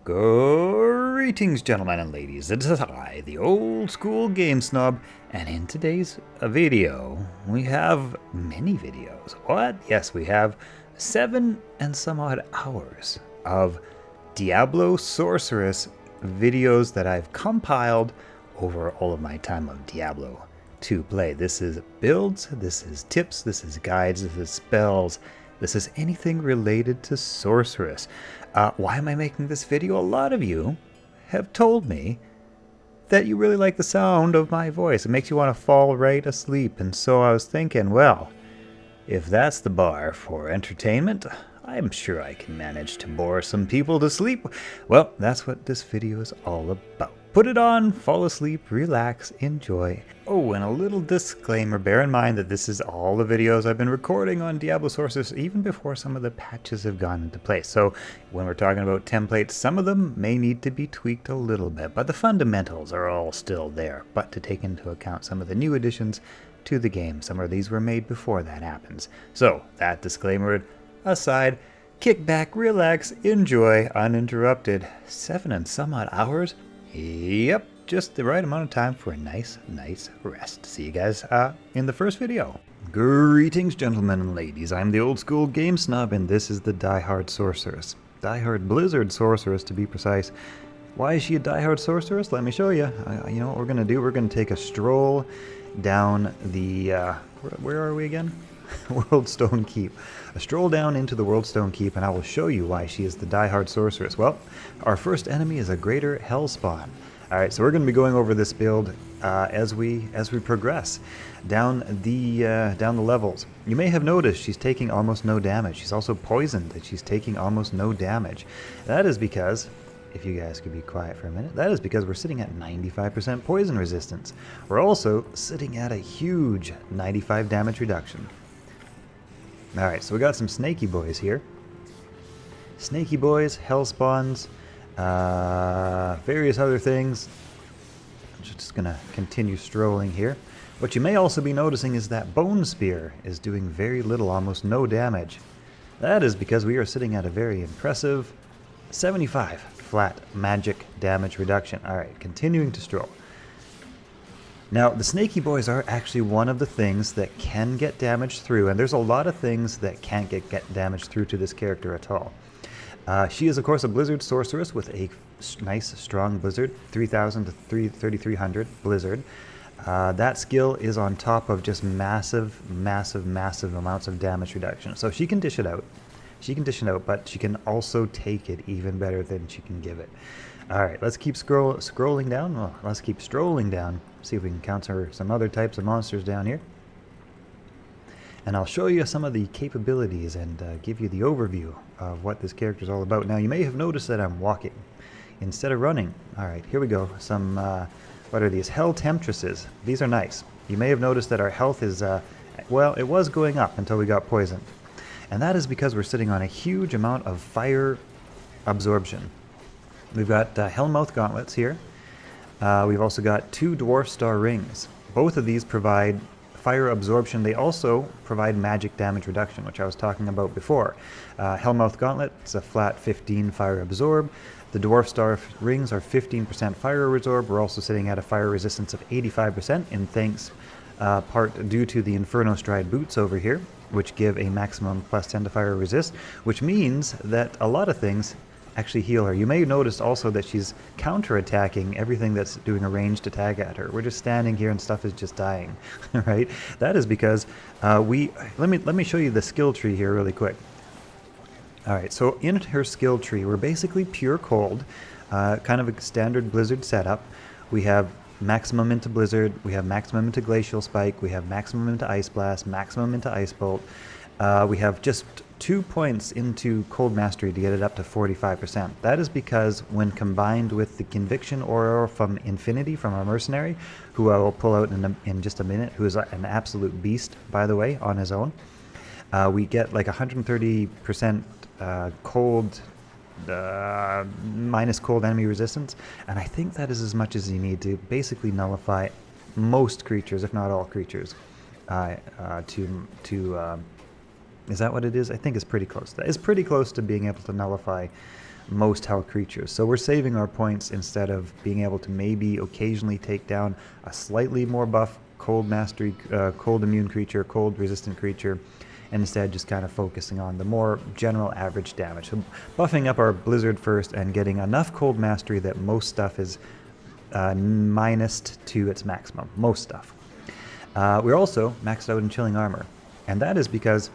Greetings, gentlemen and ladies. It is I, the old school game snob, and in today's video, we have many videos. What? Yes, we have 7 and some odd hours of Diablo Sorceress videos that I've compiled over all of my time of Diablo 2 play. This is builds, this is tips, this is guides, this is spells, this is anything related to Sorceress. Why am I making this video? A lot of you have told me that you really like the sound of my voice. It makes you want to fall right asleep. And so I was thinking, well, if that's the bar for entertainment, I'm sure I can manage to bore some people to sleep. Well, that's what this video is all about. Put it on, fall asleep, relax, enjoy. Oh, and a little disclaimer, bear in mind that this is all the videos I've been recording on Diablo Sorceress even before some of the patches have gone into place. So when we're talking about templates, some of them may need to be tweaked a little bit, but the fundamentals are all still there. But to take into account some of the new additions to the game, some of these were made before that happens. So that disclaimer aside, kick back, relax, enjoy, uninterrupted. 7 and some odd hours? Yep, just the right amount of time for a nice rest. See you guys in the first video. Greetings, gentlemen and ladies. I'm the old school game snob, and this is the Diehard Sorceress. Diehard Blizzard Sorceress, to be precise. Why is she a Diehard Sorceress? Let me show you. You know what we're going to do? We're going to take a stroll down the... where are we again? Worldstone Keep. A stroll down into the Worldstone Keep, and I will show you why she is the Diehard Sorceress. Well, our first enemy is a greater Hellspawn. Alright, so we're going to be going over this build as we progress down the levels. You may have noticed she's taking almost no damage. She's also poisoned, that she's taking almost no damage. That is because, if you guys could be quiet for a minute, that is because we're sitting at 95% poison resistance. We're also sitting at a huge 95 damage reduction. Alright, so we got some snaky boys here. Snaky boys, hellspawns, various other things. I'm just going to continue strolling here. What you may also be noticing is that Bone Spear is doing very little, almost no damage. That is because we are sitting at a very impressive 75 flat magic damage reduction. Alright, continuing to stroll. Now, the snaky boys are actually one of the things that can get damage through, and there's a lot of things that can't get damage through to this character at all. She is, of course, a Blizzard Sorceress with a nice, strong Blizzard, 3,000 to 3,300 Blizzard. That skill is on top of just massive amounts of damage reduction. So she can dish it out. She can dish it out, but she can also take it even better than she can give it. Alright, let's keep scrolling down. Well, let's keep strolling down. See if we can encounter some other types of monsters down here. And I'll show you some of the capabilities and give you the overview of what this character is all about. Now, you may have noticed that I'm walking instead of running. Alright, here we go. Some, what are these? Hell Temptresses. These are nice. You may have noticed that our health is, well, it was going up until we got poisoned. And that is because we're sitting on a huge amount of fire absorption. We've got Hellmouth Gauntlets here. We've also got 2 Dwarf Star Rings. Both of these provide fire absorption. They also provide magic damage reduction, which I was talking about before. Hellmouth Gauntlet is a flat 15 fire absorb. The Dwarf Star Rings are 15% fire absorb. We're also sitting at a fire resistance of 85%, in thanks part due to the Inferno Stride boots over here, which give a maximum plus 10 to fire resist, which means that a lot of things actually heal her. You may notice also that she's counter-attacking everything that's doing a ranged attack at her. We're just standing here and stuff is just dying, right? That is because let me show you the skill tree here really quick. Alright, so in her skill tree, we're basically pure cold, kind of a standard Blizzard setup. We have maximum into Blizzard, we have maximum into Glacial Spike, we have maximum into Ice Blast, maximum into Ice Bolt. We have just 2 points into Cold Mastery to get it up to 45%. That is because when combined with the Conviction Aura from Infinity from our Mercenary, who I will pull out in just a minute, who is an absolute beast, by the way, on his own, we get like 130% cold, minus cold enemy resistance, and I think that is as much as you need to basically nullify most creatures, if not all creatures, is that what it is? I think it's pretty close. It's pretty close to being able to nullify most health creatures. So we're saving our points instead of being able to maybe occasionally take down a slightly more buff cold mastery, cold immune creature, cold resistant creature, and instead just kind of focusing on the more general average damage. So buffing up our Blizzard first and getting enough cold mastery that most stuff is minused to its maximum. Most stuff. We're also maxed out in Chilling Armor, and that is because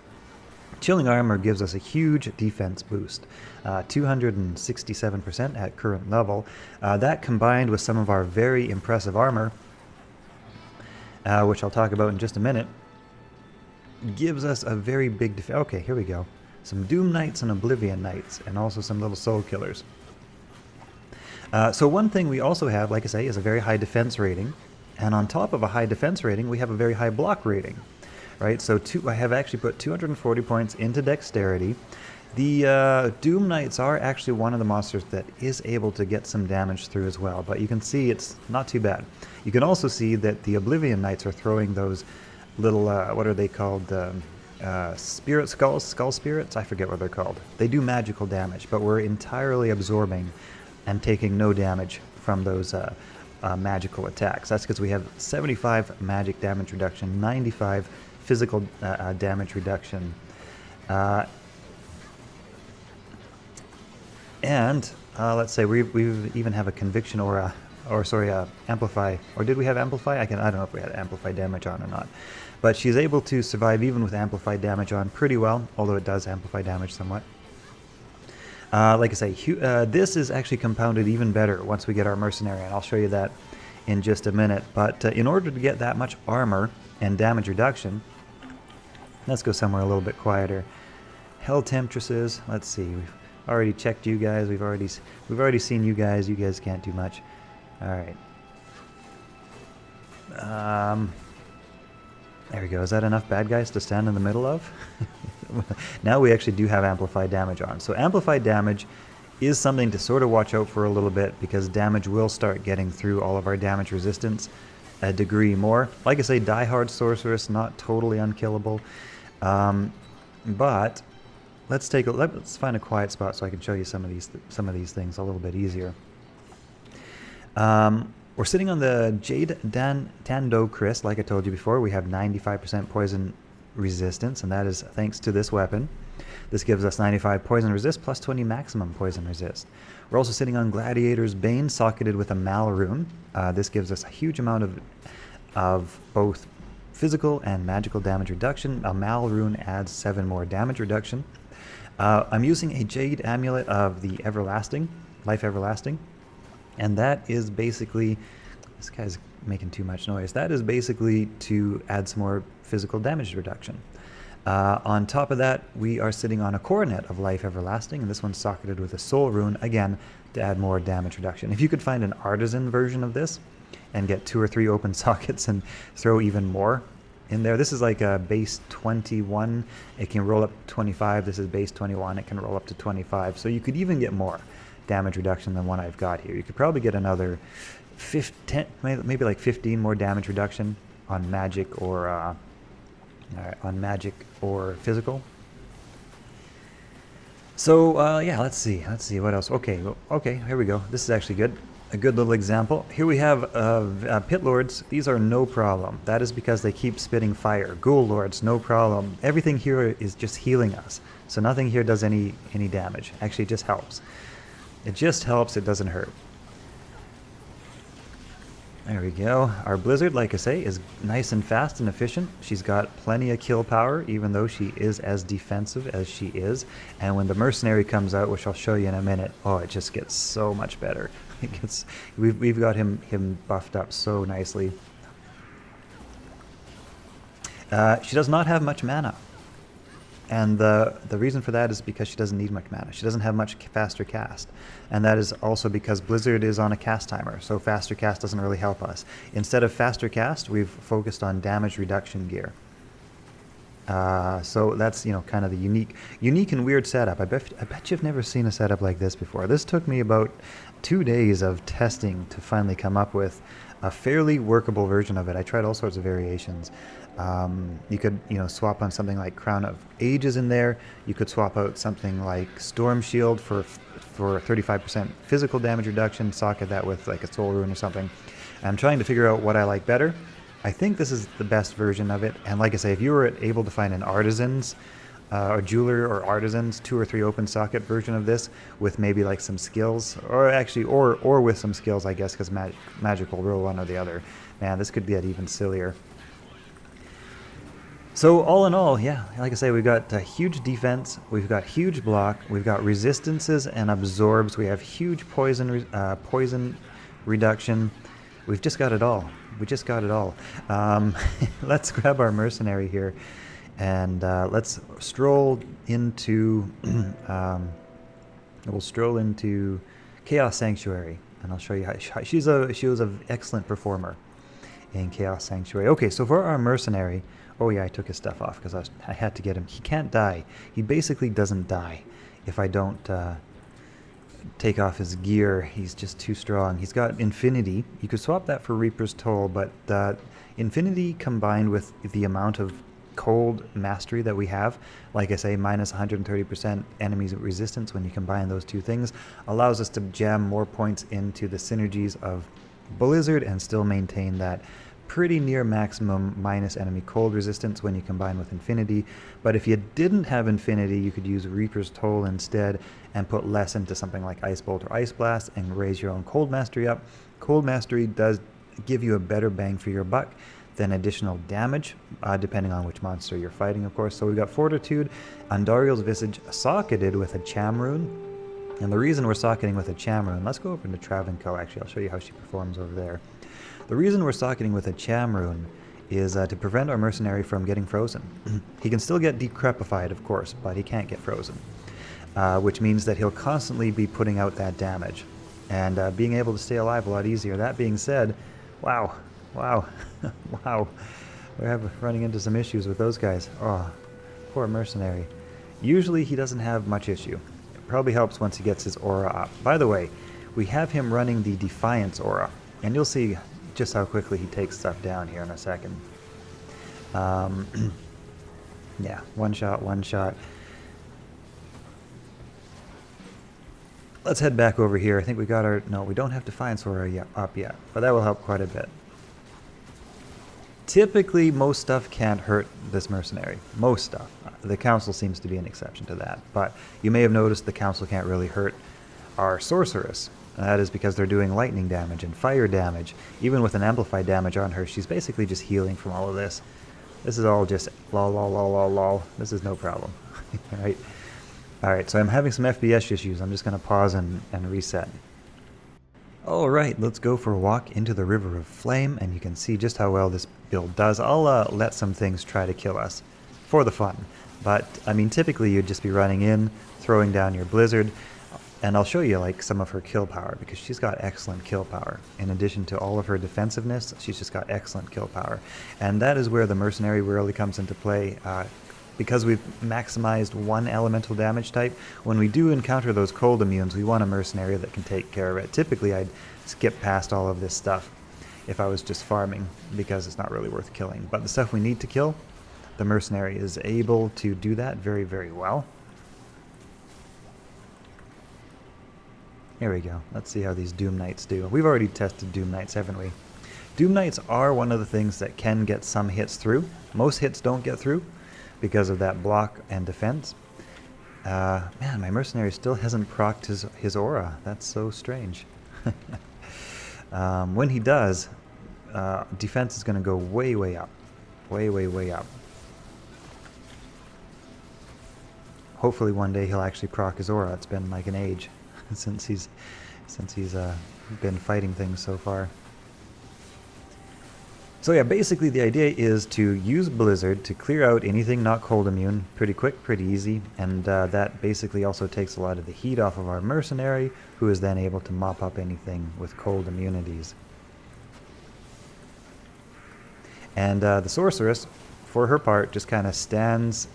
Chilling Armor gives us a huge defense boost, 267% at current level. That combined with some of our very impressive armor, which I'll talk about in just a minute, gives us a very big defense. Okay, here we go. Some Doom Knights and Oblivion Knights, and also some little Soul Killers. So one thing we also have, like I say, is a very high defense rating. And on top of a high defense rating, we have a very high block rating. Right, so I have actually put 240 points into Dexterity. The Doom Knights are actually one of the monsters that is able to get some damage through as well, but you can see it's not too bad. You can also see that the Oblivion Knights are throwing those little, what are they called, spirit skulls, skull spirits? I forget what they're called. They do magical damage, but we're entirely absorbing and taking no damage from those magical attacks. That's because we have 75 magic damage reduction, 95 physical damage reduction, and let's say we even have a conviction or amplify, or did we have amplify? I don't know if we had amplify damage on or not, but she's able to survive even with amplified damage on pretty well, although it does amplify damage somewhat. Like I say, this is actually compounded even better once we get our Mercenary, and I'll show you that in just a minute. But in order to get that much armor and damage reduction, let's go somewhere a little bit quieter. Hell Temptresses. Let's see. We've already checked you guys. We've already seen you guys. You guys can't do much. All right. There we go. Is that enough bad guys to stand in the middle of? Now we actually do have amplified damage on. So amplified damage is something to sort of watch out for a little bit, because damage will start getting through all of our damage resistance a degree more. Like I say, Diehard Sorceress, not totally unkillable. But let's find a quiet spot so I can show you some of these things a little bit easier. We're sitting on the Jade Tando Chris. Like I told you before, we have 95% poison resistance, and that is thanks to this weapon. This gives us 95 poison resist plus 20 maximum poison resist. We're also sitting on Gladiator's Bane socketed with a Mal rune. This gives us a huge amount of both physical and magical damage reduction. A Mal rune adds 7 more damage reduction. I'm using a Jade Amulet of the Everlasting, Life Everlasting, and that is basically, this guy's making too much noise, that is basically to add some more physical damage reduction. On top of that, we are sitting on a Coronet of Life Everlasting, and this one's socketed with a Soul rune, again, to add more damage reduction. If you could find an artisan version of this and get 2 or 3 open sockets and throw even more in there. This is like a base 21. It can roll up to 25. This is base 21. It can roll up to 25. So you could even get more damage reduction than what I've got here. You could probably get another 10, maybe like 15 more damage reduction on magic or physical. So yeah, let's see what else. Okay, here we go. This is actually good. A good little example. Here we have Pit Lords. These are no problem. That is because they keep spitting fire. Ghoul Lords, no problem. Everything here is just healing us. So nothing here does any damage. Actually, it just helps. It just helps, it doesn't hurt. There we go. Our Blizzard, like I say, is nice and fast and efficient. She's got plenty of kill power, even though she is as defensive as she is. And when the Mercenary comes out, which I'll show you in a minute, oh, it just gets so much better. It gets, we've got him buffed up so nicely. She does not have much mana. And the reason for that is because she doesn't need much mana. She doesn't have much faster cast. And that is also because Blizzard is on a cast timer, so faster cast doesn't really help us. Instead of faster cast, we've focused on damage reduction gear. So that's, you know, kind of the unique and weird setup. I bet you've never seen a setup like this before. This took me about 2 days of testing to finally come up with a fairly workable version of it. I tried all sorts of variations. You could, swap on something like Crown of Ages in there. You could swap out something like Storm Shield for for 35% physical damage reduction, socket that with like a soul rune or something. I'm trying to figure out what I like better. I think this is the best version of it, and like I say, if you were able to find an artisan's or jeweler or artisan's 2 or 3 open socket version of this with maybe like some skills, or actually or with some skills, I guess, because magic will roll one or the other, man, this could get even sillier. So all in all, yeah, like I say, we've got huge defense, we've got huge block, we've got resistances and absorbs, we have huge poison reduction. We've just got it all. We just got it all. Let's grab our mercenary here, and let's stroll into. We'll stroll into Chaos Sanctuary, and I'll show you how she was an excellent performer in Chaos Sanctuary. Okay, so for our mercenary, oh yeah, I took his stuff off because I had to get him. He can't die. He basically doesn't die if I don't. Take off his gear. He's just too strong. He's got Infinity. You could swap that for Reaper's Toll, but Infinity combined with the amount of cold mastery that we have, like I say, minus 130% enemies resistance when you combine those two things, allows us to jam more points into the synergies of Blizzard and still maintain that pretty near maximum minus enemy cold resistance when you combine with Infinity. But if you didn't have Infinity, you could use Reaper's Toll instead and put less into something like Ice Bolt or Ice Blast and raise your own cold mastery up. Cold mastery does give you a better bang for your buck than additional damage, depending on which monster you're fighting, of course. So we've got Fortitude, Andariel's Visage socketed with a Cham Rune. And the reason we're socketing with a Cham Rune, let's go over into Travanco actually, I'll show you how she performs over there. The reason we're socketing with a Cham Rune is to prevent our mercenary from getting frozen. He can still get decrepified, of course, but he can't get frozen, which means that he'll constantly be putting out that damage and being able to stay alive a lot easier. That being said, wow, wow, wow, we're running into some issues with those guys. Oh, poor mercenary. Usually he doesn't have much issue. It probably helps once he gets his aura up. By the way, we have him running the Defiance aura, and you'll see just how quickly he takes stuff down here in a second. Yeah, one shot, one shot. Let's head back over here. I think we got our... No, we don't have Defiance aura up yet, but that will help quite a bit. Typically, most stuff can't hurt this mercenary. Most stuff. The Council seems to be an exception to that, but you may have noticed the Council can't really hurt our Sorceress. And that is because they're doing lightning damage and fire damage. Even with an amplified damage on her, she's basically just healing from all of this. This is all just lol, lol, lol, lol, lol. This is no problem. Alright. Alright, so I'm having some FPS issues. I'm just going to pause and reset. Alright, let's go for a walk into the River of Flame, and you can see just how well this build does. I'll let some things try to kill us for the fun. But, I mean, typically you'd just be running in, throwing down your Blizzard, and I'll show you like some of her kill power, because she's got excellent kill power. In addition to all of her defensiveness, she's just got excellent kill power. And that is where the Mercenary really comes into play. Because we've maximized one elemental damage type, when we do encounter those cold immunes, we want a Mercenary that can take care of it. Typically, I'd skip past all of this stuff if I was just farming, because it's not really worth killing. But the stuff we need to kill, the Mercenary is able to do that very, very well. Here we go. Let's see how these Doom Knights do. We've already tested Doom Knights, haven't we? Doom Knights are one of the things that can get some hits through. Most hits don't get through because of that block and defense. Man, my Mercenary still hasn't procced his aura. That's so strange. When he does, defense is going to go way, way up. Way, way, way up. Hopefully one day he'll actually proc his aura. It's been like an age since he's been fighting things so far. So yeah, basically the idea is to use Blizzard to clear out anything not cold immune pretty quick, pretty easy, and that basically also takes a lot of the heat off of our Mercenary, who is then able to mop up anything with cold immunities. And the Sorceress, for her part, just kind of stands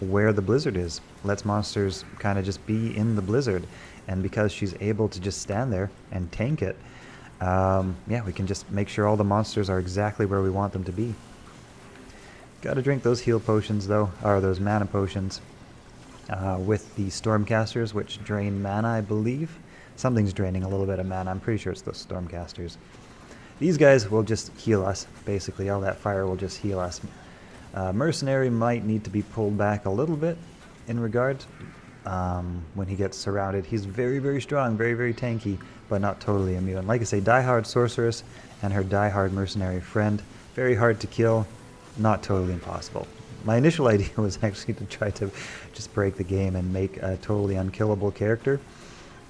where the Blizzard is, lets monsters kind of just be in the Blizzard, and because she's able to just stand there and tank it, yeah, we can just make sure all the monsters are exactly where we want them to be. Gotta drink those heal potions though, or those mana potions. with the Stormcasters, which drain mana, I believe. Something's draining a little bit of mana. I'm pretty sure it's those Stormcasters. These guys will just heal us, basically. All that fire will just heal us. Mercenary might need to be pulled back a little bit in regard when he gets surrounded. He's very, very strong, very, very tanky, but not totally immune. Like I say, Diehard Sorceress and her Diehard Mercenary friend, very hard to kill, not totally impossible. My initial idea was actually to try to just break the game and make a totally unkillable character.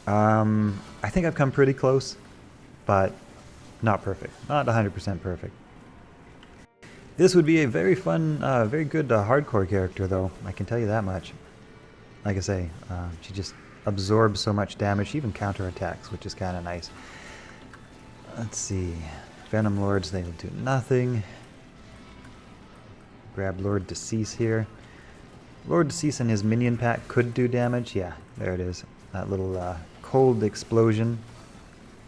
I think I've come pretty close, but not perfect. Not 100% perfect. This would be a very fun, very good hardcore character, though. I can tell you that much. Like I say, she just absorbs so much damage. She even counterattacks, which is kind of nice. Let's see. Venom Lords, they will do nothing. Grab Lord Decease here. Lord Decease and his minion pack could do damage. Yeah, there it is. That little cold explosion.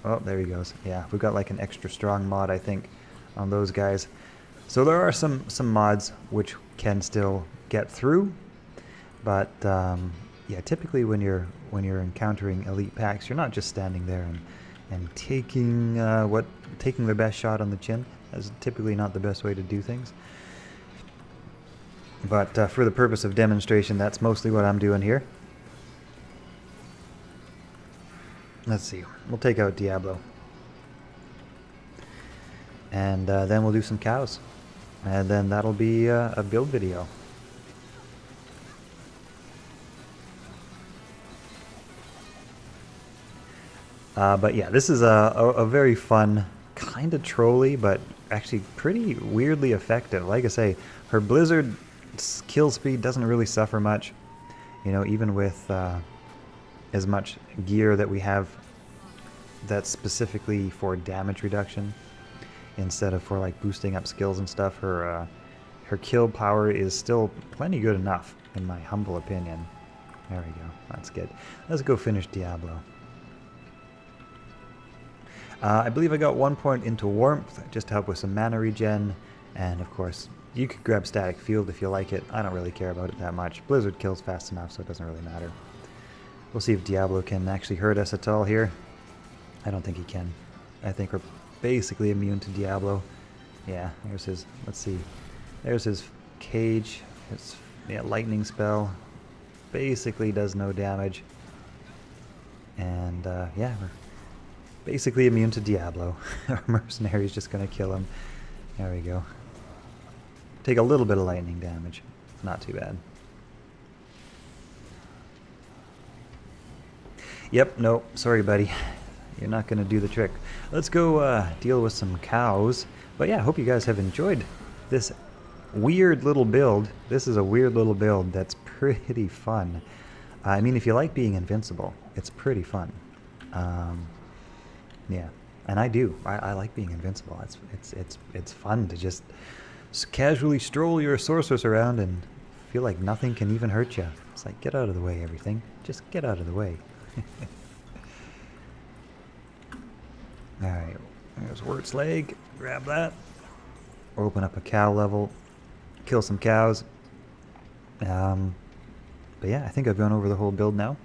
Oh, there he goes. Yeah, we've got like an extra strong mod, I think, on those guys. So there are some mods which can still get through, but yeah, typically when you're encountering elite packs, you're not just standing there and taking their best shot on the chin. That's typically not the best way to do things. But for the purpose of demonstration, that's mostly what I'm doing here. Let's see. We'll take out Diablo. And then we'll do some cows. And then that'll be a build video. But yeah, this is a very fun, kind of trolly, but actually pretty weirdly effective. Like I say, her Blizzard kill speed doesn't really suffer much. You know, even with as much gear that we have that's specifically for damage reduction instead of for like boosting up skills and stuff, her kill power is still plenty good enough, in my humble opinion. There we go. That's good. Let's go finish Diablo. I believe I got 1 point into Warmth, just to help with some mana regen, and of course, you could grab Static Field if you like it. I don't really care about it that much. Blizzard kills fast enough, so it doesn't really matter. We'll see if Diablo can actually hurt us at all here. I don't think he can. I think we're basically immune to Diablo. Yeah, there's his, let's see. There's his cage. His lightning spell. Basically does no damage. And yeah, we're basically immune to Diablo. Our Mercenary's just going to kill him. There we go. Take a little bit of lightning damage. Not too bad. Yep, no, sorry buddy. You're not going to do the trick. Let's go deal with some cows. But yeah, I hope you guys have enjoyed this weird little build. This is a weird little build that's pretty fun. I mean, if you like being invincible, it's pretty fun. Yeah, and I do. I like being invincible. It's fun to just casually stroll your sorceress around and feel like nothing can even hurt you. It's like, get out of the way, everything. Just get out of the way. Alright, there's Wirt's leg. Grab that. Open up a cow level. Kill some cows. But yeah, I think I've gone over the whole build now.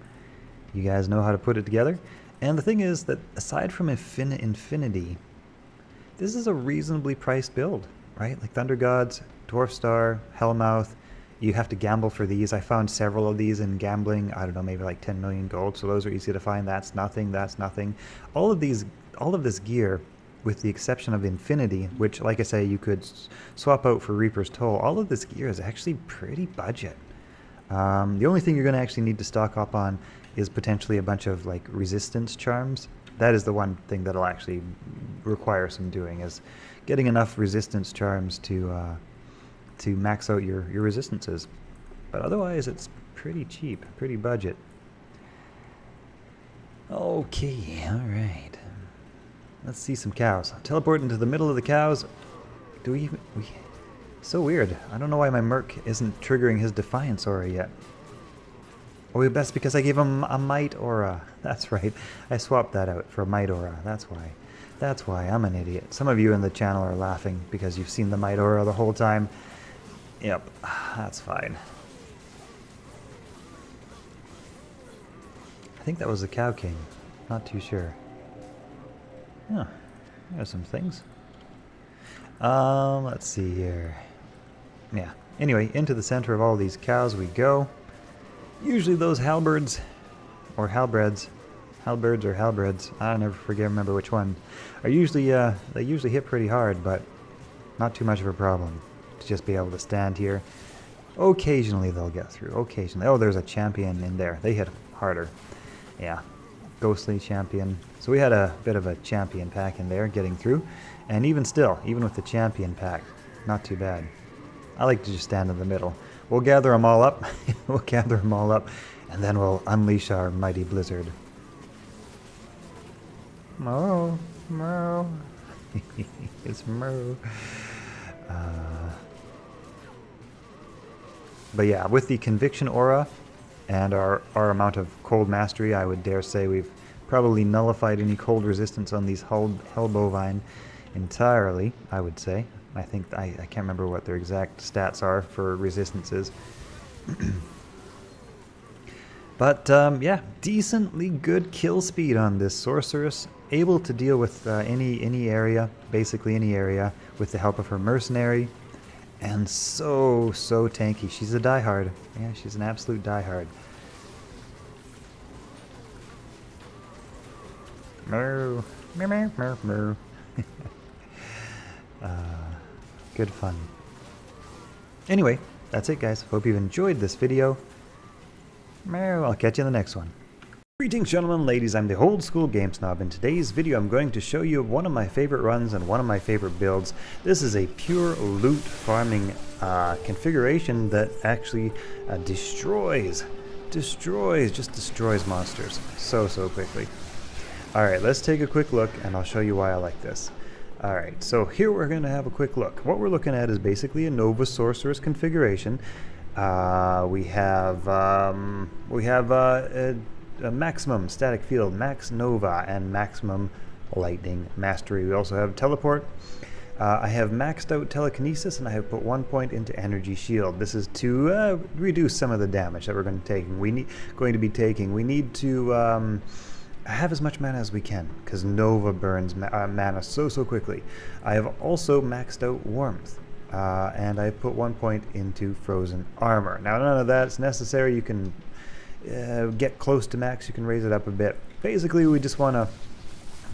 You guys know how to put it together. And the thing is that aside from Infinity, this is a reasonably priced build, right? Like Thunder Gods, Dwarf Star, Hellmouth. You have to gamble for these. I found several of these in gambling. I don't know, maybe like 10 million gold. So those are easy to find. That's nothing. That's nothing. All of this gear, with the exception of Infinity, which, like I say, you could swap out for Reaper's Toll. All of this gear is actually pretty budget. The only thing you're going to actually need to stock up on is potentially a bunch of like resistance charms. That is the one thing that'll actually require some doing, is getting enough resistance charms to max out your resistances. But otherwise, it's pretty cheap, pretty budget. Okay, all right. Let's see some cows. Teleport into the middle of the cows. Do we so weird. I don't know why my Merc isn't triggering his Defiance aura yet. Oh, that's because I gave him a Might aura. That's right. I swapped that out for a Might aura. That's why. That's why. I'm an idiot. Some of you in the channel are laughing because you've seen the Might aura the whole time. Yep, that's fine. I think that was the Cow King. Not too sure. Huh. There's some things. Let's see here. Yeah. Anyway, into the center of all these cows we go. Usually those halberds, or halberds, or halberds, I never remember which one, are usually, they usually hit pretty hard, but not too much of a problem to just be able to stand here. Occasionally they'll get through, occasionally. Oh, there's a champion in there. They hit harder. Yeah, ghostly champion. So we had a bit of a champion pack in there getting through, and even still, even with the champion pack, not too bad. I like to just stand in the middle. We'll gather them all up, we'll gather them all up, and then we'll unleash our mighty blizzard. Mo, Mo. It's Mo. But yeah, with the conviction aura and our amount of cold mastery, I would dare say we've probably nullified any cold resistance on these hell bovine entirely, I would say. I think, I can't remember what their exact stats are for resistances. But yeah, decently good kill speed on this Sorceress. Able to deal with any area, basically any area, with the help of her Mercenary. And so tanky. She's a diehard. Yeah, she's an absolute diehard. Moo. Moo, moo, moo, moo. Good fun. Anyway, that's it, guys. Hope you've enjoyed this video. I'll catch you in the next one. Greetings, gentlemen, ladies. I'm the Old School Game Snob. In today's video, I'm going to show you one of my favorite runs and one of my favorite builds. This is a pure loot farming configuration that actually destroys monsters so quickly. Alright, let's take a quick look and I'll show you why I like this. Alright, so here we're going to have a quick look. What we're looking at is basically a Nova Sorceress configuration. We have a maximum static field, max Nova, and maximum lightning mastery. We also have teleport. I have maxed out telekinesis, and I have put 1 point into energy shield. This is to reduce some of the damage that we're going to take. We need to have as much mana as we can, because Nova burns mana so quickly. I have also maxed out warmth, and I put 1 point into frozen armor. Now none of that's necessary. You can get close to max, you can raise it up a bit. Basically, we just want to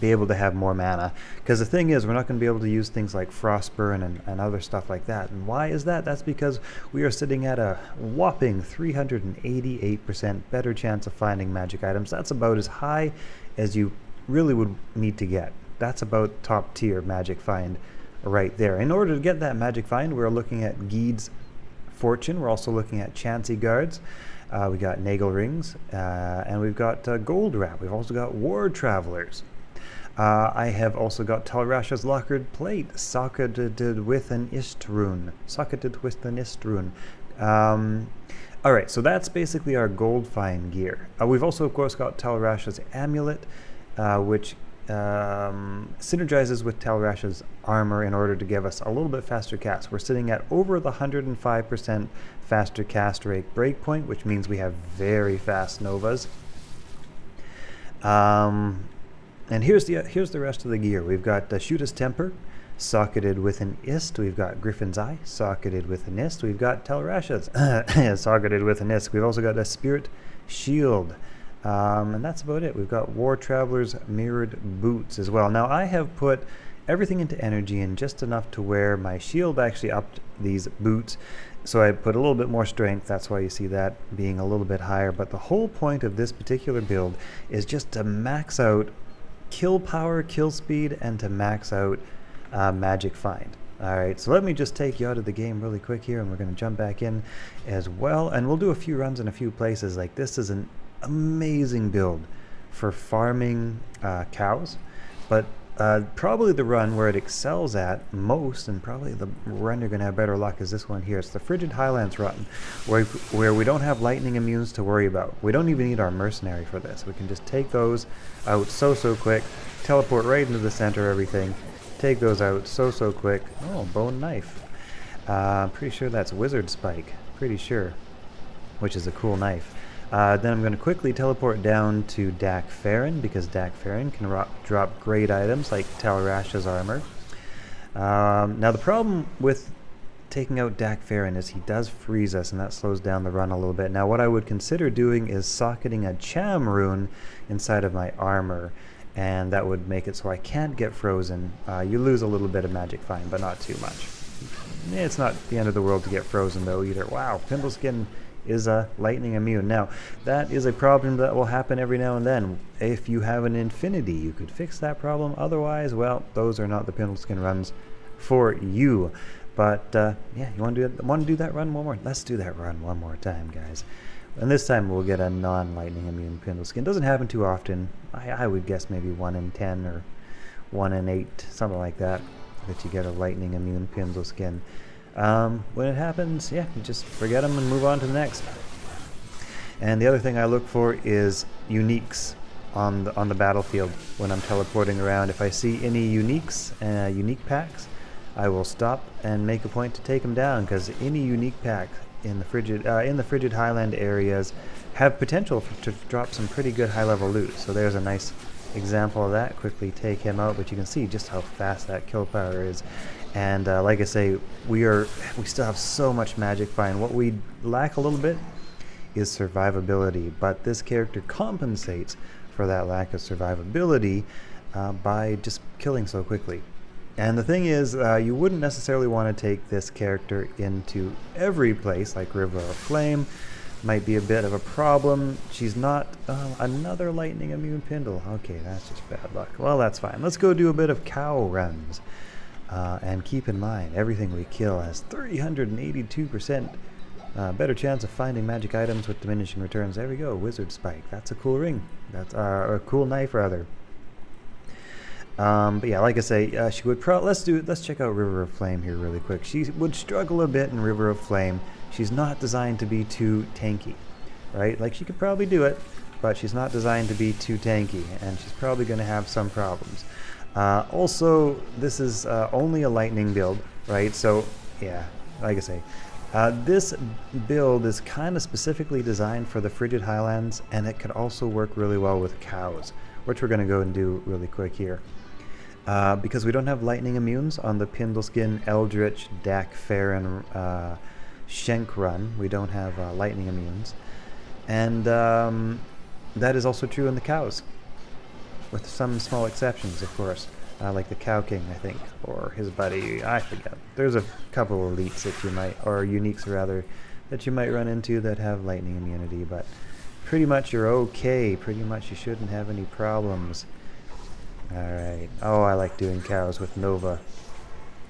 be able to have more mana, because the thing is, we're not going to be able to use things like Frostburn and other stuff like that. And why is that? That's because we are sitting at a whopping 388% better chance of finding magic items. That's about as high as you really would need to get. That's about top tier magic find right there. In order to get that magic find, we're looking at Geed's Fortune. We're also looking at Chansey Guards. We got Nagel Rings, and we've got Gold Wrap. We've also got War Travelers. I have also got Tal Rasha's Lockered Plate, socketed with an Istrun. Alright, so that's basically our gold find gear. We've also, of course, got Tal Rasha's Amulet, which synergizes with Tal Rasha's armor in order to give us a little bit faster cast. We're sitting at over the 105% faster cast rate breakpoint, which means we have very fast Novas. And here's the rest of the gear. We've got Shoota's Temper, socketed with an Ist. We've got Griffin's Eye, socketed with an Ist. We've got Tal Rasha's socketed with an Ist. We've also got a Spirit Shield. And that's about it. We've got War Traveler's Mirrored Boots as well. Now, I have put everything into energy and just enough to where my shield actually upped these boots. So I put a little bit more strength. That's why you see that being a little bit higher. But the whole point of this particular build is just to max out kill power, kill speed, and to max out magic find. Alright, so let me just take you out of the game really quick here, and we're going to jump back in as well. And we'll do a few runs in a few places. Like, this is an amazing build for farming cows, but probably the run where it excels at most, and probably the run you're going to have better luck, is this one here. It's the Frigid Highlands run, where we don't have lightning immunes to worry about. We don't even need our Mercenary for this. We can just take those out so quick, teleport right into the center of everything, take those out so quick. Oh, bone knife. Pretty sure that's Wizard Spike. Pretty sure. Which is a cool knife. Then I'm going to quickly teleport down to Dak Farron, because Dak Farron can drop great items like Tal Rasha's armor. Now the problem with taking out Dak Farron is he does freeze us, and that slows down the run a little bit. Now what I would consider doing is socketing a Cham rune inside of my armor, and that would make it so I can't get frozen. You lose a little bit of magic fine, but not too much. It's not the end of the world to get frozen though either. Wow, Pimbleskin is a lightning immune. Now, that is a problem that will happen every now and then. If you have an infinity, you could fix that problem. Otherwise, well, those are not the Pimbleskin runs for you. But yeah, you want to do that run one more? Let's do that run one more time, guys. And this time we'll get a non-lightning immune Pimbleskin. Doesn't happen too often. I would guess maybe 1 in 10 or 1 in 8, something like that you get a lightning immune Pimbleskin. When it happens, yeah, you just forget them and move on to the next. And the other thing I look for is uniques on the battlefield when I'm teleporting around. If I see any uniques, unique packs, I will stop and make a point to take them down, because any unique pack in the frigid highland areas have potential to drop some pretty good high-level loot. So there's a nice example of that. Quickly take him out, but you can see just how fast that kill power is. And like I say, we still have so much magic fine. What we lack a little bit is survivability, but this character compensates for that lack of survivability by just killing so quickly. And the thing is, you wouldn't necessarily want to take this character into every place, like River of Flame. Might be a bit of a problem. She's not another lightning immune Pindle. Okay, that's just bad luck. Well, that's fine. Let's go do a bit of cow runs. And keep in mind, everything we kill has 382% better chance of finding magic items with diminishing returns. There we go, Wizard Spike. That's a cool ring. That's a cool knife, rather. But yeah, like I say, she would let's check out River of Flame here really quick. She would struggle a bit in River of Flame. She's not designed to be too tanky, right? Like, she could probably do it, but she's not designed to be too tanky, and she's probably going to have some problems. Also, this is only a lightning build, right? So yeah, like I say, this build is kind of specifically designed for the frigid highlands, and it could also work really well with cows, which we're going to go and do really quick here. Because we don't have lightning immunes on the Pimbleskin, Eldritch, Dak Farron, Schenk run. We don't have lightning immunes. And that is also true in the cows, with some small exceptions, of course. Like the Cow King, I think, or his buddy, I forget. There's a couple of elites that you might, or uniques rather, that you might run into that have lightning immunity, but pretty much you're okay. Pretty much you shouldn't have any problems. Alright. Oh, I like doing cows with Nova.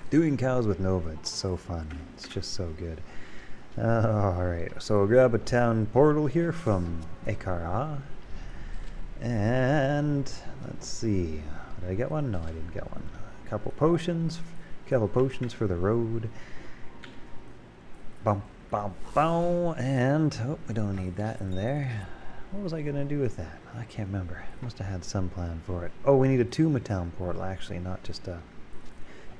Doing cows with Nova, it's so fun. It's just so good. Alright, so we'll grab a town portal here from Ekara. And let's see. Did I get one? No, I didn't get one. A couple potions for the road. Bum, bum, bum. And oh, we don't need that in there. What was I gonna do with that? I can't remember. Must have had some plan for it. Oh, we need a Town portal, actually, not just a...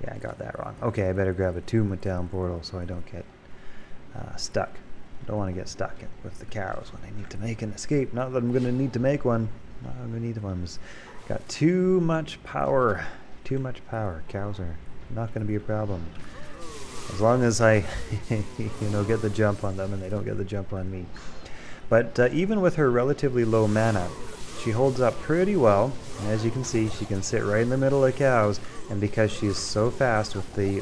Yeah, I got that wrong. Okay, I better grab a Town portal so I don't get stuck. Don't want to get stuck with the cows when I need to make an escape. Not that I'm gonna need to make one. I'm gonna need one. Got too much power. Too much power. Cows are not gonna be a problem. As long as I, get the jump on them and they don't get the jump on me. But even with her relatively low mana, she holds up pretty well. And as you can see, she can sit right in the middle of cows, and because she's so fast with the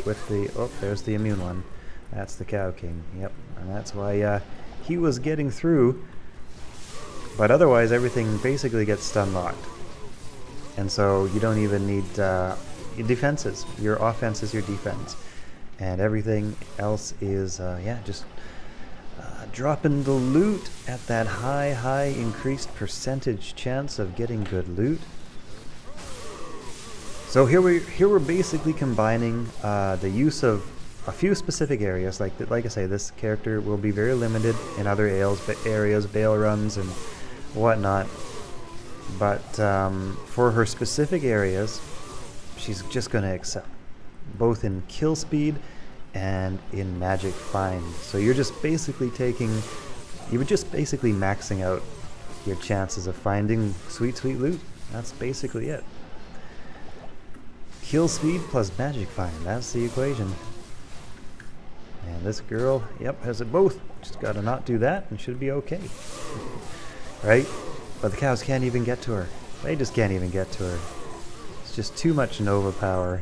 oh, there's the immune one. That's the Cow King. Yep, and that's why he was getting through. But otherwise, everything basically gets stun locked, and so you don't even need defenses. Your offense is your defense, and everything else is just. Dropping the loot at that high increased percentage chance of getting good loot. So here we're basically combining the use of a few specific areas. Like I say, this character will be very limited in other areas, bail runs and whatnot. But for her specific areas, she's just going to excel, both in kill speed and in magic find. So you're just basically taking, You were just basically maxing out your chances of finding sweet, sweet loot. That's basically it. Kill speed plus magic find, that's the equation. And this girl, yep, has it both. Just gotta not do that and should be okay. Right? But the cows can't even get to her. They just can't even get to her. It's just too much Nova power.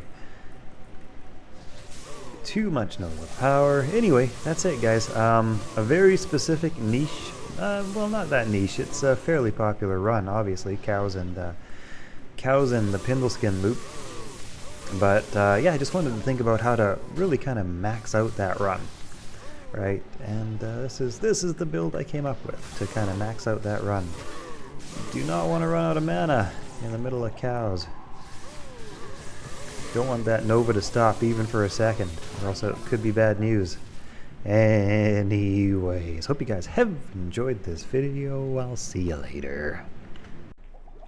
Too much Nova power. Anyway, that's it, guys. A very specific niche. Well, not that niche. It's a fairly popular run, obviously. Cows and the Pindleskin loop. But yeah, I just wanted to think about how to really kind of max out that run, right? And this is the build I came up with to kind of max out that run. Do not want to run out of mana in the middle of cows. Don't want that Nova to stop even for a second, or else it could be bad news. Anyways, hope you guys have enjoyed this video. I'll see you later.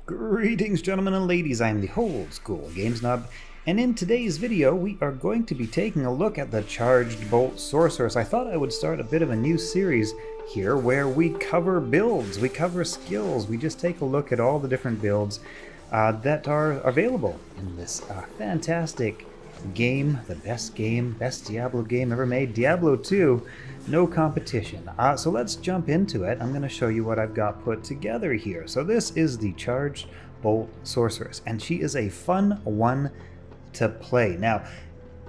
Greetings, gentlemen and ladies. I'm the Old School Games Nub, and in today's video we are going to be taking a look at the Charged Bolt Sorceress. I thought I would start a bit of a new series here where we cover builds, we cover skills, we just take a look at all the different builds that are available in this fantastic game, the best Diablo game ever made, Diablo 2, no competition. So let's jump into it. I'm going to show you what I've got put together here. So this is the Charged Bolt Sorceress, and she is a fun one to play. Now,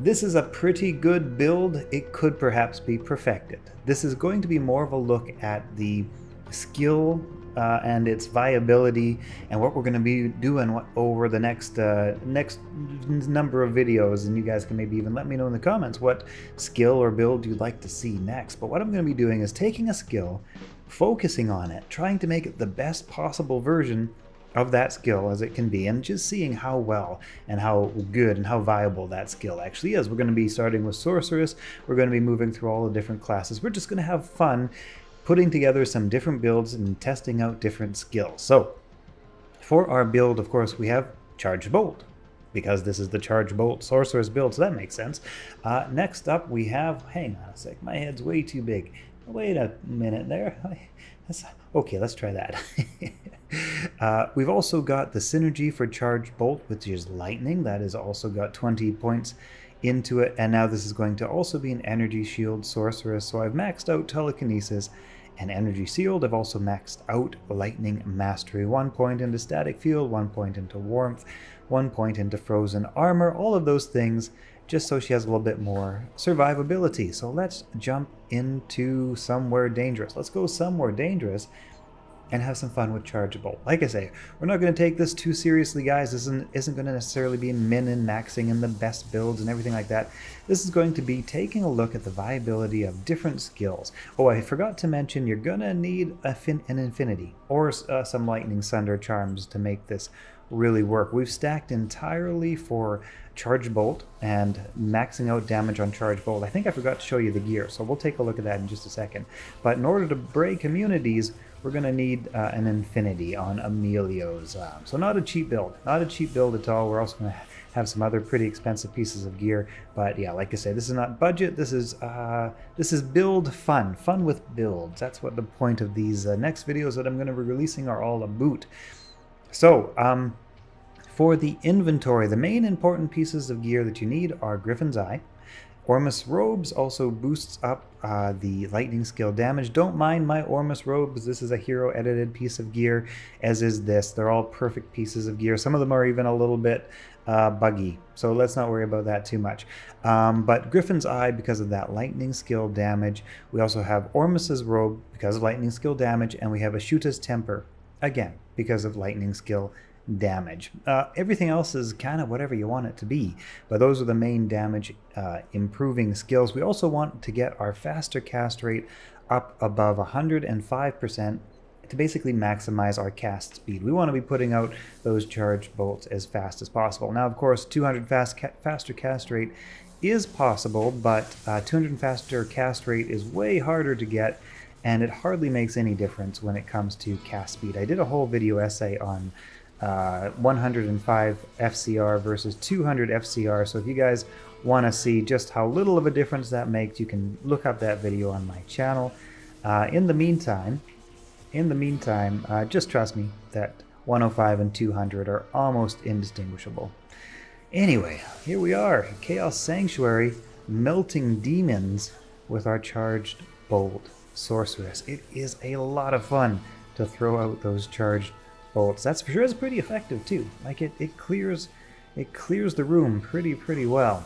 this is a pretty good build. It could perhaps be perfected. This is going to be more of a look at the skill and its viability, and what we're going to be doing over the next number of videos. And you guys can maybe even let me know in the comments what skill or build you'd like to see next. But what I'm going to be doing is taking a skill, focusing on it, trying to make it the best possible version of that skill as it can be, and just seeing how well and how good and how viable that skill actually is. We're going to be starting with Sorceress. We're going to be moving through all the different classes. We're just going to have fun putting together some different builds and testing out different skills. So for our build, of course, we have Charged Bolt, because this is the Charged Bolt Sorceress build, so that makes sense. Next up we have, hang on a sec, my head's way too big. Wait a minute there. Okay, let's try that. We've also got the synergy for Charged Bolt, which is lightning. That has also got 20 points into it, and now this is going to also be an energy shield sorceress. So I've maxed out telekinesis and energy shield. I've also maxed out lightning mastery. 1 point into static field, 1 point into warmth, 1 point into frozen armor, all of those things just so she has a little bit more survivability. So let's jump into somewhere dangerous. Let's go somewhere dangerous and have some fun with Charged Bolt. Like I say, we're not going to take this too seriously, guys. This isn't going to necessarily be min and maxing and the best builds and everything like that. This is going to be taking a look at the viability of different skills. Oh, I forgot to mention, you're going to need an infinity or some lightning thunder charms to make this really work. We've stacked entirely for Charged Bolt and maxing out damage on Charged Bolt. I think I forgot to show you the gear, so we'll take a look at that in just a second. But in order to break immunities, we're going to need an infinity on Emilio's. So not a cheap build. Not a cheap build at all. We're also going to have some other pretty expensive pieces of gear. But yeah, like I say, this is not budget. This is build fun. Fun with builds. That's what the point of these next videos that I'm going to be releasing are all about. So, for the inventory, the main important pieces of gear that you need are Griffin's Eye. Ormus Robes also boosts up the lightning skill damage. Don't mind my Ormus Robes. This is a hero edited piece of gear, as is this. They're all perfect pieces of gear. Some of them are even a little bit buggy, so let's not worry about that too much. But Griffin's Eye, because of that lightning skill damage. We also have Ormus's Robe because of lightning skill damage, and we have Ashuta's Temper, again, because of lightning skill damage. Everything else is kind of whatever you want it to be, but those are the main damage improving skills. We also want to get our faster cast rate up above 105% to basically maximize our cast speed. We want to be putting out those Charged Bolts as fast as possible. Now, of course, 200 faster cast rate is possible, but 200 faster cast rate is way harder to get, and it hardly makes any difference when it comes to cast speed. I did a whole video essay on 105 FCR versus 200 FCR, so if you guys want to see just how little of a difference that makes, you can look up that video on my channel. In the meantime, just trust me that 105 and 200 are almost indistinguishable. Anyway, here we are, Chaos Sanctuary, melting demons with our charged bolt Sorceress. It is a lot of fun to throw out those charged bolts. That's for sure. It's pretty effective too. Like it clears the room pretty well.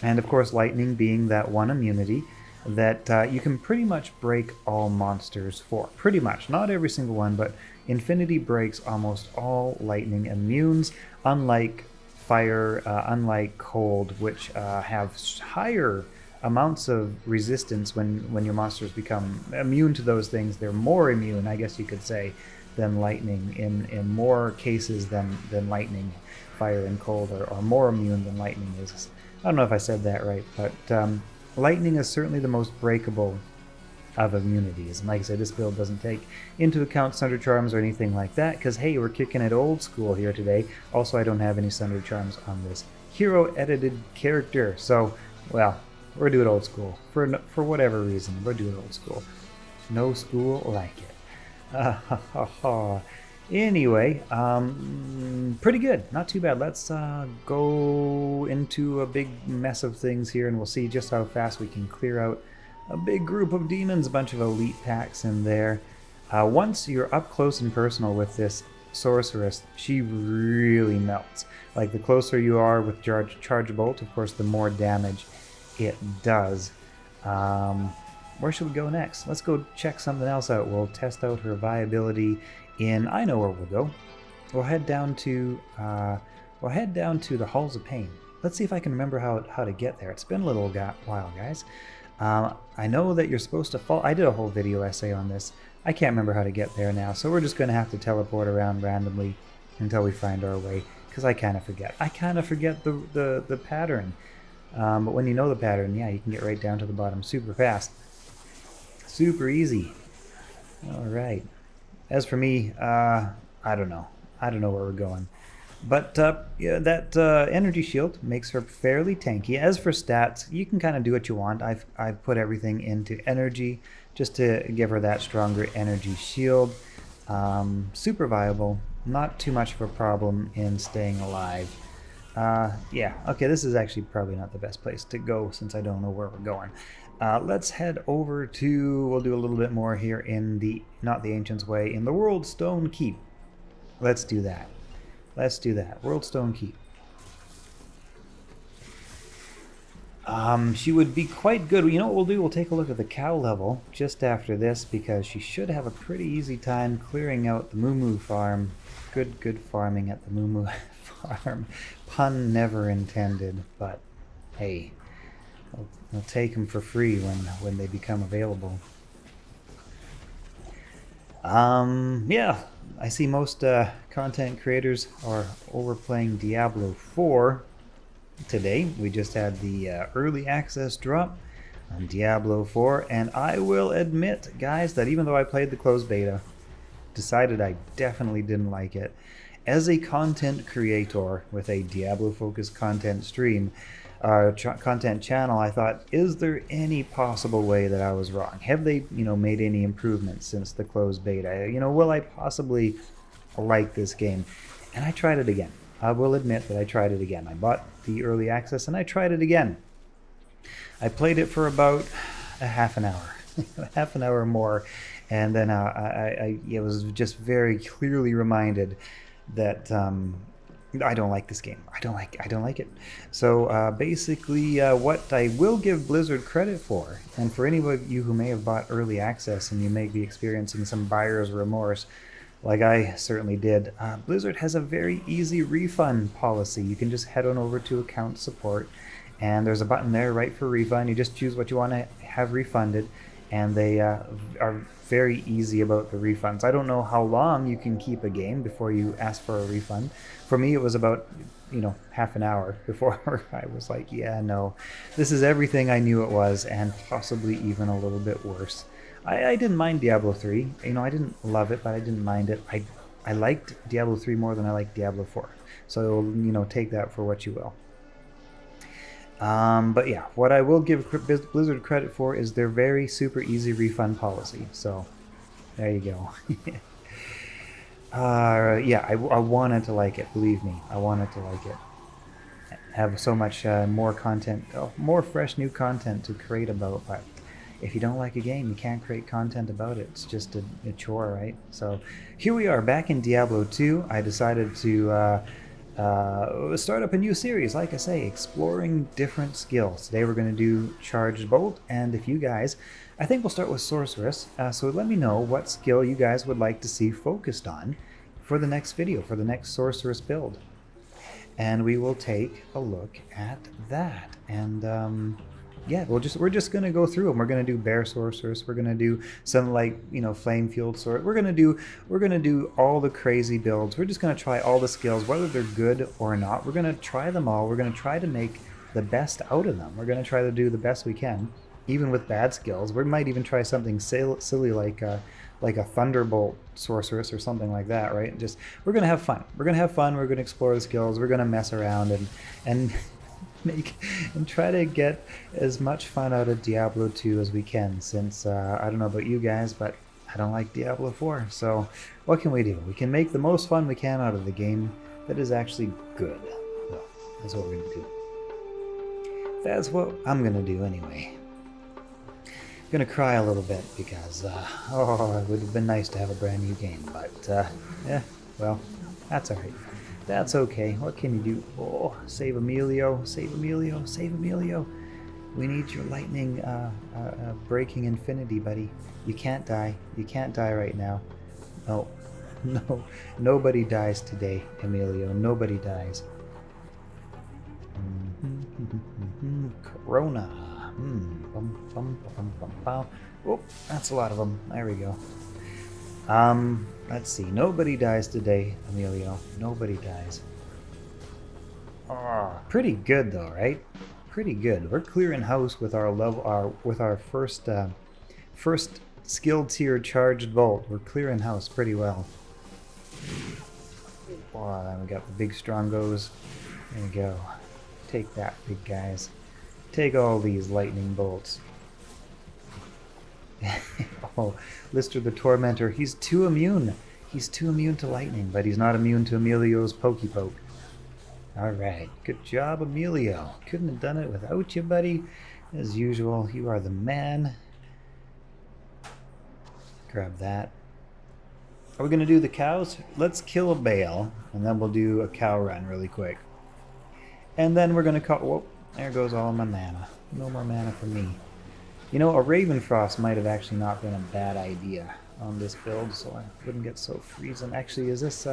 And of course, lightning being that one immunity that you can pretty much break all monsters for. Pretty much, not every single one, but Infinity breaks almost all lightning immunes, unlike fire, unlike cold, which have higher amounts of resistance when your monsters become immune to those things. They're more immune, I guess you could say, than lightning in more cases than lightning. Fire and cold are more immune than lightning is. I don't know if I said that right, but lightning is certainly the most breakable of immunities. And like I said, this build doesn't take into account Sunder Charms or anything like that, because hey, we're kicking it old school here today. Also, I don't have any Sunder Charms on this hero edited character, so well, we're doing old school for whatever reason. We're doing old school. No school like it. Anyway, pretty good. Not too bad. Let's go into a big mess of things here, and we'll see just how fast we can clear out a big group of demons, a bunch of elite packs in there. Once you're up close and personal with this Sorceress, she really melts. Like, the closer you are with Charge Bolt, of course, the more damage it does. Where should we go next? Let's go check something else out. We'll test out her viability in... I know where we'll go. We'll head down to the Halls of Pain. Let's see if I can remember how to get there. It's been a little while, guys. I know that you're supposed to fall. I did a whole video essay on this. I can't remember how to get there now, so we're just going to have to teleport around randomly until we find our way, because I kind of forget. I kind of forget the pattern. But when you know the pattern, yeah, you can get right down to the bottom super fast. Super easy. All right. As for me, I don't know. I don't know where we're going. But yeah, that energy shield makes her fairly tanky. As for stats, you can kind of do what you want. I've put everything into energy just to give her that stronger energy shield. Super viable. Not too much of a problem in staying alive. Yeah, okay, this is actually probably not the best place to go since I don't know where we're going. Let's head over to, we'll do a little bit more here in the, not the Ancient's Way, in the World Stone Keep. Let's do that. Let's do that. World Stone Keep. She would be quite good. You know what we'll do? We'll take a look at the cow level just after this, because she should have a pretty easy time clearing out the Moo Moo farm. Good farming at the Moo Moo farm. Pun never intended, but hey, we'll take them for free when they become available. Yeah, I see most content creators are overplaying Diablo 4 today. We just had the early access drop on Diablo 4, and I will admit, guys, that even though I played the closed beta, decided I definitely didn't like it. As a content creator with a Diablo-focused content stream, content channel, I thought, is there any possible way that I was wrong? Have they, made any improvements since the closed beta? Will I possibly like this game? And I tried it again. I will admit that I tried it again. I bought the early access and I tried it again. I played it for about a half an hour, half an hour or more, and then I was just very clearly reminded that I don't like this game. I don't like it. So basically, what I will give Blizzard credit for, and for any of you who may have bought early access and you may be experiencing some buyer's remorse, like I certainly did, Blizzard has a very easy refund policy. You can just head on over to account support, and there's a button there, right, for refund. You just choose what you want to have refunded, and they are very easy about the refunds. I don't know how long you can keep a game before you ask for a refund. For me, it was about, half an hour before I was like, yeah, no, this is everything I knew it was, and possibly even a little bit worse. I didn't mind Diablo 3. I didn't love it, but I didn't mind it. I liked Diablo 3 more than I liked Diablo 4. So, take that for what you will. But yeah, what I will give Blizzard credit for is their very super easy refund policy. So there you go. Yeah, I wanted to like it. Believe me, I wanted to like it. Have so much more content, more fresh new content to create about. But if you don't like a game, you can't create content about it. It's just a chore, right? So here we are back in Diablo 2. I decided to start up a new series, like I say, exploring different skills. Today we're going to do Charged Bolt, and if you guys, I think we'll start with Sorceress, so let me know what skill you guys would like to see focused on for the next video, for the next Sorceress build. And we will take a look at that. And yeah, we're just gonna go through them. We're gonna do Bear Sorceress. We're gonna do some, like, you know, Flame Fueled Sword. We're gonna do all the crazy builds. We're just gonna try all the skills, whether they're good or not. We're gonna try them all. We're gonna try to make the best out of them. We're gonna try to do the best we can, even with bad skills. We might even try something silly like a Thunderbolt Sorceress or something like that, right? Just, we're gonna have fun. We're gonna have fun. We're gonna explore the skills. We're gonna mess around and try to get as much fun out of Diablo 2 as we can, since I don't know about you guys, but I don't like Diablo 4. So what can we do? We can make the most fun we can out of the game that is actually good. Well, that's what we're gonna do. That's what I'm gonna do anyway. Gonna cry a little bit because oh, it would have been nice to have a brand new game, but yeah, well, that's all right. That's okay. What can you do? Oh, save Emilio, save Emilio, save Emilio. We need your lightning breaking infinity, buddy. You can't die. You can't die right now. No, no, nobody dies today, Emilio. Nobody dies. Corona. Oh, that's a lot of them. There we go. Let's see. Nobody dies today, Emilio. Nobody dies. Oh, pretty good though, right? Pretty good. We're clearing house with our level, with our first skill tier charged bolt. We're clearing house pretty well. Oh, then we got the big strongos. There we go. Take that, big guys. Take all these lightning bolts. Oh, Lister the Tormentor. He's too immune. He's too immune to lightning, but he's not immune to Emilio's pokey poke. Alright. Good job, Emilio. Couldn't have done it without you, buddy. As usual, you are the man. Grab that. Are we going to do the cows? Let's kill a bale, and then we'll do a cow run really quick. And then we're going to call... Whoa, there goes all my mana. No more mana for me. You know, a Ravenfrost might have actually not been a bad idea on this build, so I wouldn't get so freezing. Actually, is this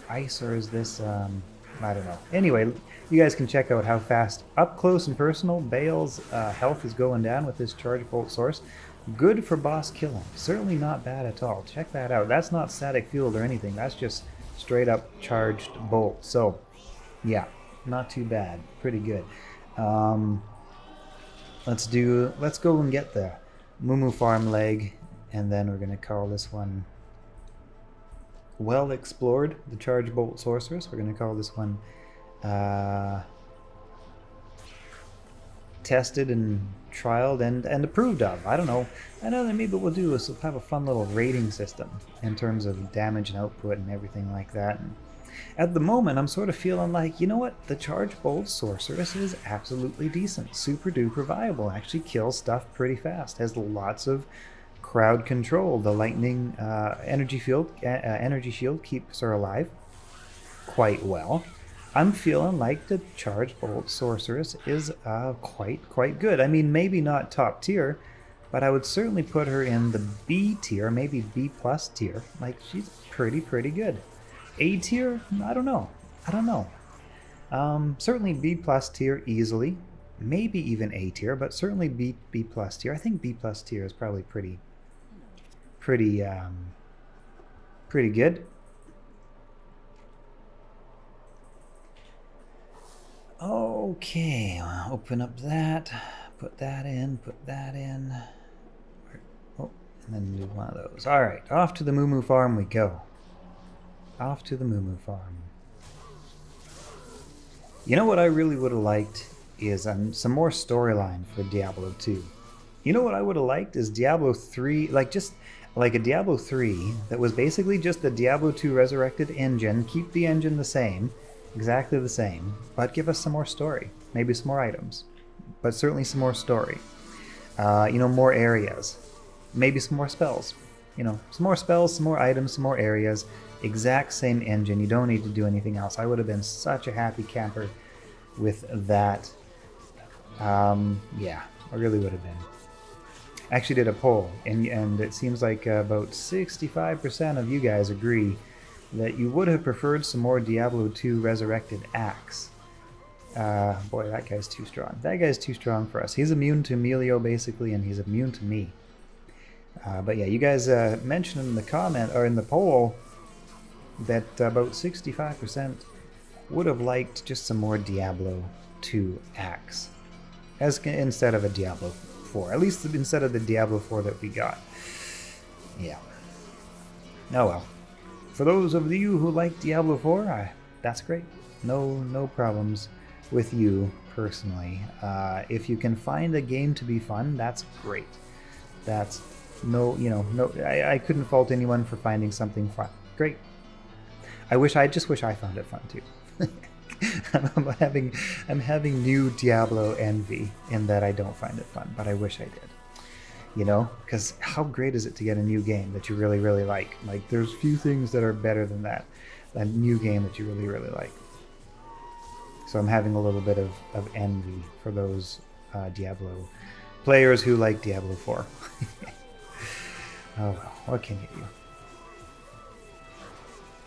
ice or is this... I don't know. Anyway, you guys can check out how fast, up close and personal, Bale's health is going down with this Charge Bolt source. Good for boss killing. Certainly not bad at all. Check that out. That's not static fueled or anything. That's just straight up charged bolt. So, yeah, not too bad. Pretty good. Let's go and get the Moo Farm leg, and then we're going to call this one Well Explored, the Charge Bolt Sorceress. We're going to call this one Tested and Trialed and Approved of. I don't know. I know that maybe what we'll do is we'll have a fun little rating system in terms of damage and output and everything like that. And at the moment, I'm sort of feeling like, you know what? The Charge Bolt Sorceress is absolutely decent. Super duper viable. Actually kills stuff pretty fast. Has lots of crowd control. The lightning energy shield keeps her alive quite well. I'm feeling like the Charge Bolt Sorceress is quite good. I mean, maybe not top tier, but I would certainly put her in the B tier, maybe B plus tier. Like, she's pretty good. A tier? I don't know. Certainly B plus tier easily. Maybe even A tier, but certainly B plus tier. I think B plus tier is probably pretty good. Okay, I'll open up that, put that in. Oh, and then do one of those. All right, off to the Moo Farm we go. Off to the Moo Farm. You know what I really would have liked is some more storyline for Diablo 2. You know what I would have liked is Diablo 3, just like a Diablo 3 that was basically just the Diablo 2 resurrected engine, keep the engine the same, exactly the same, but give us some more story, maybe some more items, but certainly some more story. More areas, maybe some more spells, some more spells, some more items, some more areas, exact same engine. You don't need to do anything else. I would have been such a happy camper with that. Yeah, I really would have been. I actually did a poll, and it seems like about 65% of you guys agree that you would have preferred some more Diablo 2 Resurrected Axe. Boy, that guy's too strong. That guy's too strong for us. He's immune to Melio, basically, and he's immune to me. But yeah, you guys mentioned in the comment, or in the poll, that about 65% would have liked just some more Diablo 2 Axe, instead of a Diablo 4. At least instead of the Diablo 4 that we got. Yeah. Oh well. For those of you who like Diablo 4, that's great. No problems with you personally. If you can find a game to be fun, that's great. That's I couldn't fault anyone for finding something fun. Great. I just wish I found it fun too. I'm having new Diablo envy in that I don't find it fun, but I wish I did. Because how great is it to get a new game that you really, really like? Like, there's few things that are better than that. A new game that you really, really like. So I'm having a little bit of envy for those Diablo players who like Diablo 4. Oh well, what can you do?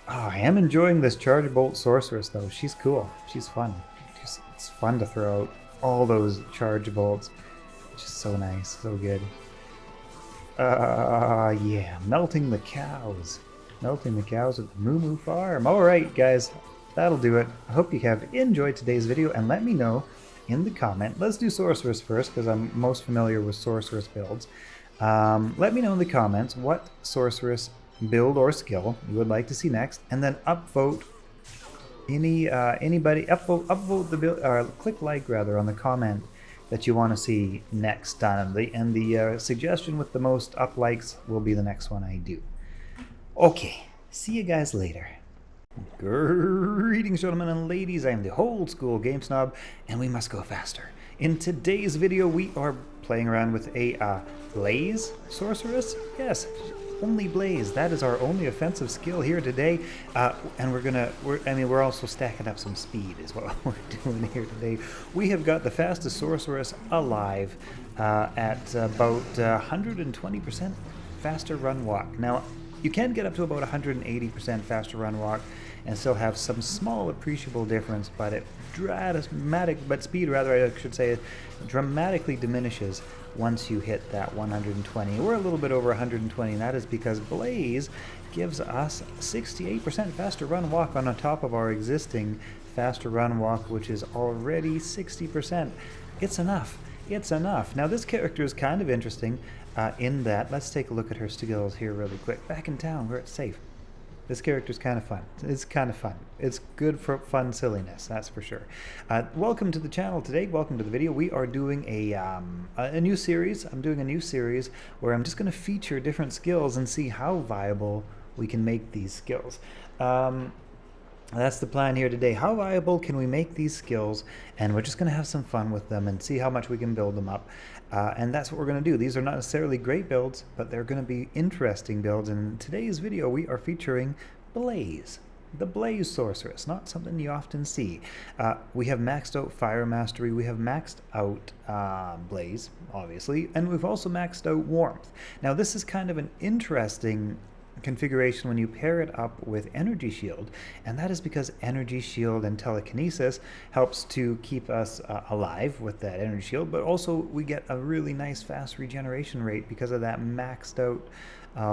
Oh, I am enjoying this Charge Bolt Sorceress, though. She's cool. She's fun. It's fun to throw out all those Charge Bolts. Just so nice. So good. Yeah. Melting the cows. Melting the cows at the Moo Moo Farm. Alright, guys. That'll do it. I hope you have enjoyed today's video, and let me know in the comment. Let's do Sorceress first, because I'm most familiar with Sorceress builds. Let me know in the comments what Sorceress build or skill you would like to see next, and then upvote anybody upvote the build, or click like rather on the comment that you want to see next done, and the suggestion with the most up likes will be the next one I do. Okay, see you guys later. Greetings, gentlemen and ladies. I am the old school game snob, and we must go faster. In today's video, we are playing around with a Blaze Sorceress. Yes, only Blaze. That is our only offensive skill here today, and we're also stacking up some speed is what we're doing here today. We have got the fastest Sorceress alive at about 120% faster run walk. Now, you can get up to about 180% faster run walk and still have some small appreciable difference, but speed rather, I should say, dramatically diminishes once you hit that 120. We're a little bit over 120, and that is because Blaze gives us 68% faster run walk on top of our existing faster run walk, which is already 60%. It's enough. It's enough. Now this character is kind of interesting in that, let's take a look at her skills here really quick. Back in town where it's safe. This character's kind of fun. It's kind of fun. It's good for fun silliness, that's for sure. Welcome to the channel today. Welcome to the video. We are doing a new series. I'm doing a new series where I'm just going to feature different skills and see how viable we can make these skills. That's the plan here today. How viable can we make these skills? And we're just going to have some fun with them and see how much we can build them up. And that's what we're going to do. These are not necessarily great builds, but they're going to be interesting builds. And in today's video, we are featuring Blaze. The Blaze Sorceress, not something you often see. We have maxed out Fire Mastery. We have maxed out Blaze, obviously. And we've also maxed out Warmth. Now, this is kind of an interesting configuration when you pair it up with Energy Shield, and that is because Energy Shield and Telekinesis helps to keep us alive with that Energy Shield, but also we get a really nice fast regeneration rate because of that maxed out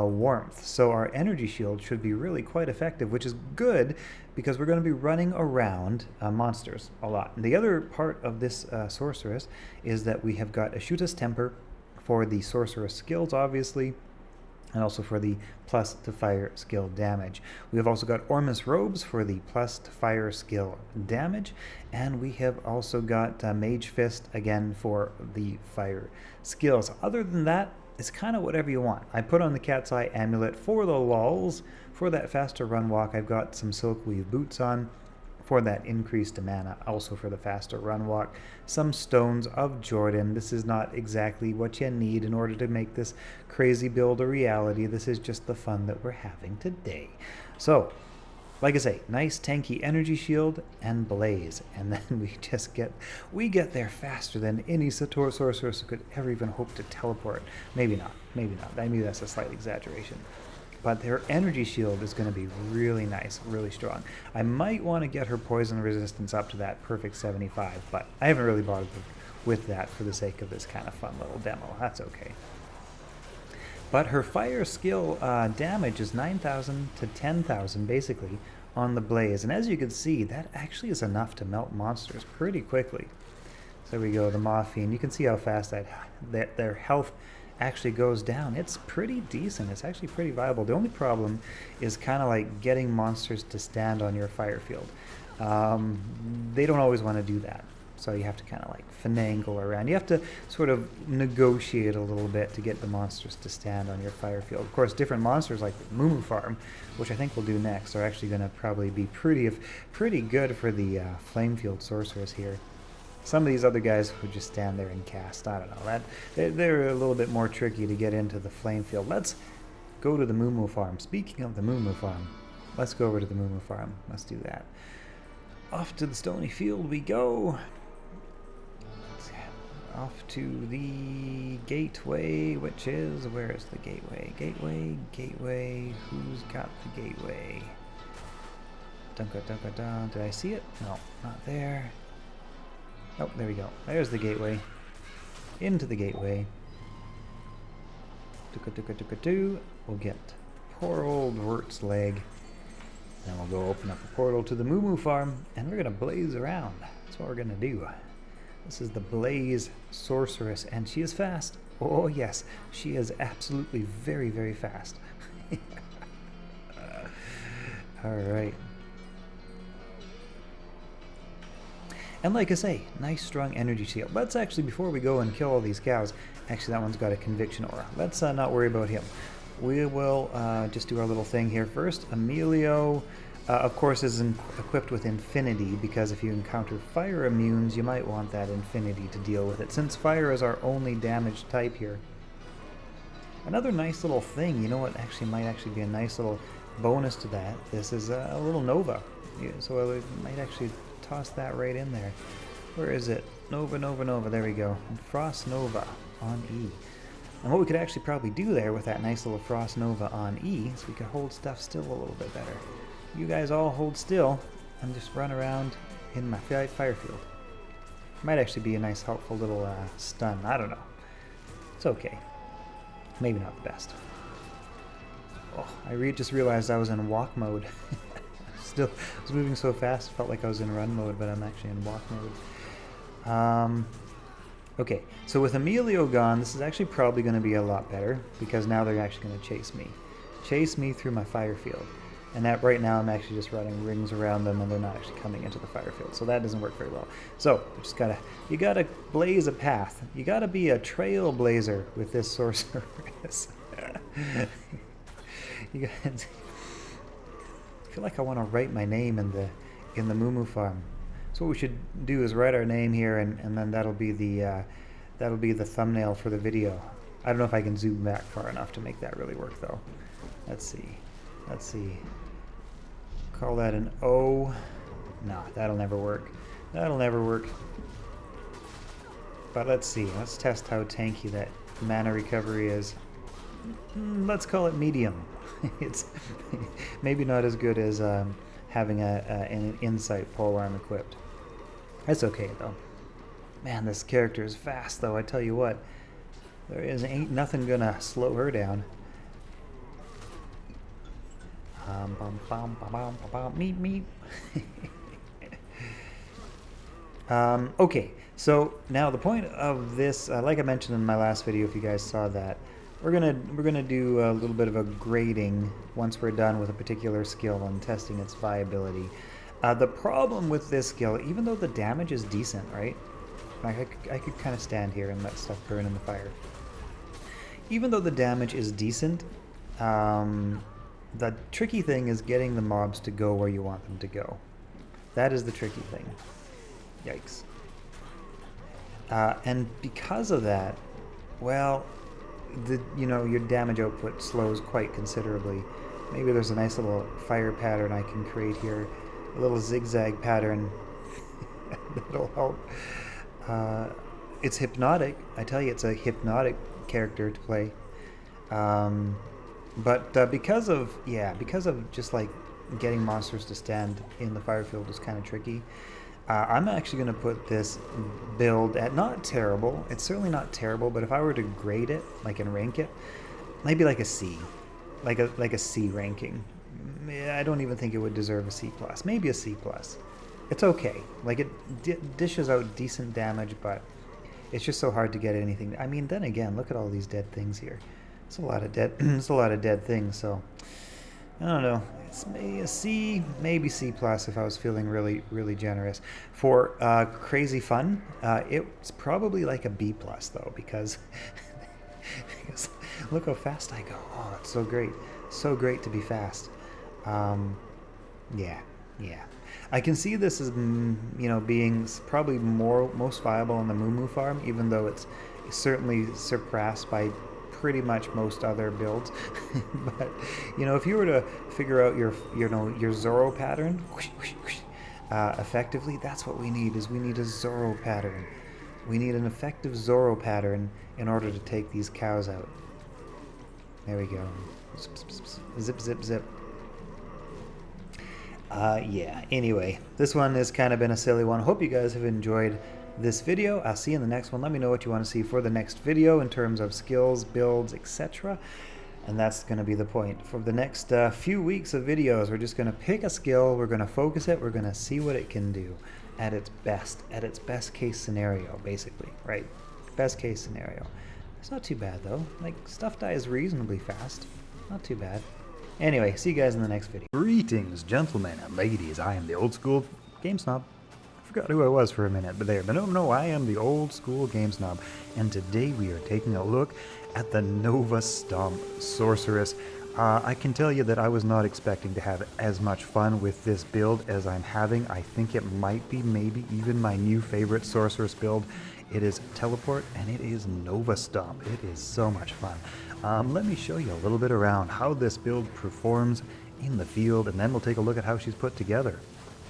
Warmth. So our Energy Shield should be really quite effective, which is good because we're going to be running around monsters a lot. And the other part of this Sorceress is that we have got Ashutas Temper for the Sorceress skills, obviously. and also for the plus to fire skill damage. We have also got Ormus Robes for the plus to fire skill damage, and we have also got Mage Fist again for the fire skills. Other than that, it's kind of whatever you want. I put on the Cat's Eye Amulet for the lulz. For that faster run walk, I've got some Silkweave boots on for that increased mana, also for the faster run walk. Some Stones of Jordan. This is not exactly what you need in order to make this crazy build a reality. This is just the fun that we're having today. So, like I say, nice tanky energy shield and blaze, and then we get there faster than any sorceress could ever even hope to teleport. Maybe not. Maybe not. Maybe that's a slight exaggeration. But their energy shield is going to be really nice, really strong. I might want to get her poison resistance up to that perfect 75, but I haven't really bothered with that for the sake of this kind of fun little demo. That's okay. But her fire skill damage is 9,000 to 10,000 basically on the blaze. And as you can see, that actually is enough to melt monsters pretty quickly. So there we go, the Maw-Fiend. You can see how fast their health actually goes down. It's pretty decent. It's actually pretty viable. The only problem is kind of like getting monsters to stand on your fire field. They don't always want to do that. So you have to kind of like finagle around. You have to sort of negotiate a little bit to get the monsters to stand on your fire field. Of course, different monsters like the Moo Farm, which I think we'll do next, are actually going to probably be pretty good for the Flame Field Sorceress here. Some of these other guys would just stand there and cast. I don't know. They're a little bit more tricky to get into the Flame Field. Let's go to the Moo Farm. Speaking of the Moo Farm, let's go over to the Moo Farm. Let's do that. Off to the Stony Field we go. Off to the gateway, which is, where is the gateway? Gateway, who's got the gateway? Dun-ka-dun-ka-dun. Did I see it? No, not there. Oh, there we go. There's the gateway. Into the gateway. We'll get poor old Wirt's leg. Then we'll go open up the portal to the Moo Farm, and we're going to blaze around. That's what we're going to do. This is the Blaze Sorceress, and she is fast. Oh yes, she is absolutely very, very fast. Alright. And like I say, nice strong energy shield. Let's actually, before we go and kill all these cows, actually that one's got a conviction aura. Let's not worry about him. We will just do our little thing here first. Emilio, of course, is equipped with Infinity, because if you encounter fire immunes, you might want that Infinity to deal with it, since fire is our only damage type here. Another nice little thing, you know what might actually be a nice little bonus to that? This is a little Nova. So I might actually toss that right in there. Where is it? Nova, there we go. Frost Nova on E. And what we could actually probably do there with that nice little Frost Nova on E is we could hold stuff still a little bit better. You guys all hold still and just run around in my fire field. Might actually be a nice helpful little stun. I don't know. It's okay. Maybe not the best. Oh, I just realized I was in walk mode. I was moving so fast, felt like I was in run mode, but I'm actually in walk mode. Okay, so with Emilio gone, this is actually probably going to be a lot better, because now they're actually going to chase me. Chase me through my fire field. And that right now I'm actually just running rings around them, and they're not actually coming into the fire field. So that doesn't work very well. So you gotta blaze a path. You gotta be a trailblazer with this sorceress. I feel like I want to write my name in the Moo Farm. So what we should do is write our name here, and then that'll be the thumbnail for the video. I don't know if I can zoom back far enough to make that really work though. Let's see. Call that an O. No, that'll never work. But let's see. Let's test how tanky that mana recovery is. Let's call it medium. It's maybe not as good as having an insight polearm equipped. That's okay though. Man, this character is fast though. I tell you what, ain't nothing gonna slow her down. Meep. Okay, so now the point of this, like I mentioned in my last video, if you guys saw that, we're gonna do a little bit of a grading once we're done with a particular skill and testing its viability. The problem with this skill, even though the damage is decent, right? I could kind of stand here and let stuff burn in the fire. Even though the damage is decent, the tricky thing is getting the mobs to go where you want them to go. That is the tricky thing. Yikes. And because of that, well, your damage output slows quite considerably. Maybe there's a nice little fire pattern I can create here, a little zigzag pattern that'll help. It's hypnotic. I tell you, it's a hypnotic character to play. But because of just like getting monsters to stand in the fire field is kind of tricky. I'm actually going to put this build at not terrible. It's certainly not terrible, but if I were to grade it, like and rank it, maybe like a C, like a C ranking. I don't even think it would deserve a C plus. Maybe a C plus. It's okay. Like it dishes out decent damage, but it's just so hard to get anything. I mean, then again, look at all these dead things here. It's a lot of dead. It's a lot of dead things. So I don't know. It's maybe a C, maybe C plus if I was feeling really, really generous. For crazy fun, it's probably like a B plus though, because look how fast I go. Oh, it's so great. So great to be fast. Yeah. I can see this as, being probably most viable on the Moo Farm, even though it's certainly surpassed by pretty much most other builds. But if you were to figure out your Zoro pattern effectively, that's what we need. We need a Zoro pattern. We need an effective Zoro pattern in order to take these cows out. There we go. Zip, zip, zip. Yeah, anyway, this one has kind of been a silly one. Hope you guys have enjoyed this video. I'll see you in the next one. Let me know what you want to see for the next video in terms of skills, builds, etc. And that's going to be the point. For the next few weeks of videos, we're just going to pick a skill, we're going to focus it, we're going to see what it can do at its best case scenario, basically, right? Best case scenario. It's not too bad though. Like, stuff dies reasonably fast. Not too bad. Anyway, see you guys in the next video. Greetings, gentlemen and ladies. I am the old school game snob. Forgot who I was for a minute, but no, I am the old school game snob, and today we are taking a look at the Nova Stomp Sorceress. I can tell you that I was not expecting to have as much fun with this build as I'm having. I think it might be maybe even my new favorite Sorceress build. It is Teleport and it is Nova Stomp. It is so much fun. Let me show you a little bit around how this build performs in the field, and then we'll take a look at how she's put together.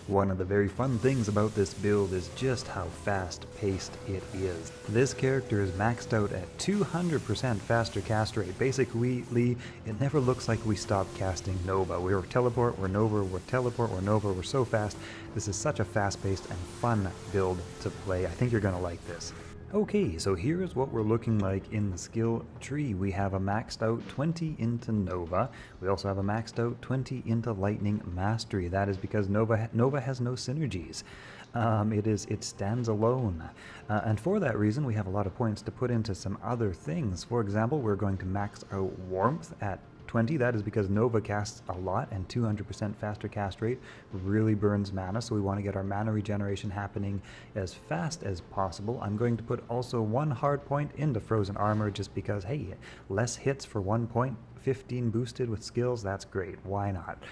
One of the very fun things about this build is just how fast-paced it is. This character is maxed out at 200% faster cast rate. Basically, it never looks like we stopped casting Nova. We're Teleport, we're Nova, we're Teleport, we're Nova, we're so fast. This is such a fast-paced and fun build to play. I think you're going to like this. Okay, so here's what we're looking like in the skill tree. We have a maxed out 20 into Nova. We also have a maxed out 20 into Lightning Mastery. That is because Nova has no synergies. It stands alone. And for that reason, we have a lot of points to put into some other things. For example, we're going to max out Warmth at 20. That is because Nova casts a lot, and 200% faster cast rate really burns mana, so we want to get our mana regeneration happening as fast as possible. I'm going to put also one hard point into Frozen Armor just because, hey, less hits for 1 point, 15 boosted with skills, that's great. Why not?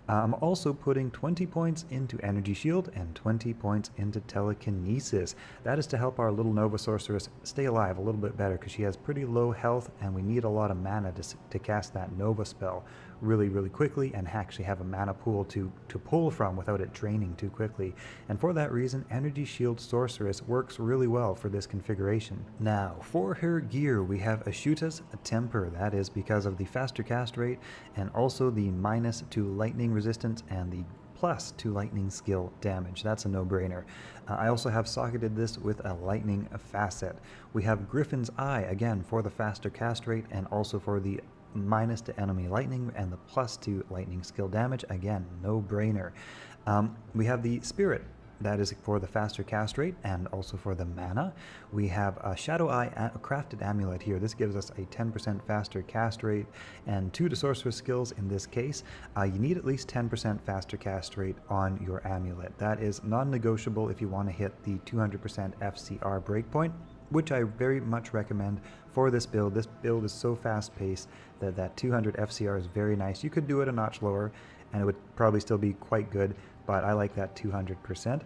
I'm also putting 20 points into Energy Shield and 20 points into Telekinesis. That is to help our little Nova Sorceress stay alive a little bit better because she has pretty low health and we need a lot of mana to cast that Nova spell really, really quickly and actually have a mana pool to pull from without it draining too quickly. And for that reason, Energy Shield Sorceress works really well for this configuration. Now, for her gear, we have Ashuta's Temper. That is because of the faster cast rate and also the -2 lightning resistance and the +2 lightning skill damage. That's a no-brainer. I also have socketed this with a lightning facet. We have Griffin's Eye, again, for the faster cast rate and also for the minus to enemy lightning and the +2 lightning skill damage. Again, no-brainer. We have the Spirit That is for the faster cast rate and also for the mana. We have a Shadow Eye crafted amulet here. This gives us a 10% faster cast rate and 2 to Sorceress skills in this case. You need at least 10% faster cast rate on your amulet. That is non-negotiable if you want to hit the 200% FCR breakpoint, which I very much recommend for this build. This build is so fast-paced that that 200 FCR is very nice. You could do it a notch lower and it would probably still be quite good, but I like that 200%.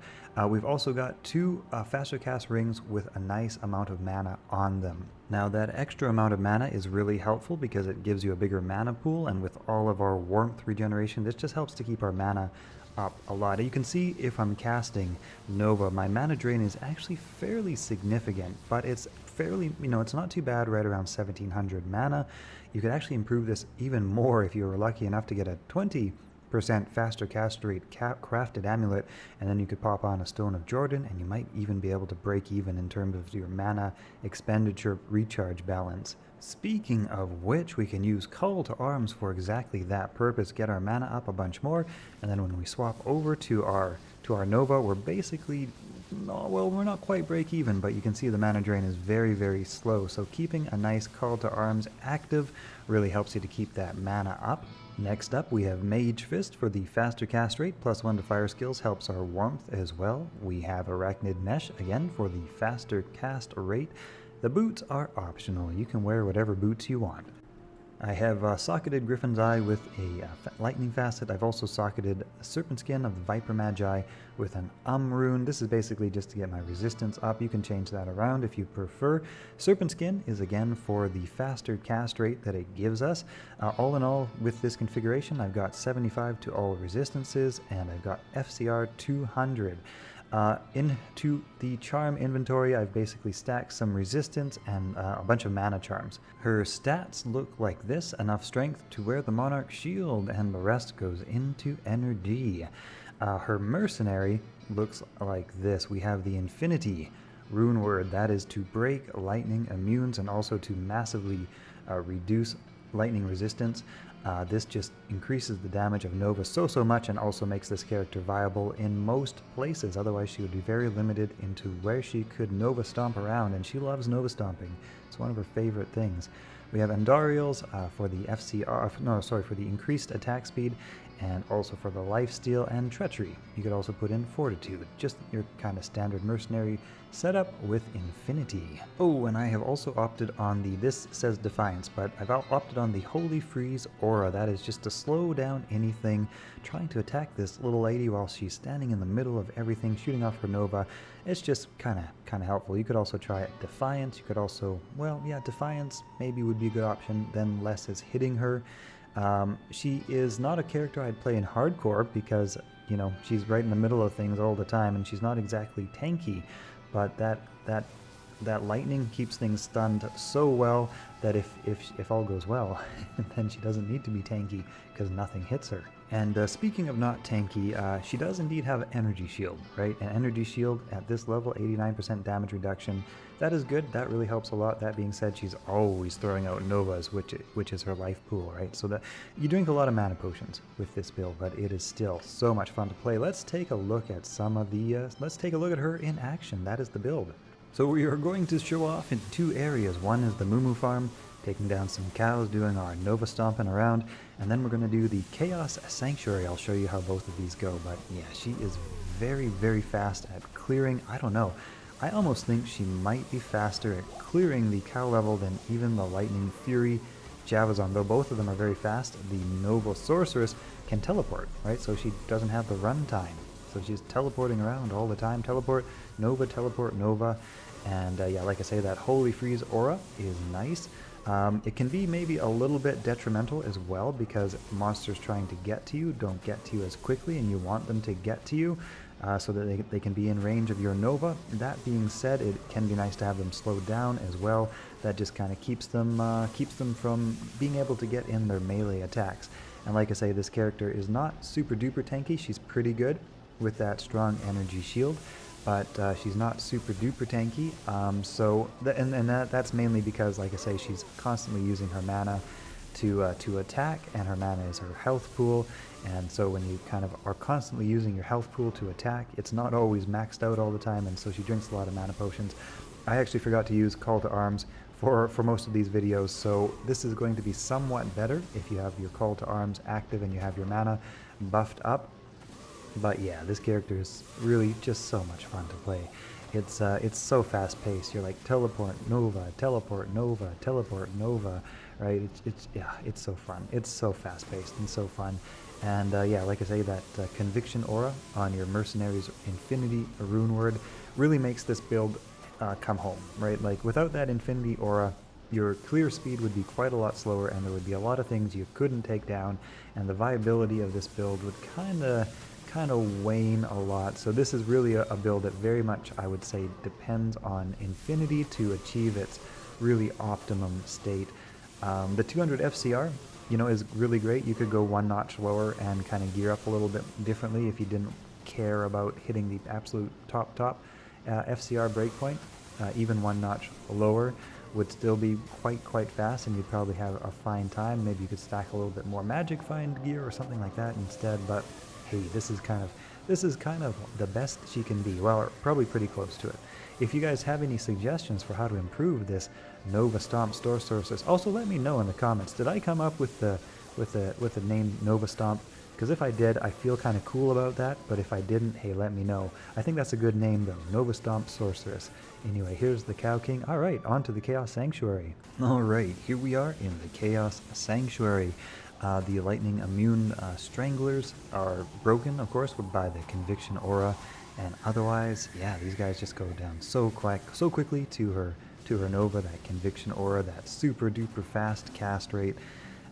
We've also got 2 faster cast rings with a nice amount of mana on them. Now that extra amount of mana is really helpful because it gives you a bigger mana pool, and with all of our warmth regeneration, this just helps to keep our mana up a lot. You can see if I'm casting Nova, my mana drain is actually fairly significant, but it's fairly, it's not too bad, right around 1700 mana. You could actually improve this even more if you were lucky enough to get a 20% faster cast rate crafted amulet, and then you could pop on a Stone of Jordan and you might even be able to break even in terms of your mana expenditure recharge balance. Speaking of which, we can use Call to Arms for exactly that purpose, get our mana up a bunch more, and then when we swap over to our Nova, we're basically, well, we're not quite break even, but you can see the mana drain is very, very slow, so keeping a nice Call to Arms active really helps you to keep that mana up. Next up, we have Mage Fist for the faster cast rate, +1 to fire skills, helps our warmth as well. We have Arachnid Mesh, again, for the faster cast rate. The boots are optional. You can wear whatever boots you want. I have socketed Griffin's Eye with a lightning facet. I've also socketed Serpent Skin of the Viper Magi with an rune. This is basically just to get my resistance up. You can change that around if you prefer. Serpent Skin is again for the faster cast rate that it gives us. All in all, with this configuration, I've got 75 to all resistances and I've got FCR 200. Into the charm inventory, I've basically stacked some resistance and a bunch of mana charms. Her stats look like this: enough strength to wear the Monarch shield, and the rest goes into energy. Her Mercenary looks like this. We have the Infinity rune word, that is to break lightning immunes and also to massively reduce lightning resistance. This just increases the damage of Nova so much and also makes this character viable in most places. Otherwise she would be very limited into where she could Nova Stomp around, and she loves Nova Stomping. It's one of her favorite things. We have Andariel's for the for the increased attack speed and also for the lifesteal and treachery. You could also put in fortitude, just your kind of standard mercenary setup with infinity. Oh, and I have also opted on this says defiance, but I've opted on the Holy Freeze aura. That is just to slow down anything trying to attack this little lady while she's standing in the middle of everything, shooting off her Nova. It's just kind of helpful. You could also try defiance. You could also, well, yeah, defiance maybe would be a good option. Then less is hitting her. She is not a character I'd play in hardcore because, she's right in the middle of things all the time and she's not exactly tanky, but that lightning keeps things stunned so well that if all goes well, then she doesn't need to be tanky because nothing hits her. And speaking of not tanky, she does indeed have an energy shield, right? An energy shield at this level, 89% damage reduction. That is good. That really helps a lot. That being said, she's always throwing out Novas, which is her life pool, right? So that you drink a lot of mana potions with this build, but it is still so much fun to play. Let's take a look at let's take a look at her in action. That is the build. So we are going to show off in 2 areas. One is the Moo Farm, taking down some cows, doing our Nova stomping around, and then we're going to do the Chaos Sanctuary. I'll show you how both of these go, but yeah, she is very, very fast at clearing. I don't know. I almost think she might be faster at clearing the cow level than even the Lightning Fury Javazon, though both of them are very fast. The Nova Sorceress can teleport, right? So she doesn't have the run time. So she's teleporting around all the time. Teleport Nova. And yeah, like I say, that Holy Freeze aura is nice. It can be maybe a little bit detrimental as well because monsters trying to get to you don't get to you as quickly, and you want them to get to you so that they can be in range of your Nova. That being said, it can be nice to have them slowed down as well. That just kind of keeps them from being able to get in their melee attacks. And like I say, this character is not super duper tanky. She's pretty good with that strong energy shield, but she's not super duper tanky. That's mainly because, like I say, she's constantly using her mana to attack, and her mana is her health pool. And so when you kind of are constantly using your health pool to attack, it's not always maxed out all the time, and so she drinks a lot of mana potions. I actually forgot to use Call to Arms for most of these videos, so this is going to be somewhat better if you have your Call to Arms active and you have your mana buffed up. But yeah, this character is really just so much fun to play. It's so fast paced. You're like teleport Nova, teleport Nova, teleport Nova, right? It's so fun. It's so fast paced and so fun. And yeah, like I say, that Conviction Aura on your Mercenary's Infinity Rune Word really makes this build come home, right? Like without that Infinity Aura, your clear speed would be quite a lot slower, and there would be a lot of things you couldn't take down, and the viability of this build would kind of wane a lot. So this is really a build that very much, I would say, depends on Infinity to achieve its really optimum state. The 200 FCR, you know, is really great. You could go one notch lower and kind of gear up a little bit differently if you didn't care about hitting the absolute top FCR breakpoint. Even one notch lower would still be quite fast, and you'd probably have a fine time. Maybe you could stack a little bit more magic find gear or something like that instead. But hey, this is kind of the best she can be. Well, probably pretty close to it. If you guys have any suggestions for how to improve this Nova Stomp Sorceress, also let me know in the comments. Did I come up with the name Nova Stomp? Because if I did, I feel kind of cool about that. But if I didn't, hey, let me know. I think that's a good name though, Nova Stomp Sorceress. Anyway, here's the Cow King. All right, on to the Chaos Sanctuary. All right, here we are in the Chaos Sanctuary. The lightning immune stranglers are broken, of course, by the Conviction Aura, and otherwise, yeah, these guys just go down so quickly to her Nova, that Conviction Aura, that super duper fast cast rate,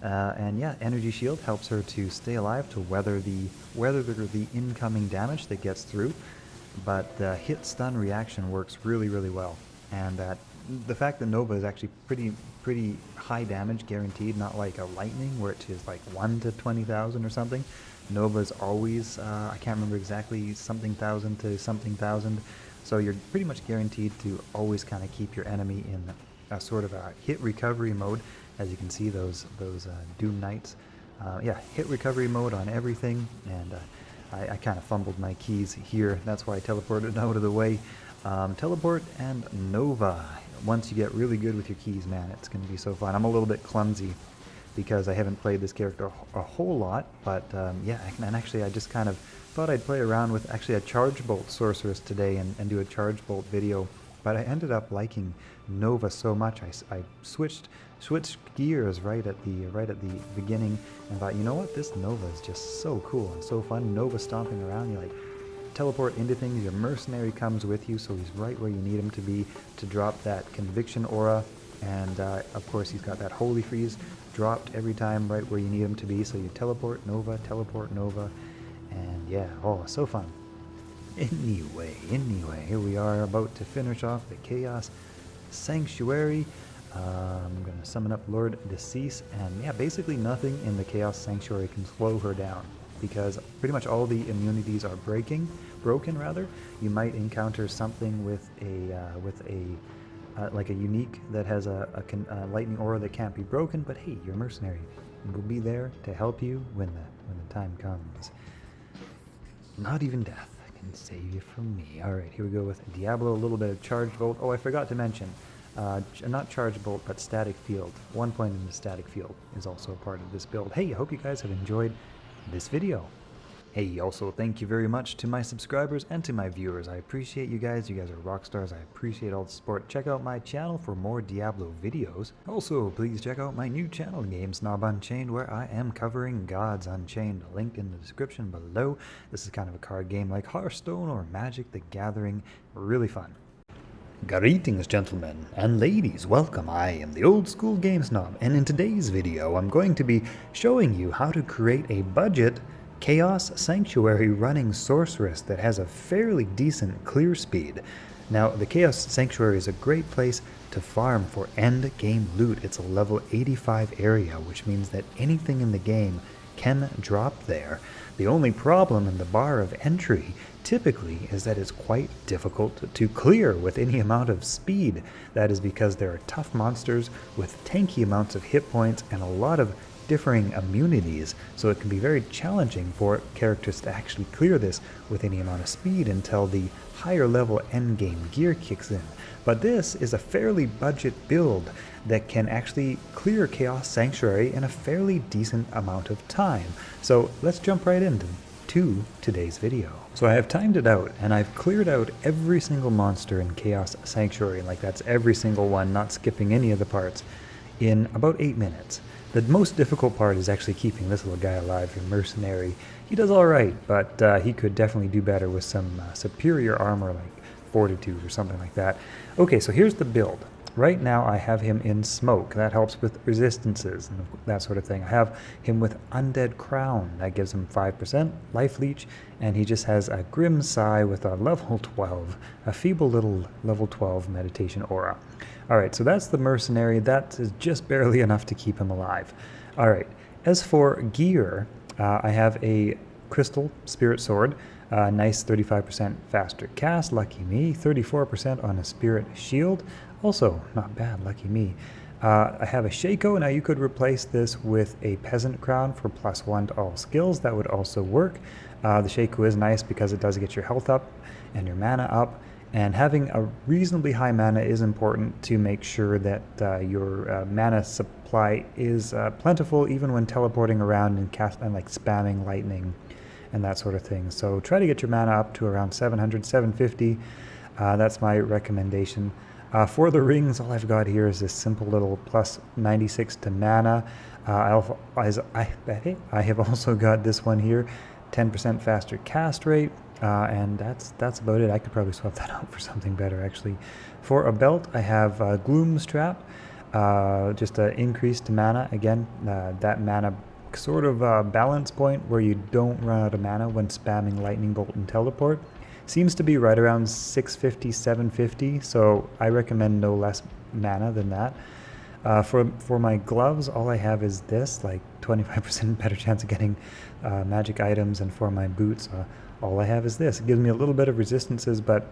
and yeah, Energy Shield helps her to stay alive, to weather the incoming damage that gets through, but the hit stun reaction works really well, and the fact that Nova is actually pretty high damage guaranteed, not like a lightning where it is like 1 to 20,000 or something. Nova's always, I can't remember exactly, something thousand to something thousand. So you're pretty much guaranteed to always kind of keep your enemy in a sort of a hit recovery mode. As you can see, those Doom Knights. Yeah, hit recovery mode on everything. And I kind of fumbled my keys here. That's why I teleported out of the way. Teleport and Nova. Once you get really good with your keys, man, it's going to be so fun. I'm a little bit clumsy because I haven't played this character a whole lot, but yeah, and actually I just kind of thought I'd play around with actually a Charge Bolt Sorceress today and do a Charge Bolt video, but I ended up liking Nova so much I switched gears right at the beginning and thought, you know what, this Nova is just so cool and so fun. Nova stomping around, you like teleport into things, your Mercenary comes with you, so he's right where you need him to be to drop that Conviction Aura, and of course he's got that Holy Freeze dropped every time right where you need him to be, so you teleport Nova, and yeah, oh, so fun. Anyway, here we are about to finish off the Chaos Sanctuary. I'm going to summon up Lord Decease, and yeah, basically nothing in the Chaos Sanctuary can slow her down, because pretty much all the immunities are broken. You might encounter something with like a unique that has a lightning aura that can't be broken, but hey, your Mercenary will be there to help you when the time comes. Not even death can save you from me. All right, here we go with Diablo, a little bit of Charge Bolt. Oh, I forgot to mention, not Charge Bolt, but Static Field. 1 point in the Static Field is also a part of this build. Hey, I hope you guys have enjoyed this video. Hey, also thank you very much to my subscribers and to my viewers. I appreciate you guys. You guys are rock stars. I appreciate all the support. Check out my channel for more Diablo videos. Also, please check out my new channel, Game Snob Unchained, where I am covering Gods Unchained. Link in the description below. This is kind of a card game like Hearthstone or Magic the Gathering. Really fun. Greetings, gentlemen and ladies, welcome. I am the Old School Game Snob, and in today's video I'm going to be showing you how to create a budget Chaos Sanctuary running Sorceress that has a fairly decent clear speed. Now, the Chaos Sanctuary is a great place to farm for end game loot. It's a level 85 area, which means that anything in the game can drop there. The only problem in the bar of entry typically is that it's quite difficult to clear with any amount of speed. That is because there are tough monsters with tanky amounts of hit points and a lot of differing immunities, so it can be very challenging for characters to actually clear this with any amount of speed until the higher level endgame gear kicks in. But this is a fairly budget build that can actually clear Chaos Sanctuary in a fairly decent amount of time. So let's jump right into today's video. So I have timed it out, and I've cleared out every single monster in Chaos Sanctuary, like that's every single one, not skipping any of the parts, in about 8 minutes. The most difficult part is actually keeping this little guy alive, your Mercenary. He does alright, but he could definitely do better with some superior armor like Fortitude or something like that. Okay, so here's the build. Right now I have him in Smoke. That helps with resistances and that sort of thing. I have him with Undead Crown. That gives him 5% Life Leech, and he just has a Grim Sigh with a level 12, a feeble little level 12 meditation aura. Alright, so that's the Mercenary. That is just barely enough to keep him alive. Alright, as for gear, I have a Crystal Spirit Sword. Nice 35% faster cast, lucky me. 34% on a Spirit Shield. Also, not bad, lucky me. I have a Shaco. Now you could replace this with a Peasant Crown for +1 to all skills. That would also work. The Shaco is nice because it does get your health up and your mana up. And having a reasonably high mana is important to make sure that your mana supply is plentiful even when teleporting around and like spamming lightning and that sort of thing. So try to get your mana up to around 700, 750. That's my recommendation. For the rings, all I've got here is this simple little +96 to mana. I have also got this one here, 10% faster cast rate, and that's about it. I could probably swap that out for something better, actually. For a belt, I have Gloom Strap, just an increase to mana. Again, that mana sort of balance point where you don't run out of mana when spamming Lightning Bolt and Teleport. Seems to be right around 650, 750, so I recommend no less mana than that. For my gloves, all I have is this, like 25% better chance of getting magic items, and for my boots, all I have is this. It gives me a little bit of resistances, but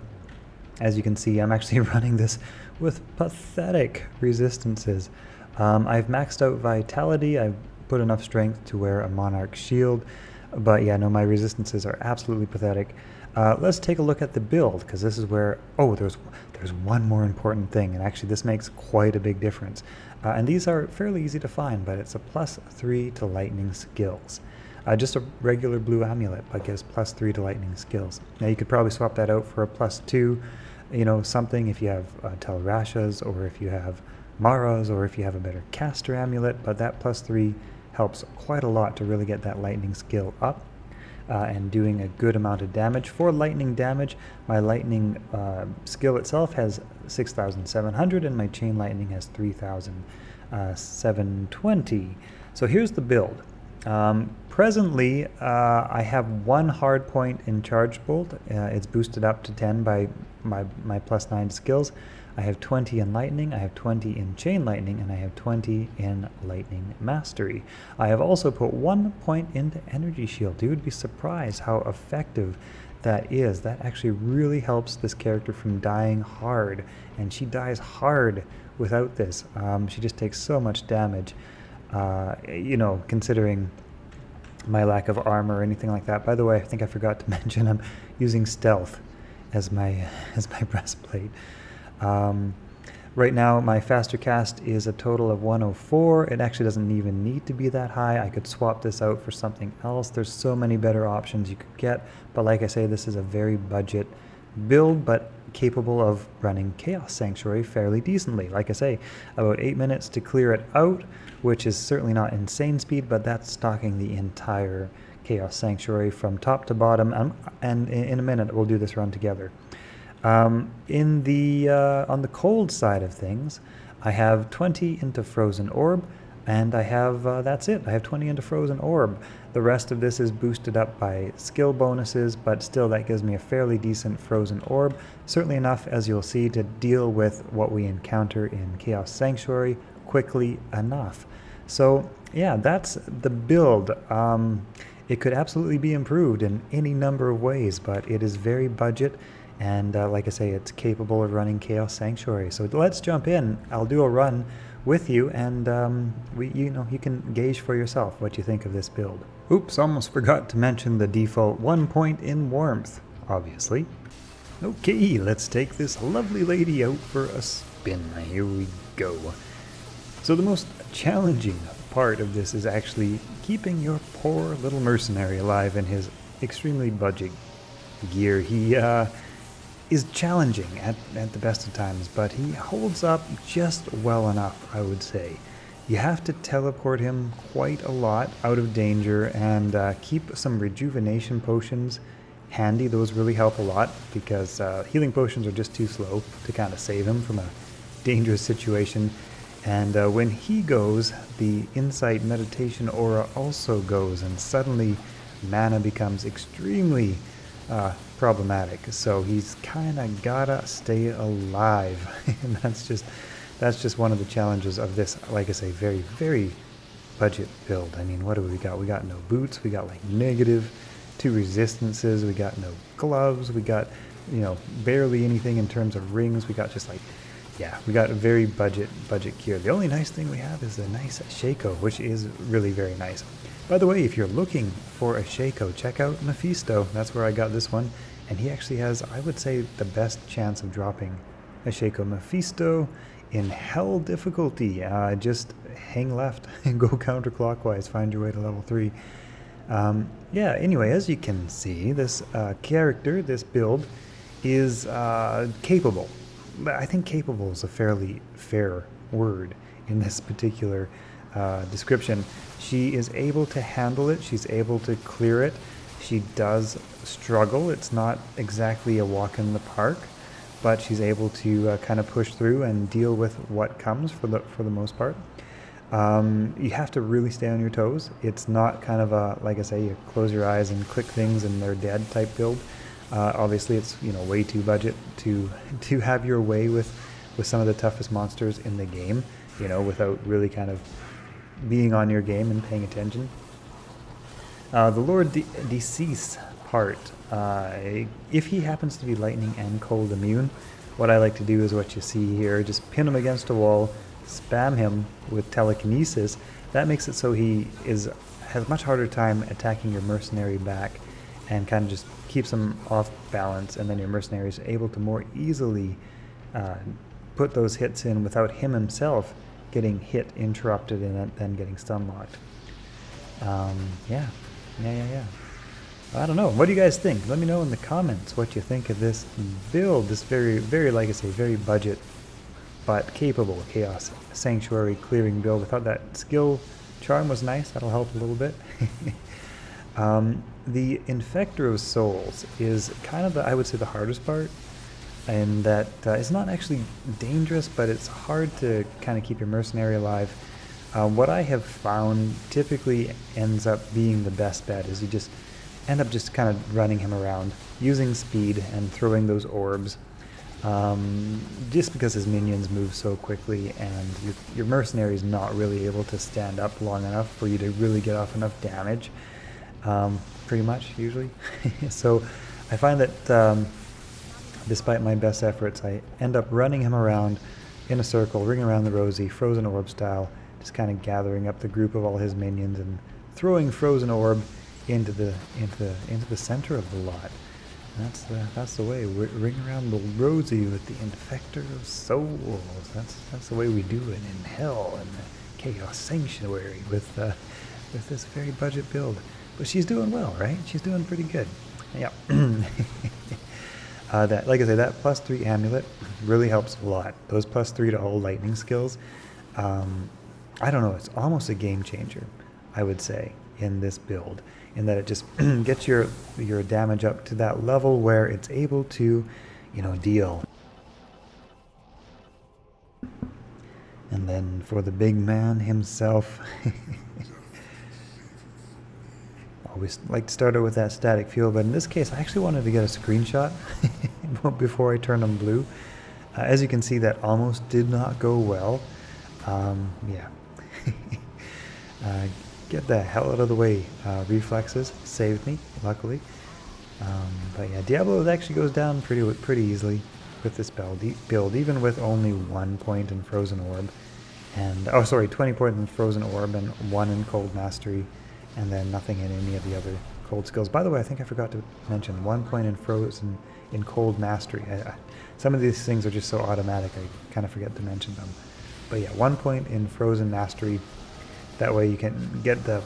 as you can see, I'm actually running this with pathetic resistances. I've maxed out Vitality, I've put enough strength to wear a Monarch Shield, but yeah, no, my resistances are absolutely pathetic. Let's take a look at the build, because this is where, there's one more important thing, and actually this makes quite a big difference. And these are fairly easy to find, but it's a +3 to lightning skills. Just a regular blue amulet, but gives +3 to lightning skills. Now you could probably swap that out for a +2, something if you have Tal Rashas, or if you have Maras, or if you have a better caster amulet, but that +3 helps quite a lot to really get that lightning skill up. And doing a good amount of damage. For lightning damage, my lightning skill itself has 6,700 and my chain lightning has 3,720. So here's the build. Presently, I have 1 hard point in Charge Bolt. It's boosted up to 10 by my +9 skills. I have 20 in Lightning, I have 20 in Chain Lightning, and I have 20 in Lightning Mastery. I have also put 1 point into Energy Shield. You would be surprised how effective that is. That actually really helps this character from dying hard, and she dies hard without this. She just takes so much damage, considering my lack of armor or anything like that. By the way, I think I forgot to mention I'm using Stealth as my breastplate. Right now my faster cast is a total of 104. It actually doesn't even need to be that high. I could swap this out for something else. There's so many better options you could get, but like I say, this is a very budget build, but capable of running Chaos Sanctuary fairly decently. Like I say, about 8 minutes to clear it out, which is certainly not insane speed, but that's stocking the entire Chaos Sanctuary from top to bottom, and in a minute we'll do this run together. On the cold side of things, I have 20 into Frozen Orb, and I have, that's it, I have 20 into Frozen Orb. The rest of this is boosted up by skill bonuses, but still that gives me a fairly decent Frozen Orb, certainly enough, as you'll see, to deal with what we encounter in Chaos Sanctuary quickly enough. So yeah, that's the build. It could absolutely be improved in any number of ways, but it is very budget, and like I say, it's capable of running Chaos Sanctuary. So let's jump in. I'll do a run with you, and you can gauge for yourself what you think of this build. Oops, almost forgot to mention the default 1 point in warmth, obviously. Okay, let's take this lovely lady out for a spin. Here we go. So the most challenging part of this is actually keeping your poor little mercenary alive in his extremely budget gear. He is challenging at the best of times, but he holds up just well enough, I would say. You have to teleport him quite a lot out of danger and keep some rejuvenation potions handy. Those really help a lot because healing potions are just too slow to kind of save him from a dangerous situation. And when he goes, the Insight Meditation aura also goes, and suddenly mana becomes extremely problematic. So he's kind of gotta stay alive, and that's just one of the challenges of this. Like I say, very, very budget build. I mean, what do we got? We got no boots. We got like -2 resistances. We got no gloves. We got barely anything in terms of rings. We got just like. Yeah, we got a very budget gear. The only nice thing we have is a nice Shaco, which is really very nice. By the way, if you're looking for a Shaco, check out Mephisto. That's where I got this one. And he actually has, I would say, the best chance of dropping a Shaco. Mephisto in hell difficulty. Just hang left and go counterclockwise. Find your way to level 3. Yeah, anyway, as you can see, this character, this build, is capable. I think capable is a fairly fair word in this particular description. She is able to handle it. She's able to clear it. She does struggle. It's not exactly a walk in the park, but she's able to kind of push through and deal with what comes for the most part. You have to really stay on your toes. It's not kind of a, like I say, you close your eyes and click things and they're dead type build. Obviously, it's way too budget to have your way with some of the toughest monsters in the game, without really kind of being on your game and paying attention. The Lord Decease part, if he happens to be lightning and cold immune, what I like to do is what you see here: just pin him against a wall, spam him with telekinesis. That makes it so he has much harder time attacking your mercenary back, and kind of just keeps them off balance, and then your mercenary is able to more easily put those hits in without him himself getting hit, interrupted, and then getting stun locked. Yeah. I don't know. What do you guys think? Let me know in the comments what you think of this build, this very, very, like I say, very budget but capable Chaos Sanctuary clearing build. I thought that skill charm was nice. That'll help a little bit. The Infector of Souls is kind of, I would say, the hardest part, and that it's not actually dangerous, but it's hard to kind of keep your mercenary alive. What I have found typically ends up being the best bet is you just end up just kind of running him around, using speed and throwing those orbs, just because his minions move so quickly, and your mercenary is not really able to stand up long enough for you to really get off enough damage. Pretty much, usually. So I find that despite my best efforts, I end up running him around in a circle, ring around the rosy, frozen orb style, just kind of gathering up the group of all his minions and throwing frozen orb into the center of the lot. That's the way. Ring around the rosy with the Infector of Souls. That's the way we do it in hell and the Chaos Sanctuary with this very budget build. But she's doing well, right? She's doing pretty good. Yeah. That, like I say, that +3 amulet really helps a lot. Those +3 to all lightning skills. I don't know. It's almost a game changer, I would say, in this build, in that it just gets your damage up to that level where it's able to, deal. And then for the big man himself. Always like to start out with that static fuel, but in this case I actually wanted to get a screenshot before I turned them blue. As you can see, that almost did not go well. Yeah. Get the hell out of the way. Reflexes saved me, luckily. But yeah, Diablo actually goes down pretty easily with this build, even with only 1 point in Frozen Orb. And, 20 points in Frozen Orb and 1 in Cold Mastery, and then nothing in any of the other cold skills. By the way, I think I forgot to mention 1 point in Frozen in Cold Mastery. Some of these things are just so automatic, I kind of forget to mention them. But yeah, 1 point in Frozen Mastery. That way you can get the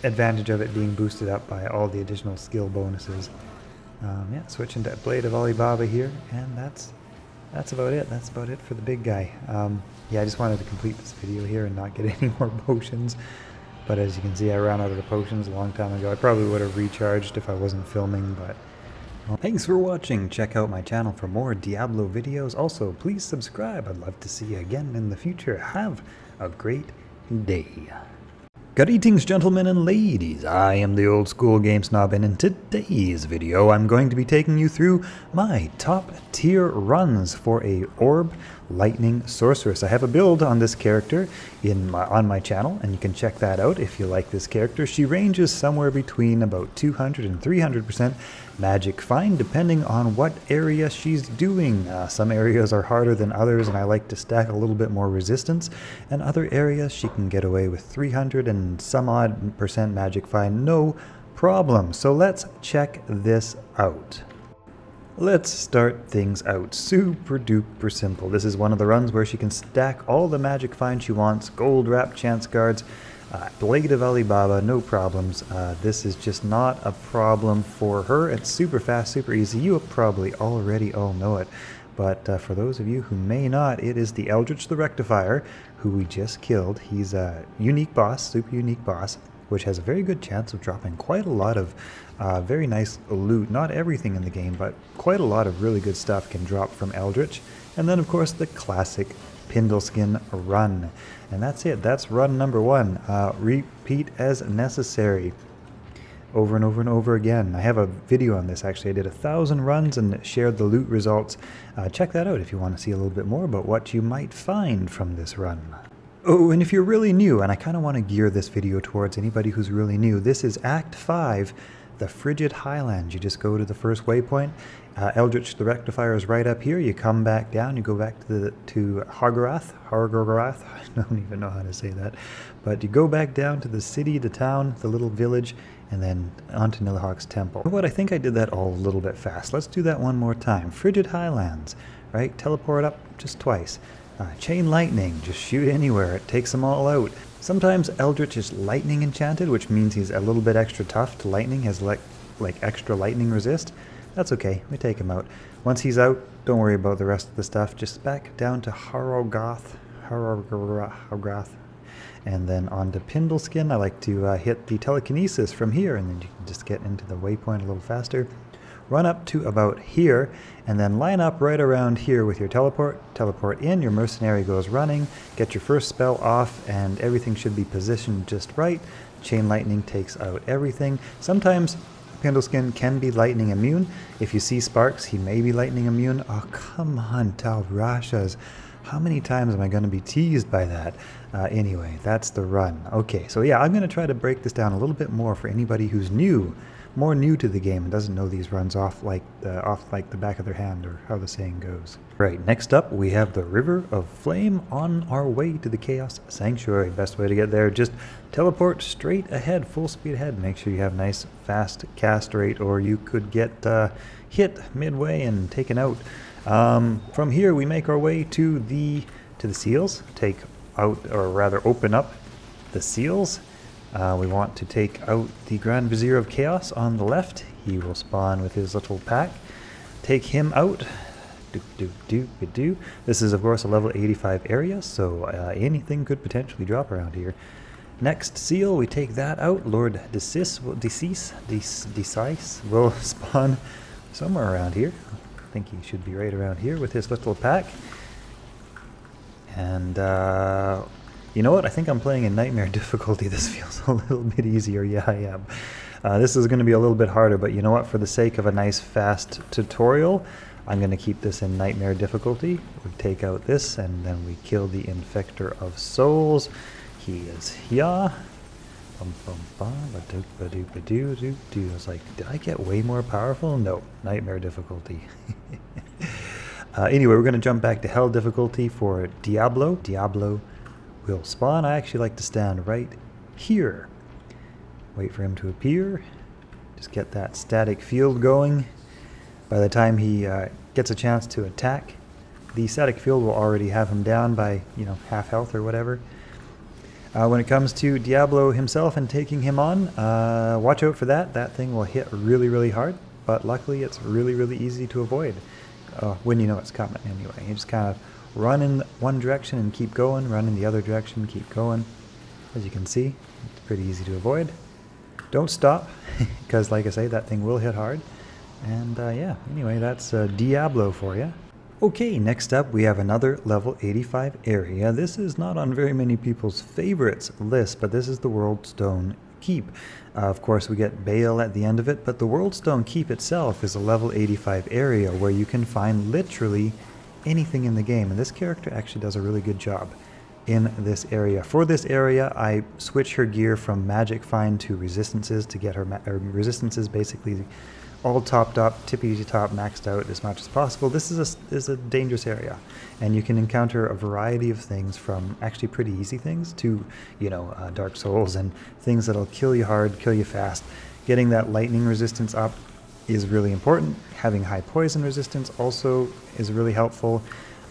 advantage of it being boosted up by all the additional skill bonuses. Yeah, switching to Blade of Alibaba here, and that's about it. That's about it for the big guy. Yeah, I just wanted to complete this video here and not get any more potions. But as you can see, I ran out of the potions a long time ago. I probably would have recharged if I wasn't filming, but... Well, thanks for watching. Check out my channel for more Diablo videos. Also, please subscribe. I'd love to see you again in the future. Have a great day. Greetings, gentlemen and ladies. I am the old school game snob, and in today's video I'm going to be taking you through my top tier runs for a Orb Lightning Sorceress. I have a build on this character on my channel, and you can check that out if you like this character. She ranges somewhere between about 200 and 300% magic fine, depending on what area she's doing. Some areas are harder than others, and I like to stack a little bit more resistance. And other areas she can get away with 300 and some odd percent magic fine, no problem. So let's check this out. Let's start things out super duper simple. This is one of the runs where she can stack all the magic fine she wants, gold wrap chance guards, Blade of Alibaba, no problems. This is just not a problem for her. It's super fast, super easy. You probably already all know it. But for those of you who may not, it is the Eldritch the Rectifier, who we just killed. He's a unique boss, super unique boss, which has a very good chance of dropping quite a lot of very nice loot. Not everything in the game, but quite a lot of really good stuff can drop from Eldritch. And then, of course, the classic Pindleskin run. And that's it. That's run number 1. Repeat as necessary. Over and over and over again. I have a video on this, actually. I did 1,000 runs and shared the loot results. Check that out if you want to see a little bit more about what you might find from this run. Oh, and if you're really new, and I kind of want to gear this video towards anybody who's really new, this is Act 5, the Frigid Highlands. You just go to the first waypoint. Eldritch the Rectifier is right up here. You come back down, you go back to Hargarath. I don't even know how to say that. But you go back down to the city, the town, the little village, and then onto Nilhog's temple. You know what, I think I did that all a little bit fast. Let's do that one more time. Frigid Highlands, right? Teleport up just twice. Chain Lightning, just shoot anywhere, it takes them all out. Sometimes Eldritch is lightning enchanted, which means he's a little bit extra tough to lightning, has like extra lightning resist. That's okay, we take him out. Once he's out, don't worry about the rest of the stuff, just back down to Harrogath, and then on to Pindleskin. I like to hit the telekinesis from here, and then you can just get into the waypoint a little faster. Run up to about here, and then line up right around here with your teleport. Teleport in, your Mercenary goes running, get your first spell off, and everything should be positioned just right. Chain Lightning takes out everything. Sometimes Pindleskin can be lightning immune. If you see sparks, he may be lightning immune. Oh, come on, Tal Rashas. How many times am I going to be teased by that? Anyway, that's the run. Okay, so yeah, I'm going to try to break this down a little bit more for anybody who's more new to the game and doesn't know these runs off like the back of their hand, or how the saying goes. Right, next up we have the River of Flame on our way to the Chaos Sanctuary. Best way to get there, just teleport straight ahead, full speed ahead. Make sure you have nice fast cast rate, or you could get hit midway and taken out. From here we make our way to the seals, take out, or rather open up the seals. We want to take out the Grand Vizier of Chaos on the left. He will spawn with his little pack. Take him out. This is, of course, a level 85 area, so anything could potentially drop around here. Next seal, we take that out. Lord Decease will spawn somewhere around here. I think he should be right around here with his little pack. And you know what? I think I'm playing in Nightmare difficulty. This feels a little bit easier. Yeah, I am. This is going to be a little bit harder, but you know what? For the sake of a nice fast tutorial, I'm going to keep this in Nightmare difficulty. We take out this, and then we kill the Infector of Souls. He is here. Bum, bum, bum, ba-doop, ba-doop, ba-doo, doo, doo. I was like, did I get way more powerful? No, nightmare difficulty. Anyway, we're going to jump back to hell difficulty for Diablo. Diablo will spawn. I actually like to stand right here. Wait for him to appear. Just get that static field going. By the time he gets a chance to attack, the static field will already have him down by, half health or whatever. When it comes to Diablo himself and taking him on, watch out for that. That thing will hit really, really hard, but luckily it's really, really easy to avoid when you know it's coming anyway. You just kind of run in one direction and keep going, run in the other direction, keep going. As you can see, it's pretty easy to avoid. Don't stop, because like I say, that thing will hit hard. And yeah, anyway, that's Diablo for you. Okay, next up we have another level 85 area. This is not on very many people's favorites list, but this is the Worldstone Keep. Of course, we get Baal at the end of it, but the Worldstone Keep itself is a level 85 area where you can find literally anything in the game, and this character actually does a really good job in this area. For this area, I switch her gear from Magic Find to Resistances to get her Resistances basically all topped up, tippy-top, maxed out as much as possible. This is a dangerous area, and you can encounter a variety of things from actually pretty easy things to, Dark Souls and things that'll kill you hard, kill you fast. Getting that lightning resistance up is really important. Having high poison resistance also is really helpful.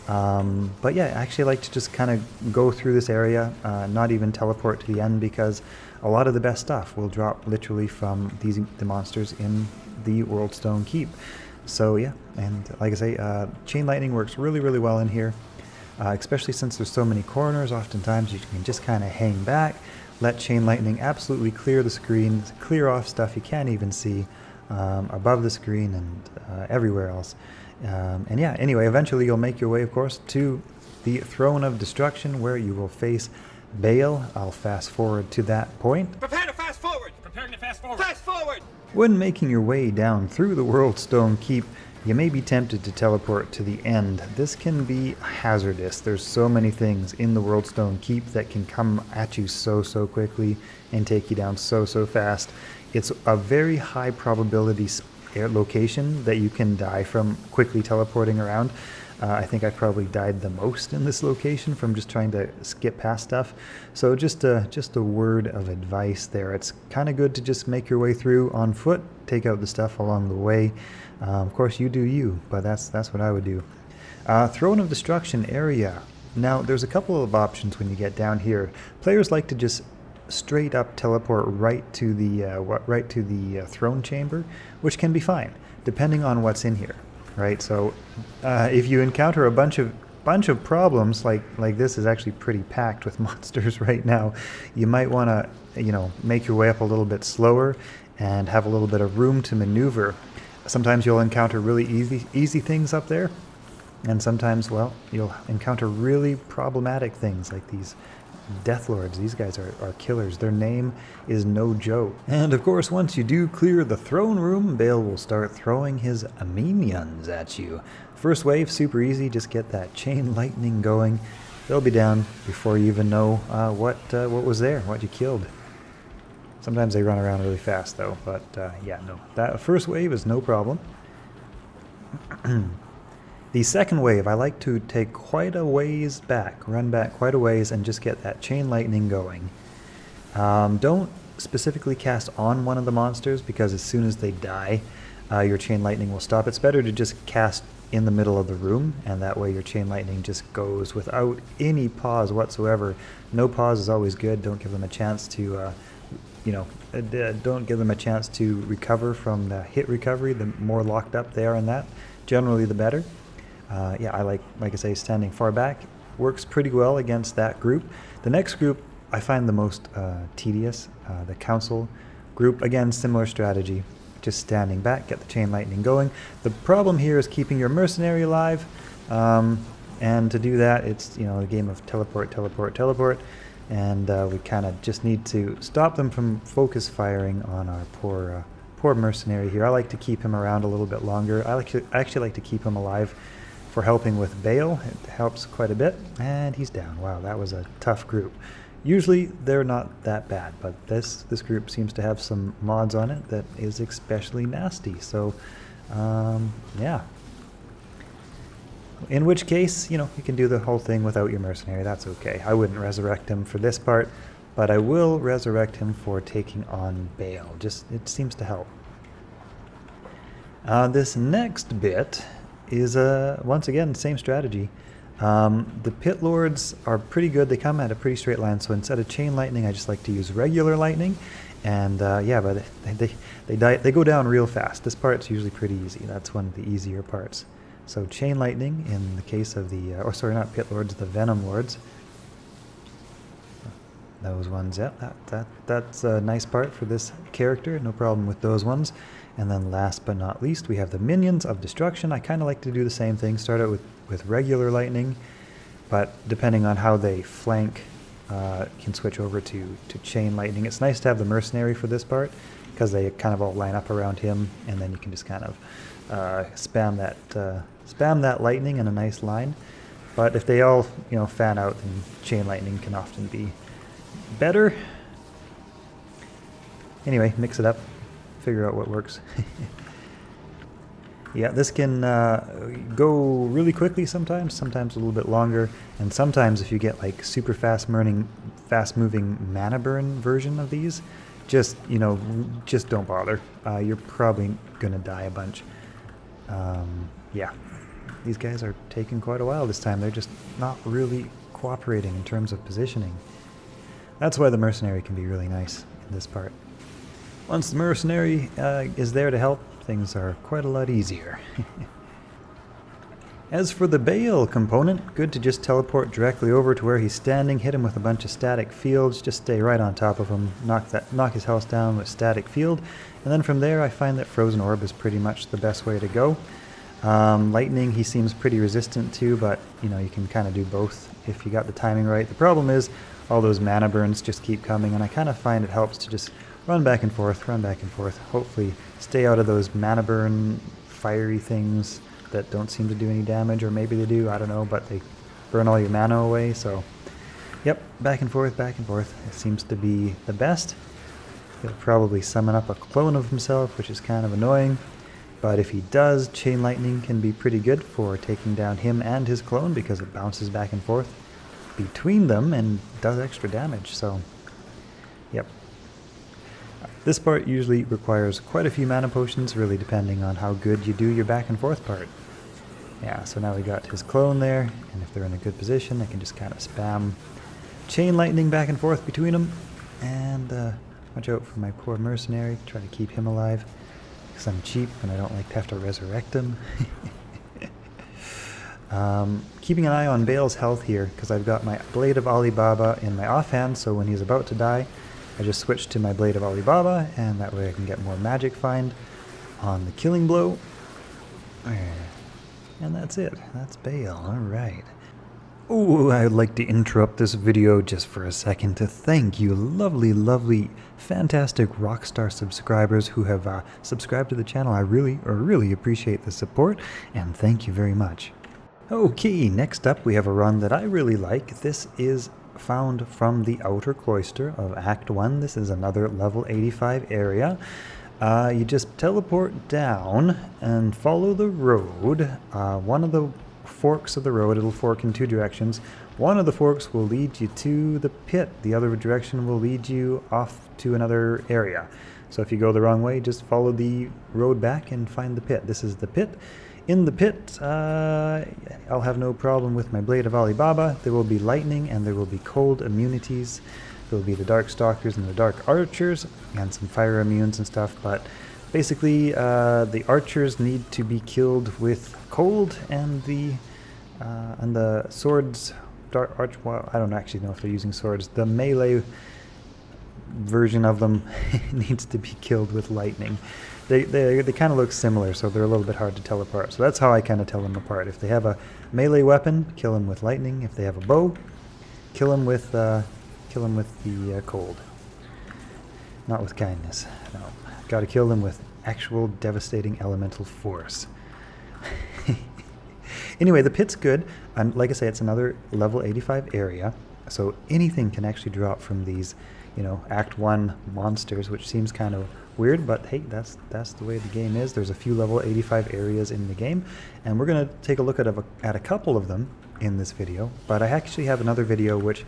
But yeah, I actually like to just kind of go through this area, not even teleport to the end, because a lot of the best stuff will drop literally from the monsters in the Worldstone Keep. So yeah, and like I say, Chain Lightning works really, really well in here, especially since there's so many corners. Oftentimes you can just kind of hang back, let Chain Lightning absolutely clear the screen, clear off stuff you can't even see above the screen and everywhere else. And yeah, anyway, eventually you'll make your way, of course, to the Throne of Destruction, where you will face Baal. I'll fast forward to that point. Prepare to fast forward! Preparing to fast forward! Fast forward! When making your way down through the Worldstone Keep, you may be tempted to teleport to the end. This can be hazardous. There's so many things in the Worldstone Keep that can come at you so quickly and take you down so fast. It's a very high probability location that you can die from quickly teleporting around. I think I probably died the most in this location from just trying to skip past stuff. So just a word of advice there. It's kind of good to just make your way through on foot, take out the stuff along the way. Of course, you do you, but that's what I would do. Throne of Destruction area. Now, there's a couple of options when you get down here. Players like to just straight up teleport right to the throne chamber, which can be fine depending on what's in here, right? So if you encounter a bunch of problems, like this is actually pretty packed with monsters right now, you might want to make your way up a little bit slower and have a little bit of room to maneuver. Sometimes you'll encounter really easy things up there, and sometimes, well, you'll encounter really problematic things like these Death Lords. These guys are killers. Their name is no joke. And of course, once you do clear the throne room, Baal will start throwing his minions at you. First wave, super easy. Just get that Chain Lightning going. They'll be down before you even know what was there, what you killed. Sometimes they run around really fast though, but yeah, no. That first wave is no problem. The second wave, I like to take quite a ways back, run back quite a ways, and just get that Chain Lightning going. Don't specifically cast on one of the monsters, because as soon as they die, your Chain Lightning will stop. It's better to just cast in the middle of the room, and that way your Chain Lightning just goes without any pause whatsoever. No pause is always good. Don't give them a chance to, don't give them a chance to recover from the hit recovery. The more locked up they are in that, generally the better. Yeah, I like I say, standing far back works pretty well against that group. The next group I find the most tedious, the Council group. Again, similar strategy, just standing back, get the Chain Lightning going. The problem here is keeping your Mercenary alive, and to do that, it's a game of teleport, and we kind of just need to stop them from focus firing on our poor Mercenary here. I like to keep him around a little bit longer. I actually like to keep him alive for helping with Baal. It helps quite a bit, and he's down. Wow, that was a tough group. Usually they're not that bad, but this group seems to have some mods on it that is especially nasty. So, yeah. In which case, you know, you can do the whole thing without your mercenary. That's okay. I wouldn't resurrect him for this part, but I will resurrect him for taking on Baal. Just, it seems to help. This next bit is, once again, same strategy. The pit lords are pretty good. They come at a pretty straight line, so instead of chain lightning, I just like to use regular lightning. And yeah, but they go down real fast. This part's usually pretty easy. That's one of the easier parts. So chain lightning in the case of the, or sorry, not pit lords, the venom lords. Those ones, yeah, that's a nice part for this character. No problem with those ones. And then last but not least, we have the minions of destruction. I kind of like to do the same thing. Start out with regular lightning, but depending on how they flank, can switch over to chain lightning. It's nice to have the mercenary for this part because they kind of all line up around him, and then you can just kind of spam that lightning in a nice line. But if they all, you know, fan out, then chain lightning can often be better. Anyway, mix it up, figure out what works. Yeah, this can go really quickly sometimes a little bit longer, and sometimes if you get like super fast-moving mana burn version of these, just, you know, just don't bother. You're probably gonna die a bunch. Yeah, these guys are taking quite a while this time. They're just not really cooperating in terms of positioning. That's why the mercenary can be really nice in this part. Once the mercenary is there to help, things are quite a lot easier. As for the Baal component, good to just teleport directly over to where he's standing, hit him with a bunch of static fields, just stay right on top of him, knock his health down with static field, and then from there I find that Frozen Orb is pretty much the best way to go. Lightning he seems pretty resistant to, but you know, you can kind of do both if you got the timing right. The problem is all those mana burns just keep coming, and I kind of find it helps to just run back and forth, hopefully stay out of those mana burn fiery things that don't seem to do any damage, or maybe they do, I don't know, but they burn all your mana away. So yep, back and forth, it seems to be the best. He'll probably summon up a clone of himself, which is kind of annoying, but if he does, chain lightning can be pretty good for taking down him and his clone because it bounces back and forth between them and does extra damage. So yep. This part usually requires quite a few mana potions, really depending on how good you do your back and forth part. Yeah, so now we got his clone there, and if they're in a good position, I can just kind of spam chain lightning back and forth between them. And watch out for my poor mercenary, try to keep him alive, because I'm cheap and I don't like to have to resurrect him. Keeping an eye on Baal's health here, because I've got my Blade of Alibaba in my offhand, so when he's about to die, I just switch to my Blade of Alibaba, and that way I can get more magic find on the killing blow. And that's it. That's Baal. Alright. Oh, I'd like to interrupt this video just for a second to thank you lovely, fantastic Rockstar subscribers who have subscribed to the channel. I really appreciate the support, and thank you very much. Okay, next up we have a run that I really like. This is found from the Outer Cloister of Act 1. This is another level 85 area. You just teleport down and follow the road. One of the forks of the road, it'll fork in two directions. One of the forks will lead you to the pit. The other direction will lead you off to another area. So if you go the wrong way, just follow the road back and find the pit. This is the pit. In the pit, I'll have no problem with my Blade of Alibaba. There will be lightning and there will be cold immunities. There will be the Dark Stalkers and the Dark Archers and some fire immunes and stuff, but basically the Archers need to be killed with cold, and the swords, well, I don't actually know if they're using swords. The melee version of them needs to be killed with lightning. They kind of look similar, so they're a little bit hard to tell apart. So that's how I kind of tell them apart. If they have a melee weapon, kill them with lightning. If they have a bow, kill them with the cold. Not with kindness. No, got to kill them with actual devastating elemental force. Anyway, the pit's good. Like I say, it's another level 85 area. So anything can actually drop from these, you know, Act 1 monsters, which seems kind of weird, but hey, that's the way the game is. There's a few level 85 areas in the game, and we're going to take a look at a couple of them in this video, but I actually have another video which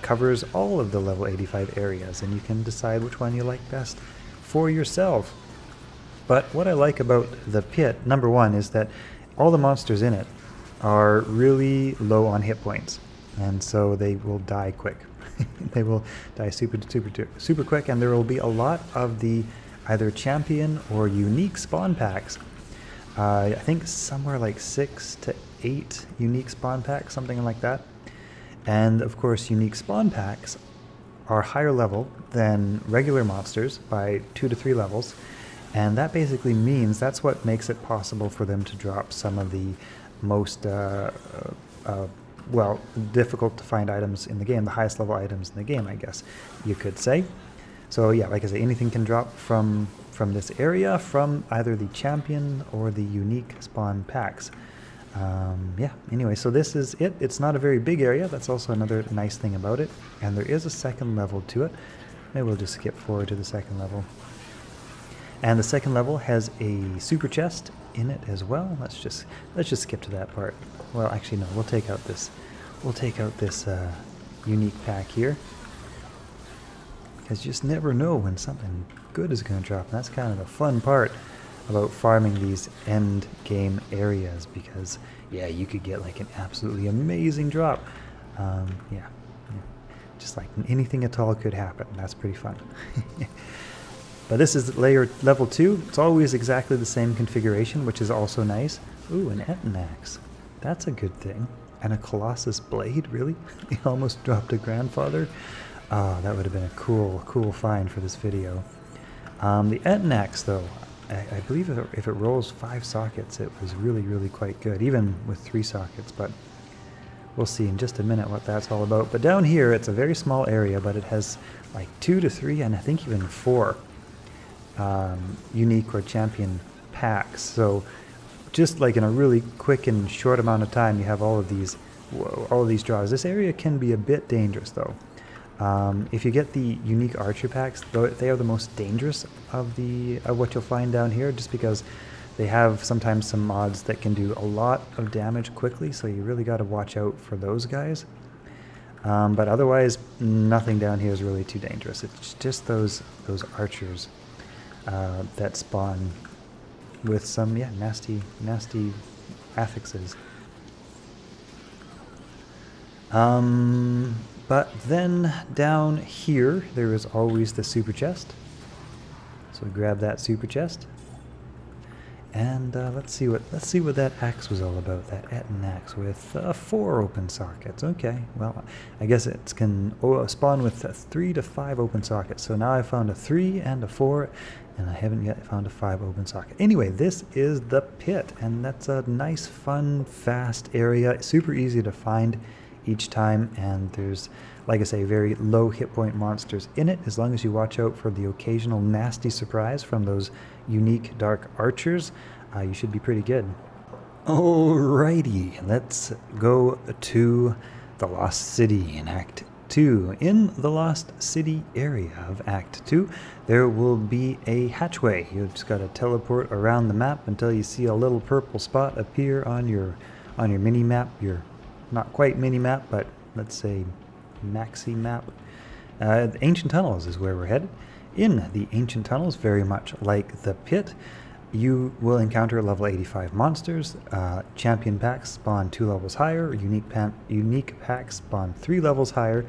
covers all of the level 85 areas, and you can decide which one you like best for yourself. But what I like about the pit, number one, is that all the monsters in it are really low on hit points, and so they will die quick. They will die super quick, and there will be a lot of the either champion or unique spawn packs. I think somewhere like 6 to 8 unique spawn packs, something like that. And of course, unique spawn packs are higher level than regular monsters by 2 to 3 levels, and that basically means that's what makes it possible for them to drop some of the most well, difficult to find items in the game, the highest level items in the game, I guess you could say. So yeah, like I say, anything can drop from this area, from either the champion or the unique spawn packs. Yeah, anyway, so this is it. It's not a very big area. That's also another nice thing about it. And there is a second level to it. Maybe we'll just skip forward to the second level. And the second level has a super chest in it as well. Let's just skip to that part. Well, actually no, we'll take out this unique pack here, because you just never know when something good is going to drop. And that's kind of the fun part about farming these end game areas, because yeah, you could get like an absolutely amazing drop. Yeah, just like anything at all could happen. That's pretty fun. But this is level 2. It's always exactly the same configuration, which is also nice. Ooh, an Etanax. That's a good thing. And a Colossus Blade, really? He almost dropped a Grandfather. Oh, that would have been a cool find for this video. The Etanax, though, I believe if it rolls 5 sockets, it was really quite good, even with 3 sockets, but we'll see in just a minute what that's all about. But down here, it's a very small area, but it has like 2 to 3, and I think even 4 unique or champion packs. So just like in a really quick and short amount of time, you have all of these draws. This area can be a bit dangerous, though. If you get the unique archer packs, they are the most dangerous of what you'll find down here, just because they have sometimes some mods that can do a lot of damage quickly, so you really got to watch out for those guys. But otherwise, nothing down here is really too dangerous. It's just those archers that spawn with some nasty affixes. But then down here there is always the super chest. So we grab that super chest, and let's see what that axe was all about. That Etten axe with 4 open sockets. Okay, well, I guess it can spawn with 3 to 5 open sockets. So now I found a 3 and a 4, and I haven't yet found a 5 open socket. Anyway, this is the pit, and that's a nice, fun, fast area. Super easy to find each time, and there's, like I say, very low hit point monsters in it, as long as you watch out for the occasional nasty surprise from those unique dark archers. You should be pretty good. Alrighty, let's go to the Lost City in Act 2. In the Lost City area of Act 2, there will be a hatchway. You've just got to teleport around the map until you see a little purple spot appear on your mini-map, your not quite mini-map, but let's say maxi-map. The Ancient Tunnels is where we're headed. In the Ancient Tunnels, very much like the pit, you will encounter level 85 monsters. Champion packs spawn 2 levels higher. Unique packs spawn 3 levels higher.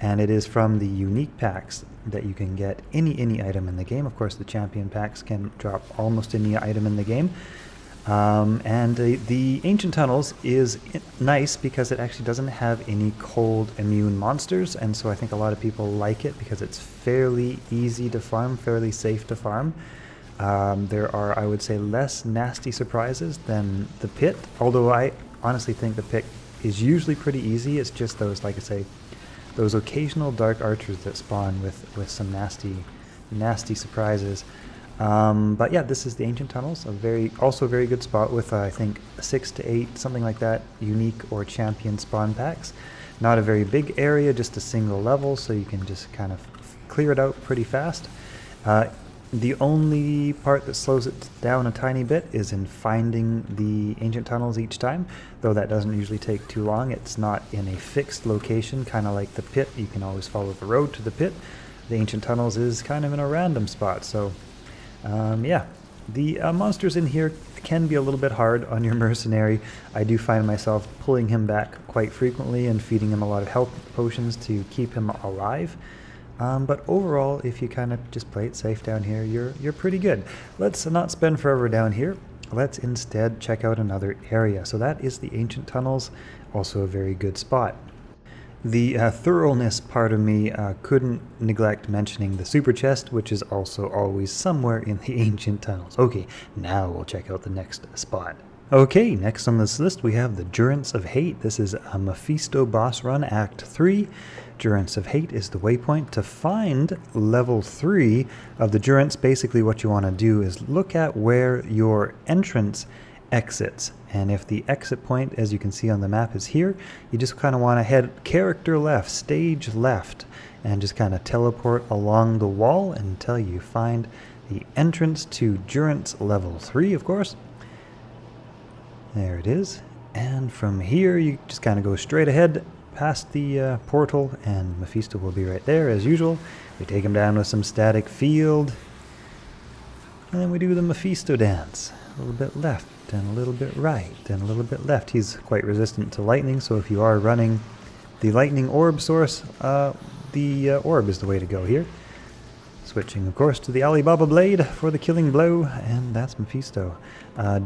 And it is from the unique packs that you can get any item in the game. Of course, the champion packs can drop almost any item in the game. And the Ancient Tunnels is nice because it actually doesn't have any cold immune monsters, and so I think a lot of people like it because it's fairly easy to farm, fairly safe to farm. There are, I would say, less nasty surprises than the pit, although I honestly think the pit is usually pretty easy. It's just those, like I say, those occasional dark archers that spawn with some nasty surprises. But yeah, this is the Ancient Tunnels, also a very good spot with I think 6 to 8, something like that, unique or champion spawn packs. Not a very big area, just a single level, so you can just kind of clear it out pretty fast. The only part that slows it down a tiny bit is in finding the ancient tunnels each time, though that doesn't usually take too long. It's not in a fixed location, kind of like the pit. You can always follow the road to the pit. The ancient tunnels is kind of in a random spot, so yeah. The monsters in here can be a little bit hard on your mercenary. I do find myself pulling him back quite frequently and feeding him a lot of health potions to keep him alive. But overall, if you kind of just play it safe down here, you're pretty good. Let's not spend forever down here. Let's instead check out another area. So that is the ancient tunnels, also a very good spot. The thoroughness part of me couldn't neglect mentioning the super chest, which is also always somewhere in the ancient tunnels. Okay, now we'll check out the next spot. Okay, next on this list we have the Durance of Hate. This is a Mephisto boss run, Act 3. Durance of Hate is the waypoint. To find level 3 of the Durance, basically what you want to do is look at where your entrance exits. And if the exit point, as you can see on the map, is here, you just kind of want to head character left, stage left, and just kind of teleport along the wall until you find the entrance to Durance level 3, of course. There it is. And from here, you just kind of go straight ahead past the portal, and Mephisto will be right there, as usual. We take him down with some static field, and then we do the Mephisto dance. A little bit left, and a little bit right, and a little bit left. He's quite resistant to lightning, so if you are running the lightning orb source, the orb is the way to go here. Switching, of course, to the Alibaba Blade for the killing blow, and that's Mephisto.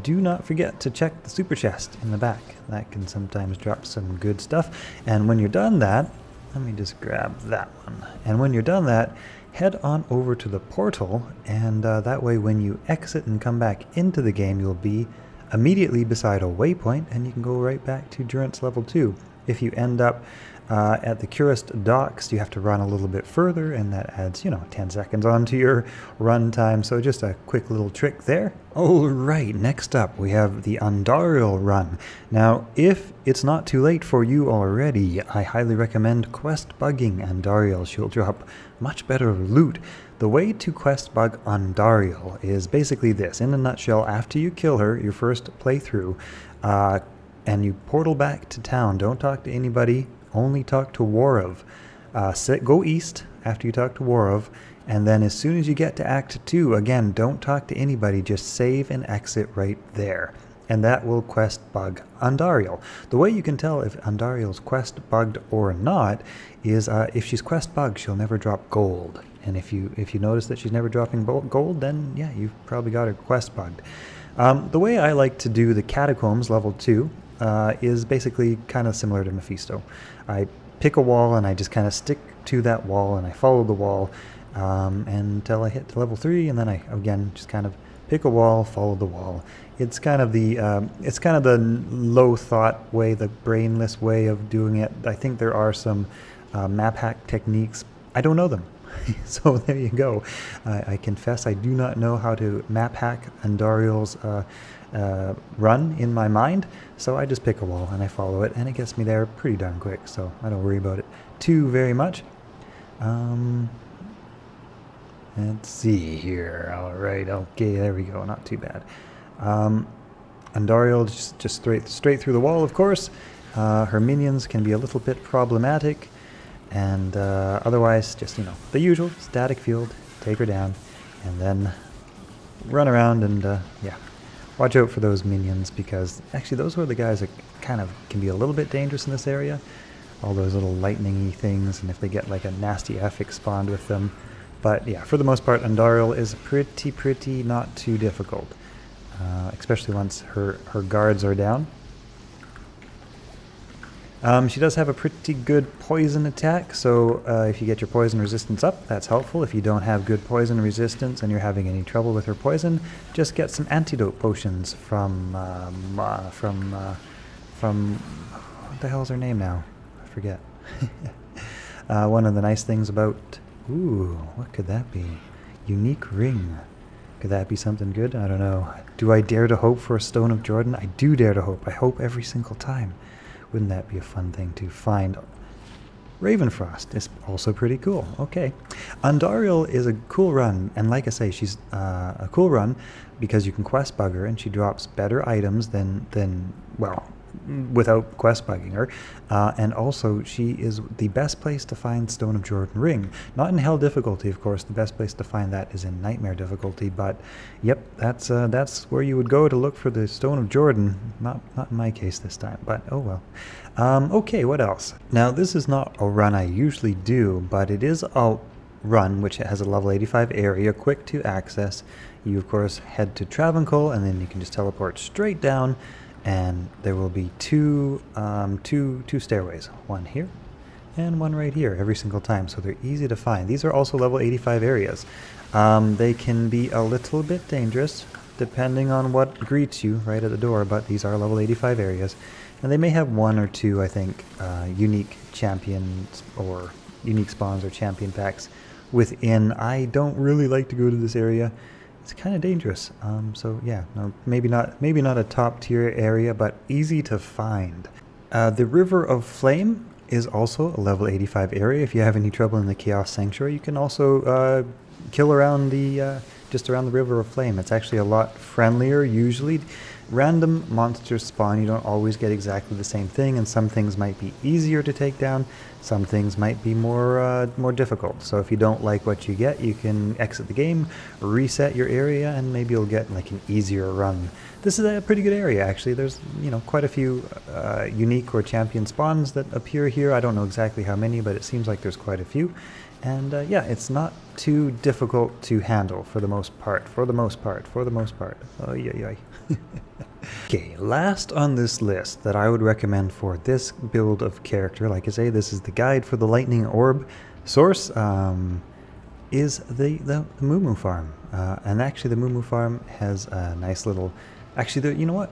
Do not forget to check the super chest in the back. That can sometimes drop some good stuff. And when you're done that, let me just grab that one. And when you're done that, head on over to the portal, and that way when you exit and come back into the game, you'll be immediately beside a waypoint, and you can go right back to Durance level 2. If you end up at the Curist docks, you have to run a little bit further, and that adds, 10 seconds onto your run time. So just a quick little trick there. Alright, next up we have the Andariel run. Now, if it's not too late for you already, I highly recommend quest bugging Andariel. She'll drop much better loot. The way to quest bug Andariel is basically this. In a nutshell, after you kill her, your first playthrough, and you portal back to town, don't talk to anybody, only talk to Warov. Go east after you talk to Warov, and then as soon as you get to Act 2, again, don't talk to anybody, just save and exit right there. And that will quest bug Andariel. The way you can tell if Andariel's quest bugged or not is if she's quest bugged, she'll never drop gold. And if you notice that she's never dropping gold, then yeah, you've probably got her quest bugged. The way I like to do the Catacombs level 2 is basically kind of similar to Mephisto. I pick a wall and I just kind of stick to that wall and I follow the wall until I hit to level 3, and then I again just kind of pick a wall, follow the wall. It's kind of the low thought way, the brainless way of doing it. I think there are some map hack techniques. I don't know them. So there you go. I confess I do not know how to map hack Andariel's run in my mind, so I just pick a wall and I follow it, and it gets me there pretty darn quick, so I don't worry about it too very much. Let's see here. Alright, okay, there we go, not too bad. Andariel just straight through the wall, of course. Her minions can be a little bit problematic, and otherwise just, the usual static field, take her down, and then run around and, yeah. Watch out for those minions, because actually those are the guys that kind of can be a little bit dangerous in this area. All those little lightning-y things, and if they get like a nasty epic spawned with them. But yeah, for the most part, Andariel is pretty not too difficult. Especially once her guards are down. She does have a pretty good poison attack, so if you get your poison resistance up, that's helpful. If you don't have good poison resistance and you're having any trouble with her poison, just get some antidote potions from what the hell's her name now? I forget. One of the nice things about, what could that be? Unique ring. Could that be something good? I don't know. Do I dare to hope for a Stone of Jordan? I do dare to hope. I hope every single time. Wouldn't that be a fun thing to find? Ravenfrost is also pretty cool. Okay. Andariel is a cool run, and like I say, she's a cool run because you can quest bug her, and she drops better items than well, without quest bugging her. And also, she is the best place to find Stone of Jordan Ring. Not in Hell difficulty, of course. The best place to find that is in Nightmare difficulty. But yep, that's where you would go to look for the Stone of Jordan. Not in my case this time, but oh well. Okay, what else? Now, this is not a run I usually do, but it is a run which has a level 85 area, quick to access. You, of course, head to Travancore, and then you can just teleport straight down, and there will be two stairways, one here and one right here every single time, so they're easy to find. These are also level 85 areas. They can be a little bit dangerous depending on what greets you right at the door, but these are level 85 areas. And they may have one or two, I think, unique champions or unique spawns or champion packs within. I don't really like to go to this area. It's kind of dangerous. So yeah, no, maybe not a top tier area, but easy to find. The River of Flame is also a level 85 area. If you have any trouble in the Chaos Sanctuary, you can also kill around the just around the River of Flame. It's actually a lot friendlier usually. Random monsters spawn. You don't always get exactly the same thing, and some things might be easier to take down. Some things might be more difficult. So if you don't like what you get, you can exit the game, reset your area, and maybe you'll get like an easier run. This is a pretty good area actually. There's quite a few unique or champion spawns that appear here. I don't know exactly how many, but it seems like there's quite a few. And yeah, it's not too difficult to handle for the most part. Oh yeah. Okay, last on this list that I would recommend for this build of character, like I say, this is the guide for the Lightning Orb source, is the Moo Farm. And actually the Moo Farm has a nice little... Actually, you know what?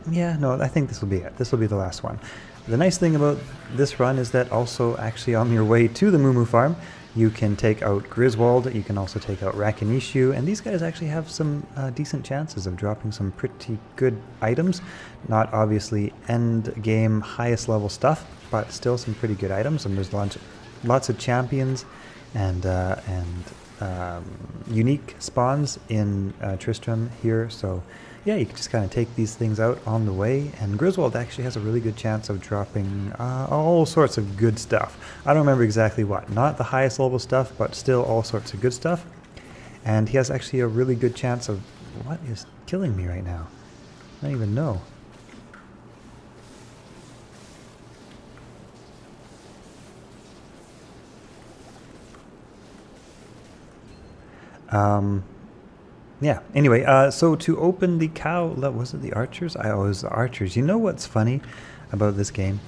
Yeah, no, I think this will be it. This will be the last one. The nice thing about this run is that also actually on your way to the Moo Farm, you can take out Griswold, you can also take out Rakinishu, and these guys actually have some decent chances of dropping some pretty good items. Not obviously end game highest level stuff, but still some pretty good items, and there's lots of champions and unique spawns in Tristram here, so yeah, you can just kind of take these things out on the way, and Griswold actually has a really good chance of dropping all sorts of good stuff. I don't remember exactly what, not the highest level stuff, but still all sorts of good stuff. And he has actually a really good chance of... What is killing me right now? I don't even know. Yeah, anyway, so to open the cow, was it the archers? It was the archers. You know what's funny about this game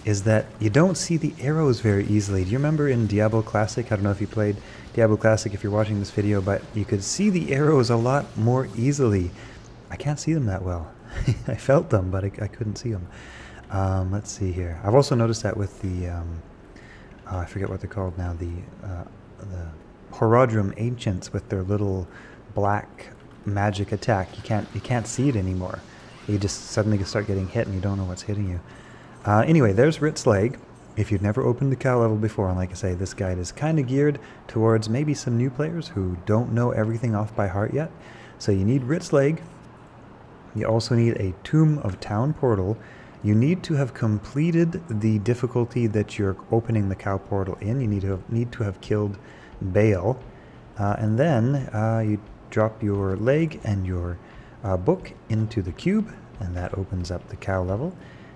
is that you don't see the arrows very easily. Do you remember in Diablo Classic? I don't know if you played Diablo Classic if you're watching this video, but you could see the arrows a lot more easily. I can't see them that well. I felt them, but I couldn't see them. Let's see here. I've also noticed that with the, I forget what they're called now, the Horodrum Ancients with their little black magic attack. You can't see it anymore. You just suddenly start getting hit and you don't know what's hitting you. Anyway, there's Rit's Leg. If you've never opened the cow level before, and like I say, this guide is kind of geared towards maybe some new players who don't know everything off by heart yet. So you need Rit's Leg. You also need a Tomb of Town portal. You need to have completed the difficulty that you're opening the cow portal in. You need to have killed Baal. And then you drop your leg and your book into the cube, and that opens up the cow level.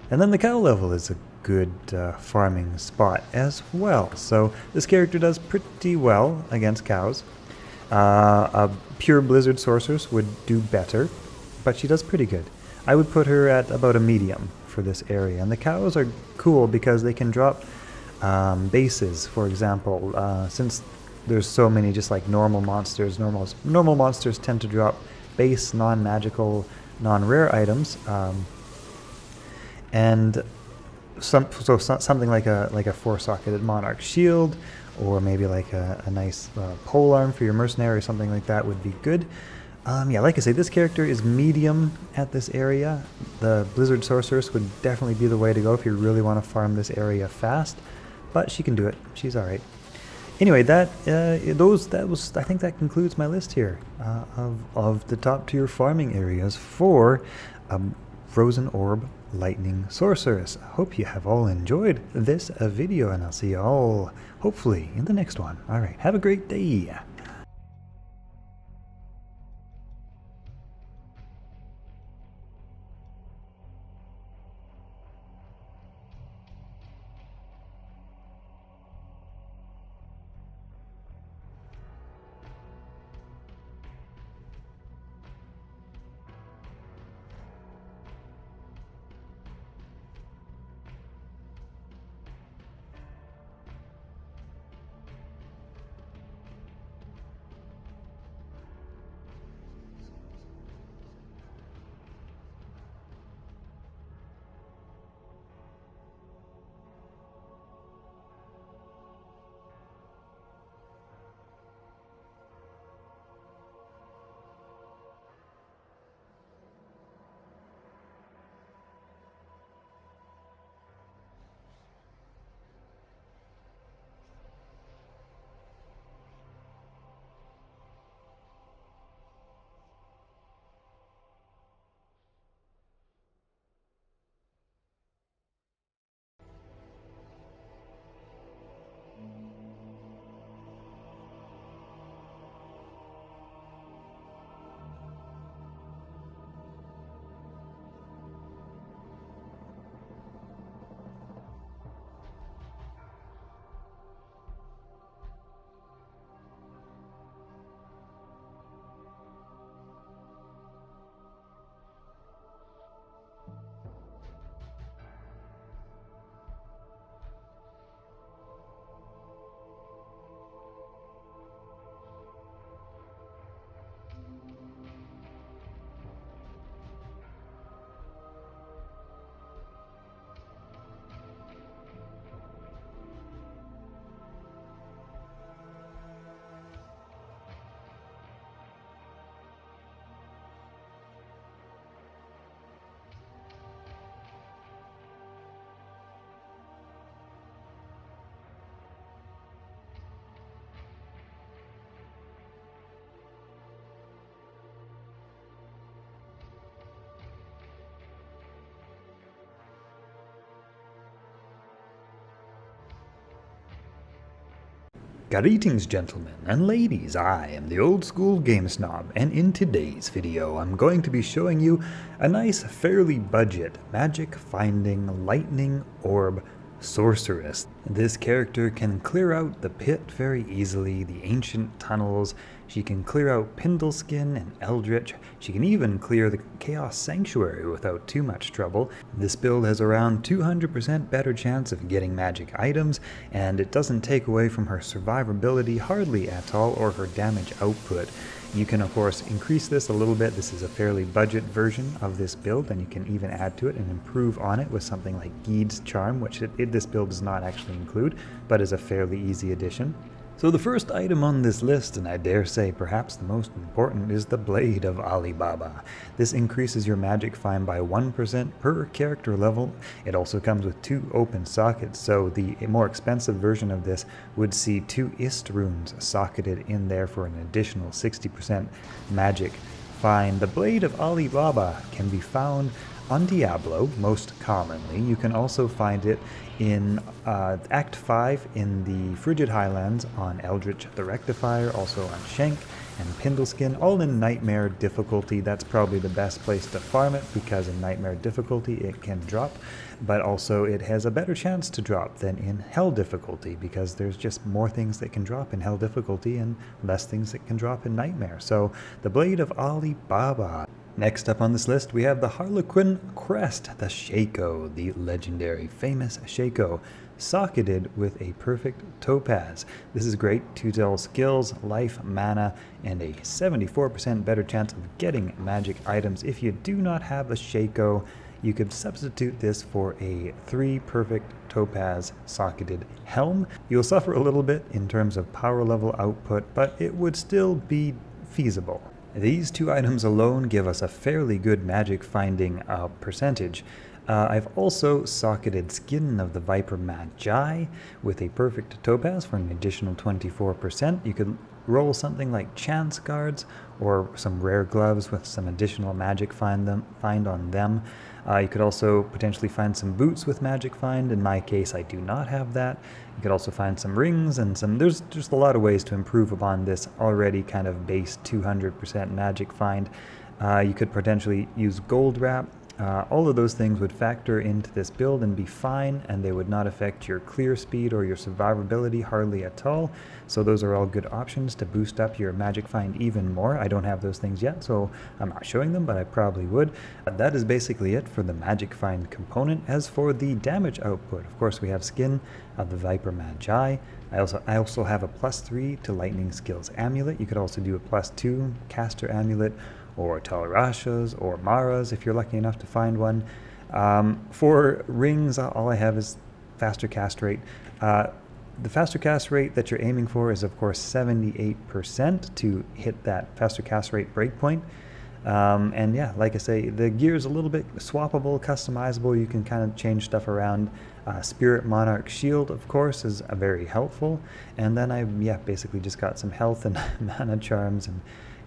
And then the cow level is a good farming spot as well. So this character does pretty well against cows. A pure Blizzard Sorceress would do better, but she does pretty good. I would put her at about a medium for this area. And the cows are cool because they can drop bases, for example. Since there's so many just like normal monsters, normal monsters tend to drop base, non-magical, non-rare items. And something like a four-socketed Monarch Shield, or maybe like a nice polearm for your Mercenary or something like that would be good. Yeah, like I say, this character is medium at this area. The Blizzard Sorceress would definitely be the way to go if you really want to farm this area fast, but she can do it. She's all right. Anyway, I think that concludes my list here of the top tier farming areas for Frozen Orb Lightning Sorceress. I hope you have all enjoyed this video, and I'll see you all hopefully in the next one. All right, have a great day. Greetings, gentlemen and ladies. I am the old school game snob, and in today's video I'm going to be showing you a nice, fairly budget magic finding lightning orb sorceress. This character can clear out the pit very easily, the ancient tunnels. She can clear out Pindleskin and Eldritch. She can even clear the Chaos Sanctuary without too much trouble. This build has around 200% better chance of getting magic items, and it doesn't take away from her survivability hardly at all or her damage output. You can of course increase this a little bit. This is a fairly budget version of this build, and you can even add to it and improve on it with something like Geed's Charm, which this build does not actually include, but is a fairly easy addition. So the first item on this list, and I dare say perhaps the most important, is the Blade of Alibaba. This increases your magic find by 1% per character level. It also comes with 2 open sockets, so the more expensive version of this would see 2 Ist runes socketed in there for an additional 60% magic find. The Blade of Alibaba can be found on Diablo most commonly. You can also find it in Act 5 in the Frigid Highlands on Eldritch the Rectifier, also on Shank and Pindleskin, all in Nightmare difficulty. That's probably the best place to farm it, because in Nightmare difficulty it can drop, but also it has a better chance to drop than in Hell difficulty, because there's just more things that can drop in Hell difficulty and less things that can drop in Nightmare. So the Blade of Alibaba. Next up on this list, we have the Harlequin Crest, the Shaco, the legendary famous Shaco, socketed with a perfect topaz. This is great to tell skills, life, mana, and a 74% better chance of getting magic items. If you do not have a Shaco, you could substitute this for a 3 perfect topaz socketed helm. You'll suffer a little bit in terms of power level output, but it would still be feasible. These two items alone give us a fairly good magic finding percentage. I've also socketed Skin of the Viper Magi with a perfect topaz for an additional 24%. You could roll something like Chance Guards or some rare gloves with some additional magic find on them. You could also potentially find some boots with magic find. In my case, I do not have that. You could also find some rings and there's just a lot of ways to improve upon this already kind of base 200% magic find. You could potentially use gold wrap. All of those things would factor into this build and be fine, and they would not affect your clear speed or your survivability hardly at all. So those are all good options to boost up your magic find even more. I don't have those things yet, so I'm not showing them, but I probably would. That is basically it for the magic find component. As for the damage output, of course we have Skin of the Viper Magi. I also have a +3 to lightning skills amulet. You could also do a +2 caster amulet, or Tal Rashas, or Maras if you're lucky enough to find one. For rings, all I have is faster cast rate. The faster cast rate that you're aiming for is of course 78% to hit that faster cast rate breakpoint. And yeah, like I say, the gear is a little bit swappable, customizable. You can kind of change stuff around. Spirit Monarch Shield, of course, is very helpful. And then I basically just got some health and mana charms, and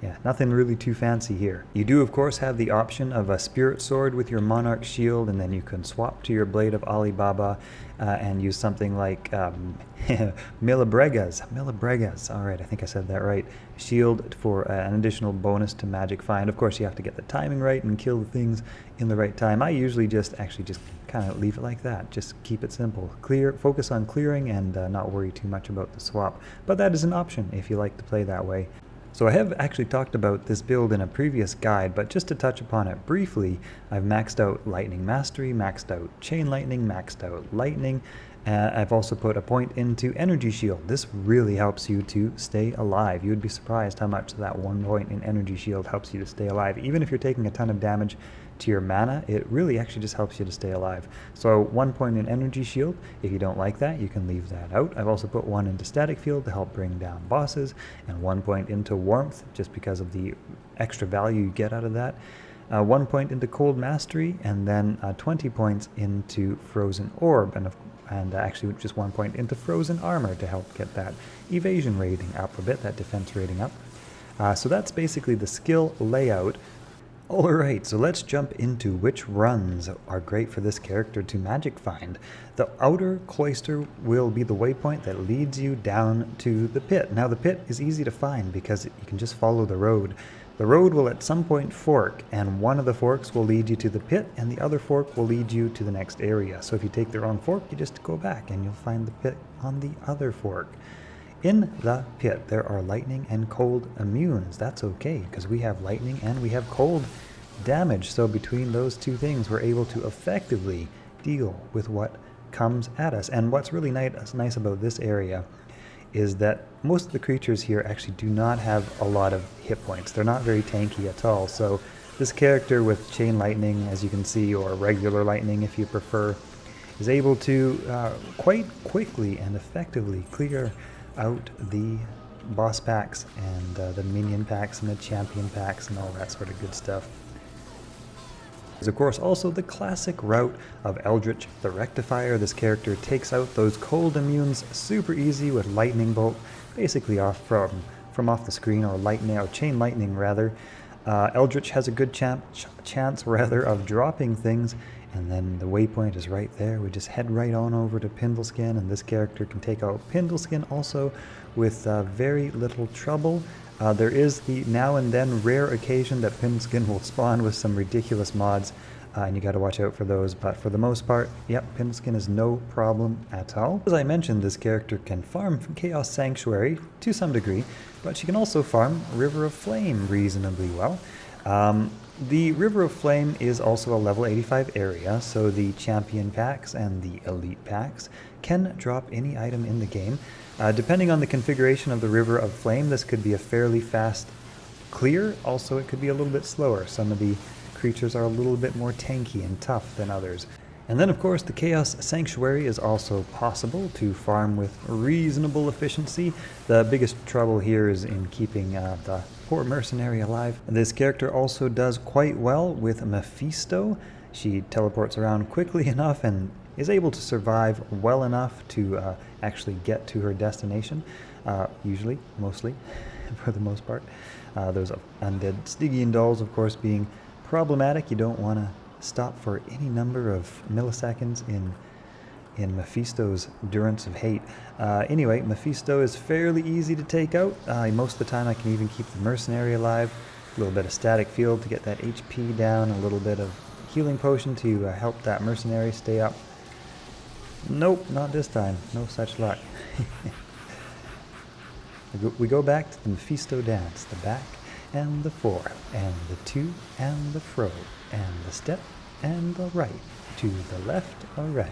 yeah, nothing really too fancy here. You do, of course, have the option of a Spirit Sword with your Monarch Shield, and then you can swap to your Blade of Alibaba and use something like Milibregas. All right, I think I said that right. Shield for an additional bonus to magic find. Of course, you have to get the timing right and kill the things in the right time. I usually just kind of leave it like that. Just keep it simple. Focus on clearing and not worry too much about the swap. But that is an option if you like to play that way. So I have actually talked about this build in a previous guide, but just to touch upon it briefly, I've maxed out Lightning Mastery, maxed out Chain Lightning, maxed out Lightning. I've also put a point into Energy Shield. This really helps you to stay alive. You would be surprised how much that 1 point in Energy Shield helps you to stay alive. Even if you're taking a ton of damage to your mana, it really actually just helps you to stay alive. So 1 point in Energy Shield. If you don't like that, you can leave that out. I've also put 1 into Static Field to help bring down bosses, and 1 point into Warmth just because of the extra value you get out of that. 1 point into Cold Mastery, and then 20 points into Frozen Orb, and actually just 1 point into Frozen Armor to help get that evasion rating up a bit, that defense rating up. So that's basically the skill layout. Alright, so let's jump into which runs are great for this character to magic find. The outer cloister will be the waypoint that leads you down to the pit. Now the pit is easy to find because you can just follow the road. The road will at some point fork, and one of the forks will lead you to the pit, and the other fork will lead you to the next area. So if you take the wrong fork, you just go back and you'll find the pit on the other fork. In the pit, there are lightning and cold immunes. That's okay, because we have lightning and we have cold damage. So between those two things, we're able to effectively deal with what comes at us. And what's really nice about this area is that most of the creatures here actually do not have a lot of hit points. They're not very tanky at all. So this character with Chain Lightning, as you can see, or regular lightning if you prefer, is able to quite quickly and effectively clear out the boss packs and the minion packs and the champion packs and all that sort of good stuff. There's of course also the classic route of Eldritch the Rectifier. This character takes out those cold immunes super easy with Lightning Bolt, basically off from off the screen, or lightning, or Chain Lightning rather. Eldritch has a good chance of dropping things, and then the waypoint is right there. We just head right on over to Pindleskin, and this character can take out Pindleskin also with very little trouble. There is the now and then rare occasion that Pindleskin will spawn with some ridiculous mods, and you got to watch out for those, but for the most part, yep, Pindleskin is no problem at all. As I mentioned, this character can farm Chaos Sanctuary to some degree, but she can also farm River of Flame reasonably well. The River of Flame is also a level 85 area, so the champion packs and the elite packs can drop any item in the game. Depending on the configuration of the River of Flame, this could be a fairly fast clear. Also, it could be a little bit slower. Some of the creatures are a little bit more tanky and tough than others. And then of course the Chaos Sanctuary is also possible to farm with reasonable efficiency. The biggest trouble here is in keeping the poor Mercenary alive. This character also does quite well with Mephisto. She teleports around quickly enough and is able to survive well enough to actually get to her destination, usually, mostly, for the most part. Those undead Stygian dolls, of course, being problematic. You don't want to stop for any number of milliseconds in Mephisto's Durance of Hate. Anyway, Mephisto is fairly easy to take out. Most of the time I can even keep the Mercenary alive. A little bit of static field to get that HP down, a little bit of healing potion to help that Mercenary stay up. Nope, not this time. No such luck. We go back to the Mephisto dance, the back and the fore, and the to and the fro, and the step and the right, to the left or right.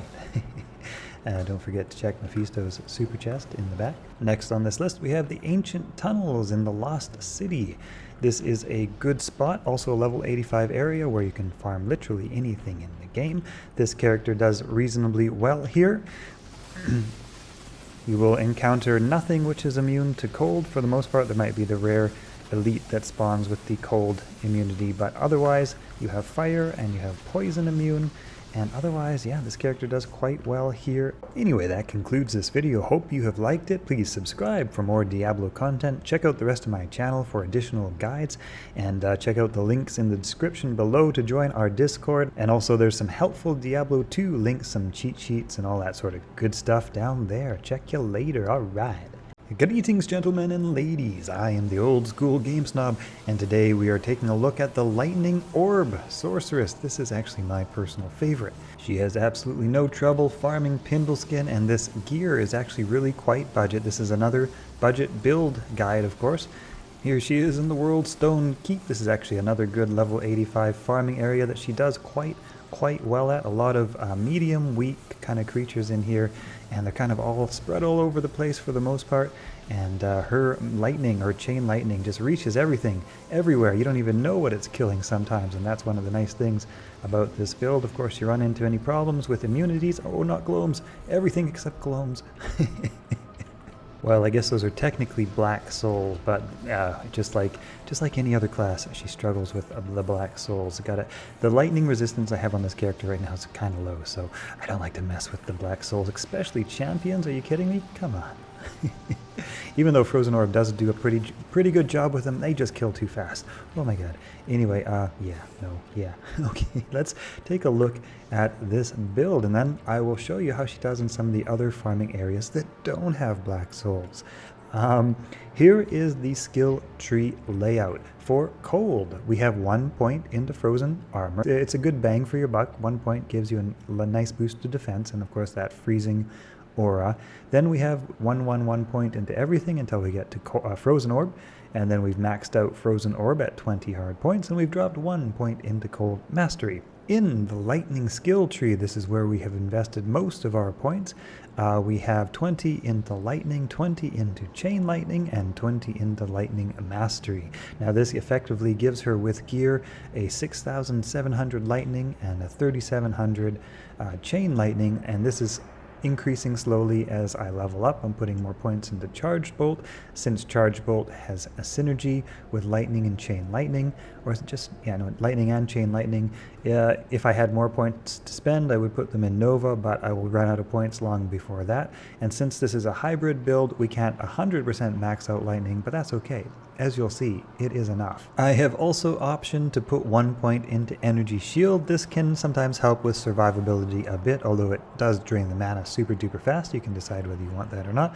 Don't forget to check Mephisto's super chest in the back. Next on this list we have the Ancient Tunnels in the Lost City. This is a good spot, also a level 85 area where you can farm literally anything in the game. This character does reasonably well here. You will encounter nothing which is immune to cold. For the most part, there might be the rare elite that spawns with the cold immunity, but otherwise you have fire and you have poison immune, and otherwise, yeah, this character does quite well here. Anyway, that concludes this video. Hope you have liked it. Please subscribe for more Diablo content. Check out the rest of my channel for additional guides, and check out the links in the description below to join our Discord. And also there's some helpful Diablo 2 links, some cheat sheets and all that sort of good stuff down there. Check you later. All right. Greetings, gentlemen and ladies. I am the old school game snob, and today we are taking a look at the Lightning Orb Sorceress. This is actually my personal favorite. She has absolutely no trouble farming Pindleskin, and this gear is actually really quite budget. This is another budget build guide, of course. Here she is in the World Stone Keep. This is actually another good level 85 farming area that she does quite well at. A lot of medium weak kind of creatures in here, and they're kind of all spread all over the place for the most part, and her lightning, her chain lightning, just reaches everything everywhere. You don't even know what it's killing sometimes, and that's one of the nice things about this build. Of course, you run into any problems with immunities. Oh, not gloams, everything except gloams. Well, I guess those are technically black souls, but just like any other class, she struggles with the black souls. The lightning resistance I have on this character right now is kind of low, so I don't like to mess with the black souls, especially champions. Are you kidding me? Come on. Even though Frozen Orb does do a pretty good job with them, they just kill too fast. Oh my god. Anyway, yeah. Okay, let's take a look at this build, and then I will show you how she does in some of the other farming areas that don't have black souls. Here is the skill tree layout. For cold, we have 1 point into frozen armor. It's a good bang for your buck. 1 point gives you a nice boost to defense, and of course that freezing aura. Then we have 1 point into everything until we get to Frozen Orb, and then we've maxed out Frozen Orb at 20 hard points, and we've dropped 1 point into Cold Mastery. In the Lightning skill tree, this is where we have invested most of our points. We have 20 into Lightning, 20 into Chain Lightning, and 20 into Lightning Mastery. Now this effectively gives her, with gear, a 6,700 Lightning and a 3,700 Chain Lightning, and this is increasing slowly as I level up. I'm putting more points into Charged Bolt, since Charged Bolt has a synergy with Lightning and Chain Lightning, or is it just, yeah, no, Lightning and Chain Lightning. If I had more points to spend, I would put them in Nova, but I will run out of points long before that. And since this is a hybrid build, we can't 100% max out Lightning, but that's okay. As you'll see, it is enough. I have also optioned to put 1 point into Energy Shield. This can sometimes help with survivability a bit, although it does drain the mana super duper fast. You can decide whether you want that or not.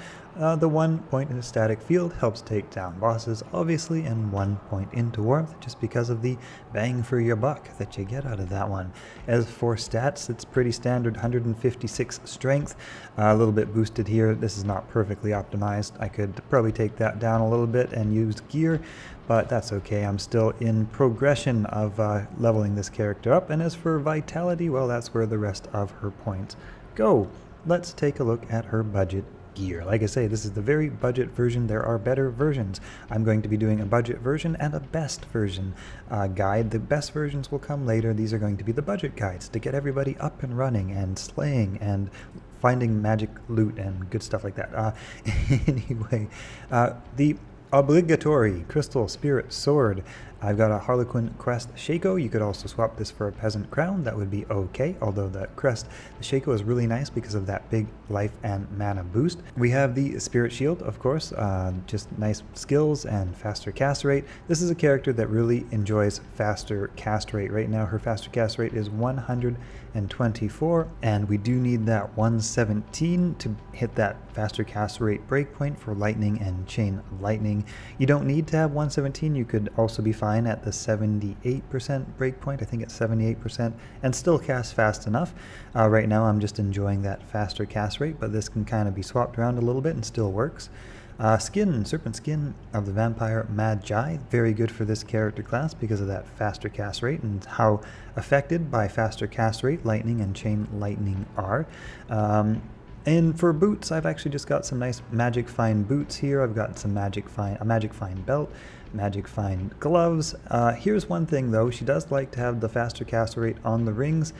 The 1 point into Static Field helps take down bosses, obviously, and 1 point into Warmth, just because of the bang for your buck that you get out of that one. As for stats, it's pretty standard, 156 strength, a little bit boosted here. This is not perfectly optimized. I could probably take that down a little bit and use gear, but that's okay. I'm still in progression of leveling this character up. And as for vitality, well, that's where the rest of her points go. Let's take a look at her budget gear. Like I say, this is the very budget version. There are better versions. I'm going to be doing a budget version and a best version guide. The best versions will come later. These are going to be the budget guides to get everybody up and running and slaying and finding magic loot and good stuff like that. Anyway, the obligatory Crystal Spirit Sword. I've got a Harlequin Crest Shako. You could also swap this for a Peasant Crown. That would be okay, although the crest, the Shako is really nice because of that big life and mana boost. We have the Spirit Shield, of course, just nice skills and faster cast rate. This is a character that really enjoys faster cast rate. Right now her faster cast rate is 124, and we do need that 117 to hit that faster cast rate breakpoint for lightning and chain lightning. You don't need to have 117. You could also be fine at the 78% breakpoint. I think it's 78%, and still cast fast enough. Right now I'm just enjoying that faster cast rate, but this can kind of be swapped around a little bit and still works. Serpent Skin of the Vampire Magi, very good for this character class because of that faster cast rate and how affected by faster cast rate lightning and chain lightning are. And for boots, I've actually just got some nice Magic Find boots here. I've got some a Magic Find belt, Magic Find gloves. Here's one thing though, she does like to have the faster cast rate on the rings.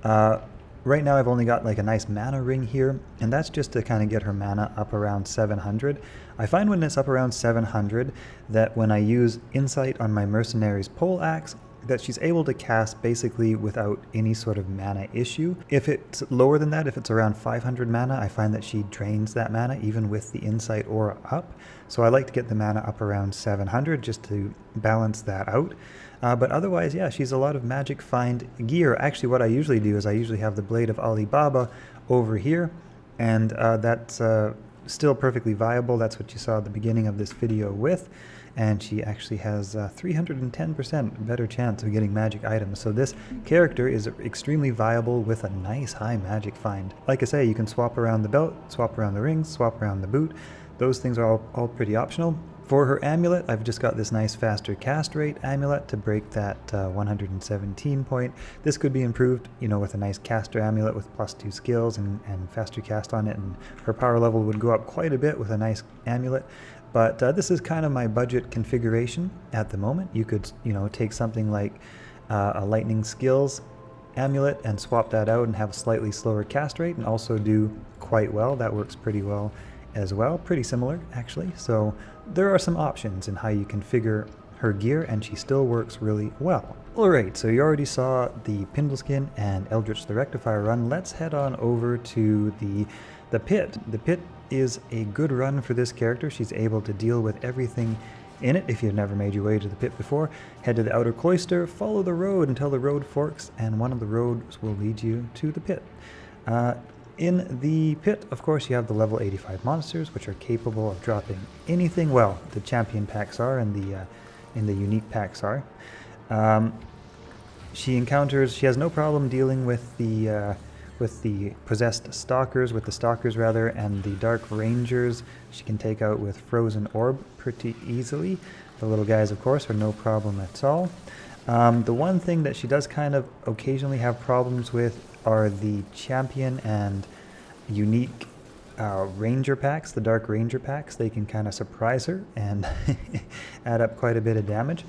Right now I've only got like a nice mana ring here, and that's just to kind of get her mana up around 700. I find when it's up around 700 that when I use Insight on my Mercenary's pole axe, that she's able to cast basically without any sort of mana issue. If it's lower than that, if it's around 500 mana, I find that she drains that mana even with the Insight aura up. So I like to get the mana up around 700 just to balance that out. But otherwise, yeah, she's a lot of Magic Find gear. Actually, what I usually do is I usually have the Blade of Alibaba over here, and that's still perfectly viable. That's what you saw at the beginning of this video with. And she actually has 310% better chance of getting magic items. So this character is extremely viable with a nice high magic find. Like I say, you can swap around the belt, swap around the rings, swap around the boot. Those things are all pretty optional. For her amulet, I've just got this nice faster cast rate amulet to break that 117 point. This could be improved, you know, with a nice caster amulet with +2 skills and faster cast on it, and her power level would go up quite a bit with a nice amulet. But this is kind of my budget configuration at the moment. You could, you know, take something like a lightning skills amulet and swap that out and have a slightly slower cast rate and also do quite well. That works pretty well as well, pretty similar actually. So there are some options in how you configure her gear, and she still works really well. Alright, so you already saw the Pindleskin and Eldritch the Rectifier run. Let's head on over to the pit. The pit is a good run for this character. She's able to deal with everything in it. If you've never made your way to the pit before, head to the outer cloister, follow the road until the road forks, and one of the roads will lead you to the pit. In the pit, of course, you have the level 85 monsters, which are capable of dropping anything. Well, the champion packs are, and the unique packs are. She has no problem dealing with the possessed stalkers, and the dark rangers. She can take out with Frozen Orb pretty easily. The little guys, of course, are no problem at all. The one thing that she does kind of occasionally have problems with are the champion and unique ranger packs, the dark ranger packs. They can kind of surprise her and add up quite a bit of damage.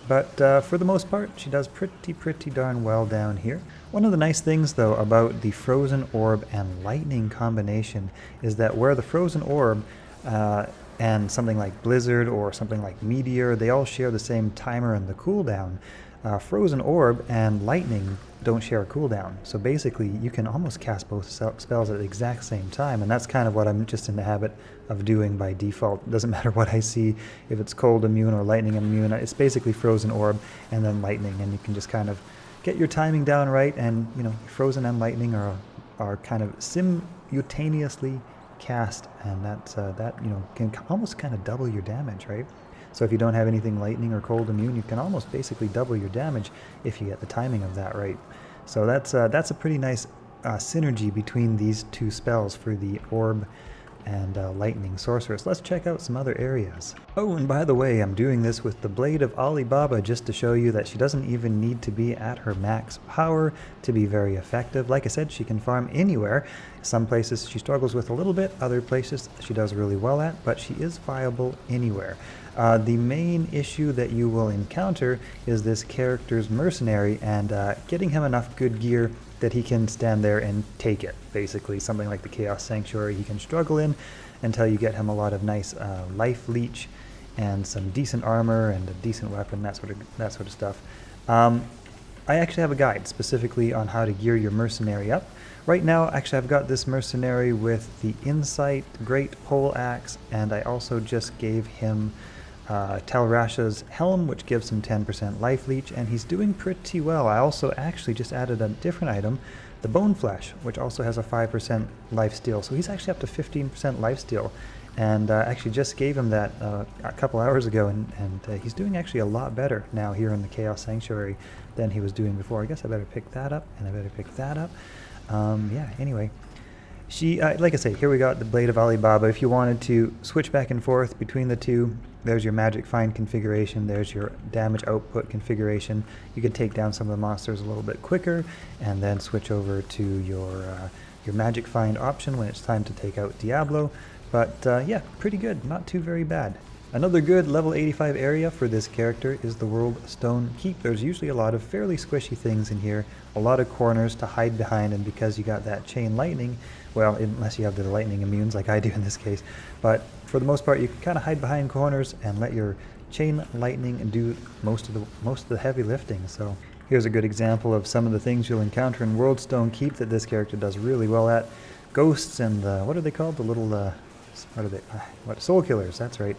But for the most part, she does pretty darn well down here. One of the nice things, though, about the Frozen Orb and Lightning combination is that where the Frozen Orb and something like Blizzard or something like Meteor, they all share the same timer and the cooldown. Frozen Orb and Lightning don't share a cooldown. So basically, you can almost cast both spells at the exact same time, and that's kind of what I'm just in the habit of doing by default. It doesn't matter what I see, if it's cold immune or lightning immune. It's basically Frozen Orb and then Lightning, and you can just kind of get your timing down right, and you know, Frozen and Lightning are kind of simultaneously cast, and that you know, can almost kind of double your damage, right? So if you don't have anything lightning or cold immune, you can almost basically double your damage if you get the timing of that right. So that's a pretty nice synergy between these two spells for the orb and lightning sorceress. Let's check out some other areas. Oh, and by the way, I'm doing this with the Blade of Alibaba just to show you that she doesn't even need to be at her max power to be very effective. Like I said, she can farm anywhere. Some places she struggles with a little bit, other places she does really well at, but she is viable anywhere. The main issue that you will encounter is this character's Mercenary, and getting him enough good gear that he can stand there and take it. Basically, something like the Chaos Sanctuary he can struggle in until you get him a lot of nice life leech and some decent armor and a decent weapon, that sort of stuff. I actually have a guide specifically on how to gear your Mercenary up. Right now, actually, I've got this Mercenary with the Insight, Great Pole Axe, and I also just gave him Tal Rasha's Helm, which gives him 10% life leech, and he's doing pretty well. I also actually just added a different item, the Bone Flesh, which also has a 5% life steal. So he's actually up to 15% life steal, and actually just gave him that a couple hours ago, and he's doing actually a lot better now here in the Chaos Sanctuary than he was doing before. I guess I better pick that up, and I better pick that up. Yeah, anyway. She, like I say, here we got the Blade of Alibaba. If you wanted to switch back and forth between the two, there's your magic find configuration, there's your damage output configuration. You can take down some of the monsters a little bit quicker, and then switch over to your magic find option when it's time to take out Diablo. But yeah, pretty good, not too very bad. Another good level 85 area for this character is the World Stone Keep. There's usually a lot of fairly squishy things in here, a lot of corners to hide behind, and because you got that chain lightning, well, unless you have the lightning immunes like I do in this case, but for the most part you can kind of hide behind corners and let your chain lightning do most of the heavy lifting. So here's a good example of some of the things you'll encounter in World Stone Keep that this character does really well at. Ghosts and what are they called? The little what are they? What, soul killers? That's right.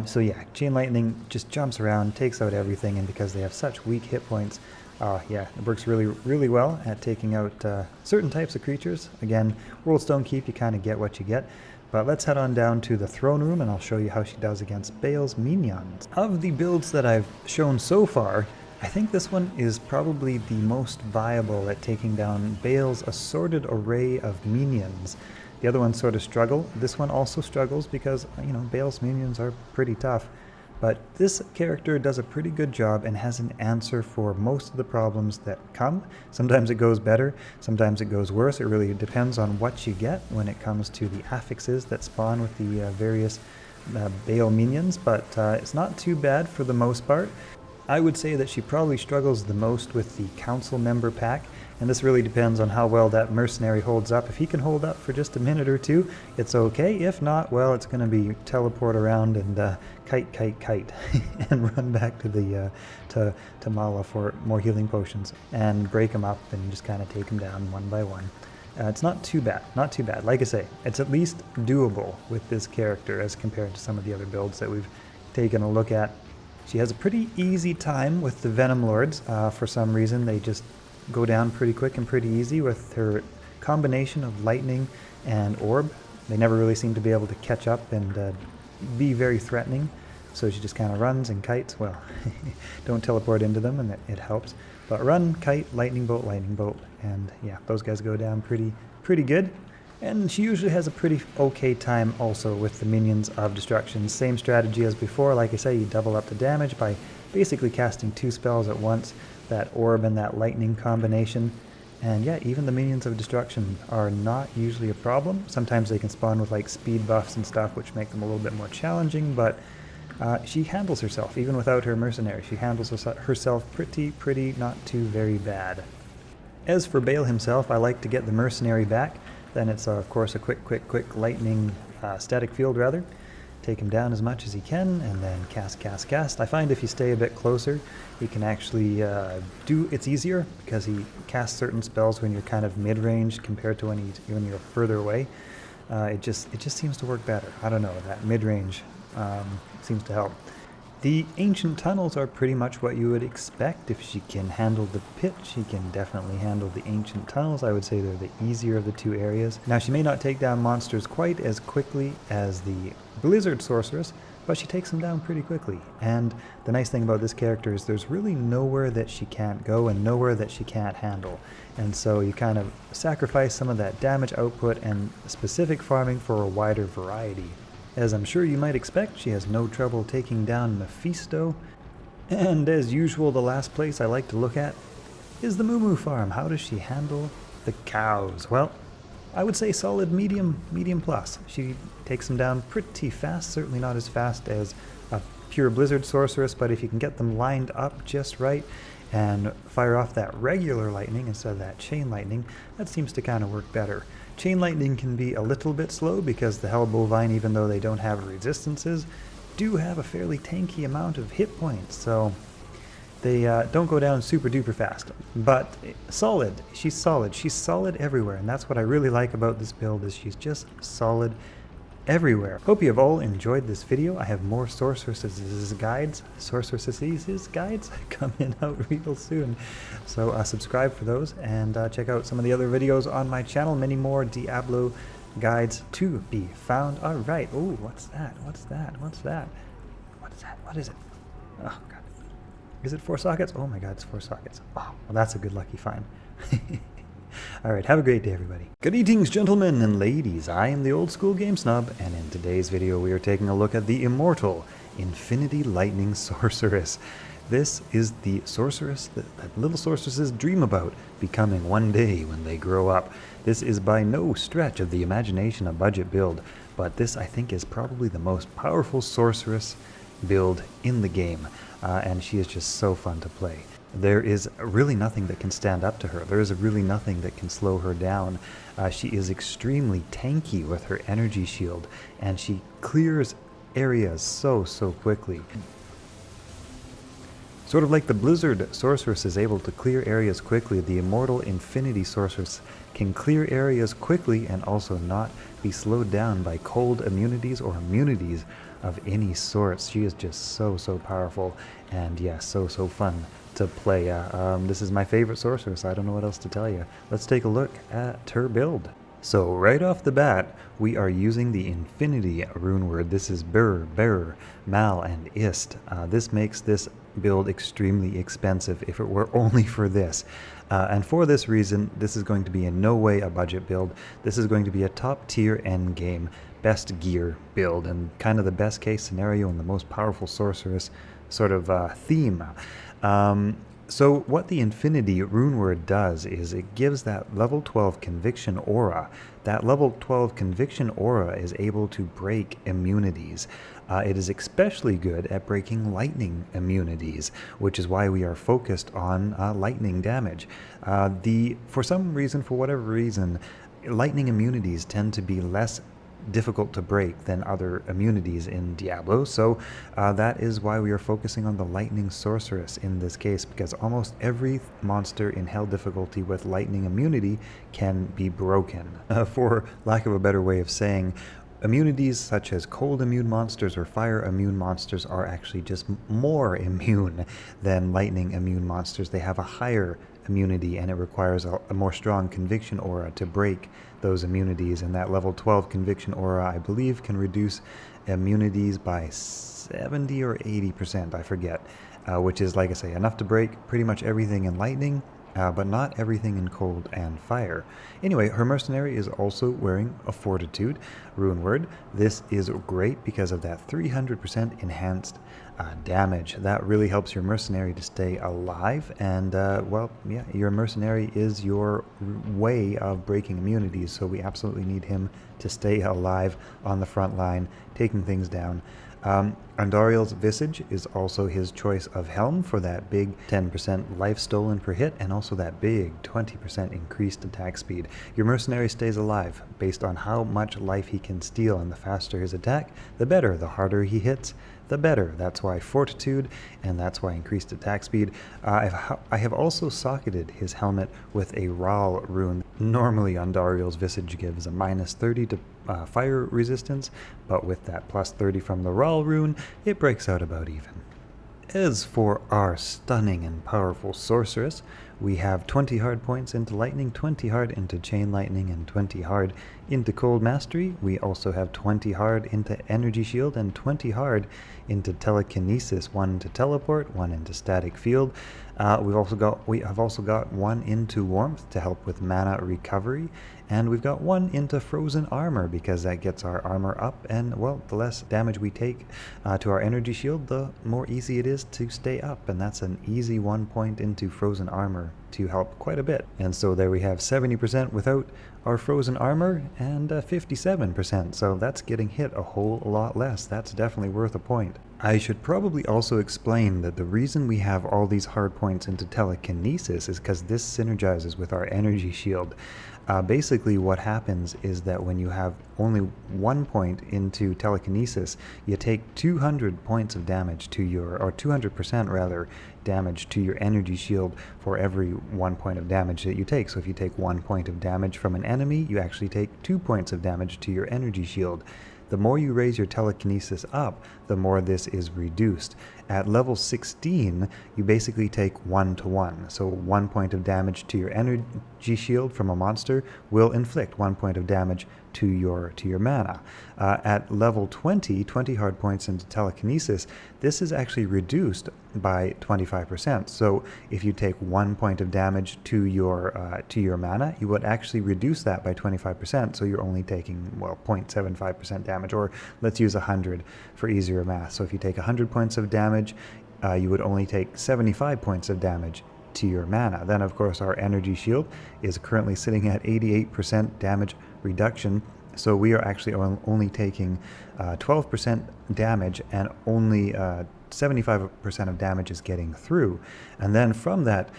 So yeah, Chain Lightning just jumps around, takes out everything, and because they have such weak hit points, yeah, it works really, really well at taking out certain types of creatures. Again, World Stone Keep, you kind of get what you get. But let's head on down to the throne room, and I'll show you how she does against Bale's minions. Of the builds that I've shown so far, I think this one is probably the most viable at taking down Bale's assorted array of minions. The other ones sort of struggle. This one also struggles because, you know, Bale's minions are pretty tough. But this character does a pretty good job and has an answer for most of the problems that come. Sometimes it goes better, sometimes it goes worse. It really depends on what you get when it comes to the affixes that spawn with the various Bale minions, but it's not too bad for the most part. I would say that she probably struggles the most with the council member pack, and this really depends on how well that Mercenary holds up. If he can hold up for just a minute or two, it's okay. If not, well, it's going to be teleport around and kite, and run back to the to Mala for more healing potions and break him up and just kind of take him down one by one. It's not too bad, not too bad. Like I say, it's at least doable with this character as compared to some of the other builds that we've taken a look at. She has a pretty easy time with the Venom Lords. For some reason, they just go down pretty quick and pretty easy with her combination of lightning and orb. They never really seem to be able to catch up and be very threatening. So she just kind of runs and kites. Well, don't teleport into them, and it helps. But run, kite, lightning bolt, and yeah, those guys go down pretty good. And she usually has a pretty okay time also with the Minions of Destruction. Same strategy as before. Like I say, you double up the damage by basically casting 2 spells at once, that orb and that lightning combination. And yeah, even the Minions of Destruction are not usually a problem. Sometimes they can spawn with like speed buffs and stuff, which make them a little bit more challenging, but she handles herself, even without her Mercenary. She handles herself pretty not too very bad. As for Bale himself, I like to get the Mercenary back. Then it's, of course, a quick lightning static field, rather. Take him down as much as he can, and then cast. I find if you stay a bit closer, he can actually it's easier, because he casts certain spells when you're kind of mid-range compared to when you're further away. It just seems to work better. I don't know, that mid-range seems to help. The Ancient Tunnels are pretty much what you would expect. If she can handle the pit, she can definitely handle the Ancient Tunnels. I would say they're the easier of the two areas. Now, she may not take down monsters quite as quickly as the Blizzard Sorceress, but she takes them down pretty quickly. And the nice thing about this character is there's really nowhere that she can't go and nowhere that she can't handle. And so you kind of sacrifice some of that damage output and specific farming for a wider variety. As I'm sure you might expect, she has no trouble taking down Mephisto. And as usual, the last place I like to look at is the Moo farm. How does she handle the cows? Well, I would say solid medium plus. She takes them down pretty fast, certainly not as fast as a pure Blizzard Sorceress, but if you can get them lined up just right and fire off that regular lightning instead of that chain lightning, that seems to kind of work better. Chain lightning can be a little bit slow because the Hell Bovine, even though they don't have resistances, do have a fairly tanky amount of hit points, so they don't go down super duper fast. But solid. She's solid. She's solid everywhere, and that's what I really like about this build, is she's just solid everywhere. Hope you have all enjoyed this video. I have more sorceresses guides coming out real soon. So subscribe for those, and check out some of the other videos on my channel. Many more Diablo guides to be found. Alright. Oh, what's that? What's that? What's that? What is that? What is it? Oh, God. Is it 4 sockets? Oh my God, it's 4 sockets. Oh, well, that's a good lucky find. Alright, have a great day, everybody. Good evenings, gentlemen and ladies. I am the Old School Game Snob, and in today's video we are taking a look at the Immortal Infinity Lightning Sorceress. This is the sorceress that little sorceresses dream about becoming one day when they grow up. This is by no stretch of the imagination a budget build, but this I think is probably the most powerful sorceress build in the game, and she is just so fun to play. There is really nothing that can stand up to her. There is really nothing that can slow her down. She is extremely tanky with her energy shield, and she clears areas so quickly. Sort of like the Blizzard Sorceress is able to clear areas quickly, the Immortal Infinity Sorceress can clear areas quickly and also not be slowed down by cold immunities or immunities of any sorts. She is just so powerful, and yeah, so fun to play. This is my favorite sorceress. I don't know what else to tell you. Let's take a look at her build. So right off the bat, we are using the Infinity rune word. This is Bur, Bearer, Mal, and Ist. This makes this build extremely expensive if it were only for this. And for this reason, this is going to be in no way a budget build. This is going to be a top tier end game, best gear build, and kind of the best case scenario and the most powerful sorceress sort of theme. So what the Infinity rune word does is it gives that level 12 conviction aura. That level 12 conviction aura is able to break immunities. It is especially good at breaking lightning immunities, which is why we are focused on lightning damage. For some reason, for whatever reason, lightning immunities tend to be less difficult to break than other immunities in Diablo, so that is why we are focusing on the Lightning Sorceress in this case, because almost every monster in Hell difficulty with lightning immunity can be broken. For lack of a better way of saying, immunities such as cold immune monsters or fire immune monsters are actually just more immune than lightning immune monsters. They have a higher immunity, and it requires a more strong conviction aura to break those immunities, and that level 12 conviction aura, I believe, can reduce immunities by 70 or 80%, I forget, which is, like I say, enough to break pretty much everything in lightning, but not everything in cold and fire. Anyway, her Mercenary is also wearing a Fortitude rune word. This is great because of that 300% enhanced damage. That really helps your Mercenary to stay alive, and well, yeah, your Mercenary is your way of breaking immunities, so we absolutely need him to stay alive on the front line, taking things down. Andariel's Visage is also his choice of helm for that big 10% life stolen per hit, and also that big 20% increased attack speed. Your Mercenary stays alive based on how much life he can steal, and the faster his attack, the better. The harder he hits, the better. That's why Fortitude, and that's why increased attack speed. I have also socketed his helmet with a Ral rune. Normally Andariel's Visage gives a minus 30 to fire resistance, but with that plus 30 from the Ral rune, it breaks out about even. As for our stunning and powerful sorceress, We have 20 hard points into lightning, 20 hard into chain lightning, and 20 hard into cold mastery. We also have 20 hard into energy shield and 20 hard into telekinesis, 1 into teleport, 1 into static field. We have also got 1 into warmth to help with mana recovery, and we've got 1 into frozen armor because that gets our armor up, and well, the less damage we take to our energy shield, the more easy it is to stay up, and that's an easy 1 point into frozen armor to help quite a bit. And so there we have 70% without our frozen armor and 57%, so that's getting hit a whole lot less. That's definitely worth a point. I should probably also explain that the reason we have all these hard points into telekinesis is because this synergizes with our energy shield. Basically what happens is that when you have only 1 point into telekinesis, you take 200 points of damage to your, or 200% rather, damage to your energy shield for every 1 point of damage that you take. So if you take 1 point of damage from an enemy, you actually take 2 points of damage to your energy shield. The more you raise your telekinesis up, the more this is reduced. At level 16, you basically take 1-to-1. So 1 point of damage to your energy shield from a monster will inflict 1 point of damage to your mana. At level 20 hard points into telekinesis, this is actually reduced by 25%. So if you take 1 point of damage to your mana, you would actually reduce that by 25%. So you're only taking, well, 0.75% damage, or let's use 100 for easier math. So if you take 100 points of damage, you would only take 75 points of damage to your mana. Then of course our energy shield is currently sitting at 88% damage reduction, so we are actually only taking 12% damage, and only 75% of damage is getting through. And then from that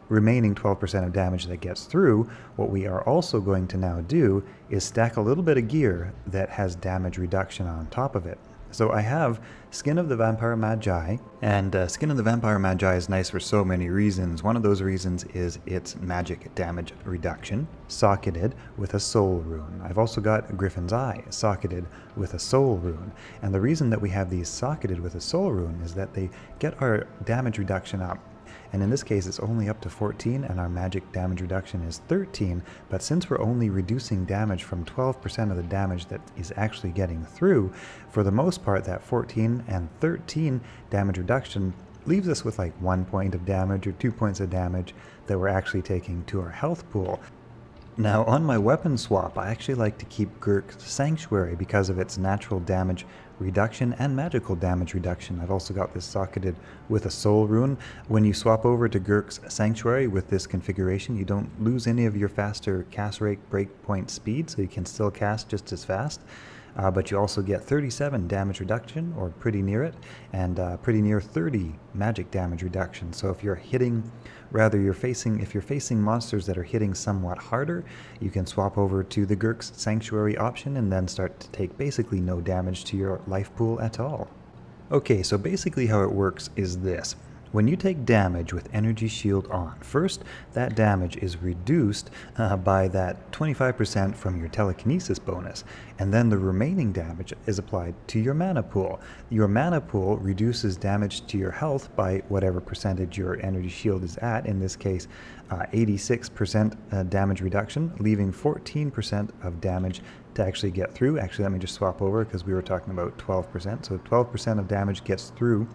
remaining 12% of damage that gets through, what we are also going to now do is stack a little bit of gear that has damage reduction on top of it. So I have Skin of the Vampire Magi, and Skin of the Vampire Magi is nice for so many reasons. One of those reasons is its magic damage reduction, socketed with a soul rune. I've also got Griffin's Eye, socketed with a soul rune. And the reason that we have these socketed with a soul rune is that they get our damage reduction up. And in this case it's only up to 14, and our magic damage reduction is 13, but since we're only reducing damage from 12% of the damage that is actually getting through, for the most part that 14 and 13 damage reduction leaves us with like 1 point of damage or 2 points of damage that we're actually taking to our health pool. Now on my weapon swap, I actually like to keep Gurk's Sanctuary because of its natural damage reduction and magical damage reduction. I've also got this socketed with a soul rune. When you swap over to Gurk's Sanctuary with this configuration, you don't lose any of your faster cast rate breakpoint speed, so you can still cast just as fast. But you also get 37 damage reduction, or pretty near it, and pretty near 30 magic damage reduction. So if you're hitting, if you're facing monsters that are hitting somewhat harder, you can swap over to the Gurk's Sanctuary option and then start to take basically no damage to your life pool at all. Okay, so basically how it works is this. When you take damage with energy shield on, first that damage is reduced by that 25% from your telekinesis bonus, and then the remaining damage is applied to your mana pool. Your mana pool reduces damage to your health by whatever percentage your energy shield is at, in this case 86% damage reduction, leaving 14% of damage to actually get through. Actually, let me just swap over because we were talking about 12%, so 12% of damage gets through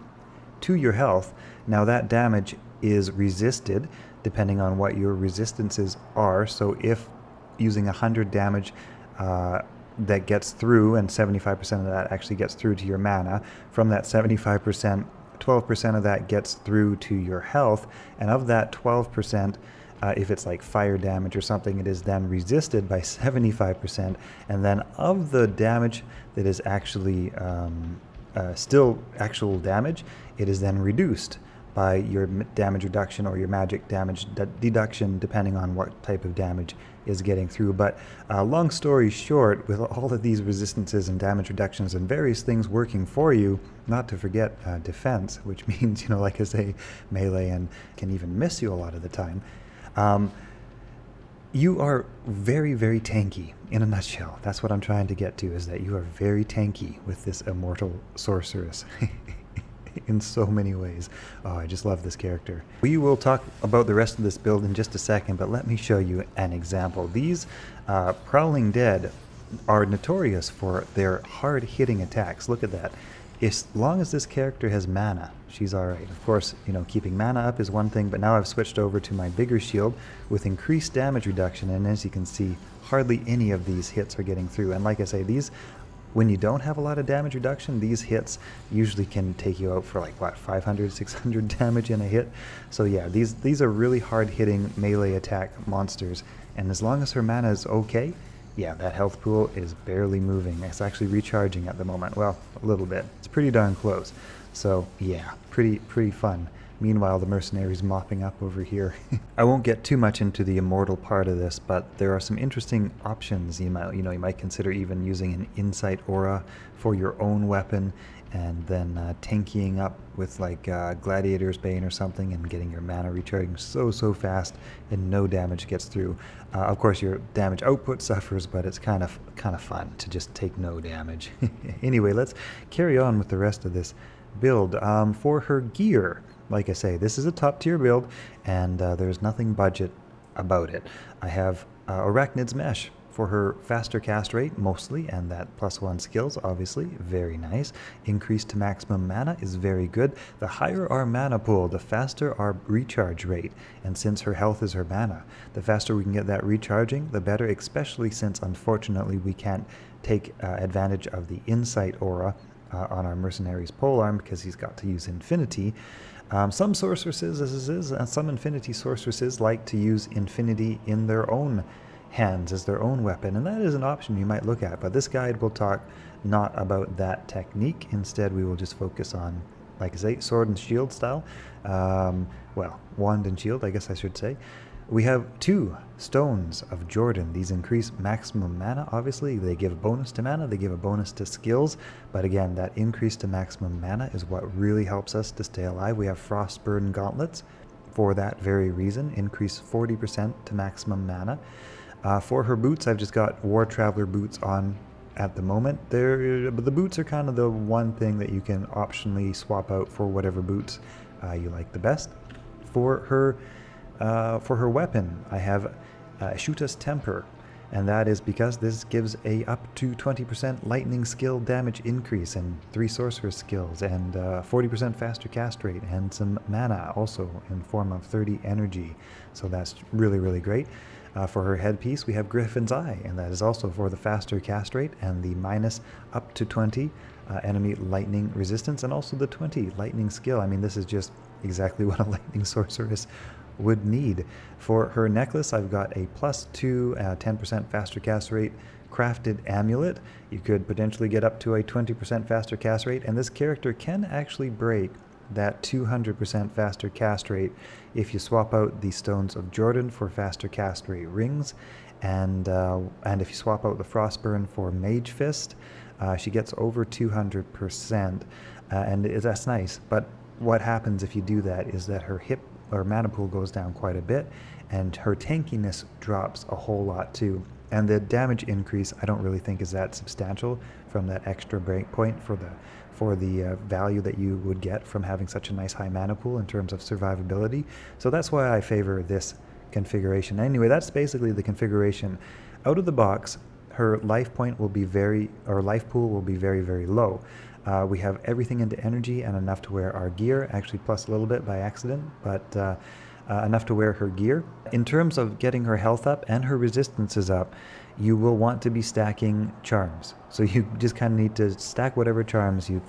to your health. Now that damage is resisted depending on what your resistances are. So if using 100 damage that gets through, and 75% of that actually gets through to your mana, from that 75%, 12% of that gets through to your health, and of that 12%, if it's like fire damage or something, it is then resisted by 75%, and then of the damage that is actually still actual damage, it is then reduced by your damage reduction or your magic damage deduction, depending on what type of damage is getting through. But long story short, with all of these resistances and damage reductions and various things working for you, not to forget defense, which means, you know, like I say, melee and can even miss you a lot of the time, you are very, very tanky. In a nutshell, that's what I'm trying to get to, is that you are very tanky with this Immortal Sorceress. in so many ways. Oh, I just love this character. We will talk about the rest of this build in just a second, but let me show you an example. These Prowling Dead are notorious for their hard-hitting attacks. Look at that. As long as this character has mana, she's alright. Of course, you know, keeping mana up is one thing, but now I've switched over to my bigger shield with increased damage reduction, and as you can see, hardly any of these hits are getting through. And like I say, these, when you don't have a lot of damage reduction, these hits usually can take you out for like, what, 500, 600 damage in a hit? So yeah, these are really hard-hitting melee attack monsters, and as long as her mana is okay, yeah, that health pool is barely moving. It's actually recharging at the moment. Well, a little bit. It's pretty darn close. So yeah, pretty fun. Meanwhile, the Mercenary's mopping up over here. I won't get too much into the Immortal part of this, but there are some interesting options. You might consider even using an Insight Aura for your own weapon, and then tanking up with like Gladiator's Bane or something, and getting your mana recharging so fast, and no damage gets through. Of course, your damage output suffers, but it's kind of fun to just take no damage. Anyway, let's carry on with the rest of this build. For her gear, like I say, this is a top tier build, and there's nothing budget about it. I have Arachnid's Mesh for her faster cast rate, mostly, and that +1 skills, obviously, very nice. Increase to maximum mana is very good. The higher our mana pool, the faster our recharge rate, and since her health is her mana, the faster we can get that recharging, the better, especially since, unfortunately, we can't take advantage of the Insight Aura on our Mercenary's polearm because he's got to use Infinity. Some sorceresses, some Infinity sorceresses like to use Infinity in their own hands as their own weapon, and that is an option you might look at, but this guide will talk not about that technique. Instead, we will just focus on, like I say, sword and shield style. Well, wand and shield, I guess I should say. We have 2 Stones of Jordan. These increase maximum mana, obviously. They give a bonus to mana, they give a bonus to skills, but again, that increase to maximum mana is what really helps us to stay alive. We have Frostburn Gauntlets for that very reason, increase 40% to maximum mana. For her boots, I've just got War Traveler boots on at the moment. The boots are kind of the one thing that you can optionally swap out for whatever boots you like the best. For her weapon, I have Shoota's Temper, and that is because this gives a up to 20% lightning skill damage increase and 3 sorceress skills, and 40% faster cast rate, and some mana also in form of 30 energy. So that's really great. For her headpiece, we have Griffin's Eye, and that is also for the faster cast rate and the minus up to 20 enemy lightning resistance, and also the 20 lightning skill. I mean, this is just exactly what a lightning sorceress would need. For her necklace, I've got a +2 10% faster cast rate crafted amulet. You could potentially get up to a 20% faster cast rate, and this character can actually break that 200% faster cast rate if you swap out the Stones of Jordan for faster cast rate rings, and if you swap out the Frostburn for Mage Fist, she gets over 200%, and that's nice. But what happens if you do that is that her hit or mana pool goes down quite a bit, and her tankiness drops a whole lot too. And the damage increase I don't really think is that substantial from that extra breakpoint for the value that you would get from having such a nice high mana pool in terms of survivability. So that's why I favor this configuration. Anyway, that's basically the configuration. Out of the box, her life pool will be very low. We have everything into energy and enough to wear our gear, actually plus a little bit by accident, but enough to wear her gear. In terms of getting her health up and her resistances up, you will want to be stacking charms. So you just kind of need to stack whatever charms you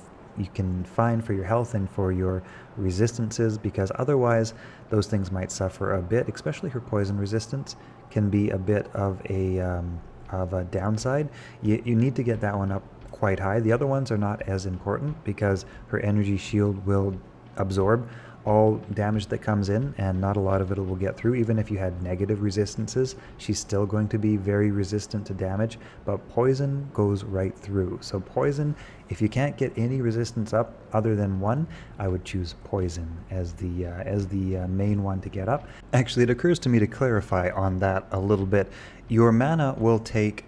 can find for your health and for your resistances, because otherwise those things might suffer a bit, especially her poison resistance can be a bit of a downside. You need to get that one up quite high. The other ones are not as important because her energy shield will absorb all damage that comes in, and not a lot of it will get through. Even if you had negative resistances, she's still going to be very resistant to damage, but poison goes right through. So poison, if you can't get any resistance up other than 1, I would choose poison as the main one to get up. Actually, it occurs to me to clarify on that a little bit. Your mana will take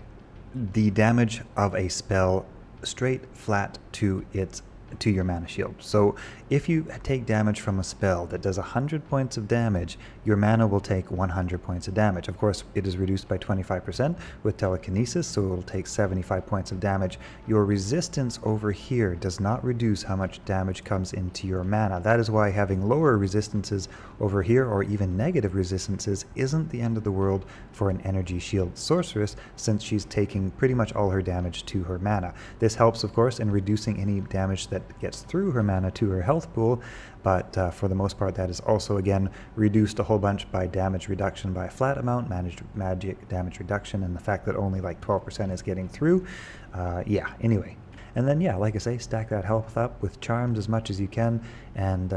the damage of a spell straight flat to its to your mana shield. So if you take damage from a spell that does 100 points of damage, your mana will take 100 points of damage. Of course, it is reduced by 25% with telekinesis, so it will take 75 points of damage. Your resistance over here does not reduce how much damage comes into your mana. That is why having lower resistances over here, or even negative resistances, isn't the end of the world for an energy shield sorceress, since she's taking pretty much all her damage to her mana. This helps, of course, in reducing any damage that gets through her mana to her health pool, but for the most part that is also again reduced a whole bunch by damage reduction by a flat amount, magic damage reduction, and the fact that only like 12% is getting through. Yeah, anyway. And then, yeah, like I say, stack that health up with charms as much as you can, and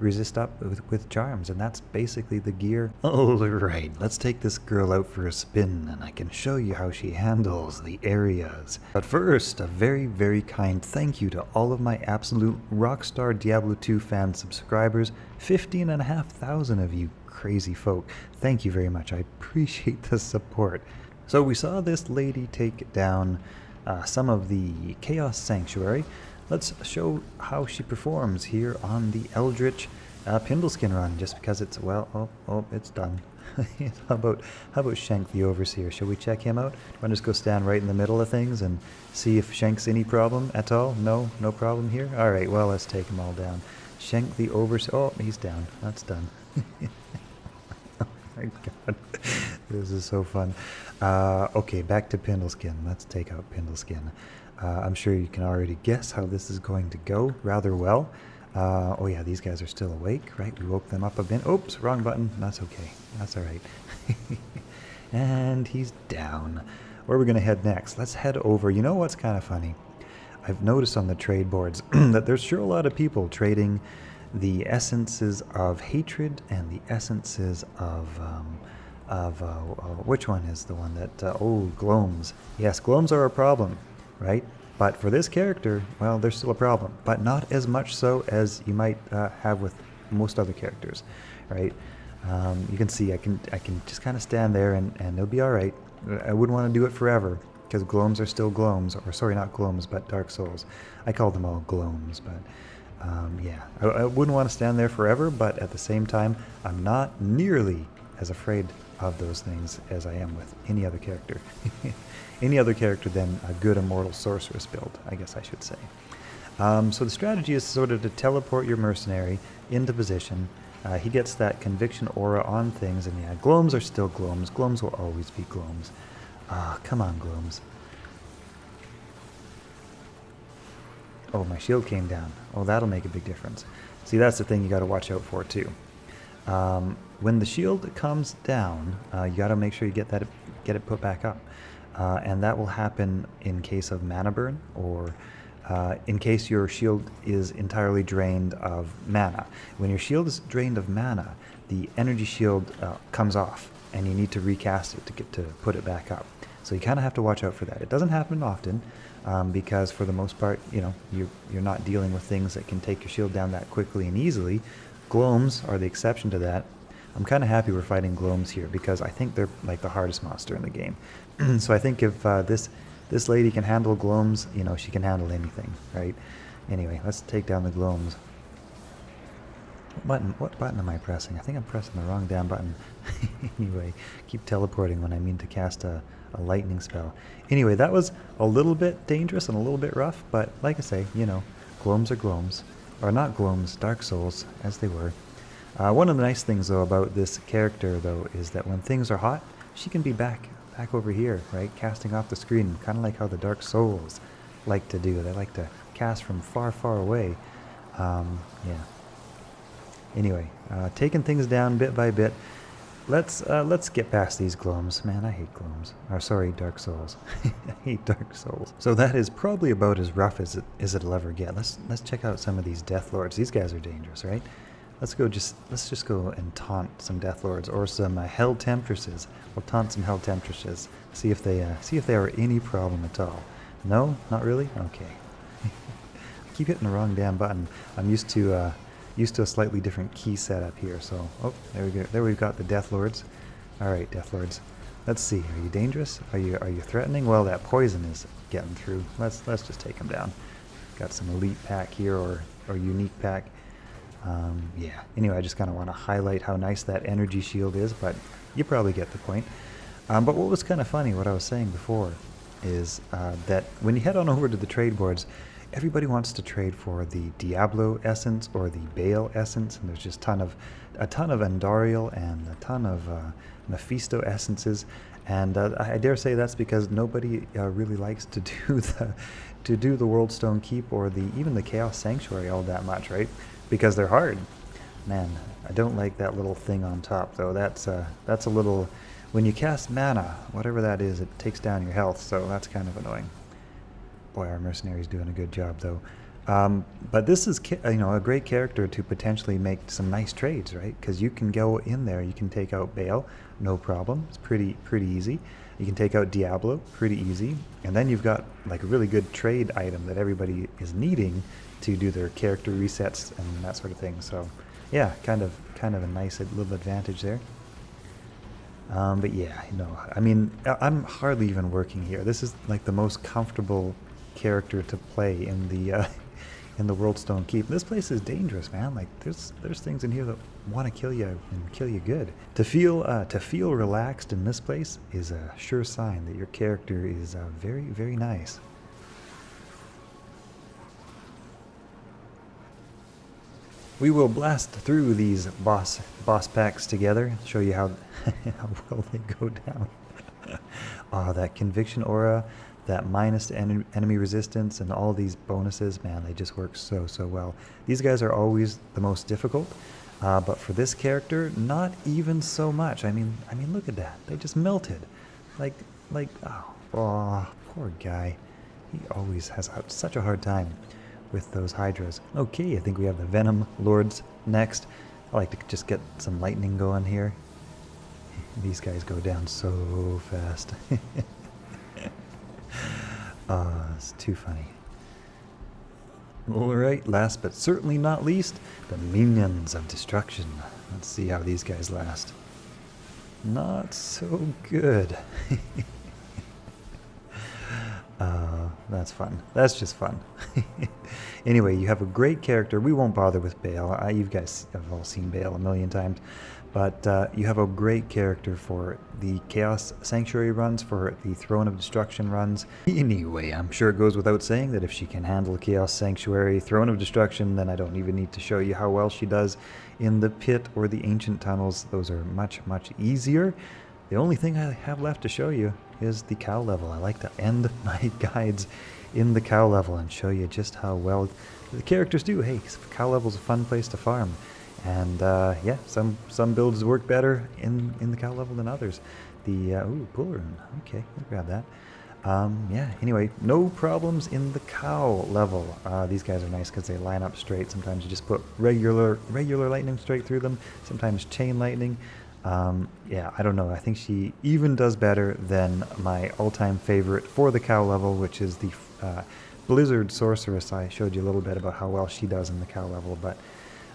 resist up with charms, and that's basically the gear. Alright, let's take this girl out for a spin, and I can show you how she handles the areas. But first, a very, very kind thank you to all of my absolute rockstar Diablo 2 fan subscribers, 15,500 of you crazy folk. Thank you very much, I appreciate the support. So we saw this lady take down some of the Chaos Sanctuary. Let's show how she performs here on the Eldritch Pindleskin run, just because it's, well, oh, it's done. how about Shank the Overseer? Shall we check him out? Do you want to just go stand right in the middle of things and see if Shank's any problem at all? No problem here? Alright, well, let's take them all down. Shank the Overseer, oh, he's down. That's done. Oh my god, this is so fun. Okay, back to Pindleskin. Let's take out Pindleskin. I'm sure you can already guess how this is going to go rather well. Oh yeah, these guys are still awake, right? We woke them up a bit. Oops, wrong button. That's okay. That's alright. And he's down. Where are we going to head next? Let's head over. You know what's kind of funny? I've noticed on the trade boards that there's sure a lot of people trading the essences of hatred and the essences of which one is the one that, oh, gloams. Yes, gloams are a problem, right? But for this character, well, they're still a problem, but not as much so as you might have with most other characters, right? You can see I can just kind of stand there and it'll be all right. I wouldn't want to do it forever, because gloams are still gloams, or sorry, not gloams, but Dark Souls. I call them all gloams, but yeah, I wouldn't want to stand there forever, but at the same time, I'm not nearly as afraid of those things as I am with any other character. Any other character than a good Immortal Sorceress build, I guess I should say. So the strategy is sort of to teleport your Mercenary into position. He gets that conviction aura on things, and yeah, gloams are still gloams. Gloams will always be gloams. Come on, gloams. Oh, my shield came down. Oh, that'll make a big difference. See, that's the thing you got to watch out for too. When the shield comes down, you got to make sure you get it put back up, and that will happen in case of mana burn, or in case your shield is entirely drained of mana. When your shield is drained of mana, the energy shield comes off, and you need to recast it to put it back up. So you kind of have to watch out for that. It doesn't happen often, because for the most part, you know, you're not dealing with things that can take your shield down that quickly and easily. Gloams are the exception to that. I'm kind of happy we're fighting gloams here, because I think they're like the hardest monster in the game. So I think if this lady can handle gloams, you know, she can handle anything, right? Anyway, let's take down the gloams. What button am I pressing? I think I'm pressing the wrong damn button. Anyway, keep teleporting when I mean to cast a lightning spell. Anyway, that was a little bit dangerous and a little bit rough, but like I say, you know, gloams are gloams. Or not gloams, Dark Souls, as they were. One of the nice things, though, about this character, though, is that when things are hot, she can be back over here, right? Casting off the screen, kind of like how the Dark Souls like to do. They like to cast from far, far away. Yeah. Anyway, taking things down bit by bit. Let's get past these gloams. Man, I hate gloams. Or sorry, Dark Souls. I hate Dark Souls. So that is probably about as rough as it'll ever get. Let's check out some of these Death Lords. These guys are dangerous, right? Let's just go and taunt some Death Lords or some Hell Temptresses. We'll taunt some Hell Temptresses. See if they are any problem at all. No, not really. Okay. I keep hitting the wrong damn button. I'm used to a slightly different key setup here. So, oh, there we go. There we've got the Death Lords. All right, Death Lords. Let's see. Are you dangerous? Are you threatening? Well, that poison is getting through. Let's just take them down. got some elite pack here or unique pack. Yeah, anyway, I just kind of want to highlight how nice that energy shield is, but you probably get the point. But what was kind of funny, what I was saying before, is that when you head on over to the trade boards, everybody wants to trade for the Diablo essence or the Baal essence, and there's just a ton of Andariel and a ton of Mephisto essences, and I dare say that's because nobody really likes to do the World Stone Keep or even the Chaos Sanctuary all that much, right? Because they're hard. Man, I don't like that little thing on top though. That's a little. When you cast mana, whatever that is, it takes down your health, so that's kind of annoying. Boy, our Mercenary's doing a good job, though. But this is, a great character to potentially make some nice trades, right? Because you can go in there, you can take out Baal, no problem. It's pretty easy. You can take out Diablo, pretty easy. And then you've got like a really good trade item that everybody is needing to do their character resets and that sort of thing. So, yeah, kind of a nice little advantage there. But yeah, I mean, I'm hardly even working here. This is like the most comfortable character to play in the World Stone Keep. This place is dangerous, man. Like there's things in here that want to kill you and kill you good. To feel relaxed in this place is a sure sign that your character is very, very nice. We will blast through these boss packs together, show you how well they go down. Oh, that conviction aura, that minus to enemy resistance, and all these bonuses, man, they just work so well. These guys are always the most difficult, but for this character, not even so much. I mean, look at that. They just melted. Like, oh, poor guy. He always has such a hard time with those Hydras. Okay, I think we have the Venom Lords next. I like to just get some lightning going here. These guys go down so fast. Oh, it's too funny. Alright, last but certainly not least, the Minions of Destruction. Let's see how these guys last. Not so good. That's fun. That's just fun. Anyway, you have a great character. We won't bother with Baal. You guys have all seen Baal a million times. But you have a great character for the Chaos Sanctuary runs, for the Throne of Destruction runs. Anyway, I'm sure it goes without saying that if she can handle Chaos Sanctuary, Throne of Destruction, then I don't even need to show you how well she does in the Pit or the Ancient Tunnels. Those are much easier. The only thing I have left to show you is the cow level. I like to end my guides in the cow level and show you just how well the characters do. Hey, cow level's a fun place to farm. And yeah, some builds work better in the cow level than others. The ooh, pull rune. Okay, we'll grab that. Yeah. Anyway, no problems in the cow level. These guys are nice because they line up straight. Sometimes you just put regular lightning straight through them. Sometimes chain lightning. Yeah, I don't know. I think she even does better than my all-time favorite for the cow level, which is the Blizzard Sorceress. I showed you a little bit about how well she does in the cow level, but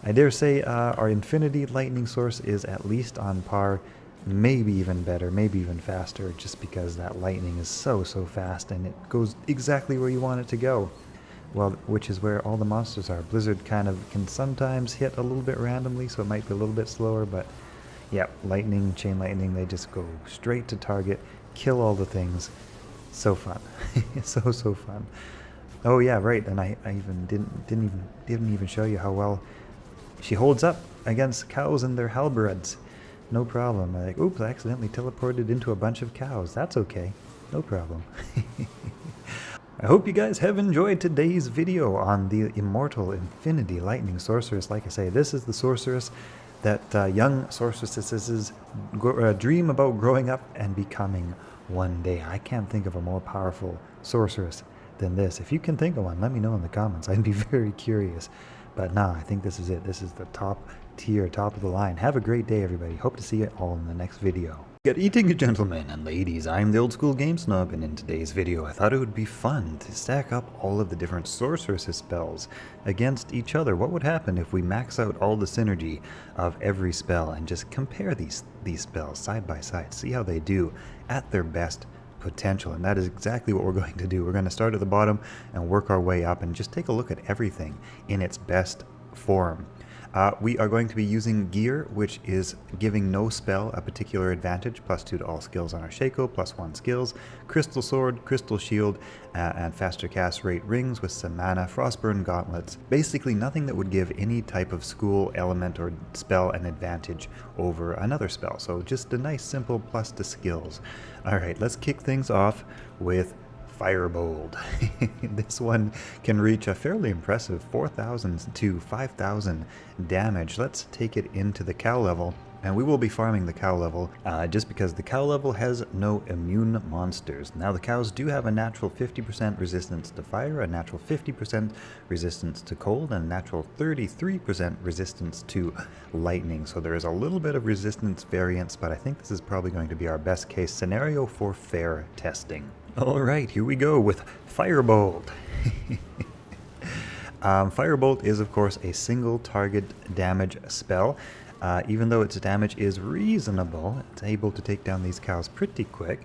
I dare say our Infinity Lightning Source is at least on par, maybe even better, maybe even faster, just because that lightning is so fast and it goes exactly where you want it to go. Well, which is where all the monsters are. Blizzard kind of can sometimes hit a little bit randomly, so it might be a little bit slower, but yeah, lightning, chain lightning, they just go straight to target, kill all the things. So fun. so fun. Oh yeah, right, and I even didn't even show you how well she holds up against cows and their halberds. No problem. Like, oops, I accidentally teleported into a bunch of cows. That's okay. No problem. I hope you guys have enjoyed today's video on the Immortal Infinity Lightning Sorceress. Like I say, this is the sorceress that young sorceresses dream about growing up and becoming one day. I can't think of a more powerful sorceress than this. If you can think of one, let me know in the comments. I'd be very curious. But nah, I think this is it. This is the top tier, top of the line. Have a great day, everybody. Hope to see you all in the next video. Good evening, gentlemen and ladies. I'm the Old School Game Snob, and in today's video I thought it would be fun to stack up all of the different sorceresses spells against each other. What would happen if we max out all the synergy of every spell and just compare these spells side by side, see how they do at their best potential, and that is exactly what we're going to do. We're going to start at the bottom and work our way up and just take a look at everything in its best form. We are going to be using gear, which is giving no spell a particular advantage, +2 to all skills on our Shaco, +1 skills, Crystal Sword, Crystal Shield, and faster cast rate rings with some mana, Frostburn gauntlets. Basically nothing that would give any type of school, element, or spell an advantage over another spell. So just a nice simple plus to skills. Alright, let's kick things off with Firebolt. This one can reach a fairly impressive 4,000 to 5,000 damage. Let's take it into the cow level, and we will be farming the cow level just because the cow level has no immune monsters. Now the cows do have a natural 50% resistance to fire, a natural 50% resistance to cold, and a natural 33% resistance to lightning. So there is a little bit of resistance variance, but I think this is probably going to be our best case scenario for fair testing. Alright, here we go with Firebolt. Firebolt is of course a single target damage spell. Even though its damage is reasonable, it's able to take down these cows pretty quick.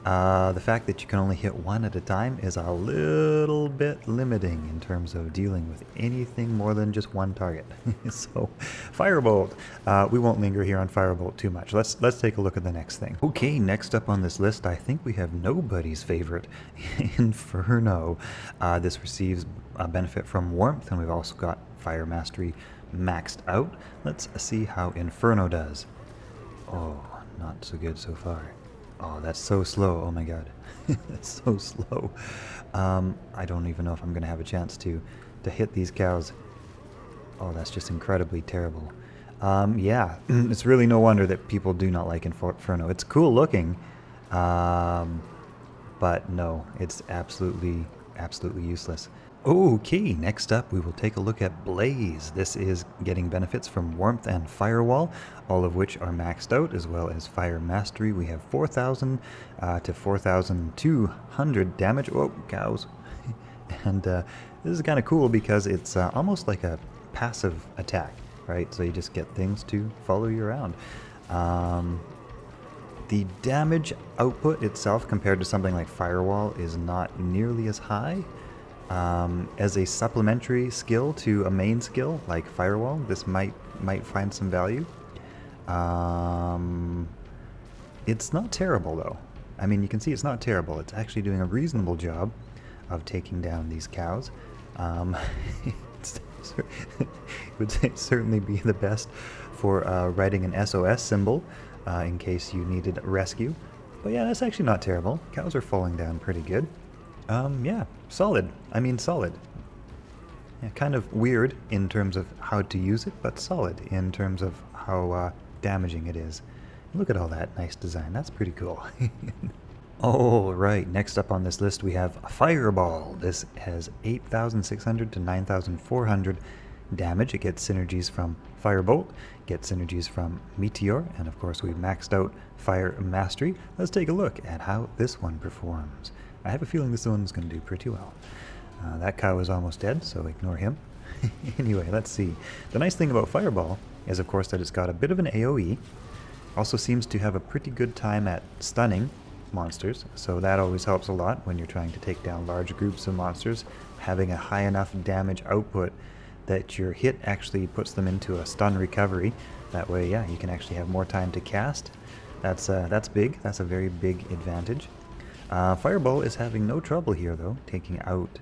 The fact that you can only hit one at a time is a little bit limiting in terms of dealing with anything more than just one target. So, Firebolt. We won't linger here on Firebolt too much. Let's take a look at the next thing. Okay, next up on this list, I think we have nobody's favorite, Inferno. This receives a benefit from warmth, and we've also got Fire Mastery maxed out. Let's see how Inferno does. Oh, not so good so far. Oh, that's so slow. Oh my god. That's so slow. I don't even know if I'm going to have a chance to hit these cows. Oh, that's just incredibly terrible. Yeah, it's really no wonder that people do not like Inferno. It's cool looking, but no, it's absolutely useless. Okay, next up we will take a look at Blaze. This is getting benefits from Warmth and Firewall, all of which are maxed out, as well as Fire Mastery. We have 4,000 to 4,200 damage. Oh, cows. And this is kind of cool because it's almost like a passive attack, right? So you just get things to follow you around. The damage output itself compared to something like Firewall is not nearly as high. As a supplementary skill to a main skill like Firewall, this might find some value. It's not terrible though. I mean, you can see it's not terrible. It's actually doing a reasonable job of taking down these cows. It would certainly be the best for writing an SOS symbol in case you needed rescue. But yeah, that's actually not terrible. Cows are falling down pretty good. Yeah, solid. I mean, solid. Yeah, kind of weird in terms of how to use it, but solid in terms of how damaging it is. Look at all that nice design. That's pretty cool. All right, next up on this list we have Fireball. This has 8,600 to 9,400 damage. It gets synergies from Firebolt, gets synergies from Meteor, and of course we've maxed out Fire Mastery. Let's take a look at how this one performs. I have a feeling this one's going to do pretty well. That cow is almost dead, so ignore him. Anyway, let's see. The nice thing about Fireball is, of course, that it's got a bit of an AoE. Also seems to have a pretty good time at stunning monsters, so that always helps a lot when you're trying to take down large groups of monsters. Having a high enough damage output that your hit actually puts them into a stun recovery. That way, yeah, you can actually have more time to cast. That's big. That's a very big advantage. Fireball is having no trouble here, though, taking out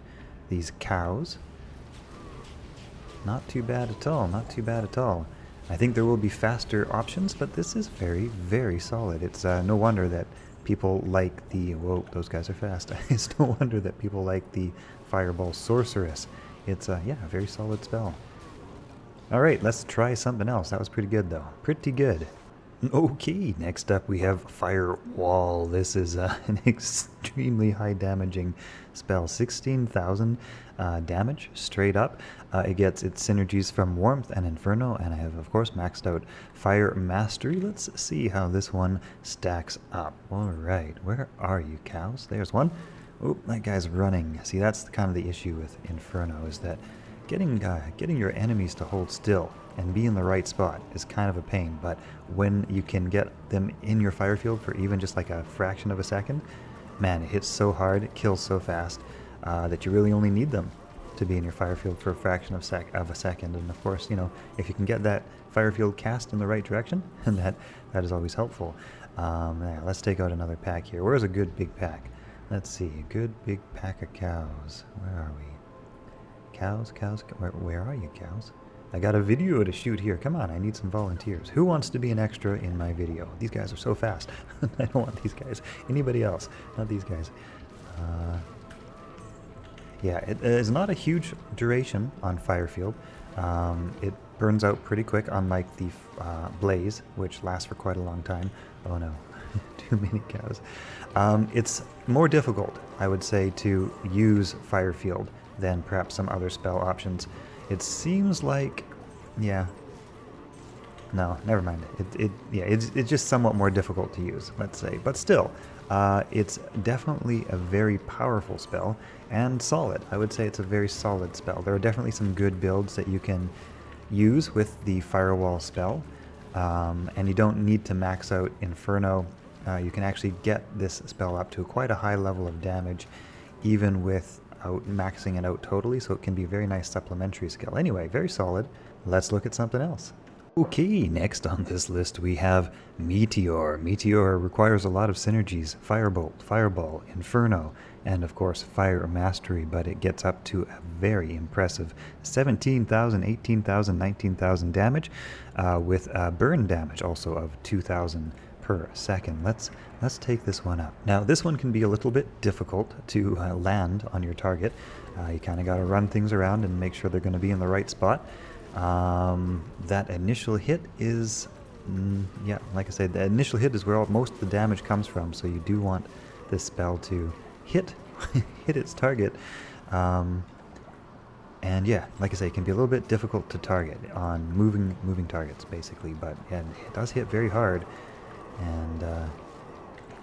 these cows. Not too bad at all, not too bad at all. I think there will be faster options, but this is very, very solid. It's no wonder that people like the... Whoa, those guys are fast. It's no wonder that people like the Fireball Sorceress. It's, yeah, a very solid spell. Alright, let's try something else. That was pretty good, though. Pretty good. Okay, next up we have Firewall. This is an extremely high damaging spell, 16,000 damage straight up. It gets its synergies from Warmth and Inferno, and I have of course maxed out Fire Mastery. Let's see how this one stacks up. Alright, where are you, cows? There's one. Oh, that guy's running. See, that's kind of the issue with Inferno, is that getting your enemies to hold still and be in the right spot is kind of a pain, but when you can get them in your fire field for even just like a fraction of a second, man, it hits so hard, it kills so fast, that you really only need them to be in your fire field for a fraction of a second. And of course, you know, if you can get that fire field cast in the right direction, and that is always helpful. Yeah, let's take out another pack here. Where's a good big pack? Let's see, a good big pack of cows. Where are we? Cows, where are you, cows? I got a video to shoot here. Come on, I need some volunteers. Who wants to be an extra in my video? These guys are so fast. I don't want these guys. Anybody else? Not these guys. Yeah, it is not a huge duration on Firefield. It burns out pretty quick, unlike the Blaze, which lasts for quite a long time. Oh no, too many cows. It's more difficult, I would say, to use Firefield than perhaps some other spell options. It seems like, yeah, no, never mind. It's just somewhat more difficult to use, let's say. But still, it's definitely a very powerful spell and solid. I would say it's a very solid spell. There are definitely some good builds that you can use with the Firewall spell, and you don't need to max out Inferno. You can actually get this spell up to quite a high level of damage, even without maxing it out totally, so it can be a very nice supplementary skill. Anyway, very solid. Let's look at something else. Okay, next on this list we have Meteor. Meteor requires a lot of synergies: Firebolt, Fireball, Inferno, and of course Fire Mastery, but it gets up to a very impressive 17,000, 18,000, 19,000 damage, with burn damage also of 2,000 per second. Let's take this one up. Now this one can be a little bit difficult to land on your target. You kind of got to run things around and make sure they're going to be in the right spot. That initial hit is, yeah, like I said, the initial hit is where most of the damage comes from, so you do want this spell to hit its target. And yeah, like I say, it can be a little bit difficult to target on moving targets, basically, but yeah, it does hit very hard. And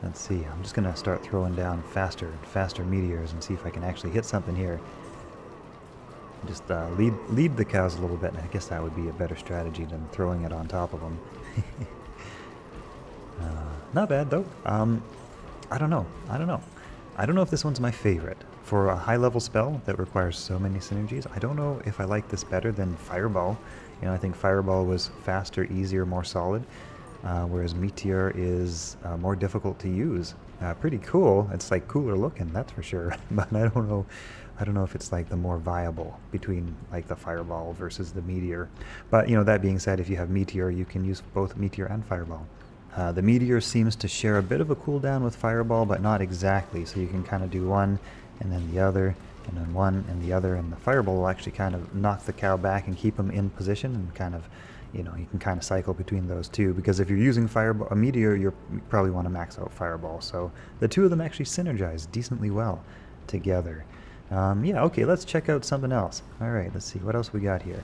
let's see, I'm just gonna start throwing down faster meteors and see if I can actually hit something here. Just lead the cows a little bit, and I guess that would be a better strategy than throwing it on top of them. Not bad though. I don't know if this one's my favorite. For a high level spell that requires so many synergies, I don't know if I like this better than Fireball. You know, I think Fireball was faster, easier, more solid. Whereas Meteor is more difficult to use. Pretty cool. It's like cooler looking, that's for sure. But I don't know if it's like the more viable between like the Fireball versus the Meteor. But you know, that being said, if you have Meteor, you can use both Meteor and Fireball. The Meteor seems to share a bit of a cooldown with Fireball, but not exactly. So you can kind of do one and then the other, and then one and the other, and the Fireball will actually kind of knock the cow back and keep him in position, and kind of, you know, you can kind of cycle between those two, because if you're using a Meteor, you probably want to max out Fireball. So the two of them actually synergize decently well together. Yeah, okay, let's check out something else. All right, let's see, what else we got here?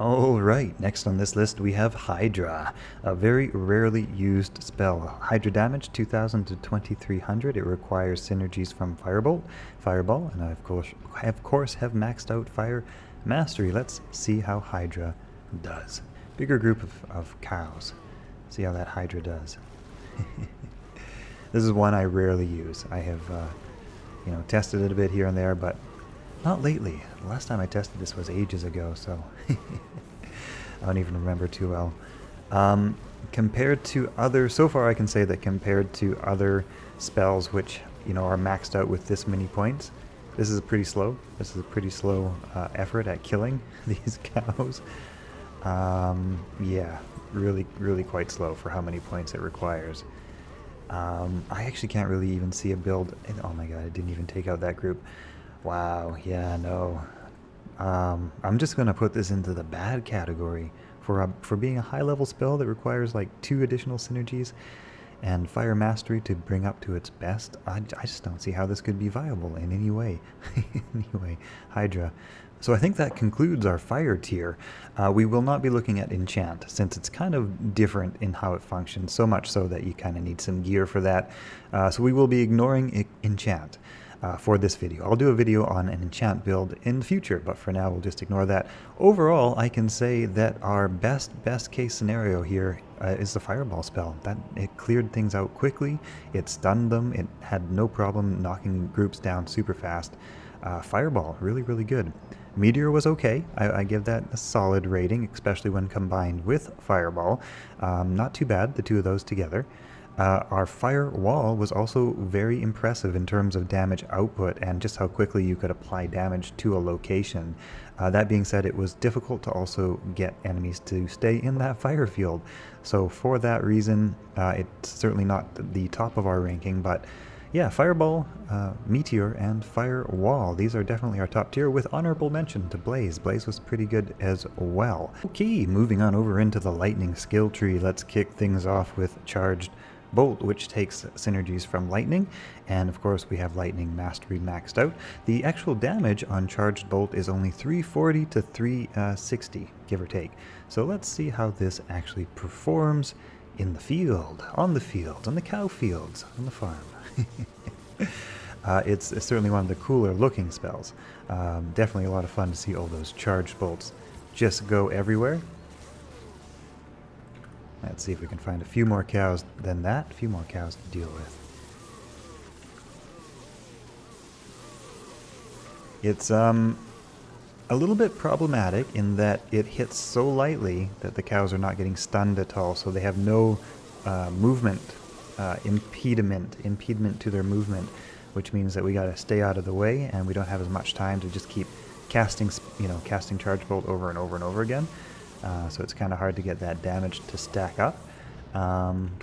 All right, next on this list we have Hydra, a very rarely used spell. Hydra damage 2,000 to 2,300. It requires synergies from Firebolt, Fireball, and I of course have maxed out Fire Mastery. Let's see how Hydra does. Bigger group of cows. See how that Hydra does. This is one I rarely use. I have, you know, tested it a bit here and there, but not lately. The last time I tested this was ages ago, so I don't even remember too well. Compared to other, so far I can say that compared to other spells which, you know, are maxed out with this many points, this is pretty slow. This is a pretty slow effort at killing these cows. Yeah, really quite slow for how many points it requires. I actually can't really even see a build. Oh my god, I didn't even take out that group. Wow, yeah, no. I'm just gonna put this into the bad category for being a high-level spell that requires like 2 additional synergies and Fire Mastery to bring up to its best. I just don't see how this could be viable in any way. Anyway, Hydra. So I think that concludes our fire tier. We will not be looking at enchant, since it's kind of different in how it functions, so much so that you kind of need some gear for that. So we will be ignoring enchant. for this video. I'll do a video on an enchant build in the future, but for now we'll just ignore that. Overall, I can say that our best case scenario here is the Fireball spell. It cleared things out quickly, it stunned them, it had no problem knocking groups down super fast. Fireball, really good. Meteor was okay. I give that a solid rating, especially when combined with Fireball. Not too bad, the two of those together. Our Firewall was also very impressive in terms of damage output and just how quickly you could apply damage to a location. That being said, it was difficult to also get enemies to stay in that fire field. So for that reason, it's certainly not the top of our ranking, but yeah, Fireball, Meteor, and Firewall. These are definitely our top tier, with honorable mention to Blaze. Blaze was pretty good as well. Okay, moving on over into the Lightning skill tree. Let's kick things off with Charged Bolt, which takes synergies from Lightning, and of course we have Lightning Mastery maxed out. The actual damage on Charged Bolt is only 340 to 360, give or take. So let's see how this actually performs in the field, on the cow fields, on the farm. It's certainly one of the cooler looking spells. Definitely a lot of fun to see all those charged bolts just go everywhere. Let's see if we can find a few more cows than that, a few more cows to deal with. It's a little bit problematic in that it hits so lightly that the cows are not getting stunned at all, so they have no movement impediment to their movement, which means that we got to stay out of the way, and we don't have as much time to just keep casting Charge Bolt over and over and over again. So it's kind of hard to get that damage to stack up.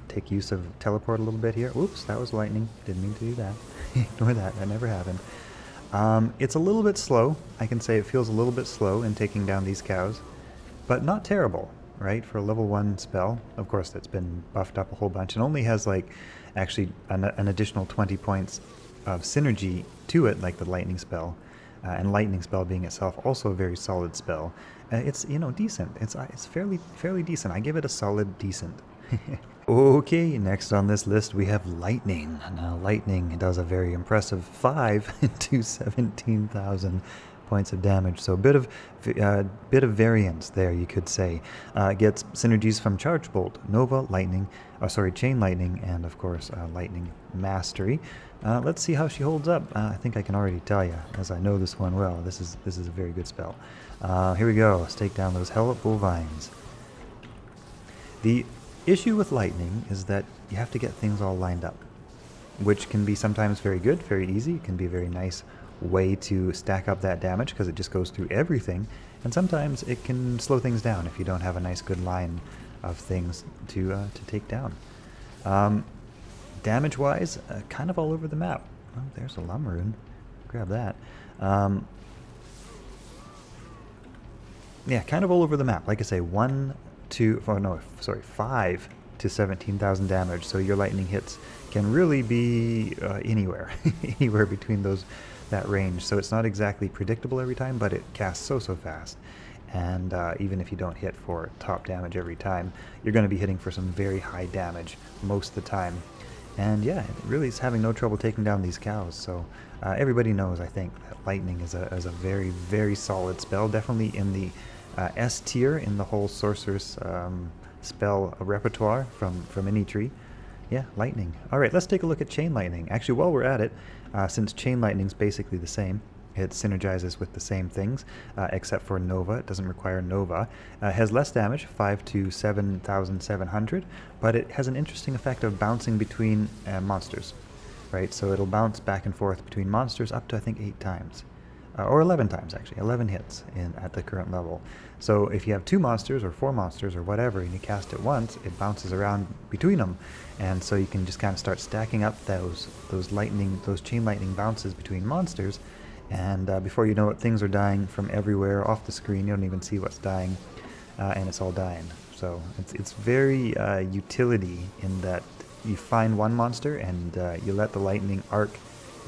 Take use of teleport a little bit here. Oops, that was lightning. Didn't mean to do that. Ignore that. That never happened. It's a little bit slow. I can say it feels a little bit slow in taking down these cows, but not terrible. Right, for a level 1 spell. Of course, that's been buffed up a whole bunch and only has like actually an additional 20 points of synergy to it, like the lightning spell, and lightning spell being itself also a very solid spell. It's decent. It's fairly decent. I give it a solid decent. Okay, next on this list we have Lightning. Now Lightning does a very impressive 5 to 17,000 points of damage, so a bit of variance there, you could say. Gets synergies from Charge Bolt, Nova, Lightning, Chain Lightning, and of course Lightning Mastery. Let's see how she holds up. I think I can already tell you, as I know this one well. This is a very good spell. Here we go. Let's take down those Hell Bovines. The issue with Lightning is that you have to get things all lined up, which can be sometimes very good, very easy. It can be a very nice way to stack up that damage because it just goes through everything, and sometimes it can slow things down if you don't have a nice good line of things to take down. Damage wise, kind of all over the map. Oh, there's a Lumrune. Grab that. Yeah, kind of all over the map. Like I say, 5 to 17,000 damage, so your lightning hits can really be anywhere anywhere between that range, so it's not exactly predictable every time, but it casts so fast, and even if you don't hit for top damage every time, you're going to be hitting for some very high damage most of the time. And yeah, it really is having no trouble taking down these cows, so everybody knows, I think, that Lightning is a very solid spell, definitely in the S tier in the whole Sorceress spell repertoire from any tree. Yeah, Lightning. Alright, let's take a look at Chain Lightning. Actually, while we're at it, since Chain Lightning's basically the same, it synergizes with the same things, except for Nova. It doesn't require Nova. It has less damage, 5 to 7,700, but it has an interesting effect of bouncing between monsters. Right, so it'll bounce back and forth between monsters up to, I think, 8 times. Or 11 times, actually. 11 hits at the current level. So if you have 2 monsters or 4 monsters or whatever, and you cast it once, it bounces around between them. And so you can just kind of start stacking up those chain lightning bounces between monsters, and before you know it, things are dying from everywhere off the screen. You don't even see what's dying, and it's all dying. So it's very utility in that you find one monster and you let the lightning arc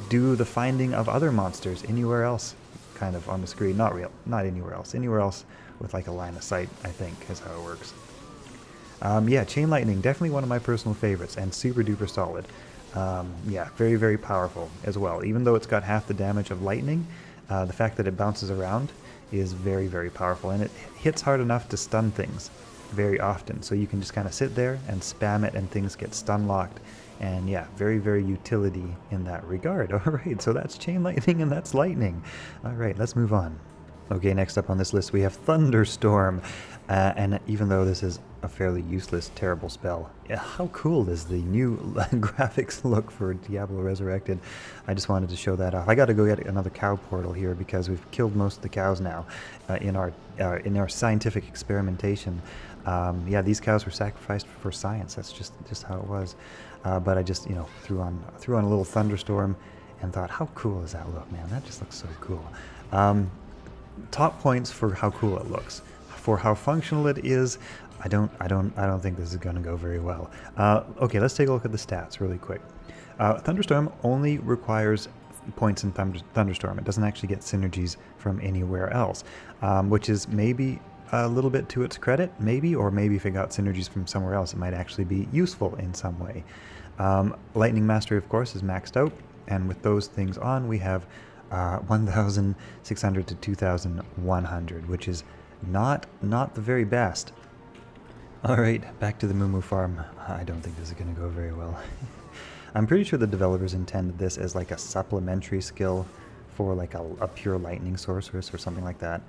do the finding of other monsters anywhere else kind of on the screen. Not anywhere else. Anywhere else with like a line of sight, I think, is how it works. Yeah, Chain Lightning, definitely one of my personal favorites and super duper solid. Yeah, very, very powerful as well. Even though it's got half the damage of lightning, the fact that it bounces around is very, very powerful. And it hits hard enough to stun things very often. So you can just kind of sit there and spam it and things get stun locked. And yeah, very, very utility in that regard. All right, so that's chain lightning and that's lightning. All right, let's move on. Okay, next up on this list we have Thunderstorm. And even though this is a fairly useless, terrible spell, yeah, how cool does the new graphics look for Diablo Resurrected? I just wanted to show that off. I got to go get another cow portal here because we've killed most of the cows now in our scientific experimentation. Yeah, these cows were sacrificed for science. That's just how it was. But I just, threw on a little Thunderstorm and thought, how cool does that look, man? That just looks so cool. Top points for how cool it looks. For how functional it is, I don't think this is going to go very well. Okay, let's take a look at the stats really quick. Thunderstorm only requires points in Thunderstorm. It doesn't actually get synergies from anywhere else, which is maybe a little bit to its credit, or maybe if it got synergies from somewhere else, it might actually be useful in some way. Lightning Mastery, of course, is maxed out, and with those things on, we have 1,600 to 2,100, which is not the very best. Alright, back to the Moo Farm. I don't think this is going to go very well. I'm pretty sure the developers intended this as like a supplementary skill for like a pure lightning sorceress or something like that.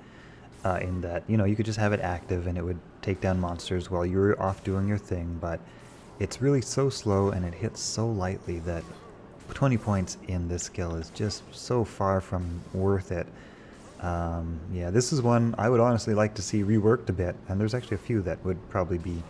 In that, you could just have it active and it would take down monsters while you're off doing your thing, but it's really so slow and it hits so lightly that 20 points in this skill is just so far from worth it. Yeah, this is one I would honestly like to see reworked a bit, and there's actually a few that would probably be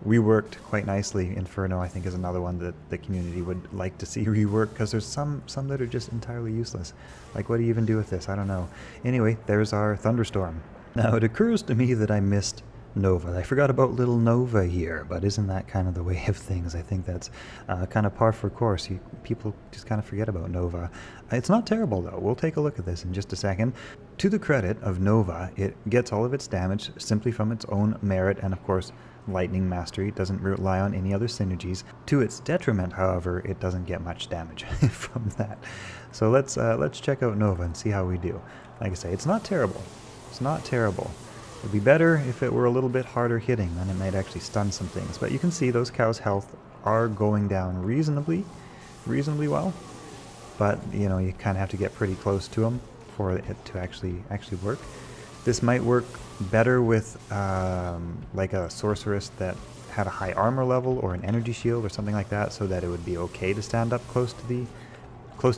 reworked quite nicely. Inferno, I think, is another one that the community would like to see reworked, because there's some that are just entirely useless. Like, what do you even do with this? I don't know. Anyway, there's our Thunderstorm. Now, it occurs to me that I missed Nova. I forgot about little Nova here, but isn't that kind of the way of things? I think that's kind of par for course. People just kind of forget about Nova. It's not terrible, though. We'll take a look at this in just a second. To the credit of Nova, it gets all of its damage simply from its own merit, and of course, Lightning Mastery doesn't rely on any other synergies. To its detriment, however, it doesn't get much damage from that. So let's check out Nova and see how we do. Like I say, it's not terrible. It's not terrible. It would be better if it were a little bit harder hitting, then it might actually stun some things. But you can see those cows' health are going down reasonably well. But you kind of have to get pretty close to them for it to actually work. This might work better with like a sorceress that had a high armor level or an energy shield or something like that, so that it would be okay to stand up close to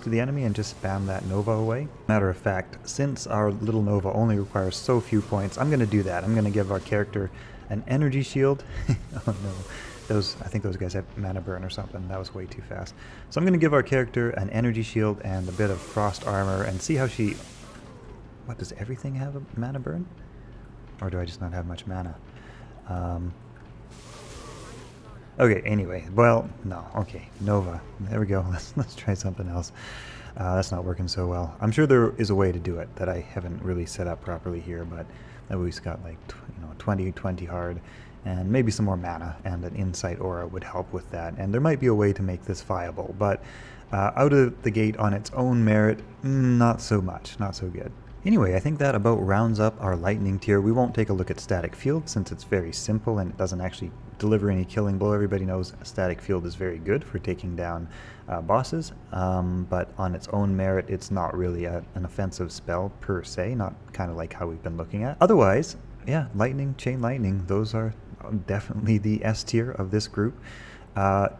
the enemy and just spam that Nova away. Matter of fact, since our little Nova only requires so few points, I'm going to do that. I'm going to give our character an energy shield. Oh no, I think those guys have mana burn or something. That was way too fast. So I'm going to give our character an energy shield and a bit of frost armor and see how she... What, does everything have a mana burn? Or do I just not have much mana? Okay, anyway, well, no, okay, Nova. There we go. Let's try something else. That's not working so well. I'm sure there is a way to do it that I haven't really set up properly here, but we've got like 20 hard, and maybe some more mana, and an Insight Aura would help with that. And there might be a way to make this viable, but out of the gate on its own merit, not so much, not so good. Anyway, I think that about rounds up our lightning tier. We won't take a look at static field since it's very simple and it doesn't actually deliver any killing blow. Everybody knows a static field is very good for taking down bosses, but on its own merit, it's not really an offensive spell per se, not kind of like how we've been looking at. Otherwise, yeah, lightning, chain lightning, those are definitely the S tier of this group.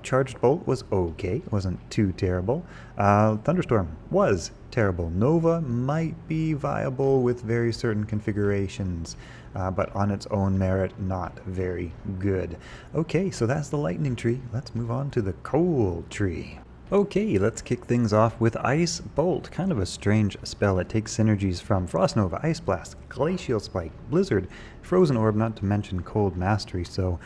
Charged Bolt was okay, it wasn't too terrible. Thunderstorm was terrible. Nova might be viable with very certain configurations, but on its own merit, not very good. Okay, so that's the lightning tree. Let's move on to the cold tree. Okay, let's kick things off with Ice Bolt. Kind of a strange spell. It takes synergies from Frost Nova, Ice Blast, Glacial Spike, Blizzard, Frozen Orb, not to mention Cold Mastery, so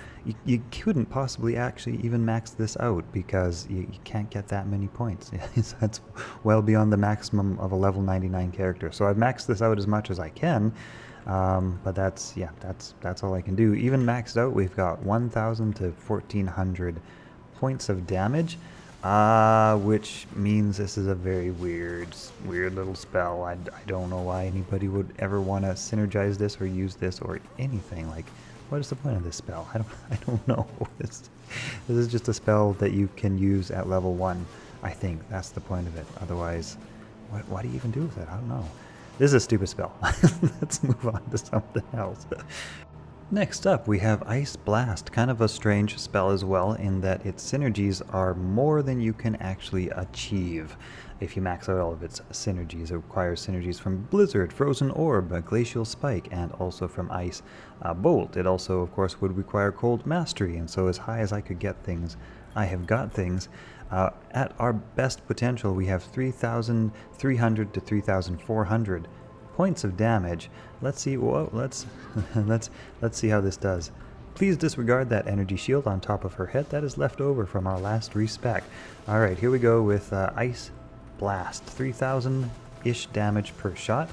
you couldn't possibly actually even max this out because you can't get that many points. That's well beyond the maximum of a level 99 character. So I've maxed this out as much as I can, but that's all I can do. Even maxed out, we've got 1,000 to 1,400 points of damage. Which means this is a very weird little spell. I don't know why anybody would ever want to synergize this or use this or anything. Like, what is the point of this spell? I don't know. This is just a spell that you can use at level 1. I think that's the point of it. Otherwise, why do you even do with it? I don't know. This is a stupid spell. Let's move on to something else. Next up, we have Ice Blast, kind of a strange spell as well, in that its synergies are more than you can actually achieve. If you max out all of its synergies, it requires synergies from Blizzard, Frozen Orb, Glacial Spike, and also from Ice Bolt. It also, of course, would require Cold Mastery, and so as high as I could get things, I have got things. At our best potential, we have 3,300 to 3,400 points of damage. Let's see. Whoa, let's see how this does. Please disregard that energy shield on top of her head. That is left over from our last respec. All right, here we go with Ice Blast. 3,000-ish damage per shot.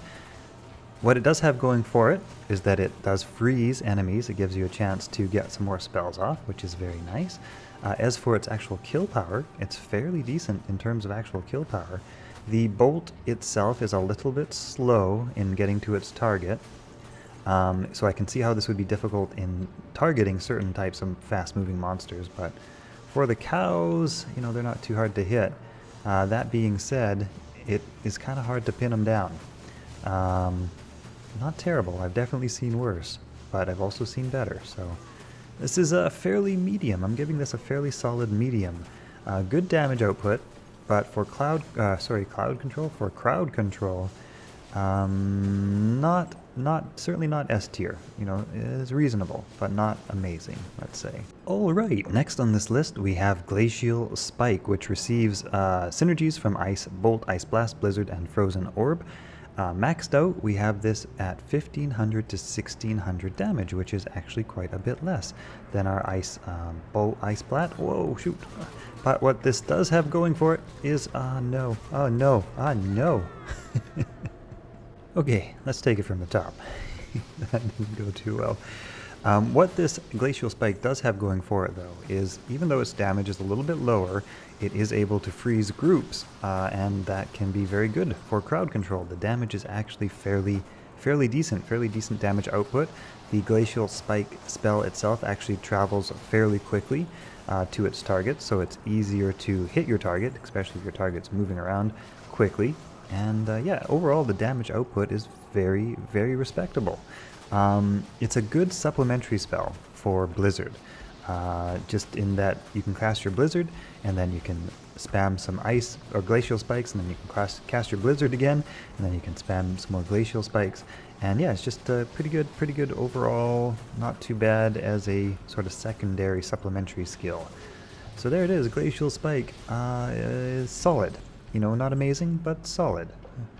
What it does have going for it is that it does freeze enemies. It gives you a chance to get some more spells off, which is very nice. As for its actual kill power, it's fairly decent in terms of actual kill power. The bolt itself is a little bit slow in getting to its target, so I can see how this would be difficult in targeting certain types of fast-moving monsters, but for the cows, you know, they're not too hard to hit. That being said, it is kind of hard to pin them down. Not terrible. I've definitely seen worse, but I've also seen better, so this is a fairly medium. I'm giving this a fairly solid medium. Good damage output. But for crowd control, certainly not S tier. You know, it is reasonable, but not amazing, let's say. All right, next on this list we have Glacial Spike, which receives synergies from Ice Bolt, Ice Blast, Blizzard, and Frozen Orb. Maxed out, we have this at 1,500 to 1,600 damage, which is actually quite a bit less than our Ice Bolt, Ice Blast. Whoa, shoot. But what this does have going for it is, no. Okay, let's take it from the top. That didn't go too well. What this Glacial Spike does have going for it, though, is even though its damage is a little bit lower, it is able to freeze groups, and that can be very good for crowd control. The damage is actually fairly decent damage output. The Glacial Spike spell itself actually travels fairly quickly to its target, so it's easier to hit your target, especially if your target's moving around quickly. And yeah, overall the damage output is very respectable. It's a good supplementary spell for Blizzard, just in that you can cast your Blizzard, and then you can spam some Ice or Glacial Spikes, and then you can cast your Blizzard again, and then you can spam some more Glacial Spikes. And yeah, it's just pretty good overall, not too bad as a sort of secondary supplementary skill. So there it is, Glacial Spike is solid. You know, not amazing, but solid.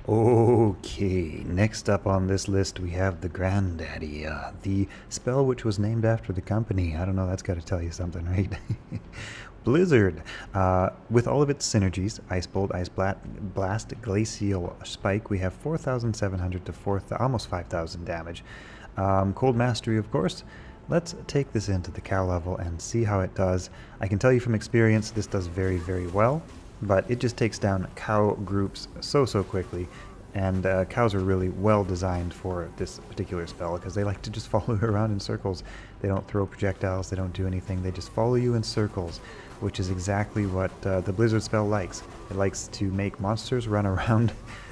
Okay, next up on this list we have the Granddaddy, the spell which was named after the company. I don't know, that's got to tell you something, right? Blizzard, with all of its synergies, Ice Bolt, Ice Blast, Glacial Spike, we have 4,700 to almost 5,000 damage. Cold Mastery, of course. Let's take this into the cow level and see how it does. I can tell you from experience this does very well, but it just takes down cow groups so quickly. And cows are really well designed for this particular spell because they like to just follow you around in circles. They don't throw projectiles, they don't do anything, they just follow you in circles, which is exactly what the Blizzard spell likes. It likes to make monsters run around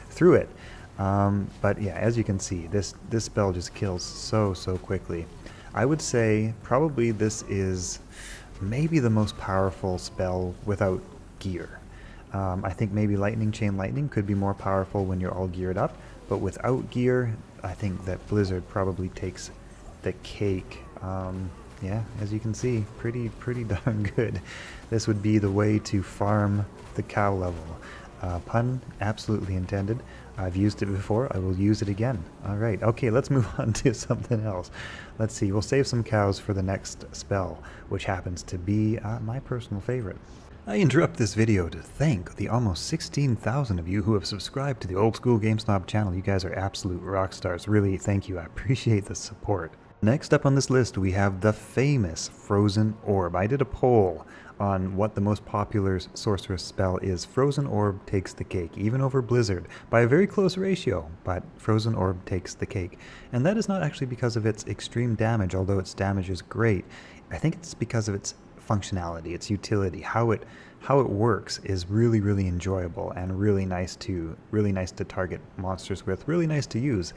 through it. But yeah, as you can see, this spell just kills so quickly. I would say probably this is maybe the most powerful spell without gear. I think maybe Lightning Chain Lightning could be more powerful when you're all geared up, but without gear, I think that Blizzard probably takes the cake. Yeah, as you can see, pretty darn good. This would be the way to farm the cow level. Pun absolutely intended. I've used it before, I will use it again. Alright, okay, let's move on to something else. Let's see, we'll save some cows for the next spell, which happens to be my personal favorite. I interrupt this video to thank the almost 16,000 of you who have subscribed to the Old School Game Snob channel. You guys are absolute rock stars. Really, thank you. I appreciate the support. Next up on this list, we have the famous Frozen Orb. I did a poll on what the most popular sorceress spell is, Frozen Orb takes the cake, even over Blizzard, by a very close ratio, but Frozen Orb takes the cake. And that is not actually because of its extreme damage, although its damage is great. I think it's because of its functionality, its utility, how it works is really, really enjoyable and really nice to target monsters with, really nice to use.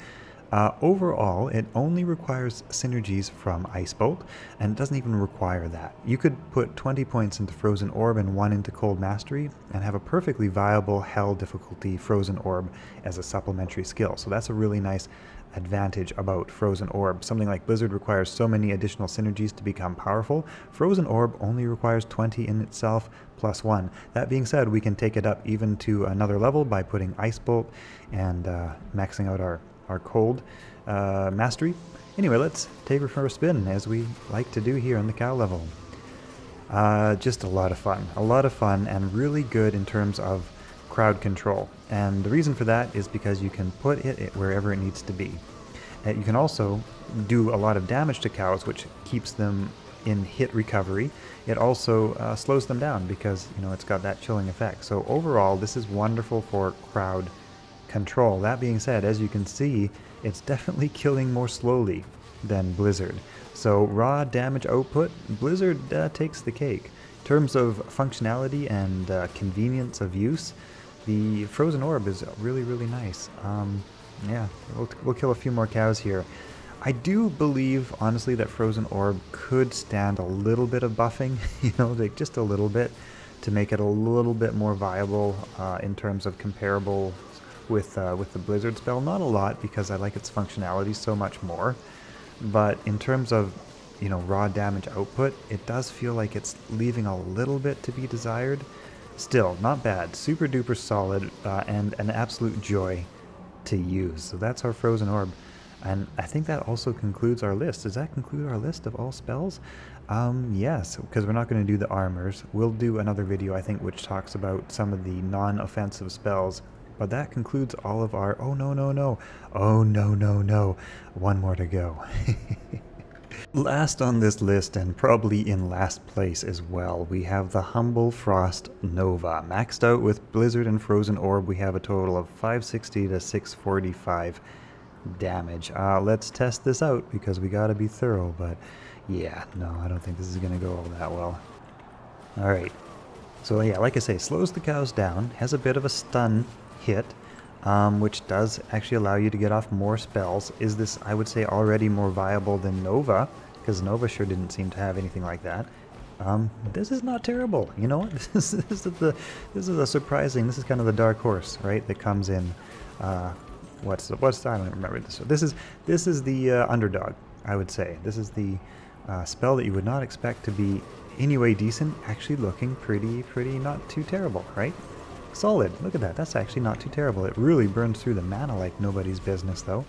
Overall, it only requires synergies from Ice Bolt, and it doesn't even require that. You could put 20 points into Frozen Orb and 1 into Cold Mastery, and have a perfectly viable Hell difficulty Frozen Orb as a supplementary skill. So that's a really nice advantage about Frozen Orb. Something like Blizzard requires so many additional synergies to become powerful. Frozen Orb only requires 20 in itself, plus 1. That being said, we can take it up even to another level by putting Ice Bolt and maxing out our Cold Mastery. Anyway, let's take her for a spin, as we like to do here on the cow level. Just a lot of fun and really good in terms of crowd control. And the reason for that is because you can put it wherever it needs to be. You can also do a lot of damage to cows, which keeps them in hit recovery. It also slows them down because, you know, it's got that chilling effect. So overall, this is wonderful for crowd control. That being said, as you can see, it's definitely killing more slowly than Blizzard. So raw damage output, Blizzard takes the cake. In terms of functionality and convenience of use, the Frozen Orb is really, really nice. Yeah, we'll kill a few more cows here. I do believe, honestly, that Frozen Orb could stand a little bit of buffing, you know, like just a little bit, to make it a little bit more viable in terms of comparable with the Blizzard spell. Not a lot, because I like its functionality so much more, but in terms of, you know, raw damage output, it does feel like it's leaving a little bit to be desired. Still, not bad, super duper solid, and an absolute joy to use. So that's our Frozen Orb, and I think that also concludes our list. Does that conclude our list of all spells? Yes, because we're not going to do the armors. We'll do another video, I think, which talks about some of the non-offensive spells. But that concludes all of our... Oh, no, no, no. Oh, no, no, no. One more to go. Last on this list, and probably in last place as well, we have the Humble Frost Nova. Maxed out with Blizzard and Frozen Orb, we have a total of 560 to 645 damage. Let's test this out, because we gotta be thorough, but yeah, no, I don't think this is gonna go all that well. Alright. So yeah, like I say, slows the cows down, has a bit of a stun hit, which does actually allow you to get off more spells. Is this, I would say, already more viable than Nova? Because Nova sure didn't seem to have anything like that. This is not terrible. You know what? This is a surprising. This is kind of the dark horse, right? That comes in. What's I don't remember this. This is the underdog, I would say. This is the spell that you would not expect to be anyway decent. Actually, looking pretty not too terrible, right? Solid. Look at that. That's actually not too terrible. It really burns through the mana like nobody's business, though.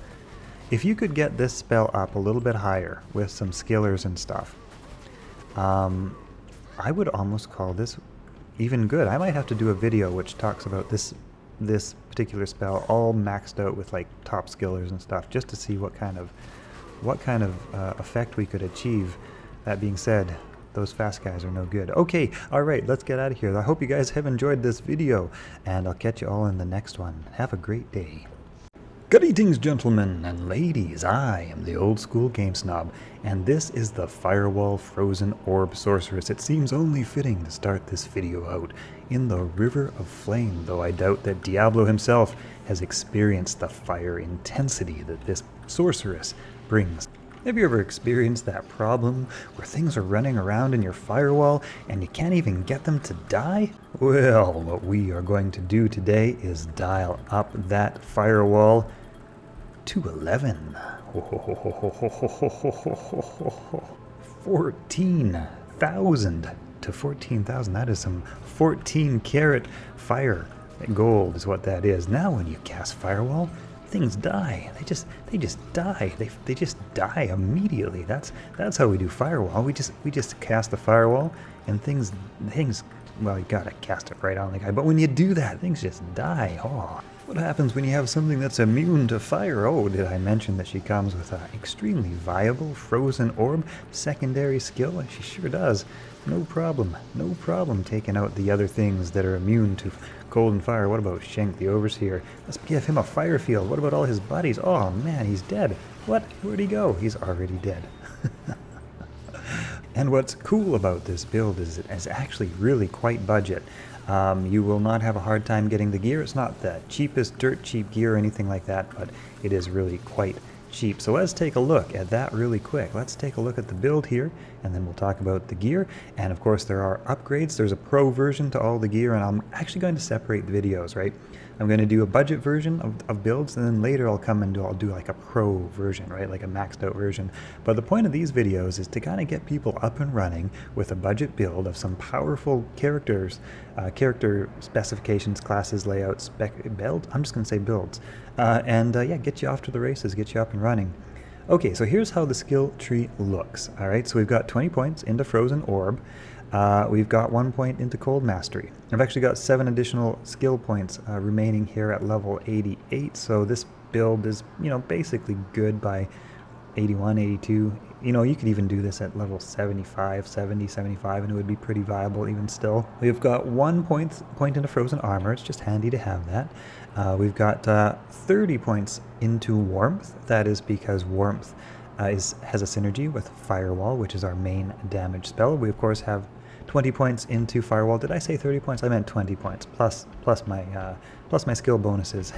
If you could get this spell up a little bit higher with some skillers and stuff, I would almost call this even good. I might have to do a video which talks about this particular spell all maxed out with like top skillers and stuff, just to see what kind of effect we could achieve. That being said, those fast guys are no good. Okay, alright, let's get out of here. I hope you guys have enjoyed this video, and I'll catch you all in the next one. Have a great day. Greetings, gentlemen and ladies. I am the old school game snob, and this is the Firewall Frozen Orb Sorceress. It seems only fitting to start this video out in the River of Flame, though I doubt that Diablo himself has experienced the fire intensity that this sorceress brings. Have you ever experienced that problem where things are running around in your firewall and you can't even get them to die? Well, what we are going to do today is dial up that firewall to 11. 14,000 to 14,000. That is some 14 karat fire. Gold is what that is. Now when you cast Firewall, things die. They just die. They just die immediately. That's how we do Firewall. We just cast the Firewall, and things. Well, you gotta cast it right on the guy. But when you do that, things just die. Oh, What happens when you have something that's immune to fire? Oh, did I mention that she comes with an extremely viable frozen orb secondary skill? She sure does. No problem taking out the other things that are immune to cold and fire. What about Shank the Overseer? Let's give him a fire field. What about all his buddies? Oh man, he's dead. What? Where'd he go? He's already dead. And what's cool about this build is it's actually really quite budget. You will not have a hard time getting the gear. It's not the cheapest dirt cheap gear or anything like that, but it is really quite cheap. So let's take a look at that really quick. Let's take a look at the build here, and then we'll talk about the gear. And of course there are upgrades. There's a pro version to all the gear, and I'm actually going to separate the videos, right? I'm going to do a budget version of builds, and then later I'll come and I'll do like a pro version, right? Like a maxed out version. But the point of these videos is to kind of get people up and running with a budget build of some powerful characters, character specifications, classes, layouts, build. I'm just going to say builds. Yeah, get you off to the races, get you up and running. Okay, so here's how the skill tree looks. All right, so we've got 20 points into Frozen Orb. We've got 1 point into Cold Mastery. I've actually got 7 additional skill points remaining here at level 88, so this build is, you know, basically good by 81, 82. You know, you could even do this at level 75, 70, 75, and it would be pretty viable even still. We've got 1 point into Frozen Armor. It's just handy to have that. We've got 30 points into Warmth. That is because Warmth has a synergy with Firewall, which is our main damage spell. We, of course, have 20 points into Firewall. Did I say 30 points? I meant 20 points, plus my skill bonuses.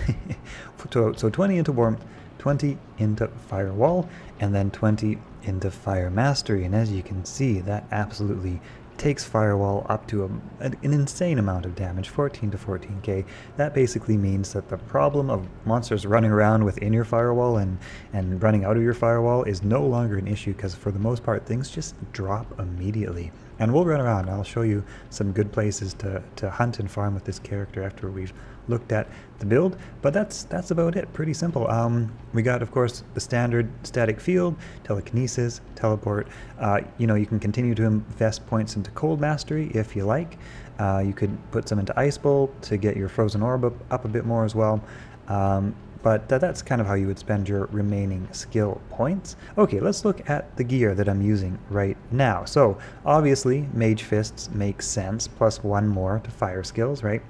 So 20 into Warmth, 20 into Firewall, and then 20 into Fire Mastery. And as you can see, that absolutely takes Firewall up to an insane amount of damage, 14 to 14k. That basically means that the problem of monsters running around within your Firewall and running out of your Firewall is no longer an issue, because for the most part things just drop immediately. And we'll run around. I'll show you some good places to hunt and farm with this character after we've looked at the build, but that's about it. Pretty simple. We got, of course, the standard static field, telekinesis, teleport. You know, you can continue to invest points into Cold Mastery if you like. You could put some into Ice Bolt to get your Frozen Orb up a bit more as well. But that's kind of how you would spend your remaining skill points. Okay, let's look at the gear that I'm using right now. So obviously Mage Fists makes sense, plus 1 more to fire skills, right?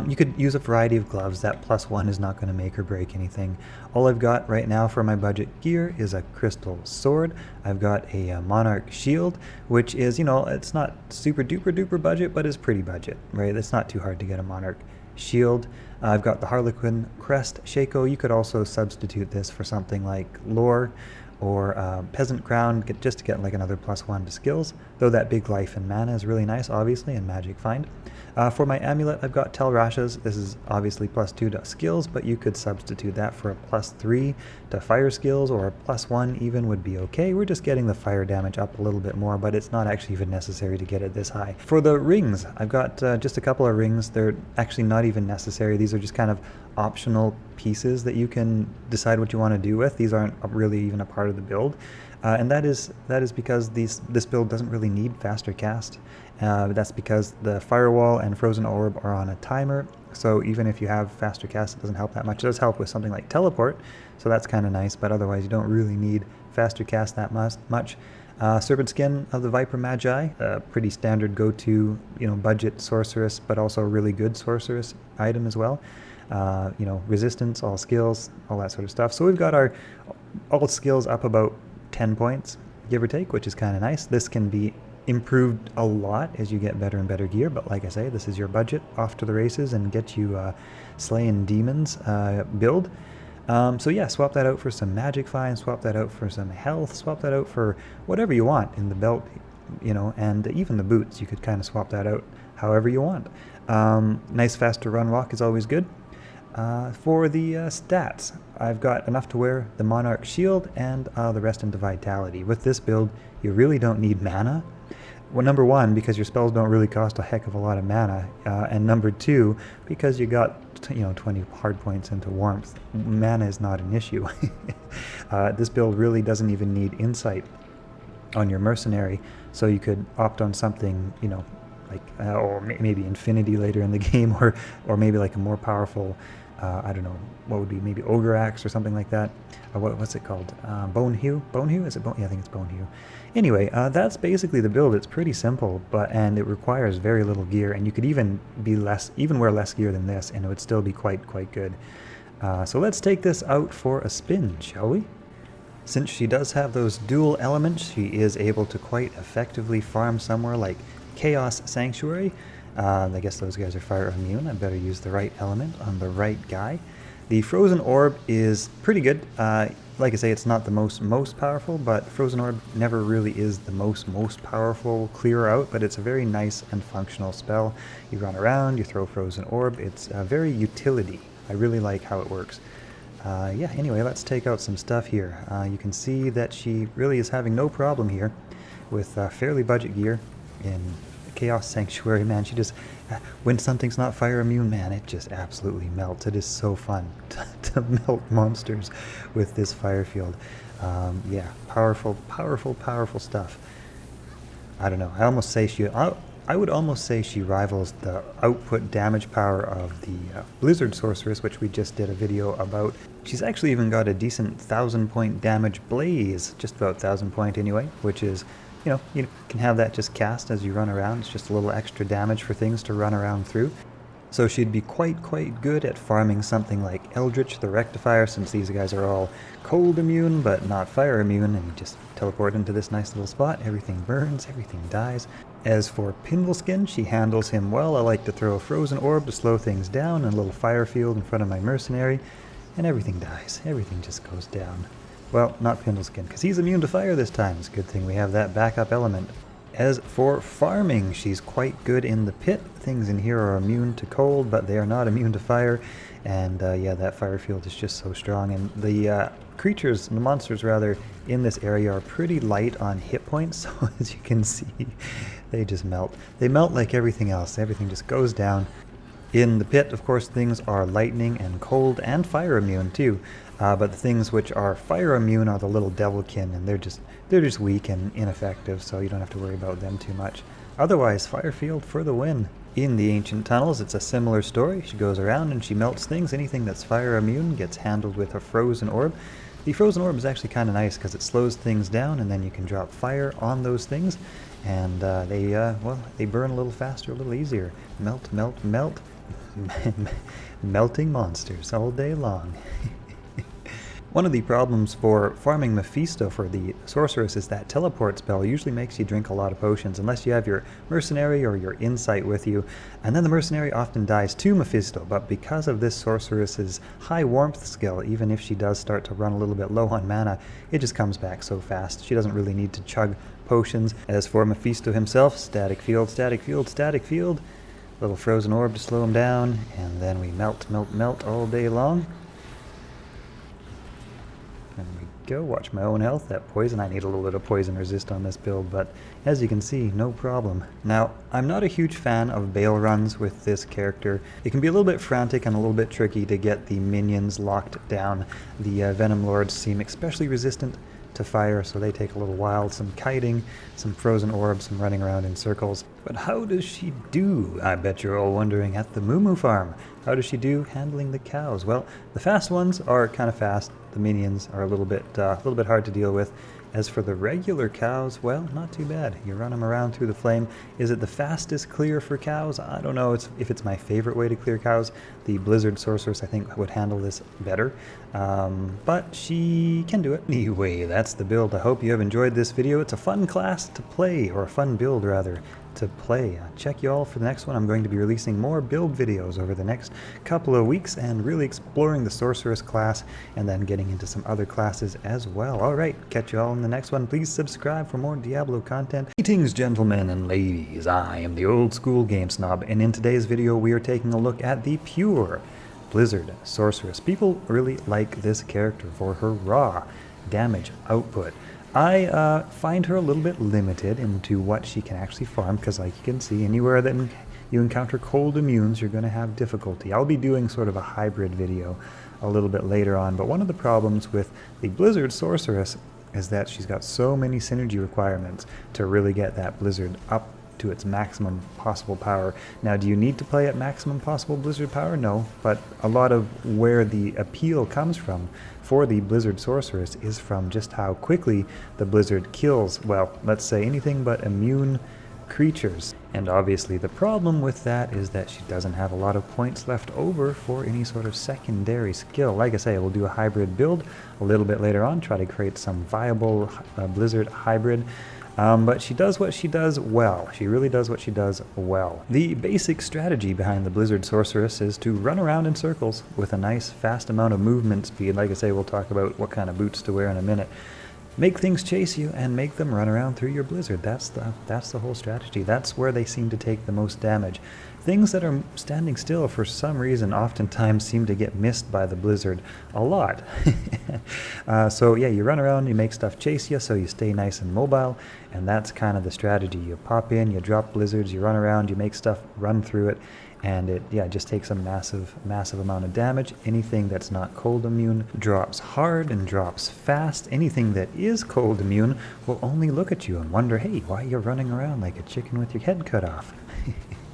You could use a variety of gloves. That plus 1 is not going to make or break anything. All I've got right now for my budget gear is a crystal sword. I've got a Monarch shield, which is, you know, it's not super duper budget, but it's pretty budget, right? It's not too hard to get a Monarch shield. I've got the Harlequin Crest Shaco. You could also substitute this for something like Lore or Peasant Crown, just to get like another plus 1 to skills, though that big life and mana is really nice, obviously, and Magic Find. For my amulet, I've got Tal Rasha's. This is obviously plus 2 to skills, but you could substitute that for a plus 3 to fire skills, or a plus 1 even would be okay. We're just getting the fire damage up a little bit more, but it's not actually even necessary to get it this high. For the rings, I've got just a couple of rings. They're actually not even necessary. These are just kind of optional pieces that you can decide what you want to do with. These aren't really even a part of the build. And that is because this build doesn't really need faster cast. That's because the Firewall and Frozen Orb are on a timer, so even if you have faster cast, it doesn't help that much. It does help with something like Teleport, so that's kind of nice, but otherwise you don't really need faster cast that much. Serpent Skin of the Viper Magi, a pretty standard go-to, you know, budget Sorceress, but also a really good Sorceress item as well. You know, resistance, all skills, all that sort of stuff. So we've got our all skills up about 10 points, give or take, which is kind of nice. This can be improved a lot as you get better and better gear, but like I say, this is your budget, off to the races and get you slaying demons build. So yeah, swap that out for some Magic Find, swap that out for some health, swap that out for whatever you want in the belt, you know, and even the boots, you could kind of swap that out however you want. Nice faster run walk is always good. For the stats, I've got enough to wear the Monarch Shield and the rest into Vitality. With this build, you really don't need mana. Well, number 1, because your spells don't really cost a heck of a lot of mana, and number 2, because you got 20 hard points into Warmth. Mana is not an issue. This build really doesn't even need Insight on your Mercenary, so you could opt on something, you know, like or maybe Infinity later in the game, or maybe like a more powerful I don't know, what would be maybe Ogre Axe or something like that. What's it called? Bone Hew? Bone Hew? Is it Bone? Yeah, I think it's Bone Hew. Anyway, that's basically the build. It's pretty simple, and it requires very little gear, and you could even wear less gear than this, and it would still be quite good. So let's take this out for a spin, shall we? Since she does have those dual elements, she is able to quite effectively farm somewhere like Chaos Sanctuary. I guess those guys are fire immune. I better use the right element on the right guy. The Frozen Orb is pretty good. Like I say, it's not the most powerful, but Frozen Orb never really is the most powerful clear out, but it's a very nice and functional spell. You run around, you throw Frozen Orb. It's very utility. I really like how it works. Yeah, anyway, let's take out some stuff here. You can see that she really is having no problem here with fairly budget gear in Chaos Sanctuary. Man, she just, when something's not fire immune, man, it just absolutely melts. It is so fun to melt monsters with this fire field. Yeah, powerful stuff. I don't know, I would almost say she rivals the output damage power of the Blizzard Sorceress, which we just did a video about. She's actually even got a decent 1,000-point damage blaze, just about 1,000 point anyway, which is, you know, you can have that just cast as you run around. It's just a little extra damage for things to run around through. So she'd be quite good at farming something like Eldritch the Rectifier, since these guys are all cold immune but not fire immune, and you just teleport into this nice little spot. Everything burns, everything dies. As for Pindleskin, she handles him well. I like to throw a Frozen Orb to slow things down and a little fire field in front of my Mercenary, and everything dies. Everything just goes down. Well, not Pindleskin, because he's immune to fire this time. It's a good thing we have that backup element. As for farming, she's quite good in the pit. Things in here are immune to cold, but they are not immune to fire. And yeah, that fire field is just so strong. And the the monsters rather, in this area are pretty light on hit points. So as you can see, they just melt. They melt like everything else. Everything just goes down. In the pit, of course, things are lightning and cold and fire immune too. But the things which are fire immune are the little devilkin, and they're just weak and ineffective, so you don't have to worry about them too much. Otherwise, fire field for the win. In the Ancient Tunnels, it's a similar story. She goes around and she melts things. Anything that's fire immune gets handled with a Frozen Orb. The Frozen Orb is actually kind of nice because it slows things down, and then you can drop fire on those things, and they burn a little faster, a little easier. Melt. Melting monsters all day long. One of the problems for farming Mephisto for the Sorceress is that teleport spell usually makes you drink a lot of potions, unless you have your Mercenary or your Insight with you, and then the Mercenary often dies to Mephisto. But because of this Sorceress's high warmth skill, even if she does start to run a little bit low on mana, it just comes back so fast. She doesn't really need to chug potions. As for Mephisto himself, static field, little Frozen Orb to slow him down, and then we melt all day long. There we go. Watch my own health. That poison, I need a little bit of poison resist on this build, but as you can see, no problem. Now, I'm not a huge fan of bail runs with this character. It can be a little bit frantic and a little bit tricky to get the minions locked down. The Venom Lords seem especially resistant to fire, so they take a little while. Some kiting, some Frozen Orbs, some running around in circles. But how does she do, I bet you're all wondering, at the Moo Moo farm? How does she do handling the cows? Well, the fast ones are kind of fast. The minions are a little bit hard to deal with. As for the regular cows, well, not too bad. You run them around through the flame. Is it the fastest clear for cows? I don't know if it's my favorite way to clear cows. The Blizzard Sorceress, I think, would handle this better. But she can do it. Anyway, that's the build. I hope you have enjoyed this video. It's a fun class to play, or a fun build, rather, to play. Check you all for the next one. I'm going to be releasing more build videos over the next couple of weeks and really exploring the Sorceress class and then getting into some other classes as well. Alright, catch you all in the next one. Please subscribe for more Diablo content. Greetings, gentlemen and ladies. I am the Old School Game Snob, and in today's video we are taking a look at the pure Blizzard Sorceress. People really like this character for her raw damage output. I find her a little bit limited into what she can actually farm, because like you can see, anywhere that you encounter cold immunes, you're going to have difficulty. I'll be doing sort of a hybrid video a little bit later on, but one of the problems with the Blizzard Sorceress is that she's got so many synergy requirements to really get that Blizzard up to its maximum possible power. Now, do you need to play at maximum possible Blizzard power? No, but a lot of where the appeal comes from for the Blizzard Sorceress is from just how quickly the Blizzard kills, well, let's say anything but immune creatures. And obviously the problem with that is that she doesn't have a lot of points left over for any sort of secondary skill. Like I say, we'll do a hybrid build a little bit later on, try to create some viable Blizzard hybrid. But she does what she does well. She really does what she does well. The basic strategy behind the Blizzard Sorceress is to run around in circles with a nice fast amount of movement speed. Like I say, we'll talk about what kind of boots to wear in a minute. Make things chase you and make them run around through your Blizzard. That's the whole strategy. That's where they seem to take the most damage. Things that are standing still for some reason oftentimes seem to get missed by the Blizzard a lot. So yeah, you run around, you make stuff chase you, so you stay nice and mobile, and that's kind of the strategy. You pop in, you drop Blizzards, you run around, you make stuff run through it, and it just takes a massive amount of damage. Anything that's not cold immune drops hard and drops fast. Anything that is cold immune will only look at you and wonder, hey, why are you running around like a chicken with your head cut off?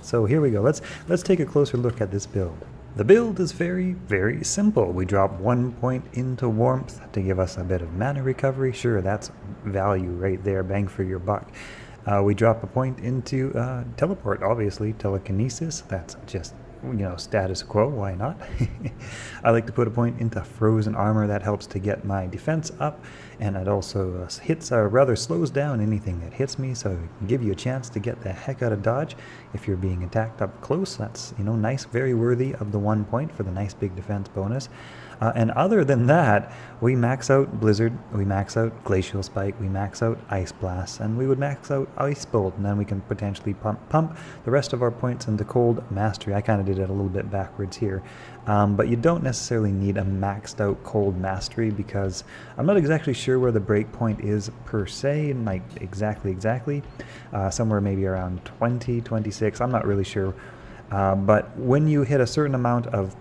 So here we go. Let's take a closer look at this build. The build is very, very simple. We drop 1 point into warmth to give us a bit of mana recovery. Sure, that's value right there, bang for your buck. We drop a point into teleport, obviously, telekinesis. That's just, status quo, why not? I like to put a point into frozen armor. That helps to get my defense up, and it also slows down anything that hits me, so it can give you a chance to get the heck out of dodge if you're being attacked up close. That's, nice, very worthy of the 1 point for the nice big defense bonus. And other than that, we max out Blizzard, we max out Glacial Spike, we max out Ice Blast, and we would max out Ice Bolt, and then we can potentially pump the rest of our points into Cold Mastery. I kind of did it a little bit backwards here. But you don't necessarily need a maxed out Cold Mastery, because I'm not exactly sure where the breakpoint is per se, like exactly. Somewhere maybe around 20, 26, I'm not really sure. But when you hit a certain amount of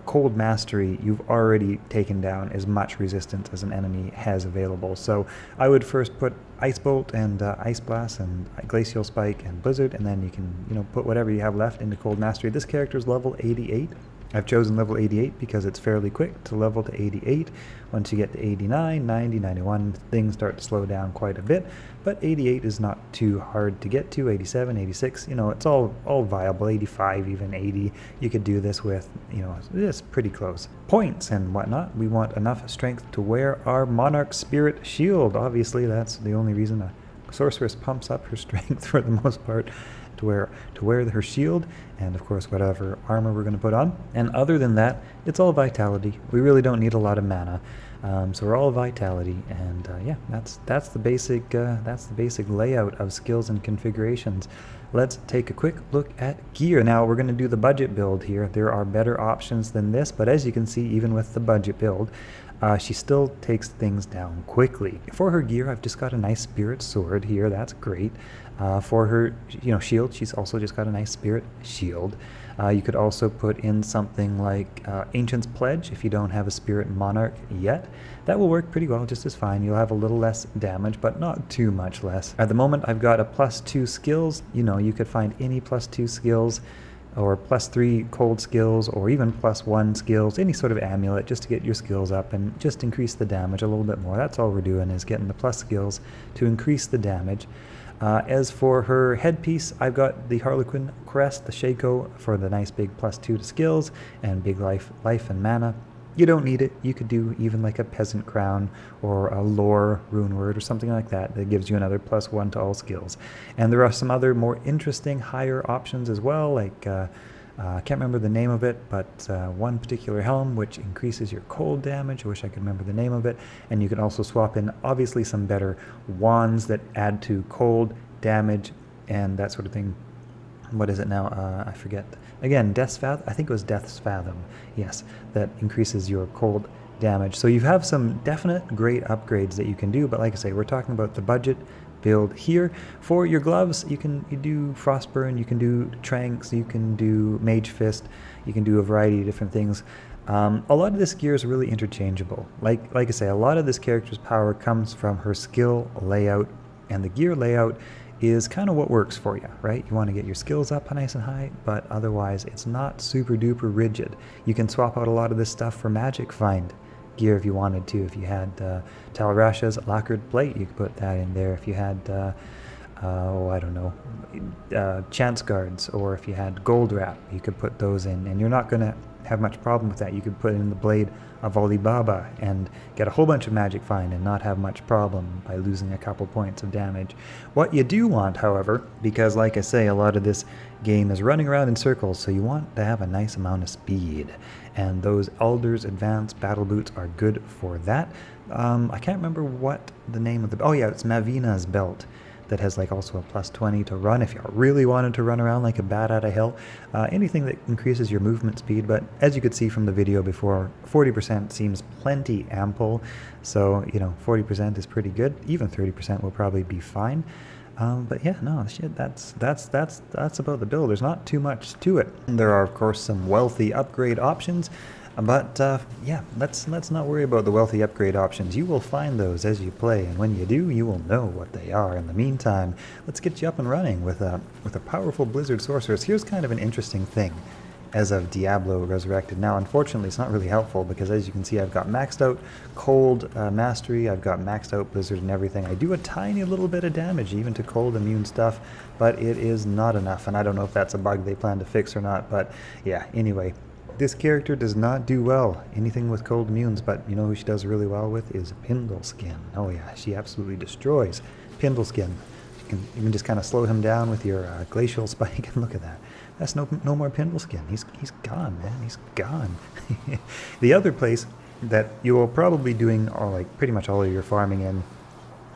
Cold Mastery, you've already taken down as much resistance as an enemy has available. So I would first put Ice Bolt and Ice Blast and Glacial Spike and Blizzard, and then you can put whatever you have left into Cold Mastery. This character is level 88. I've chosen level 88 because it's fairly quick to level to 88. Once you get to 89, 90, 91, things start to slow down quite a bit, but 88 is not too hard to get to. 87, 86, it's all viable. 85, even 80, you could do this with, it's pretty close. Points and whatnot, we want enough strength to wear our Monarch Spirit Shield. Obviously, that's the only reason a Sorceress pumps up her strength for the most part, to wear her shield, and of course whatever armor we're going to put on. And other than that, it's all vitality. We really don't need a lot of mana, so we're all vitality. And yeah, that's the basic layout of skills and configurations. Let's take a quick look at gear. Now we're going to do the budget build here. There are better options than this, but as you can see, even with the budget build, she still takes things down quickly. For her gear, I've just got a nice Spirit Sword here. That's great. For her, shield, she's also just got a nice Spirit Shield. You could also put in something like Ancient's Pledge if you don't have a Spirit Monarch yet. That will work pretty well, just as fine. You'll have a little less damage, but not too much less. At the moment, I've got a +2 skills. You could find any +2 skills, or +3 cold skills, or even +1 skills, any sort of amulet, just to get your skills up and just increase the damage a little bit more. That's all we're doing, is getting the plus skills to increase the damage. As for her headpiece, I've got the Harlequin crest, the Shaco, for the nice big +2 to skills and big life and mana. You don't need it. You could do even like a peasant crown or a lore rune word or something like that gives you another +1 to all skills. And there are some other more interesting higher options as well, like I can't remember the name of it, but one particular helm which increases your cold damage. I wish I could remember the name of it. And you can also swap in obviously some better wands that add to cold damage and that sort of thing. What is it now? I forget. Again, Death's Fathom. I think it was Death's Fathom. Yes, that increases your cold damage. So you have some definite great upgrades that you can do. But like I say, we're talking about the budget build here. For your gloves, you do Frostburn, you can do Tranks, you can do Mage Fist, you can do a variety of different things. A lot of this gear is really interchangeable. Like I say, a lot of this character's power comes from her skill layout, and the gear layout is kind of what works for you, right? You want to get your skills up nice and high, but otherwise it's not super duper rigid. You can swap out a lot of this stuff for magic find gear if you wanted to. If you had Tal Rasha's lacquered plate, you could put that in there. If you had I don't know, chance guards, or if you had gold wrap, you could put those in, and you're not going to have much problem with that. You could put in the blade of Alibaba and get a whole bunch of magic find and not have much problem by losing a couple points of damage. What you do want, however, because like I say, a lot of this game is running around in circles, so you want to have a nice amount of speed, and those Alder's Advanced Battle Boots are good for that. I can't remember what the name of the... Oh yeah, it's Mavina's belt that has like also a plus 20 to run if you really wanted to run around like a bat out of hell. Anything that increases your movement speed, but as you could see from the video before, 40% seems plenty ample, so 40% is pretty good. Even 30% will probably be fine. But yeah, no, shit, that's about the build. There's not too much to it. There are of course some wealthy upgrade options, but yeah, let's not worry about the wealthy upgrade options. You will find those as you play, and when you do, you will know what they are. In the meantime, let's get you up and running with a powerful Blizzard Sorceress. Here's kind of an interesting thing as of Diablo Resurrected. Now, unfortunately, it's not really helpful because, as you can see, I've got maxed out Cold Mastery, I've got maxed out Blizzard and everything. I do a tiny little bit of damage, even to cold immune stuff, but it is not enough, and I don't know if that's a bug they plan to fix or not, but yeah, anyway. This character does not do well anything with cold immunes, but you know who she does really well with is Pindleskin. Oh yeah, she absolutely destroys Pindleskin. You can even just kind of slow him down with your glacial spike, and look at that. That's no more Pindleskin. He's gone, man. He's gone. The other place that you will probably be doing pretty much all of your farming in,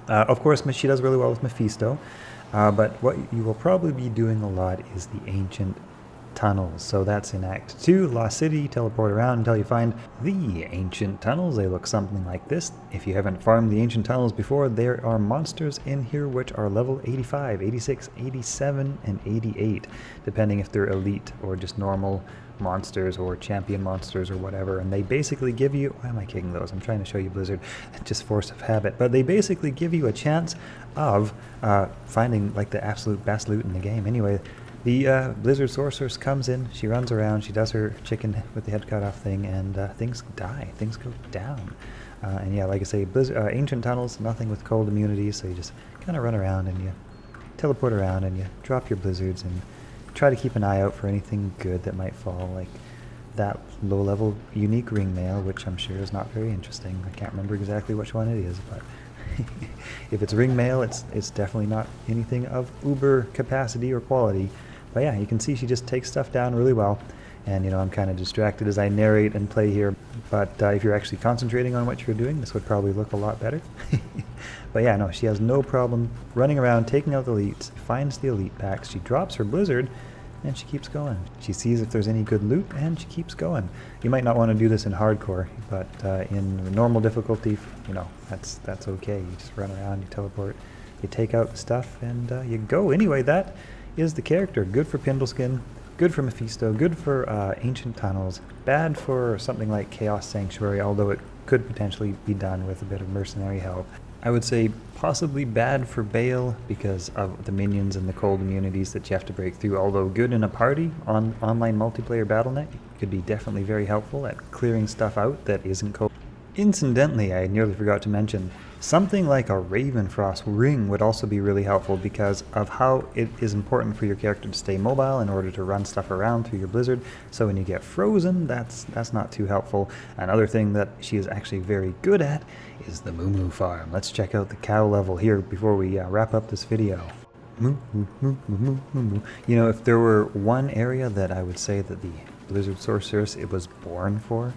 of course, she does really well with Mephisto, but what you will probably be doing a lot is the Ancient Tunnels. So that's in Act 2, Lost City. Teleport around until you find the Ancient Tunnels. They look something like this. If you haven't farmed the Ancient Tunnels before, there are monsters in here which are level 85, 86, 87, and 88, depending if they're elite or just normal monsters or champion monsters or whatever. And they basically give you... Why am I kicking those? I'm trying to show you Blizzard. Just force of habit. But they basically give you a chance of finding like the absolute best loot in the game. Anyway, the Blizzard Sorceress comes in, she runs around, she does her chicken with the head cut off thing, and things die, things go down. And yeah, like I say, Ancient Tunnels, nothing with cold immunity, so you just kind of run around and you teleport around and you drop your blizzards and try to keep an eye out for anything good that might fall, like that low-level unique ring mail, which I'm sure is not very interesting. I can't remember exactly which one it is, but if it's ring mail, it's definitely not anything of uber capacity or quality. But yeah, you can see she just takes stuff down really well, and I'm kind of distracted as I narrate and play here, but if you're actually concentrating on what you're doing, this would probably look a lot better. But yeah, no, she has no problem running around, taking out the elites, finds the elite packs, she drops her blizzard, and she keeps going. She sees if there's any good loot, and she keeps going. You might not want to do this in hardcore, but in normal difficulty, that's okay. You just run around, you teleport, you take out the stuff, and you go. Anyway, that is the character. Good for Pindleskin, good for Mephisto, good for Ancient Tunnels, bad for something like Chaos Sanctuary, although it could potentially be done with a bit of mercenary help. I would say possibly bad for Bale because of the minions and the cold immunities that you have to break through, although good in a party on online multiplayer BattleNet. Could be definitely very helpful at clearing stuff out that isn't cold. Incidentally, I nearly forgot to mention, something like a Ravenfrost ring would also be really helpful because of how it is important for your character to stay mobile in order to run stuff around through your blizzard. So when you get frozen, that's not too helpful. Another thing that she is actually very good at is the Moo farm. Let's check out the cow level here before we wrap up this video. Moo, moo, moo, moo, moo, moo. If there were one area that I would say that the Blizzard Sorceress it was born for,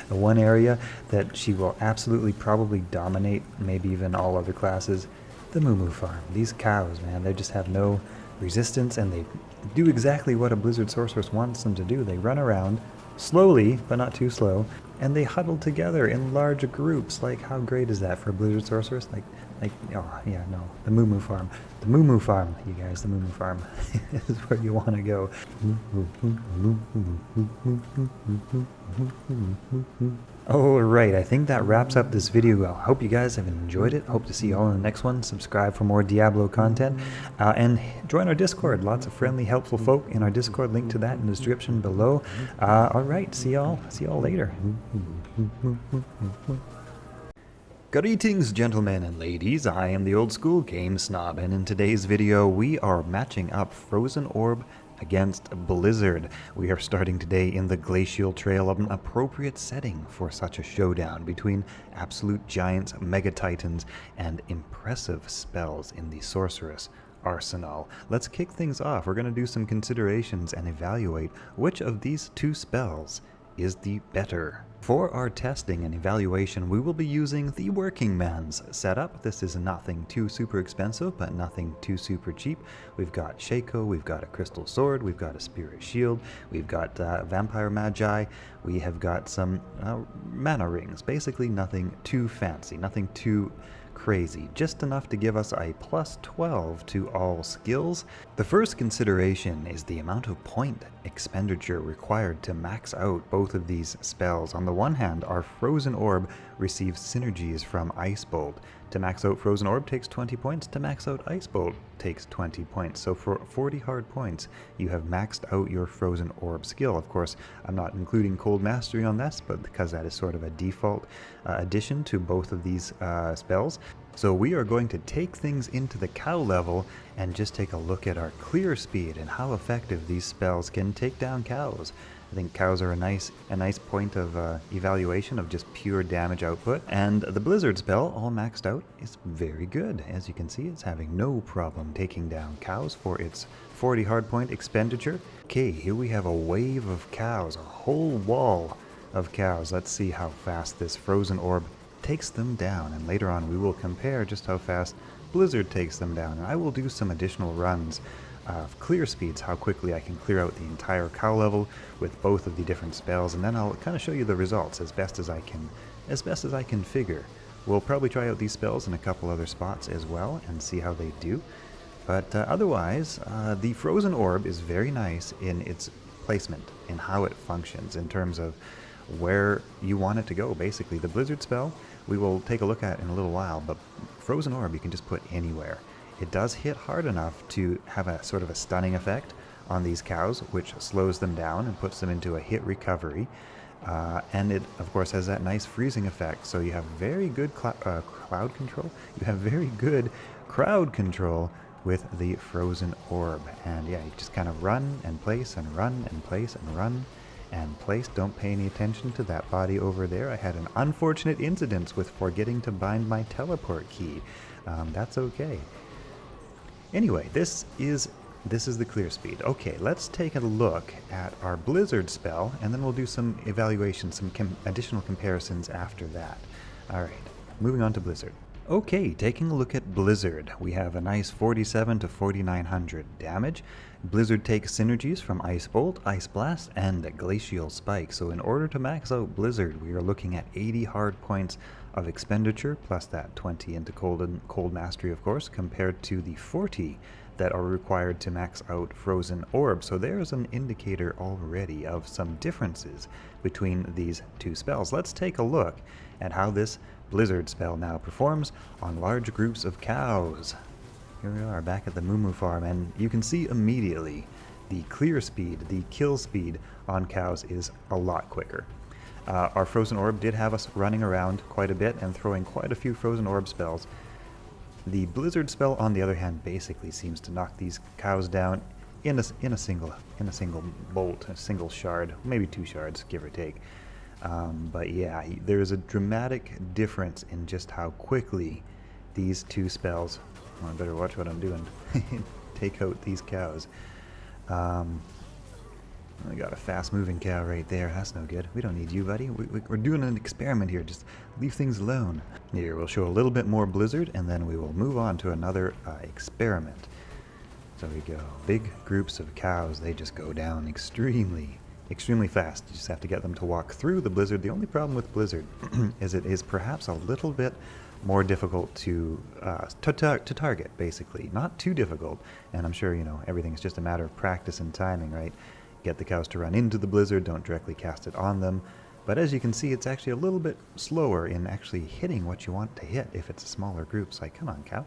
the one area that she will absolutely probably dominate, maybe even all other classes, the Moo farm. These cows, man, they just have no resistance, and they do exactly what a Blizzard Sorceress wants them to do. They run around slowly, but not too slow, and they huddle together in large groups. Like, how great is that for a Blizzard Sorceress? Like, oh yeah, no, the Moo farm. The Moo farm, you guys, the Moo farm is where you want to go. Alright, I think that wraps up this video. I hope you guys have enjoyed it. Hope to see you all in the next one. Subscribe for more Diablo content. And join our Discord. Lots of friendly, helpful folk in our Discord. Link to that in the description below. Alright, see y'all later. Greetings, gentlemen and ladies. I am the old school game snob, and in today's video we are matching up Frozen Orb against Blizzard. We are starting today in the Glacial Trail, of an appropriate setting for such a showdown between absolute giants, mega titans, and impressive spells in the Sorceress arsenal. Let's kick things off. We're going to do some considerations and evaluate which of these two spells is the better. For our testing and evaluation, we will be using the working man's setup. This is nothing too super expensive, but nothing too super cheap. We've got Shaco, we've got a crystal sword, we've got a spirit shield, we've got vampire magi, we have got some mana rings. Basically nothing too fancy, nothing too crazy, just enough to give us a plus 12 to all skills. The first consideration is the amount of point expenditure required to max out both of these spells. On the one hand, our Frozen Orb receives synergies from Ice Bolt. To max out Frozen Orb takes 20 points, to max out Ice Bolt takes 20 points. So for 40 hard points, you have maxed out your Frozen Orb skill. Of course, I'm not including Cold Mastery on this, but because that is sort of a default addition to both of these spells. So we are going to take things into the cow level and just take a look at our clear speed and how effective these spells can take down cows. I think cows are a nice point of evaluation of just pure damage output. And the Blizzard spell, all maxed out, is very good. As you can see, it's having no problem taking down cows for its 40 hardpoint expenditure. Okay, here we have a wave of cows, a whole wall of cows. Let's see how fast this Frozen Orb takes them down, and later on we will compare just how fast Blizzard takes them down. And I will do some additional runs of clear speeds, how quickly I can clear out the entire cow level with both of the different spells, and then I'll kind of show you the results as best as I can figure. We'll probably try out these spells in a couple other spots as well and see how they do. But otherwise, the Frozen Orb is very nice in its placement, in how it functions, in terms of where you want it to go. Basically, the Blizzard spell we will take a look at in a little while, but Frozen Orb you can just put anywhere. It does hit hard enough to have a sort of a stunning effect on these cows, which slows them down and puts them into a hit recovery. And it, of course, has that nice freezing effect, so you have very good cloud control. You have very good crowd control with the Frozen Orb. And yeah, you just kind of run and place and run and place and run and place. Don't pay any attention to that body over there. I had an unfortunate incident with forgetting to bind my teleport key. That's okay. Anyway, this is the clear speed. Okay, let's take a look at our Blizzard spell, and then we'll do some evaluation, some additional comparisons after that. Alright, moving on to Blizzard. Okay, taking a look at Blizzard, we have a nice 47 to 4900 damage. Blizzard takes synergies from Ice Bolt, Ice Blast, and Glacial Spike. So in order to max out Blizzard, we are looking at 80 hard points of expenditure, plus that 20 into Cold Mastery, of course, compared to the 40 that are required to max out Frozen Orb. So there's an indicator already of some differences between these two spells. Let's take a look at how this Blizzard spell now performs on large groups of cows. Here we are back at the Moo farm, and you can see immediately the clear speed, the kill speed on cows is a lot quicker. Our Frozen Orb did have us running around quite a bit and throwing quite a few Frozen Orb spells. The Blizzard spell, on the other hand, basically seems to knock these cows down in a single bolt, a single shard, maybe 2 shards, give or take. But yeah, there is a dramatic difference in just how quickly these two spells, well, I better watch what I'm doing, take out these cows. I got a fast-moving cow right there. That's no good. We don't need you, buddy. We're doing an experiment here. Just leave things alone. Here, we'll show a little bit more Blizzard, and then we will move on to another experiment. So we go. Big groups of cows, they just go down extremely fast. You just have to get them to walk through the Blizzard. The only problem with Blizzard is it is perhaps a little bit more difficult to target, basically. Not too difficult, and I'm sure, you know, everything's just a matter of practice and timing, right? Get the cows to run into the Blizzard, don't directly cast it on them, But as you can see, it's actually a little bit slower in actually hitting what you want to hit if it's a smaller group. It's like, come on, cow.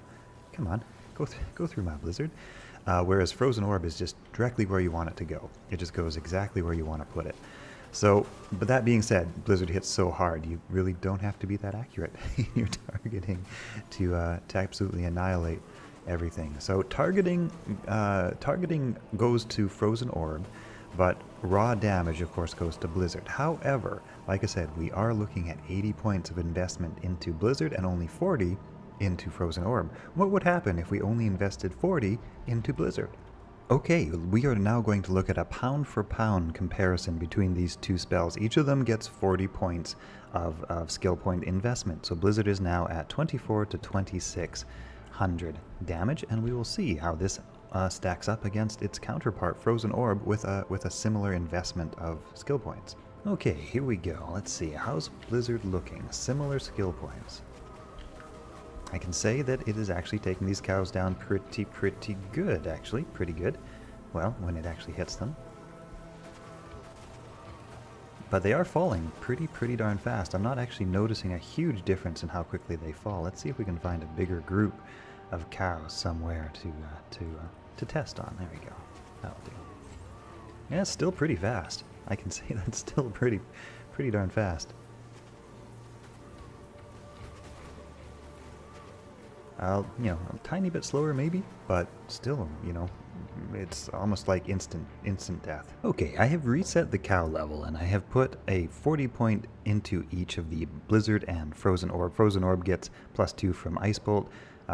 Come on. Go through my blizzard. Whereas Frozen Orb is just directly where you want it to go. It just goes exactly where you want to put it. So, but that being said, Blizzard hits so hard, you really don't have to be that accurate in your targeting to absolutely annihilate everything. So targeting goes to Frozen Orb, but raw damage, of course, goes to Blizzard. However, like I said, we are looking at 80 points of investment into Blizzard and only 40 into Frozen Orb. What would happen if we only invested 40 into Blizzard? Okay, we are now going to look at a pound for pound comparison between these two spells. Each of them gets 40 points of skill point investment. So Blizzard is now at 24 to 2600 damage, and we will see how this stacks up against its counterpart, Frozen Orb, with a similar investment of skill points. Okay, here we go. Let's see. How's Blizzard looking? Similar skill points. I can say that it is actually taking these cows down pretty good, actually. Pretty good. Well, when it actually hits them. But they are falling pretty darn fast. I'm not actually noticing a huge difference in how quickly they fall. Let's see if we can find a bigger group of cows somewhere to test on. There we go. That'll do. Yeah, it's still pretty fast. I can say that's still pretty darn fast. A tiny bit slower maybe, but still, it's almost like instant death. Okay, I have reset the cow level, and I have put a 40 point into each of the Blizzard and Frozen Orb. Frozen Orb gets +2 from Ice Bolt.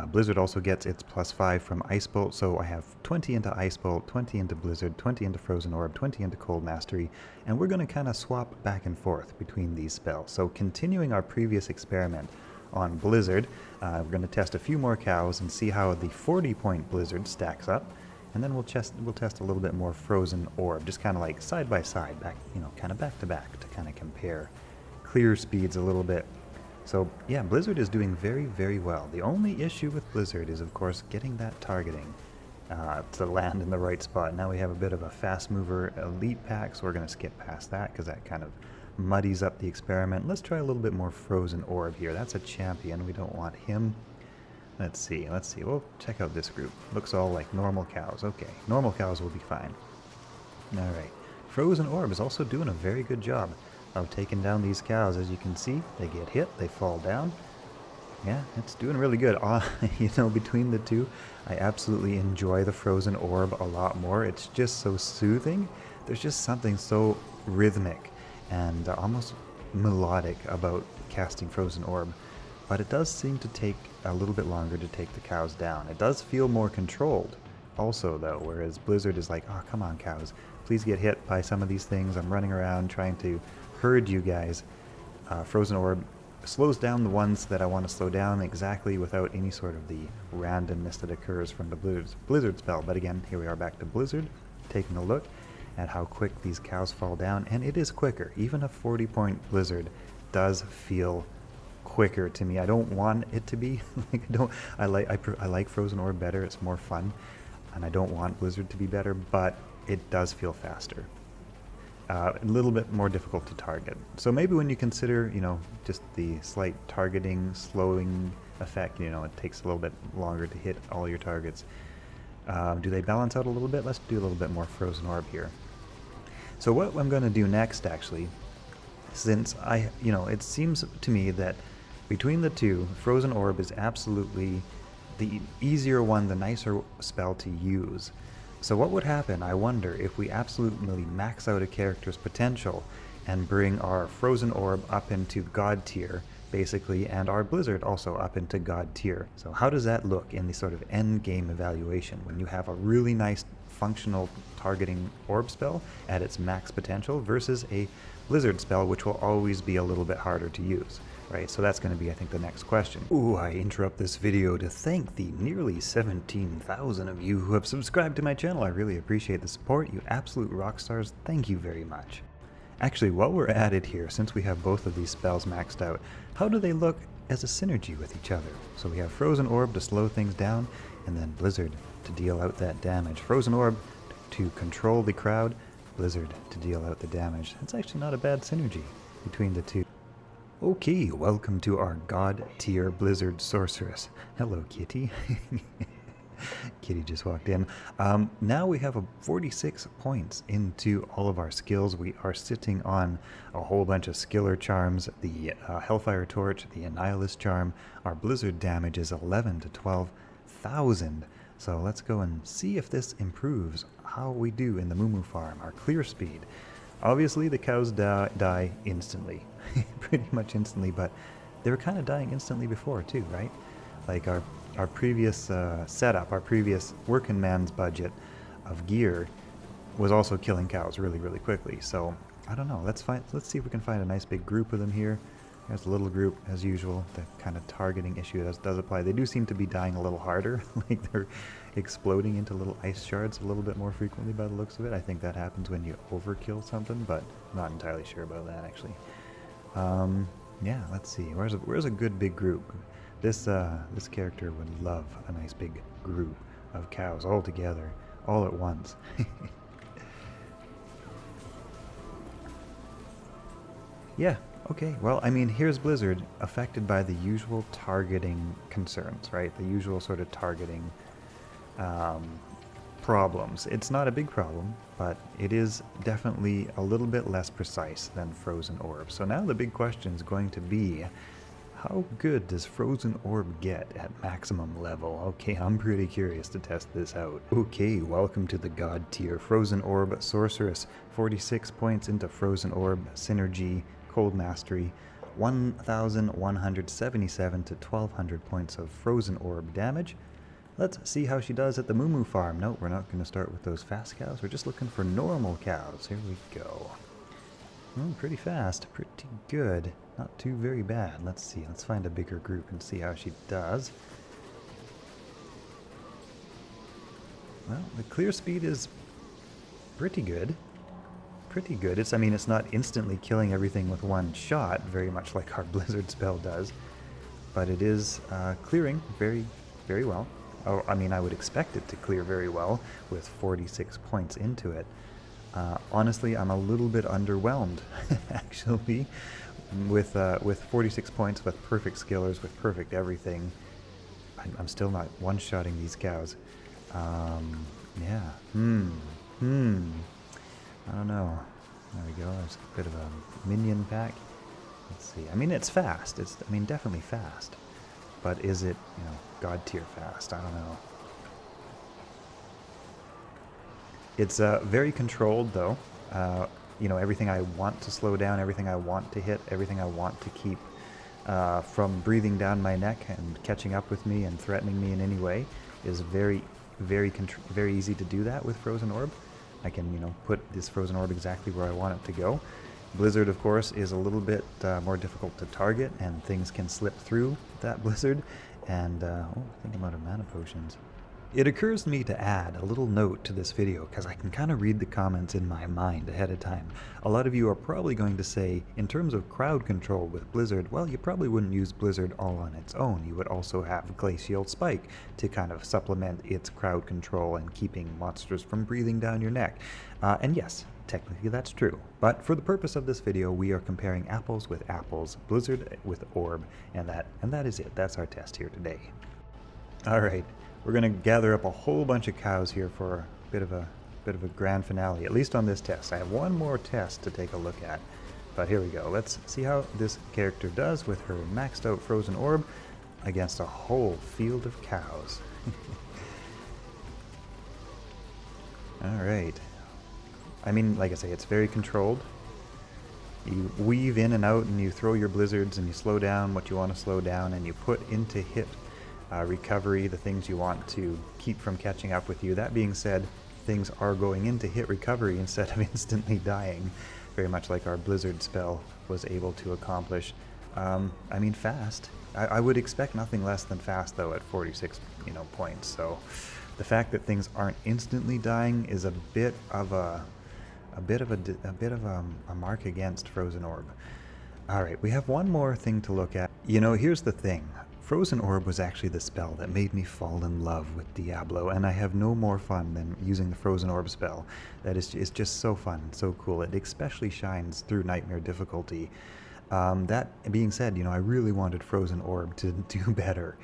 Blizzard also gets its +5 from Ice Bolt, so I have 20 into Ice Bolt, 20 into Blizzard, 20 into Frozen Orb, 20 into Cold Mastery, and we're going to kind of swap back and forth between these spells. So continuing our previous experiment on Blizzard, we're going to test a few more cows and see how the 40 point Blizzard stacks up, and then we'll test a little bit more Frozen Orb, just kind of like side by side, back, kind of back to back, to kind of compare clear speeds a little bit. So yeah, Blizzard is doing very well. The only issue with Blizzard is, of course, getting that targeting to land in the right spot. Now we have a bit of a fast mover elite pack, so we're going to skip past that because that kind of muddies up the experiment. Let's try a little bit more Frozen Orb here. That's a champion. We don't want him. Let's see. We'll check out this group. Looks all like normal cows. Okay, normal cows will be fine. Alright. Frozen Orb is also doing a very good job of taking down these cows. As you can see, they get hit, they fall down. Yeah, it's doing really good. Between the two, I absolutely enjoy the Frozen Orb a lot more. It's just so soothing. There's just something so rhythmic and almost melodic about casting Frozen Orb. But it does seem to take a little bit longer to take the cows down. It does feel more controlled also, though, whereas Blizzard is like, oh, come on, cows. Please get hit by some of these things. I'm running around trying to herd you guys. Frozen Orb slows down the ones that I want to slow down exactly without any sort of the randomness that occurs from the Blizzard spell. But again, here we are back to Blizzard, taking a look at how quick these cows fall down, and it is quicker. Even a 40 point Blizzard does feel quicker to me. I don't want it to be. I like Frozen Orb better. It's more fun, and I don't want Blizzard to be better, but it does feel faster. A little bit more difficult to target. So maybe when you consider, just the slight targeting, slowing effect, it takes a little bit longer to hit all your targets. Do they balance out a little bit? Let's do a little bit more Frozen Orb here. So what I'm going to do next, actually, since it seems to me that between the two, Frozen Orb is absolutely the easier one, the nicer spell to use. So what would happen, I wonder, if we absolutely max out a character's potential and bring our Frozen Orb up into God tier, basically, and our Blizzard also up into God tier. So how does that look in the sort of end game evaluation when you have a really nice functional targeting orb spell at its max potential versus a Blizzard spell, which will always be a little bit harder to use? Right, so that's going to be, I think, the next question. Ooh, I interrupt this video to thank the nearly 17,000 of you who have subscribed to my channel. I really appreciate the support. You absolute rock stars. Thank you very much. Actually, while we're at it here, since we have both of these spells maxed out, how do they look as a synergy with each other? So we have Frozen Orb to slow things down, and then Blizzard to deal out that damage. Frozen Orb to control the crowd, Blizzard to deal out the damage. That's actually not a bad synergy. between the two. Okay, welcome to our God tier Blizzard Sorceress. Hello, Kitty. Kitty just walked in. Now we have 46 points into all of our skills. We are sitting on a whole bunch of skiller charms, the Hellfire Torch, the Annihilist Charm. Our Blizzard damage is 11 to 12,000. So let's go and see if this improves how we do in the Moo farm, our clear speed. Obviously the cows die instantly, pretty much instantly, but they were kind of dying instantly before too, right? Like our previous setup, our previous working man's budget of gear was also killing cows really, really quickly. So I don't know. Let's see if we can find a nice big group of them here. There's a little group as usual. The kind of targeting issue does apply. They do seem to be dying a little harder, like they're exploding into little ice shards a little bit more frequently by the looks of it. I think that happens when you overkill something, but I'm not entirely sure about that actually. Yeah, let's see. Where's a good big group? This character would love a nice big group of cows all together, all at once. Yeah, okay. Well, I mean, here's Blizzard affected by the usual targeting concerns, right? The usual sort of targeting problems. It's not a big problem, but it is definitely a little bit less precise than Frozen Orb. So now the big question is going to be, how good does Frozen Orb get at maximum level? Okay, I'm pretty curious to test this out. Okay, welcome to the God tier Frozen Orb Sorceress. 46 points into Frozen Orb, Synergy, Cold Mastery, 1,177 to 1,200 points of Frozen Orb damage. Let's see how she does at the Moo farm. No, we're not going to start with those fast cows. We're just looking for normal cows. Here we go. Pretty fast, pretty good. Not too very bad. Let's see. Let's find a bigger group and see how she does. Well, the clear speed is pretty good. Pretty good. I mean, it's not instantly killing everything with one shot, very much like our Blizzard spell does, but it is clearing very, very well. Oh, I mean, I would expect it to clear very well with 46 points into it. Honestly, I'm a little bit underwhelmed, actually, with 46 points, with perfect skillers, with perfect everything. I'm still not one-shotting these cows. Yeah. I don't know. There we go. There's a bit of a minion pack. Let's see. I mean, it's fast. It's, I mean, definitely fast. But is it, you know, God tier fast? I don't know. It's very controlled, though. You know, everything I want to slow down, everything I want to hit, everything I want to keep from breathing down my neck and catching up with me and threatening me in any way is very easy to do that with Frozen Orb. I can, you know, put this Frozen Orb exactly where I want it to go. Blizzard, of course, is a little bit more difficult to target, and things can slip through that Blizzard. And, oh, I think I'm out of mana potions. It occurs to me to add a little note to this video, because I can kind of read the comments in my mind ahead of time. A lot of you are probably going to say, in terms of crowd control with Blizzard, well, you probably wouldn't use Blizzard all on its own. You would also have Glacial Spike to kind of supplement its crowd control and keeping monsters from breathing down your neck. And yes, technically that's true. But for the purpose of this video, we are comparing apples with apples, Blizzard with Orb, and that is it. That's our test here today. All right. We're going to gather up a whole bunch of cows here for a bit of a grand finale, at least on this test. I have one more test to take a look at, but here we go. Let's see how this character does with her maxed out Frozen Orb against a whole field of cows. Alright. I mean, like I say, it's very controlled. You weave in and out and you throw your blizzards and you slow down what you want to slow down and you put into hit recovery the things you want to keep from catching up with you. That being said, things are going into hit recovery instead of instantly dying, very much like our Blizzard spell was able to accomplish. I mean, fast. I would expect nothing less than fast, though, at 46 points. So the fact that things aren't instantly dying is a bit of a mark against Frozen Orb. All right, we have one more thing to look at. You know, here's the thing. Frozen Orb was actually the spell that made me fall in love with Diablo, and I have no more fun than using the Frozen Orb spell. That is it's just so fun, so cool. It especially shines through Nightmare difficulty. That being said, I really wanted Frozen Orb to do better.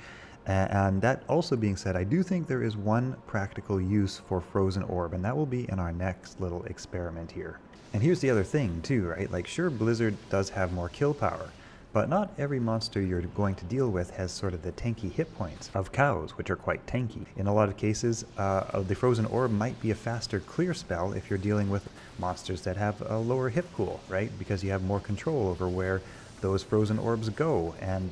And that also being said, I do think there is one practical use for Frozen Orb, and that will be in our next little experiment here. And here's the other thing too, right? Like, sure, Blizzard does have more kill power, but not every monster you're going to deal with has sort of the tanky hit points of cows, which are quite tanky. In a lot of cases, the Frozen Orb might be a faster clear spell if you're dealing with monsters that have a lower hit pool, right? Because you have more control over where those Frozen Orbs go, and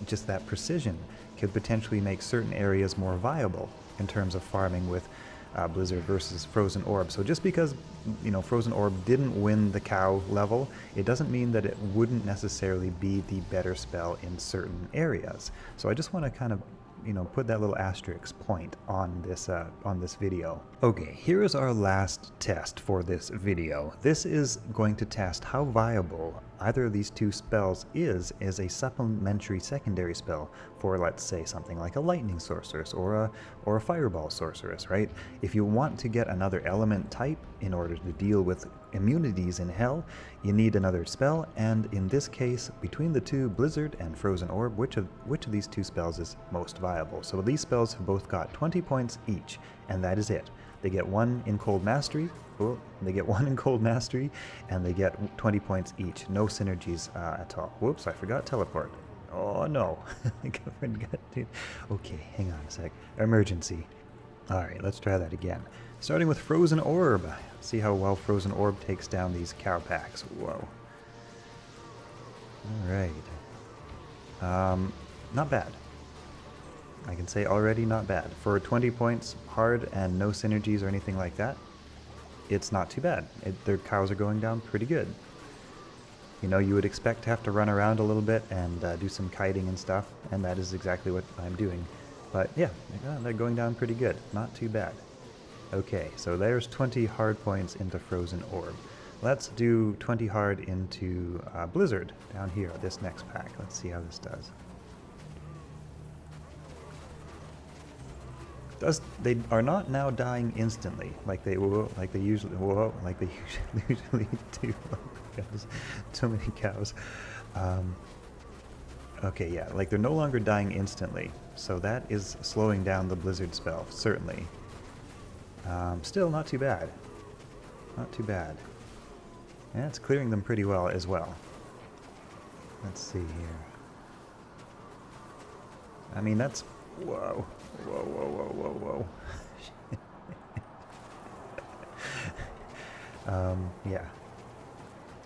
just that precision could potentially make certain areas more viable in terms of farming with Blizzard versus Frozen Orb. So just because Frozen Orb didn't win the cow level, it doesn't mean that it wouldn't necessarily be the better spell in certain areas. So I just want to kind of put that little asterisk point on this video. Okay, here is our last test for this video. This is going to test how viable either of these two spells is as a supplementary secondary spell for, let's say, something like a lightning sorceress or a fireball sorceress, right? If you want to get another element type in order to deal with immunities in hell, you need another spell, and in this case, between the two, Blizzard and Frozen Orb, which of these two spells is most viable? So these spells have both got 20 points each, and that is it. They get one in Cold Mastery, and they get 20 points each. No synergies at all. Whoops, I forgot teleport. Oh no. Okay, hang on a sec. Emergency. Alright, let's try that again. Starting with Frozen Orb. See how well Frozen Orb takes down these cow packs. Whoa. Alright. Not bad. I can say already not bad. For 20 points hard and no synergies or anything like that, it's not too bad. Their cows are going down pretty good. You would expect to have to run around a little bit and do some kiting and stuff, and that is exactly what I'm doing. But yeah, they're going down pretty good. Not too bad. Okay, so there's 20 hard points into Frozen Orb. Let's do 20 hard into Blizzard down here, this next pack. Let's see how this does. They are not now dying instantly like they usually do. Oh, cows. So many cows. Okay, yeah, like they're no longer dying instantly, so that is slowing down the Blizzard spell, certainly. Still not too bad. Not too bad. And it's clearing them pretty well as well. Let's see here. I mean, that's... Whoa. Whoa, whoa, whoa, whoa, whoa. Yeah.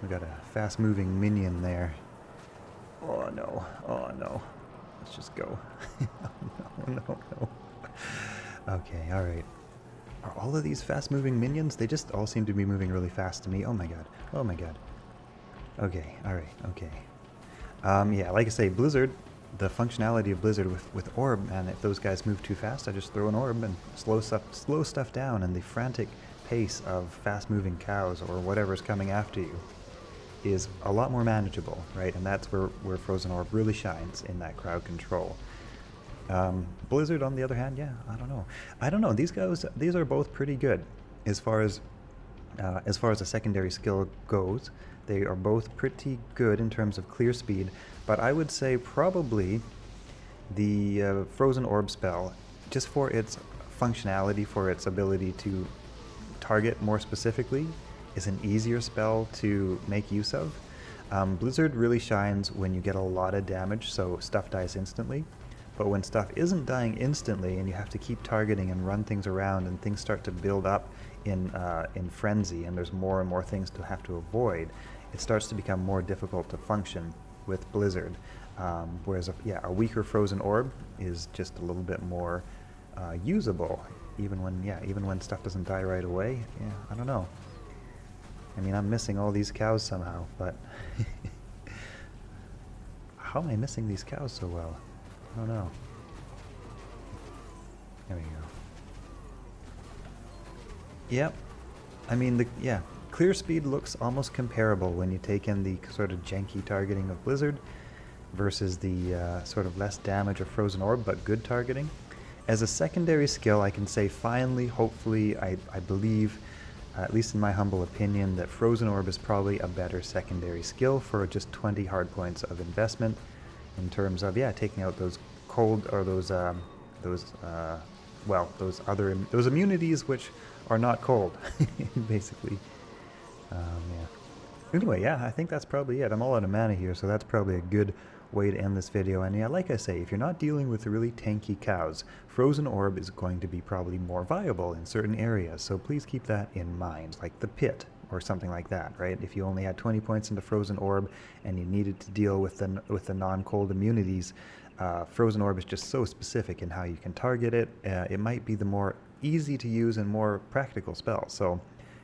We got a fast-moving minion there. Oh no, oh no. Let's just go. No. Okay, alright. Are all of these fast-moving minions? They just all seem to be moving really fast to me. Oh my god. Oh my god. Okay, alright, okay. Yeah, like I say, Blizzard, the functionality of Blizzard with Orb, and if those guys move too fast, I just throw an Orb and slow stuff down, and the frantic pace of fast-moving cows or whatever's coming after you is a lot more manageable, right? And that's where Frozen Orb really shines, in that crowd control. Blizzard, on the other hand, yeah, I don't know. These are both pretty good as far as a secondary skill goes. They are both pretty good in terms of clear speed, but I would say probably the Frozen Orb spell, just for its functionality, for its ability to target more specifically, is an easier spell to make use of. Blizzard really shines when you get a lot of damage, so stuff dies instantly. But when stuff isn't dying instantly and you have to keep targeting and run things around and things start to build up in frenzy and there's more and more things to have to avoid, it starts to become more difficult to function with Blizzard. Whereas a weaker Frozen Orb is just a little bit more usable, even when stuff doesn't die right away. Yeah, I don't know. I mean, I'm missing all these cows somehow, but how am I missing these cows so well? I don't know. There we go. Yep. I mean, clear speed looks almost comparable when you take in the sort of janky targeting of Blizzard. versus the sort of less damage of Frozen Orb but good targeting. As a secondary skill, I can say finally, hopefully, I believe, at least in my humble opinion, that Frozen Orb is probably a better secondary skill for just 20 hard points of investment in terms of, yeah, taking out those cold, or those immunities which are not cold, basically. Yeah. Anyway, yeah, I think that's probably it. I'm all out of mana here, so that's probably a good way to end this video. And yeah, like I say, if you're not dealing with really tanky cows, Frozen Orb is going to be probably more viable in certain areas, so please keep that in mind, like the pit or something like that, right? If you only had 20 points into Frozen Orb and you needed to deal with the non-cold immunities, Frozen Orb is just so specific in how you can target it. It might be the more easy to use and more practical spell. So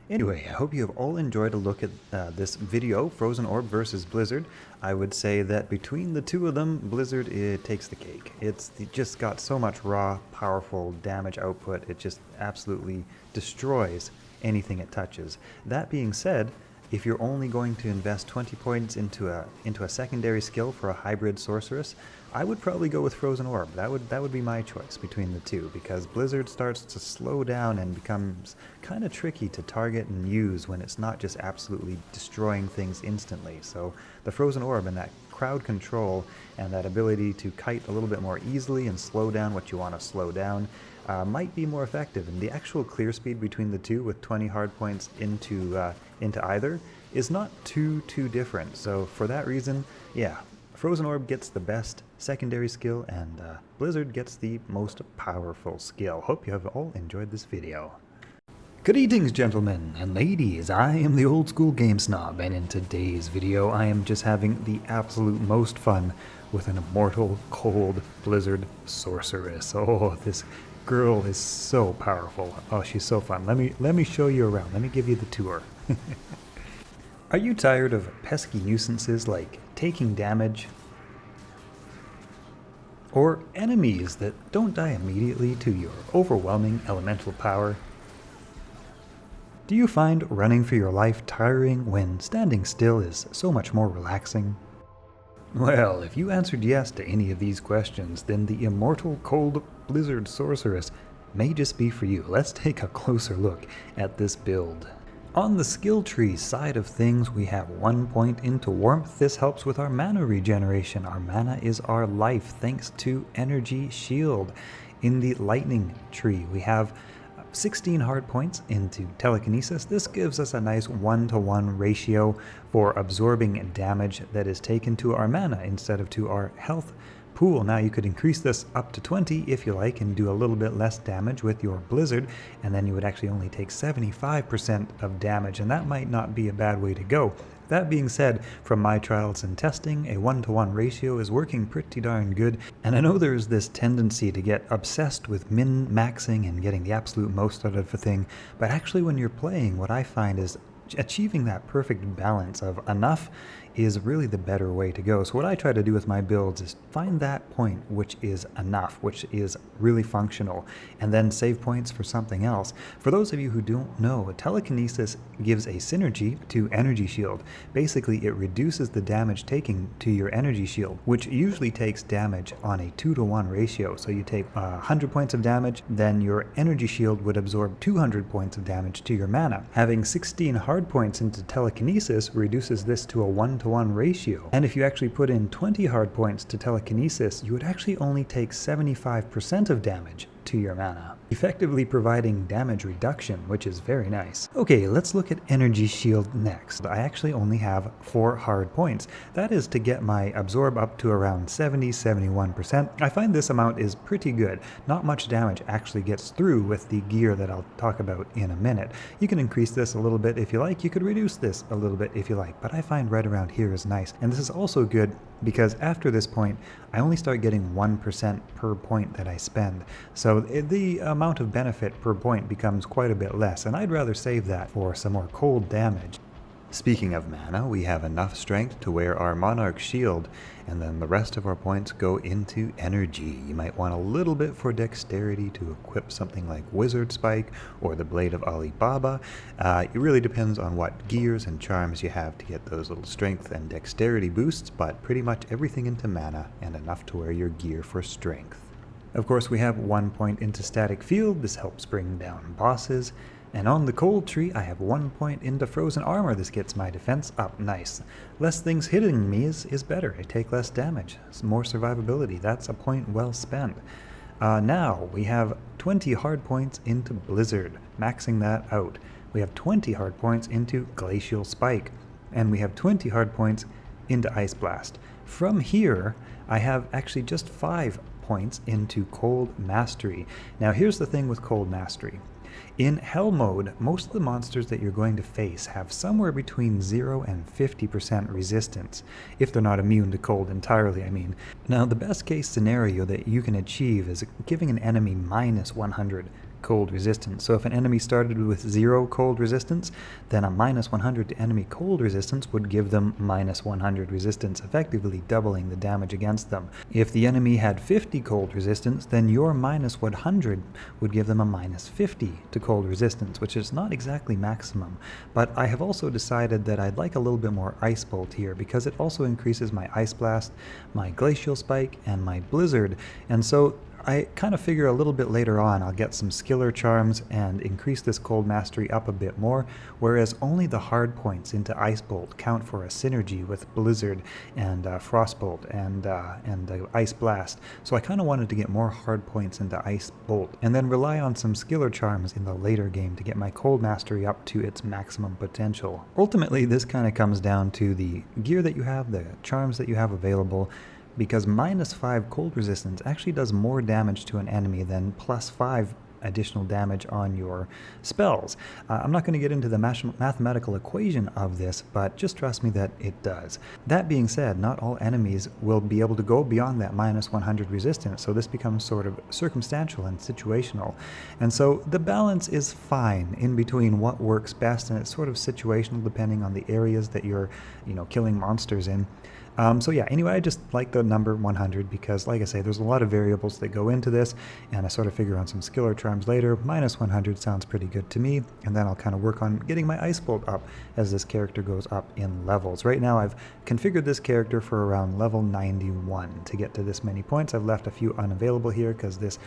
anyway, I hope you have all enjoyed a look at this video, Frozen Orb versus Blizzard. I would say that between the two of them, Blizzard, it takes the cake. It just got so much raw, powerful damage output. It just absolutely destroys anything it touches. That being said, if you're only going to invest 20 points into a secondary skill for a hybrid sorceress, I would probably go with Frozen Orb. That would be my choice between the two, because Blizzard starts to slow down and becomes kind of tricky to target and use when it's not just absolutely destroying things instantly. So the Frozen Orb and that crowd control and that ability to kite a little bit more easily and slow down what you want to slow down might be more effective. And the actual clear speed between the two, with 20 hard points into either, is not too different. So for that reason, yeah, Frozen Orb gets the best secondary skill, and Blizzard gets the most powerful skill. Hope you have all enjoyed this video. Greetings, gentlemen and ladies, I am the Old School Game Snob, and in today's video I am just having the absolute most fun with an Immortal Cold Blizzard Sorceress. Oh, this girl is so powerful. Oh, she's so fun. Let me show you around. Let me give you the tour. Are you tired of pesky nuisances like taking damage, or enemies that don't die immediately to your overwhelming elemental power? Do you find running for your life tiring when standing still is so much more relaxing? Well, if you answered yes to any of these questions, then the Immortal Cold Blizzard Sorceress may just be for you. Let's take a closer look at this build. On the skill tree side of things, we have 1 point into warmth. This helps with our mana regeneration. Our mana is our life, thanks to Energy Shield. In the lightning tree, we have 16 hard points into telekinesis. This gives us a nice 1-to-1 ratio for absorbing damage that is taken to our mana instead of to our health pool. Now you could increase this up to 20 if you like and do a little bit less damage with your Blizzard, and then you would actually only take 75% of damage, and that might not be a bad way to go. That being said, from my trials and testing, a 1-to-1 ratio is working pretty darn good, and I know there's this tendency to get obsessed with min-maxing and getting the absolute most out of a thing, but actually when you're playing, what I find is achieving that perfect balance of enough is really the better way to go. So what I try to do with my builds is find that point which is enough, which is really functional, and then save points for something else. For those of you who don't know, telekinesis gives a synergy to Energy Shield. Basically, it reduces the damage taken to your Energy Shield, which usually takes damage on a 2-to-1 ratio. So you take 100 points of damage, then your Energy Shield would absorb 200 points of damage to your mana. Having 16 hard points into telekinesis reduces this to a 1-to-1 ratio. And if you actually put in 20 hard points to telekinesis, you would actually only take 75% of damage to your mana, effectively providing damage reduction, which is very nice. Okay, let's look at Energy Shield next. I actually only have 4 hard points. That is to get my absorb up to around 70-71%. I find this amount is pretty good. Not much damage actually gets through with the gear that I'll talk about in a minute. You can increase this a little bit if you like. You could reduce this a little bit if you like, but I find right around here is nice. And this is also good because after this point, I only start getting 1% per point that I spend. So the amount of benefit per point becomes quite a bit less, and I'd rather save that for some more cold damage. Speaking of mana, we have enough strength to wear our Monarch Shield, and then the rest of our points go into energy. You might want a little bit for dexterity to equip something like Wizard Spike or the Blade of Ali Baba. It really depends on what gears and charms you have to get those little strength and dexterity boosts, but pretty much everything into mana and enough to wear your gear for strength. Of course, we have 1 point into Static Field. This helps bring down bosses. And on the Cold Tree, I have 1 point into Frozen Armor. This gets my defense up nice. Less things hitting me is better. I take less damage. It's more survivability. That's a point well spent. Now, we have 20 hard points into Blizzard, maxing that out. We have 20 hard points into Glacial Spike. And we have 20 hard points into Ice Blast. From here, I have actually just 5 points into Cold Mastery. Now, here's the thing with Cold Mastery. In Hell mode, most of the monsters that you're going to face have somewhere between 0 and 50% resistance, if they're not immune to cold entirely, I mean. Now, the best case scenario that you can achieve is giving an enemy minus 100 cold resistance. So if an enemy started with 0 cold resistance, then a minus 100 to enemy cold resistance would give them minus 100 resistance, effectively doubling the damage against them. If the enemy had 50 cold resistance, then your minus 100 would give them a minus 50 to cold resistance, which is not exactly maximum. But I have also decided that I'd like a little bit more Ice Bolt here, because it also increases my Ice Blast, my Glacial Spike, and my Blizzard. And so I kind of figure a little bit later on I'll get some skiller charms and increase this Cold Mastery up a bit more, whereas only the hard points into Ice Bolt count for a synergy with Blizzard and Frostbolt and Ice Blast. So I kind of wanted to get more hard points into Ice Bolt, and then rely on some skiller charms in the later game to get my Cold Mastery up to its maximum potential. Ultimately, this kind of comes down to the gear that you have, the charms that you have available, because minus 5 cold resistance actually does more damage to an enemy than plus 5 additional damage on your spells. I'm not going to get into the mathematical equation of this, but just trust me that it does. That being said, not all enemies will be able to go beyond that minus 100 resistance, so this becomes sort of circumstantial and situational. And so the balance is fine in between what works best, and it's sort of situational depending on the areas that you're, killing monsters in. So yeah, anyway, I just like the number 100 because, like I say, there's a lot of variables that go into this, and I sort of figure on some skiller charms later. Minus 100 sounds pretty good to me, and then I'll kind of work on getting my Ice Bolt up as this character goes up in levels. Right now, I've configured this character for around level 91 to get to this many points. I've left a few unavailable here because this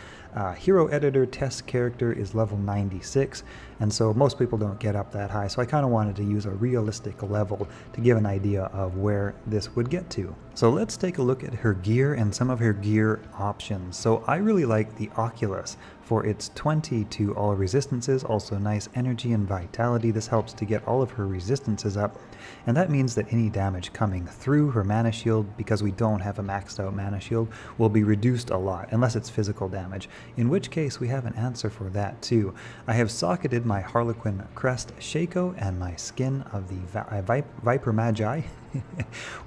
hero editor test character is level 96, and so most people don't get up that high, so I kind of wanted to use a realistic level to give an idea of where this would get to. So let's take a look at her gear and some of her gear options. So I really like the Oculus for its 20 to all resistances, also nice energy and vitality. This helps to get all of her resistances up, and that means that any damage coming through her mana shield, because we don't have a maxed out mana shield, will be reduced a lot, unless it's physical damage, in which case we have an answer for that too. I have socketed my Harlequin Crest Shaco and my skin of the Viper Magi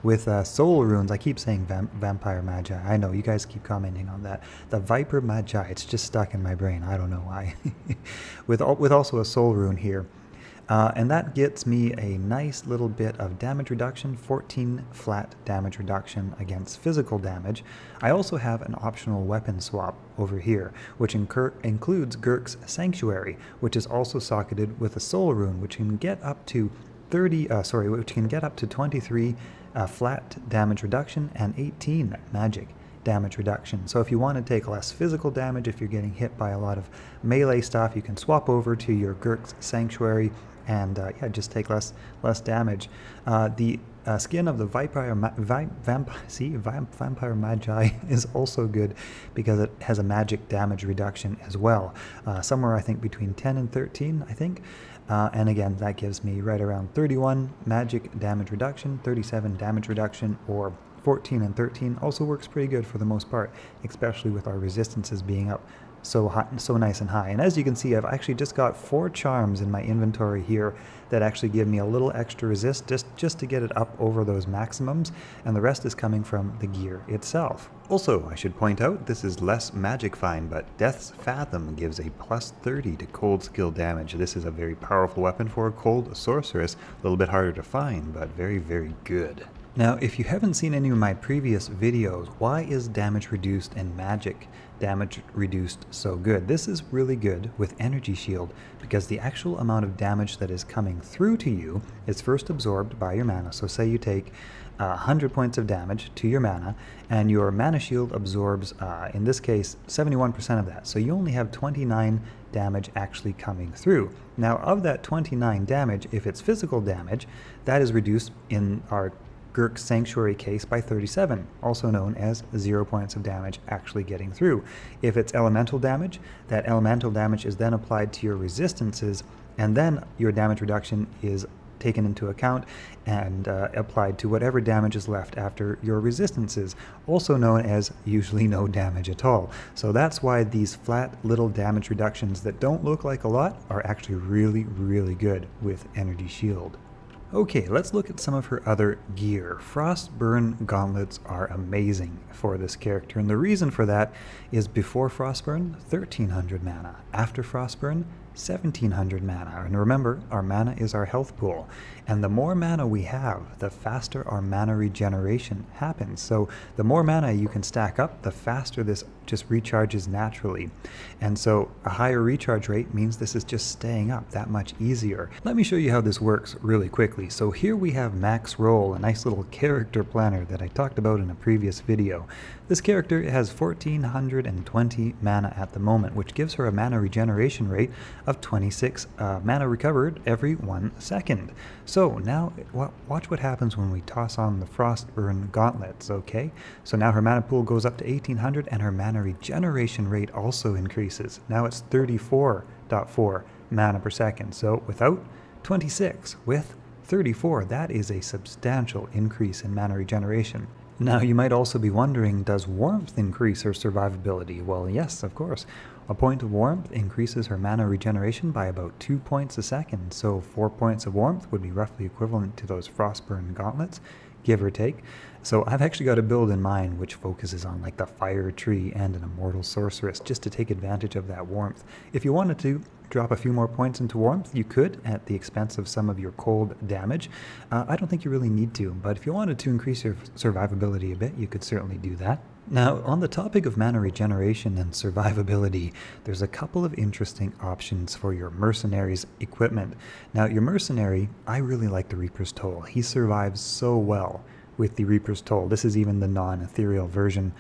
with soul runes. I keep saying Vampire Magi. I know, you guys keep commenting on that. The Viper Magi, it's just stuck in my brain. I don't know why. with also a soul rune here. And that gets me a nice little bit of damage reduction, 14 flat damage reduction against physical damage. I also have an optional weapon swap over here, which includes Gurk's Sanctuary, which is also socketed with a soul rune, which can get up to 23 flat damage reduction and 18 magic damage reduction. So if you want to take less physical damage, if you're getting hit by a lot of melee stuff, you can swap over to your Gurk's Sanctuary and just take less damage. The skin of the Vampire Magi is also good because it has a magic damage reduction as well. Somewhere I think between 10 and 13, I think. And again, that gives me right around 31 magic damage reduction, 37 damage reduction, or 14 and 13 also works pretty good for the most part, especially with our resistances being up so hot, so nice and high. And as you can see, I've actually just got 4 charms in my inventory here that actually give me a little extra resist just to get it up over those maximums, and the rest is coming from the gear itself. Also, I should point out, this is less magic fine, but Death's Fathom gives a plus 30 to cold skill damage. This is a very powerful weapon for a cold sorceress, a little bit harder to find, but very, very good. Now, if you haven't seen any of my previous videos, why is damage reduced and magic damage reduced so good? This is really good with Energy Shield because the actual amount of damage that is coming through to you is first absorbed by your mana. So say you take 100 points of damage to your mana, and your mana shield absorbs, in this case, 71% of that. So you only have 29 damage actually coming through. Now, of that 29 damage, if it's physical damage, that is reduced in our Gurk Sanctuary case by 37, also known as 0 points of damage actually getting through. If it's elemental damage, that elemental damage is then applied to your resistances, and then your damage reduction is taken into account and applied to whatever damage is left after your resistances, also known as usually no damage at all. So that's why these flat little damage reductions that don't look like a lot are actually really, really good with Energy Shield. Okay, let's look at some of her other gear. Frostburn gauntlets are amazing for this character, and the reason for that is before Frostburn, 1300 mana. After Frostburn, 1700 mana. And remember, our mana is our health pool. And the more mana we have, the faster our mana regeneration happens. So the more mana you can stack up, the faster this just recharges naturally. And so a higher recharge rate means this is just staying up that much easier. Let me show you how this works really quickly. So here we have Max Roll, a nice little character planner that I talked about in a previous video. This character has 1420 mana at the moment, which gives her a mana regeneration rate of 26 mana recovered every 1 second. So now watch what happens when we toss on the Frostburn gauntlets, okay? So now her mana pool goes up to 1800 and her mana regeneration rate also increases. Now it's 34.4 mana per second. So without 26, with 34, that is a substantial increase in mana regeneration. Now you might also be wondering, does warmth increase her survivability? Well, yes, of course. A point of warmth increases her mana regeneration by about 2 points a second, so 4 points of warmth would be roughly equivalent to those Frostburn gauntlets, give or take. So I've actually got a build in mind which focuses on like the fire tree and an immortal sorceress just to take advantage of that warmth. If you wanted to drop a few more points into warmth, you could at the expense of some of your cold damage. I don't think you really need to, but if you wanted to increase your survivability a bit, you could certainly do that. Now, on the topic of mana regeneration and survivability, there's a couple of interesting options for your Mercenary's equipment. Now, your Mercenary, I really like the Reaper's Toll. He survives so well with the Reaper's Toll. This is even the non-ethereal version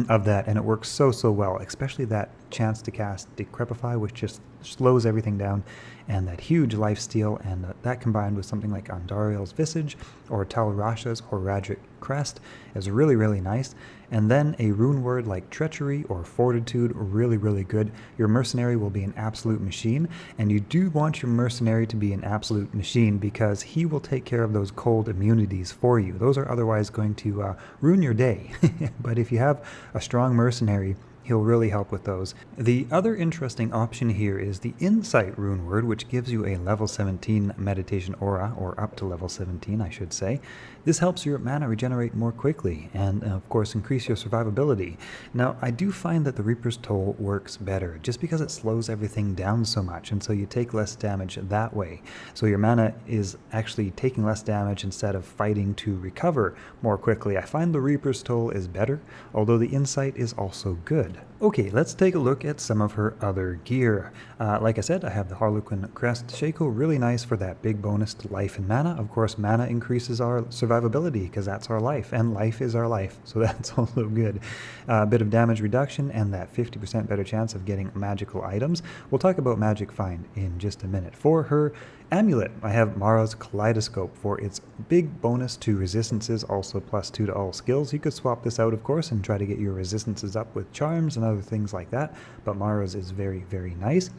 of that, and it works so well, especially that chance to cast Decrepify, which just slows everything down, and that huge lifesteal, and that combined with something like Andariel's Visage or Tal Rasha's Horadric Crest is really nice. And then a rune word like Treachery or Fortitude, really good. Your Mercenary will be an absolute machine, and you do want your Mercenary to be an absolute machine because he will take care of those cold immunities for you. Those are otherwise going to ruin your day. But if you have a strong Mercenary, he'll really help with those. The other interesting option here is the Insight rune word, which gives you a level 17 meditation aura, or up to level 17, I should say. This helps your mana regenerate more quickly and, of course, increase your survivability. Now, I do find that the Reaper's Toll works better, just because it slows everything down so much, and so you take less damage that way. So your mana is actually taking less damage instead of fighting to recover more quickly. I find the Reaper's Toll is better, although the Insight is also good. Okay, let's take a look at some of her other gear. Like I said, I have the Harlequin Crest Shako, really nice for that big bonus to life and mana. Of course, mana increases our survivability because that's our life, and life is our life, so that's also good. A bit of damage reduction and that 50% better chance of getting magical items. We'll talk about Magic Find in just a minute. For her amulet, I have Mara's Kaleidoscope for its big bonus to resistances, also +2 to all skills. You could swap this out, of course, and try to get your resistances up with charms and other things like that, but Mara's is very nice.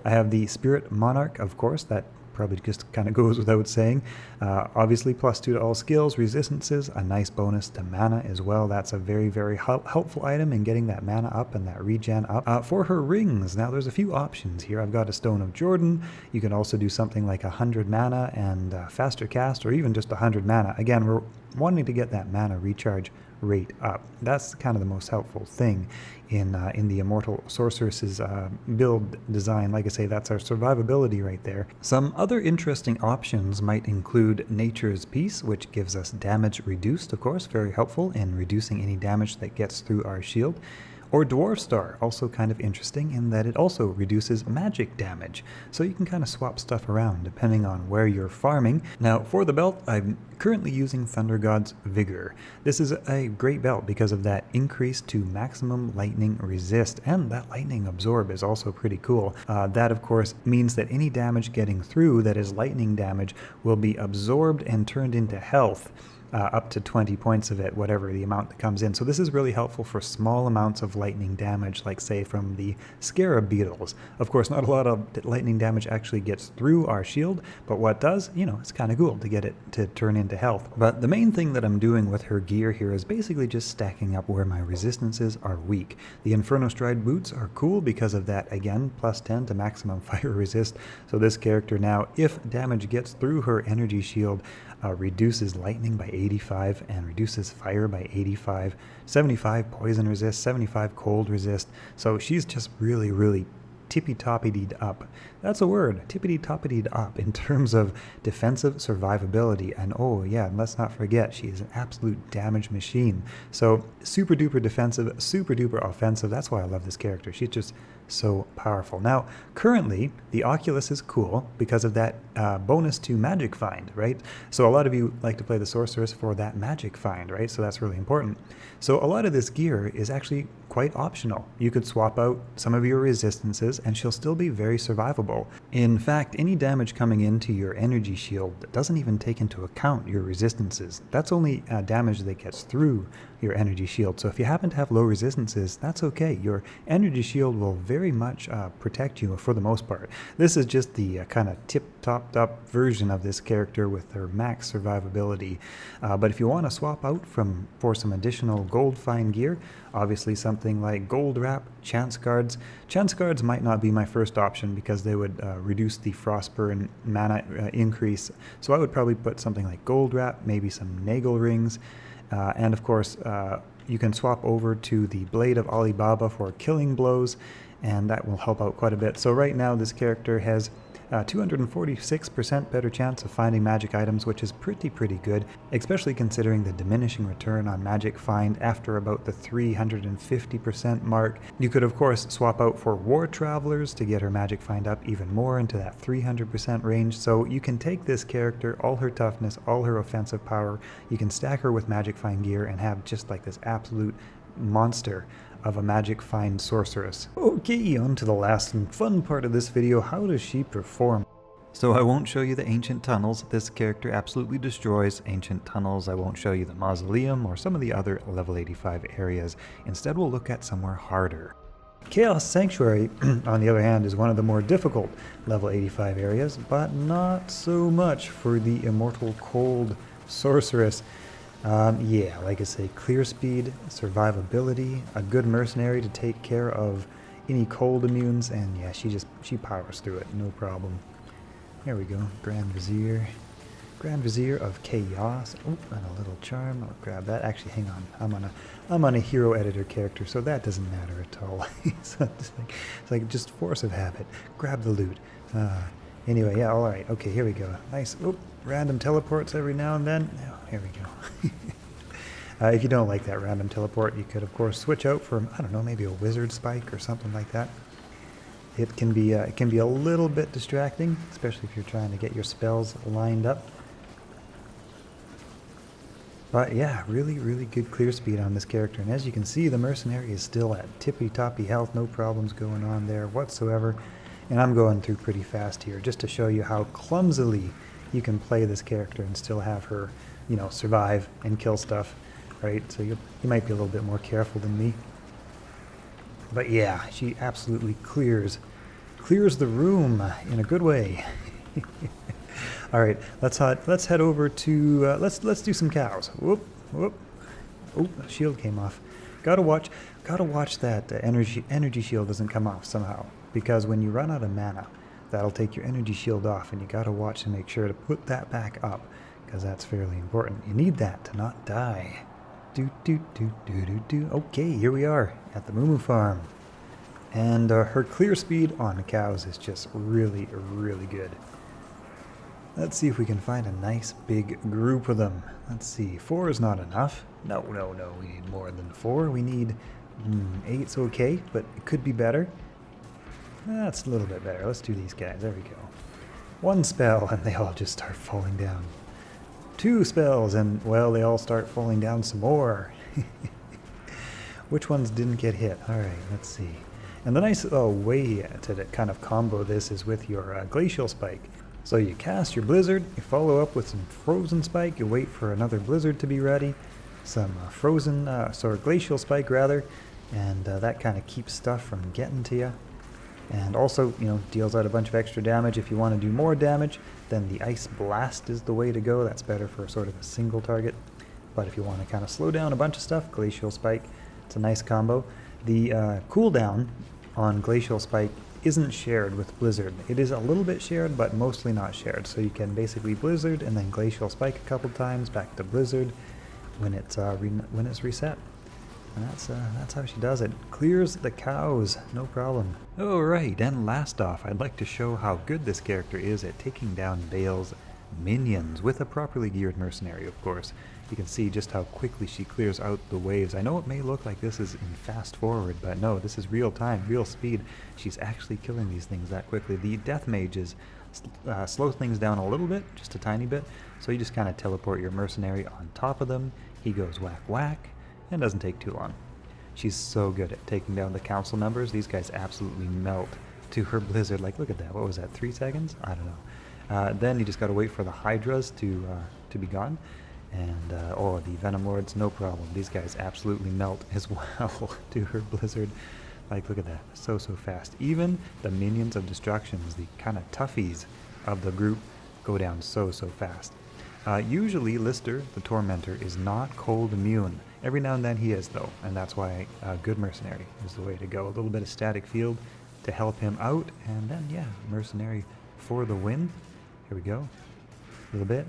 I have the Spirit Monarch, of course, that probably just kind of goes without saying. Obviously +2 to all skills, resistances, a nice bonus to mana as well. That's a very, very helpful item in getting that mana up and that regen up. For her rings, now there's a few options here. I've got a Stone of Jordan. You can also do something like 100 mana and faster cast, or even just 100 mana. Again, we're wanting to get that mana recharge rate up. That's kind of the most helpful thing in the Immortal Sorceress's build design. Like I say, that's our survivability right there. Some other interesting options might include Nature's Peace, which gives us damage reduced, of course, very helpful in reducing any damage that gets through our shield. Or Dwarf Star, also kind of interesting in that it also reduces magic damage. So you can kind of swap stuff around depending on where you're farming. Now for the belt, I'm currently using Thunder God's Vigor. This is a great belt because of that increase to maximum lightning resist, and that lightning absorb is also pretty cool. That of course means that any damage getting through that is lightning damage will be absorbed and turned into health. Up to 20 points of it, whatever the amount that comes in. So this is really helpful for small amounts of lightning damage, like say from the scarab beetles. Of course, not a lot of lightning damage actually gets through our shield, but what does, you know, it's kind of cool to get it to turn into health. But the main thing that I'm doing with her gear here is basically just stacking up where my resistances are weak. The Inferno Stride boots are cool because of that, again, +10 to maximum fire resist. So this character now, if damage gets through her energy shield, reduces lightning by 85 and reduces fire by 85, 75 poison resist, 75 cold resist. So she's just really, really tippy-toppitied up. That's a word, tippity-toppitied up in terms of defensive survivability. And oh yeah, and let's not forget, she is an absolute damage machine. So super duper defensive, super duper offensive. That's why I love this character. She's just so powerful. Now, currently, the Oculus is cool because of that bonus to Magic Find, right? So a lot of you like to play the Sorceress for that Magic Find, right? So that's really important. So a lot of this gear is actually quite optional. You could swap out some of your resistances and she'll still be very survivable. In fact, any damage coming into your energy shield doesn't even take into account your resistances. That's only damage that gets through your energy shield. So if you happen to have low resistances, that's okay. Your energy shield will very much protect you for the most part. This is just the kind of tip-topped up version of this character with her max survivability. But if you want to swap out for some additional gold find gear, obviously something like gold wrap, chance guards. Chance guards might not be my first option because they would reduce the frostburn mana increase. So I would probably put something like gold wrap, maybe some nagel rings, and of course you can swap over to the Blade of Alibaba for killing blows, and that will help out quite a bit. So right now this character has 246% better chance of finding magic items, which is pretty good, especially considering the diminishing return on magic find after about the 350% mark. You could of course swap out for War Travelers to get her magic find up even more into that 300% range. So you can take this character, all her toughness, all her offensive power, you can stack her with magic find gear and have just like this absolute monster of a magic find sorceress. Okay, on to the last and fun part of this video. How does she perform? So I won't show you the ancient tunnels. This character absolutely destroys ancient tunnels. I won't show you the mausoleum or some of the other level 85 areas. Instead, we'll look at somewhere harder. Chaos Sanctuary, on the other hand, is one of the more difficult level 85 areas, but not so much for the Immortal Cold Sorceress. Yeah, like I say, clear speed, survivability, a good mercenary to take care of any cold immunes, and yeah, she powers through it, no problem. There we go, Grand Vizier of Chaos. Oh, and a little charm. I'll grab that. Actually, hang on. I'm on a hero editor character, so that doesn't matter at all. It's like just force of habit. Grab the loot. Anyway, yeah, all right. Okay, here we go. Nice. Oop, random teleports every now and then. Oh, here we go. If you don't like that random teleport, you could, of course, switch out for, I don't know, maybe a wizard spike or something like that. It can be a little bit distracting, especially if you're trying to get your spells lined up. But yeah, really good clear speed on this character. And as you can see, the Mercenary is still at tippy-toppy health, no problems going on there whatsoever. And I'm going through pretty fast here just to show you how clumsily you can play this character and still have her, you know, survive and kill stuff, right? So you might be a little bit more careful than me. But yeah, she absolutely clears the room in a good way. All right, let's head over to let's do some cows. Whoop whoop. Oh, the shield came off. Gotta watch that energy shield doesn't come off somehow, because when you run out of mana, that'll take your energy shield off, and you gotta watch to make sure to put that back up, because that's fairly important. You need that to not die. Okay, here we are at the Moo farm, and her clear speed on the cows is just really, really good. Let's see if we can find a nice big group of them. Let's see, 4 is not enough. No, we need more than 4. We need 8's okay, but it could be better. That's a little bit better. Let's do these guys. There we go. 1 spell, and they all just start falling down. 2 spells, and, well, they all start falling down some more. Which ones didn't get hit? Alright, let's see. And the nice way to kind of combo this is with your Glacial Spike. So you cast your Blizzard, you follow up with some Frozen Spike, you wait for another Blizzard to be ready, some Glacial Spike rather, and that kind of keeps stuff from getting to you. And also, you know, deals out a bunch of extra damage. If you want to do more damage, then the Ice Blast is the way to go. That's better for sort of a single target. But if you want to kind of slow down a bunch of stuff, Glacial Spike, it's a nice combo. The cooldown on Glacial Spike isn't shared with Blizzard. It is a little bit shared, but mostly not shared. So you can basically Blizzard and then Glacial Spike a couple times, back to Blizzard when it's reset. And that's how she does it. Clears the cows, no problem. Alright, and last off, I'd like to show how good this character is at taking down Bale's minions, with a properly geared Mercenary, of course. You can see just how quickly she clears out the waves. I know it may look like this is in fast forward, but no, this is real time, real speed. She's actually killing these things that quickly. The Death Mages slow things down a little bit, just a tiny bit, so you just kind of teleport your Mercenary on top of them. He goes whack whack, and doesn't take too long. She's so good at taking down the council numbers. These guys absolutely melt to her Blizzard. Like, look at that. What was that, 3 seconds? I don't know. Then you just got to wait for the Hydras to be gone. And, the Venom Lords, no problem. These guys absolutely melt as well to her Blizzard. Like, look at that. So fast. Even the Minions of Destructions, the kind of toughies of the group, go down so fast. Usually Lister, the Tormentor, is not cold immune. Every now and then he is, though, and that's why good Mercenary is the way to go. A little bit of static field to help him out, and then, yeah, Mercenary for the win. Here we go. A little bit.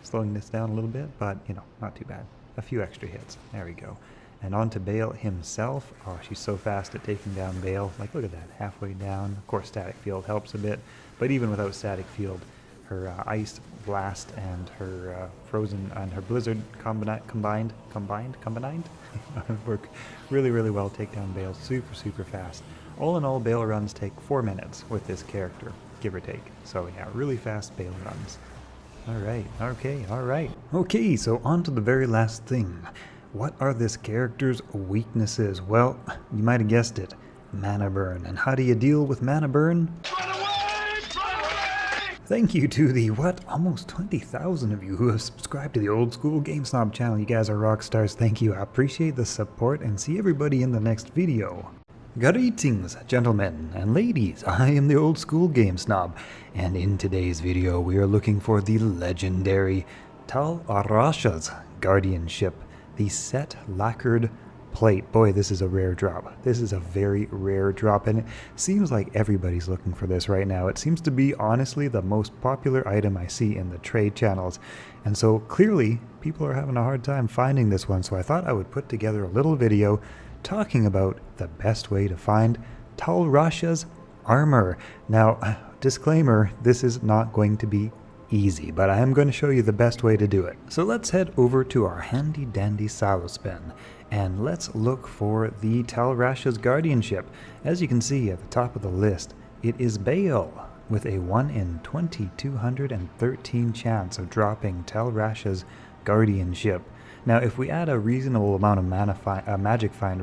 Slowing this down a little bit, but, you know, not too bad. A few extra hits. There we go. And on to Bale himself. Oh, she's so fast at taking down Bale. Like, look at that. Halfway down. Of course, static field helps a bit, but even without static field, her Ice Blast and her Frozen and her Blizzard combined work really well. Take down Bale super fast. All in all, Bale runs take 4 minutes with this character, give or take. So yeah, really fast Bale runs. Alright. Okay, so on to the very last thing. What are this character's weaknesses? Well, you might have guessed it. Mana burn. And how do you deal with mana burn? Thank you to the, almost 20,000 of you who have subscribed to the Old School Game Snob channel. You guys are rock stars. Thank you. I appreciate the support, and see everybody in the next video. Greetings, gentlemen and ladies. I am the Old School Game Snob, and in today's video we are looking for the legendary Tal Rasha's Guardianship, the set lacquered plate. Boy, this is a rare drop. This is a very rare drop, and it seems like everybody's looking for this right now. It seems to be, honestly, the most popular item I see in the trade channels, and so clearly people are having a hard time finding this one, so I thought I would put together a little video talking about the best way to find Tal Rasha's armor. Now, disclaimer, this is not going to be easy, but I am going to show you the best way to do it. So let's head over to our handy dandy Salospin, and let's look for the Tal Rasha's Guardianship. As you can see at the top of the list, it is Bale, with a 1 in 2213 chance of dropping Tal Rasha's Guardianship. Now, if we add a reasonable amount of magic find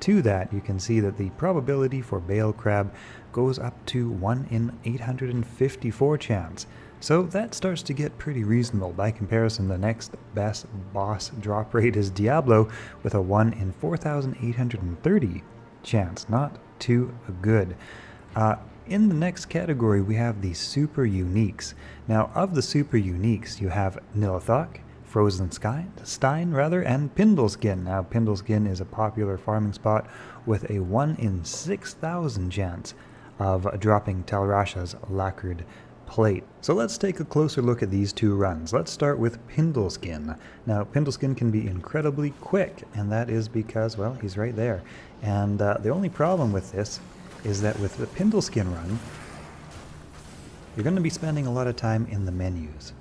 to that, you can see that the probability for Bale Crab goes up to 1 in 854 chance. So that starts to get pretty reasonable. By comparison, the next best boss drop rate is Diablo with a 1 in 4,830 chance. Not too good. In the next category, we have the super uniques. Now, of the super uniques, you have Nilithok, Frozen Stein, and Pindleskin. Now, Pindleskin is a popular farming spot with a 1 in 6,000 chance of dropping Tal Rasha's lacquered plate. So let's take a closer look at these two runs. Let's start with Pindleskin. Now, Pindleskin can be incredibly quick, and that is because, well, he's right there. And the only problem with this is that with the Pindleskin run, you're going to be spending a lot of time in the menus.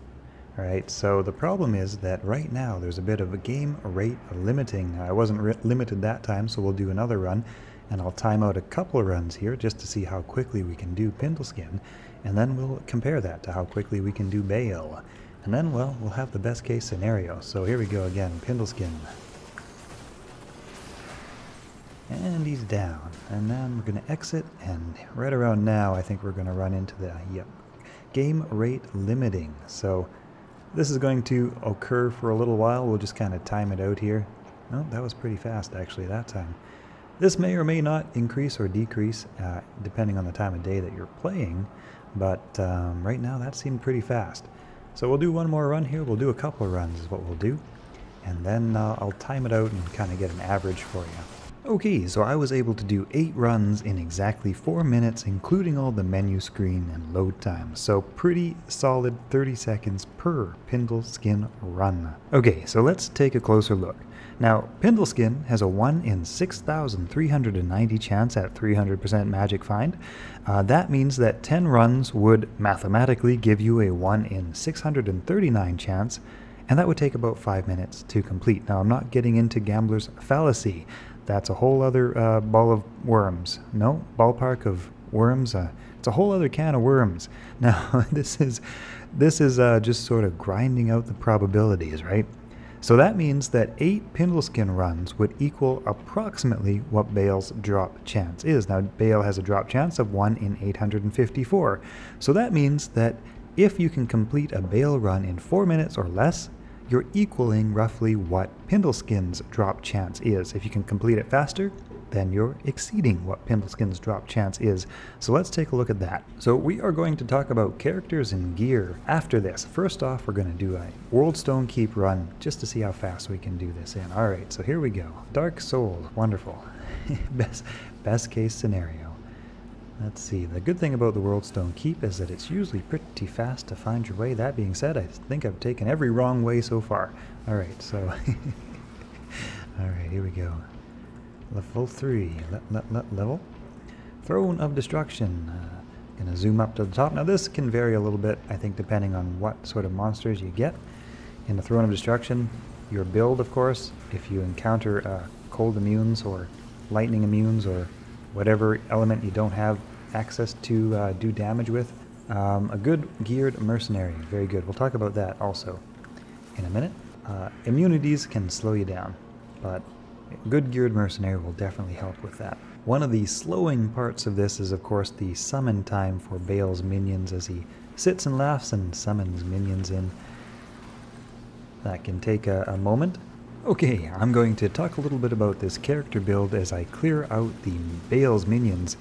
Alright, so the problem is that right now there's a bit of a game rate limiting. Now, I wasn't limited that time, so we'll do another run, and I'll time out a couple of runs here just to see how quickly we can do Pindleskin, and then we'll compare that to how quickly we can do Bale. And then, well, we'll have the best case scenario. So here we go again, Pindleskin. And he's down. And then we're going to exit, and right around now I think we're going to run into the game rate limiting. So this is going to occur for a little while. We'll just kind of time it out here. Oh, that was pretty fast actually that time. This may or may not increase or decrease depending on the time of day that you're playing, but right now that seemed pretty fast. So we'll do one more run here. We'll do a couple of runs is what we'll do, and then I'll time it out and kind of get an average for you. Okay, so I was able to do 8 runs in exactly 4 minutes, including all the menu screen and load time. So pretty solid 30 seconds per Pindleskin run. Okay, so let's take a closer look. Now, Pindleskin has a 1 in 6,390 chance at 300% magic find. That means that 10 runs would mathematically give you a 1 in 639 chance, and that would take about 5 minutes to complete. Now, I'm not getting into Gambler's Fallacy. That's a whole other ball of worms. No, ballpark of worms. It's a whole other can of worms. Now, this is just sort of grinding out the probabilities, right? So that means that 8 Pindleskin runs would equal approximately what Bale's drop chance is. Now, Bale has a drop chance of 1 in 854. So that means that if you can complete a Bale run in 4 minutes or less, you're equaling roughly what Pindleskin's drop chance is. If you can complete it faster, then you're exceeding what Pindleskin's drop chance is. So let's take a look at that. So we are going to talk about characters and gear after this. First off, we're going to do a World Stone Keep run just to see how fast we can do this in. Alright, so here we go. Dark Souls, wonderful. best case scenario. Let's see, the good thing about the World Stone Keep is that it's usually pretty fast to find your way. That being said, I think I've taken every wrong way so far. Alright, so alright, here we go. Level 3, level. Throne of Destruction. Gonna zoom up to the top. Now this can vary a little bit, I think, depending on what sort of monsters you get. In the Throne of Destruction, your build, of course, if you encounter cold immunes or lightning immunes or whatever element you don't have access to do damage with. A good geared mercenary, very good. We'll talk about that also in a minute. Immunities can slow you down, but good geared mercenary will definitely help with that. One of the slowing parts of this is, of course, the summon time for Bale's minions as he sits and laughs and summons minions in. That can take a moment. Okay, I'm going to talk a little bit about this character build as I clear out the Bale's minions.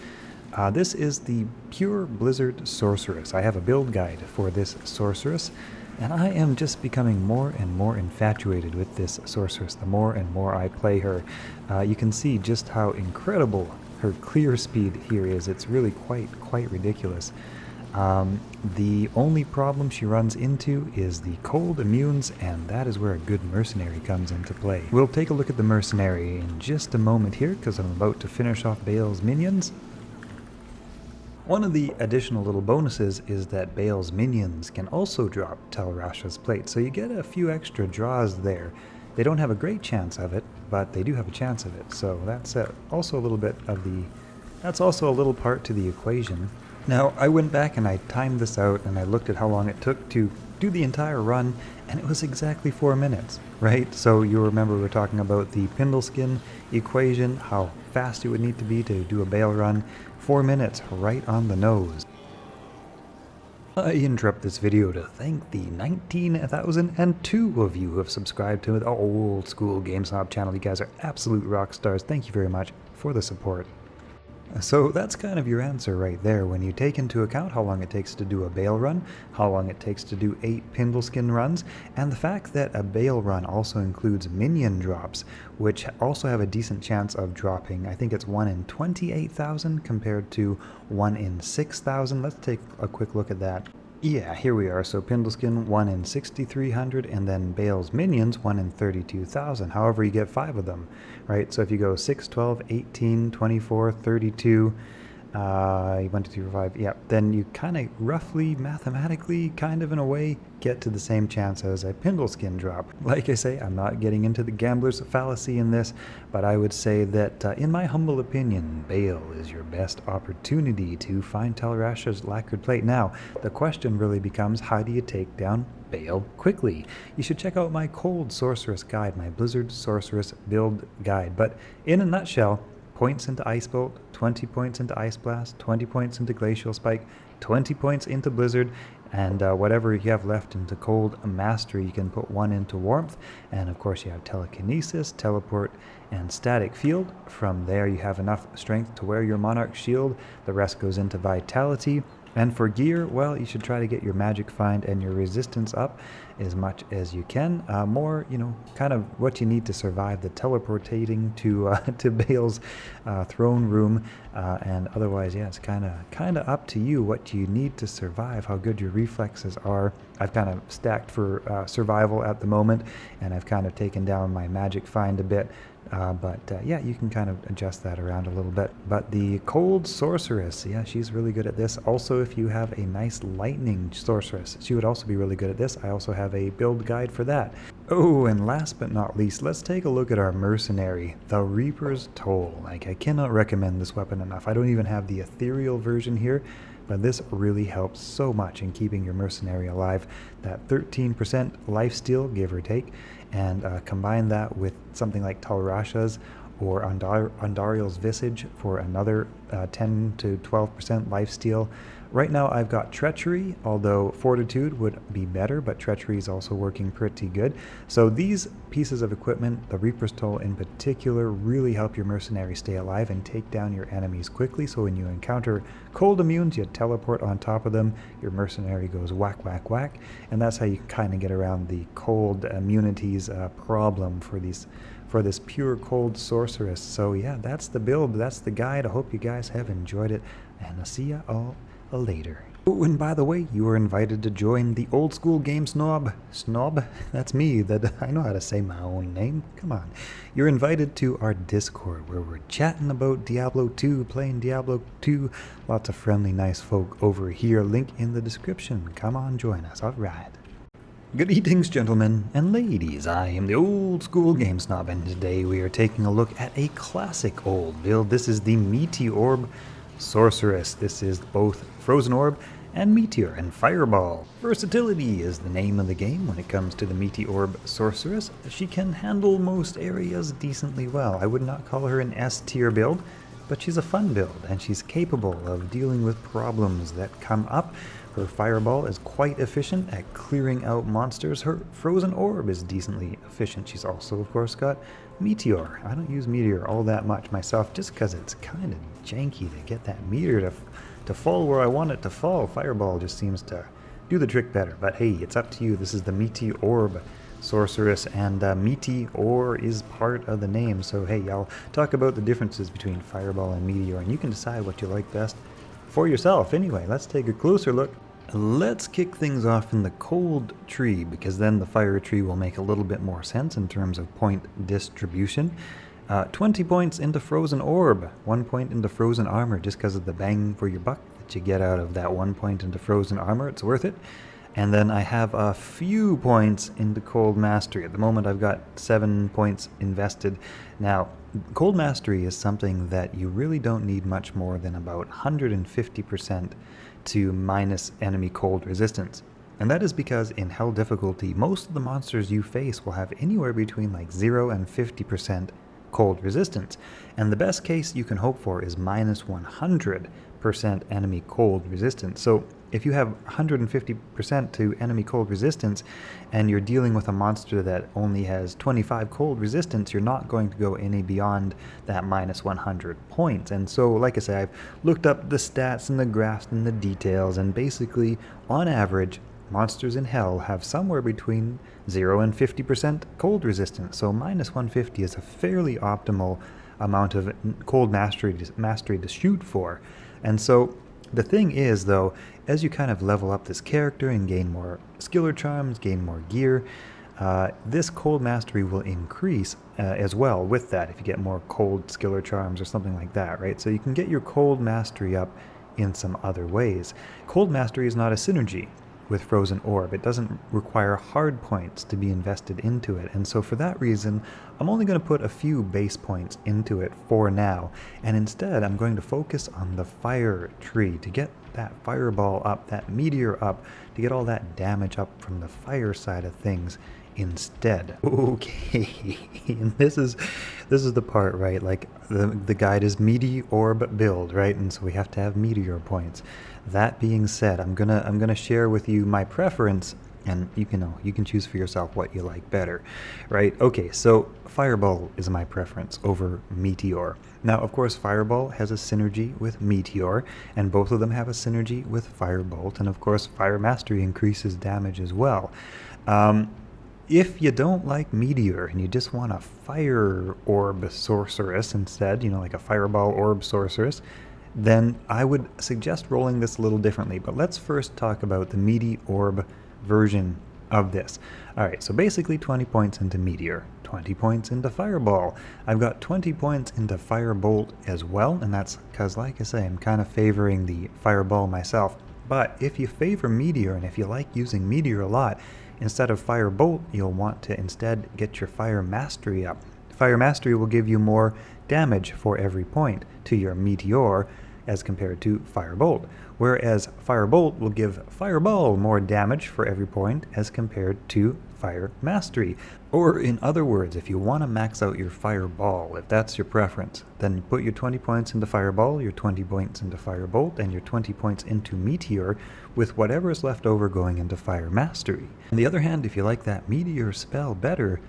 This is the Pure Blizzard Sorceress. I have a build guide for this Sorceress, and I am just becoming more and more infatuated with this Sorceress the more and more I play her. You can see just how incredible her clear speed here is. It's really quite ridiculous. The only problem she runs into is the cold immunes, and that is where a good mercenary comes into play. We'll take a look at the mercenary in just a moment here, because I'm about to finish off Bale's minions. One of the additional little bonuses is that Bale's minions can also drop Tal Rasha's plate, so you get a few extra draws there. They don't have a great chance of it, but they do have a chance of it, so that's also a little bit of the... that's also a little part to the equation. Now, I went back and I timed this out and I looked at how long it took to do the entire run, and it was exactly 4 minutes, right? So you remember we're talking about the Pindleskin equation, how fast it would need to be to do a Bale run. 4 minutes, right on the nose. I interrupt this video to thank the 19,002 of you who have subscribed to the old school GameSnob channel. You guys are absolute rock stars. Thank you very much for the support. So that's kind of your answer right there. When you take into account how long it takes to do a Bale run, how long it takes to do 8 Pindleskin runs, and the fact that a Bale run also includes minion drops, which also have a decent chance of dropping. I think it's 1 in 28,000 compared to 1 in 6,000. Let's take a quick look at that. Yeah, here we are. So Pindleskin 1 in 6,300, and then Bale's minions 1 in 32,000. However, you get 5 of them, right? So if you go 6, 12, 18, 24, 32, 1, 2, 3, 4, 5, yeah, then you kind of roughly, mathematically, kind of in a way, get to the same chance as a Pindleskin drop. Like I say, I'm not getting into the gambler's fallacy in this, but I would say that, in my humble opinion, Bale is your best opportunity to find Tal Rasha's lacquered plate. Now, the question really becomes, how do you take down Bale quickly? You should check out my Cold Sorceress guide, my Blizzard Sorceress build guide. But in a nutshell, points into Ice Bolt, 20 points into Ice Blast, 20 points into Glacial Spike, 20 points into Blizzard, and whatever you have left into Cold Mastery, you can put 1 into Warmth, and of course you have Telekinesis, Teleport, and Static Field. From there you have enough strength to wear your Monarch Shield, the rest goes into Vitality. And for gear, well, you should try to get your Magic Find and your Resistance up as much as you can. More, kind of what you need to survive the teleportating to to Bale's throne room, and otherwise, yeah, it's kind of up to you what you need to survive, how good your reflexes are. I've kind of stacked for survival at the moment, and I've kind of taken down my Magic Find a bit. But yeah, you can kind of adjust that around a little bit. But the Cold Sorceress, yeah, she's really good at this. Also, if you have a nice Lightning Sorceress, she would also be really good at this. I also have a build guide for that. Oh, and last but not least, let's take a look at our Mercenary, the Reaper's Toll. Like, I cannot recommend this weapon enough. I don't even have the ethereal version here, but this really helps so much in keeping your Mercenary alive. That 13% lifesteal, give or take, and combine that with something like Tal Rasha's or Andariel's Visage for another 10 to 12% lifesteal. Right now I've got Treachery, although Fortitude would be better, but Treachery is also working pretty good. So these pieces of equipment, the Reaper's Toll in particular, really help your Mercenary stay alive and take down your enemies quickly. So when you encounter cold immunes, you teleport on top of them, your Mercenary goes whack, whack, whack, and that's how you kind of get around the cold immunities problem for this pure Cold Sorceress. So yeah, that's the build, that's the guide. I hope you guys have enjoyed it, and I'll see ya all later. Oh, and by the way, you are invited to join the Old School Game Snob. That's me, that I know how to say my own name. Come on. You're invited to our Discord, where we're chatting about Diablo 2, playing Diablo 2. Lots of friendly, nice folk over here. Link in the description. Come on, join us. All right. Good evenings, gentlemen and ladies. I am the Old School Game Snob, and today we are taking a look at a classic old build. This is the meteorb Sorceress. This is both Frozen Orb and Meteor and Fireball. Versatility is the name of the game when it comes to the meteorb Sorceress. She can handle most areas decently well. I would not call her an S tier build, but she's a fun build, and she's capable of dealing with problems that come up. Her Fireball is quite efficient at clearing out monsters. Her Frozen Orb is decently efficient. She's also, of course, got Meteor. I don't use Meteor all that much myself, just because it's kind of janky to get that meteor to fall where I want it to fall. Fireball just seems to do the trick better. But hey, it's up to you. This is the meteorb Sorceress, and Meteor is part of the name. So hey, I'll talk about the differences between Fireball and Meteor, and you can decide what you like best for yourself. Anyway, let's take a closer look. Let's kick things off in the cold tree, because then the fire tree will make a little bit more sense in terms of point distribution. 20 points into Frozen Orb, 1 point into Frozen Armor, just because of the bang for your buck that you get out of that 1 point into Frozen Armor. It's worth it. And then I have a few points into Cold Mastery. At the moment I've got 7 points invested. Now, Cold Mastery is something that you really don't need much more than about 150% to minus enemy cold resistance. And that is because in Hell difficulty, most of the monsters you face will have anywhere between like 0 and 50% cold resistance. And the best case you can hope for is minus 100% enemy cold resistance. So if you have 150% to enemy cold resistance and you're dealing with a monster that only has 25 cold resistance, you're not going to go any beyond that minus 100 points. And so, like I say, I've looked up the stats and the graphs and the details, and basically, on average, monsters in Hell have somewhere between 0 and 50% cold resistance. So minus 150 is a fairly optimal amount of cold mastery to shoot for. And so the thing is, though, as you kind of level up this character and gain more skiller charms, gain more gear, this cold mastery will increase as well with that if you get more cold skiller charms or something like that, right? So you can get your cold mastery up in some other ways. Cold mastery is not a synergy with Frozen Orb. It doesn't require hard points to be invested into it, and so for that reason I'm only going to put a few base points into it for now, and instead I'm going to focus on the fire tree to get that fireball up, that meteor up, to get all that damage up from the fire side of things instead. Okay, and this is the part, right? Like the guide is meteorb build, right? And so we have to have meteor points. That being said, I'm gonna share with you my preference, and you can choose for yourself what you like better, right? Okay, so Fireball is my preference over Meteor. Now, of course, Fireball has a synergy with Meteor, and both of them have a synergy with Firebolt, and of course, Fire Mastery increases damage as well. If you don't like Meteor and you just want a Fire Orb Sorceress instead, like a Fireball Orb Sorceress, then I would suggest rolling this a little differently. But let's first talk about the Meteorb version of this. Alright, so basically 20 points into Meteor, 20 points into Fireball. I've got 20 points into Firebolt as well, and that's because, like I say, I'm kind of favoring the Fireball myself. But if you favor Meteor, and if you like using Meteor a lot, instead of Firebolt, you'll want to instead get your Fire Mastery up. Fire Mastery will give you more damage for every point to your Meteor as compared to Firebolt, whereas Firebolt will give Fireball more damage for every point as compared to Fire Mastery. Or in other words, if you want to max out your Fireball, if that's your preference, then put your 20 points into Fireball, your 20 points into Firebolt, and your 20 points into Meteor, with whatever is left over going into Fire Mastery. On the other hand, if you like that Meteor spell better,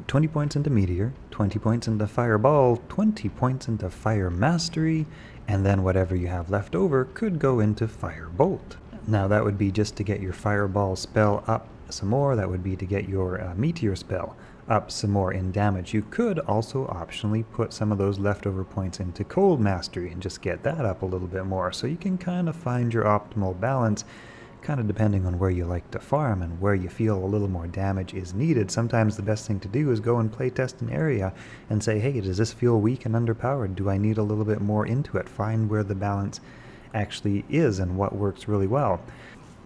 20 points into Meteor, 20 points into Fireball, 20 points into Fire Mastery, and then whatever you have left over could go into Firebolt. Now that would be just to get your Fireball spell up some more, that would be to get your Meteor spell up some more in damage. You could also optionally put some of those leftover points into Cold Mastery and just get that up a little bit more, so you can kind of find your optimal balance, kind of depending on where you like to farm and where you feel a little more damage is needed. Sometimes the best thing to do is go and play test an area and say, hey, does this feel weak and underpowered? Do I need a little bit more into it? Find where the balance actually is and what works really well.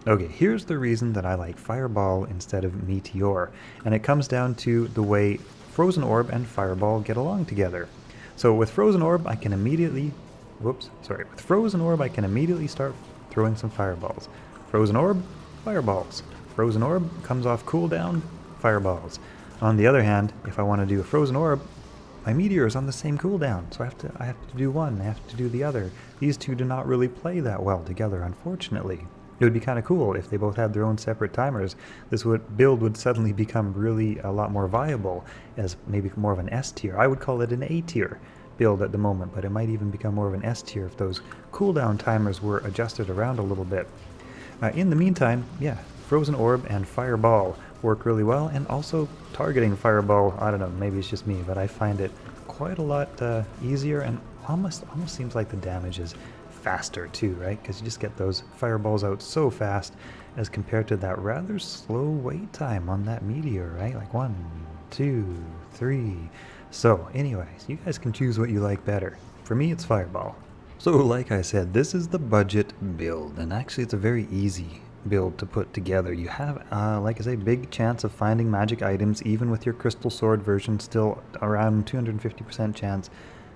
Okay, here's the reason that I like Fireball instead of Meteor, and it comes down to the way Frozen Orb and Fireball get along together. So with Frozen Orb, I can immediately start throwing some fireballs. Frozen Orb, fireballs. Frozen Orb comes off cooldown, fireballs. On the other hand, if I want to do a Frozen Orb, my Meteor is on the same cooldown, so I have to do one, I have to do the other. These two do not really play that well together, unfortunately. It would be kind of cool if they both had their own separate timers. This build would suddenly become really a lot more viable as maybe more of an S tier. I would call it an A tier build at the moment, but it might even become more of an S tier if those cooldown timers were adjusted around a little bit. In the meantime, yeah, Frozen Orb and Fireball work really well, and also targeting Fireball, I don't know, maybe it's just me, but I find it quite a lot easier, and almost seems like the damage is faster too, right? Because you just get those fireballs out so fast as compared to that rather slow wait time on that Meteor, right? Like 1, 2, 3. So anyways, you guys can choose what you like better. For me, it's Fireball. So like I said, this is the budget build, and actually it's a very easy build to put together. You have, like I say, big chance of finding magic items, even with your Crystal Sword version, still around 250% chance.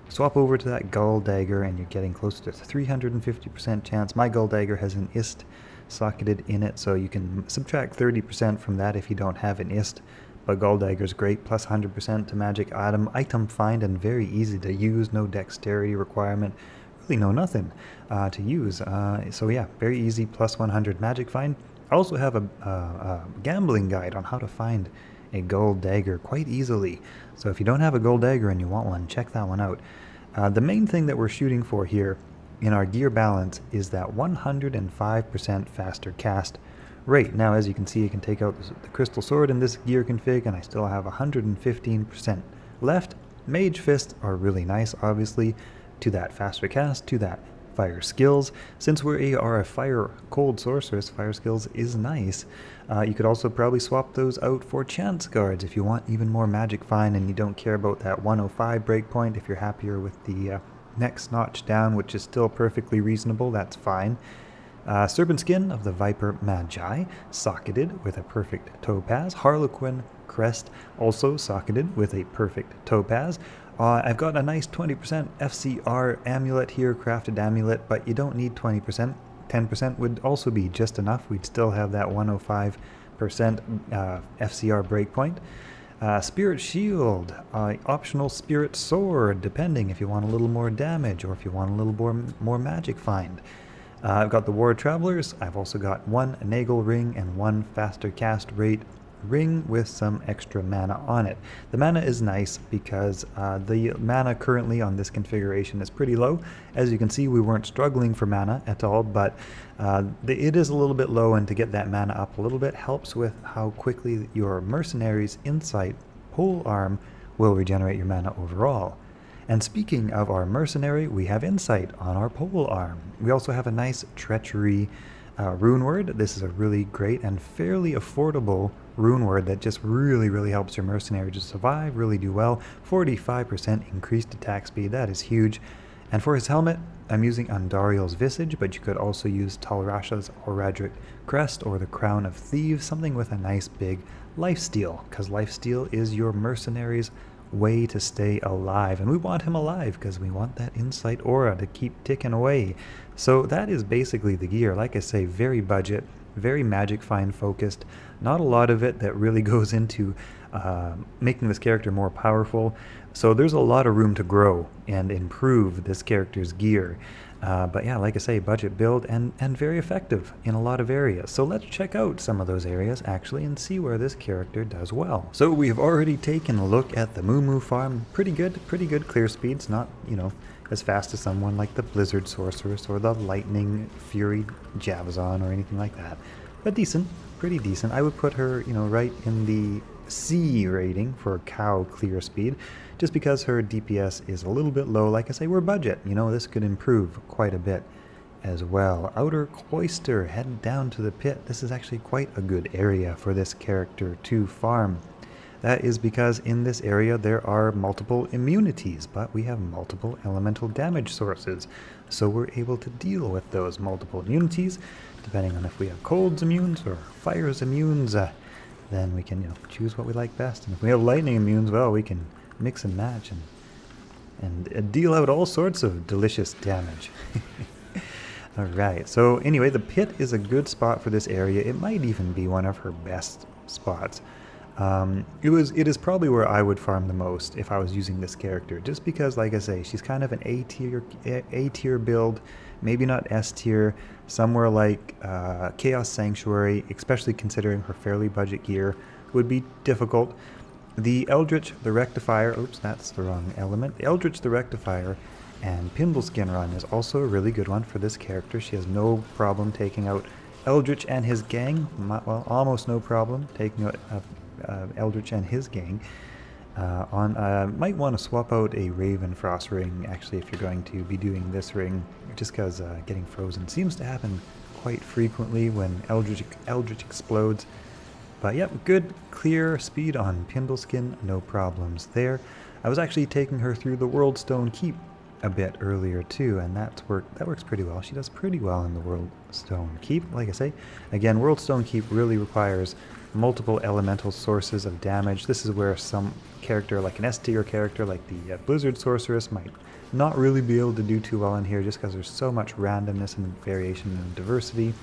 Swap over to that Gull Dagger and you're getting close to 350% chance. My Gull Dagger has an ist socketed in it, so you can subtract 30% from that if you don't have an ist. But Gold Dagger's great, plus 100% to magic item find, and very easy to use, no dexterity requirement, really no nothing to use. So yeah, very easy, plus 100 magic find. I also have a gambling guide on how to find a gold dagger quite easily. So if you don't have a gold dagger and you want one, check that one out. The main thing that we're shooting for here in our gear balance is that 105% faster cast rate. Now, as you can see, you can take out the crystal sword in this gear config, and I still have 115% left. Mage fists are really nice, obviously, to that faster cast, to that fire skills. Since we are a fire cold sorceress, fire skills is nice. You could also probably swap those out for chance guards if you want even more magic find and you don't care about that 105 breakpoint. If you're happier with the next notch down, which is still perfectly reasonable, that's fine. Serpent Skin of the Viper Magi, socketed with a perfect topaz. Harlequin Crest, also socketed with a perfect topaz. I've got a nice 20% FCR amulet here, crafted amulet, but you don't need 20%. 10% would also be just enough. We'd still have that 105% FCR breakpoint. Spirit Shield, optional Spirit Sword, depending if you want a little more damage or if you want a little more magic find. I've got the War Travelers. I've also got one Nagel ring and one faster cast rate ring with some extra mana on it. The mana is nice because the mana currently on this configuration is pretty low. As you can see, we weren't struggling for mana at all, but it is a little bit low, and to get that mana up a little bit helps with how quickly your Mercenary's Insight pole arm will regenerate your mana overall. And speaking of our Mercenary, we have Insight on our pole arm. We also have a nice Treachery rune word. This is a really great and fairly affordable rune word that just really helps your Mercenary to survive, really do well. 45% increased attack speed, that is huge. And for his helmet, I'm using Andariel's Visage, but you could also use Tal Rasha's Horadric Crest or the Crown of Thieves, something with a nice big lifesteal, because lifesteal is your Mercenary's way to stay alive, and we want him alive because we want that insight aura to keep ticking away. So that is basically the gear. Like I say, very budget, very magic find focused, not a lot of it that really goes into making this character more powerful. So there's a lot of room to grow and improve this character's gear. But yeah, like I say, budget build and very effective in a lot of areas. So let's check out some of those areas actually and see where this character does well. So we have already taken a look at the Moo farm. Pretty good clear speeds, not, you know, as fast as someone like the Blizzard Sorceress or the Lightning Fury Javazon or anything like that. But decent, pretty decent. I would put her, you know, right in the C rating for cow clear speed, just because her DPS is a little bit low. Like I say, we're budget, you know, this could improve quite a bit as well. Outer Cloister, head down to the pit. This is actually quite a good area for this character to farm. That is because in this area there are multiple immunities, but we have multiple elemental damage sources, so we're able to deal with those multiple immunities depending on if we have cold's immunes or fire's immunes. Then we can, you know, choose what we like best. And if we have lightning immunes, well, we can mix and match and deal out all sorts of delicious damage. Alright, so anyway, the pit is a good spot for this area. It might even be one of her best spots. It is probably where I would farm the most if I was using this character, just because, like I say, she's kind of an A tier build, maybe not S tier, somewhere like Chaos Sanctuary, especially considering her fairly budget gear, would be difficult. The Eldritch the Rectifier, oops, that's the wrong element. The Eldritch the Rectifier and Pimbleskin Run is also a really good one for this character. She has no problem taking out Eldritch and his gang, well, almost no problem taking out Eldritch and his gang. Might want to swap out a Raven Frost ring, actually, if you're going to be doing this ring, just because getting frozen seems to happen quite frequently when Eldritch explodes. But yep, good clear speed on Pimbleskin, no problems there. I was actually taking her through the Worldstone Keep a bit earlier too, and that works pretty well. She does pretty well in the Worldstone Keep. Like I say, again, Worldstone Keep really requires multiple elemental sources of damage. This is where some character, like an S tier character like the Blizzard Sorceress, might not really be able to do too well in here, just because there's so much randomness and variation and diversity.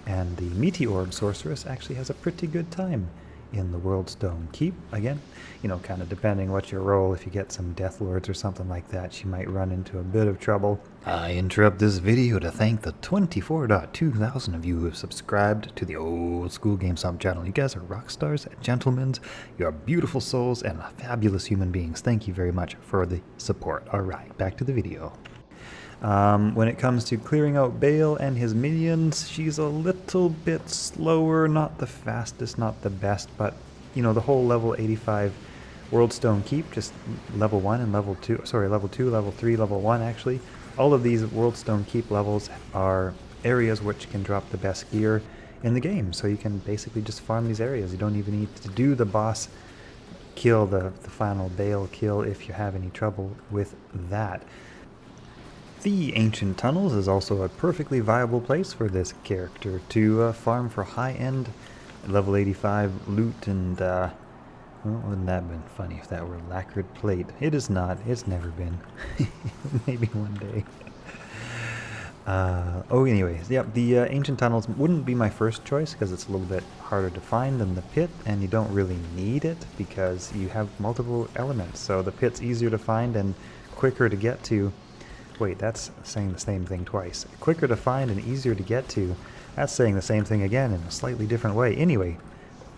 And the Meteorb Sorceress actually has a pretty good time in the Worldstone Keep. Again, you know, kind of depending what you roll. If you get some Death Lords or something like that, she might run into a bit of trouble. I interrupt this video to thank the 24.2 thousand of you who have subscribed to the Old School GameStop channel. You guys are rock stars, gentlemen, you are beautiful souls, and fabulous human beings. Thank you very much for the support. Alright, back to the video. When it comes to clearing out Bale and his minions, she's a little bit slower, not the fastest, not the best, but, you know, the whole level 85 Worldstone Keep, just level 1 and level 2, sorry, level 2, level 3, level 1 actually. All of these Worldstone Keep levels are areas which can drop the best gear in the game, so you can basically just farm these areas. You don't even need to do the boss kill, the final Bale kill, if you have any trouble with that. The Ancient Tunnels is also a perfectly viable place for this character to farm for high-end level 85 loot, and well, wouldn't that have been funny if that were lacquered plate? It is not. It's never been. Maybe one day. Oh, anyways, yep, the Ancient Tunnels wouldn't be my first choice because it's a little bit harder to find than the pit, and you don't really need it because you have multiple elements. So the pit's easier to find and quicker to get to. Wait, that's saying the same thing twice. Quicker to find and easier to get to. That's saying the same thing again in a slightly different way. Anyway,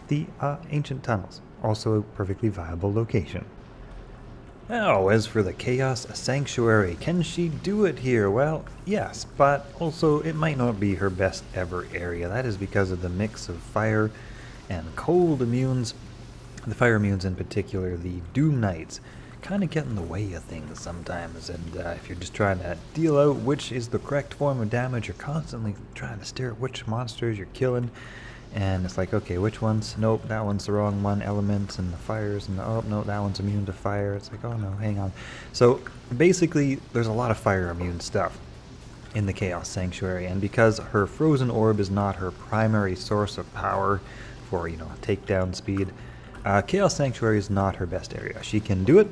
the Ancient Tunnels, also a perfectly viable location. Now, as for the Chaos Sanctuary, can she do it here? Well, yes, but also it might not be her best ever area. That is because of the mix of fire and cold immunes. The fire immunes in particular, the Doom Knights, kind of get in the way of things sometimes, and if you're just trying to deal out which is the correct form of damage, you're constantly trying to steer at which monsters you're killing, and it's like, okay, which ones? Nope, that one's the wrong one, elements and the fires, and oh no, that one's immune to fire. It's like, oh no, hang on. So basically there's a lot of fire immune stuff in the Chaos Sanctuary, and because her frozen orb is not her primary source of power for, you know, takedown speed, Chaos Sanctuary is not her best area. She can do it,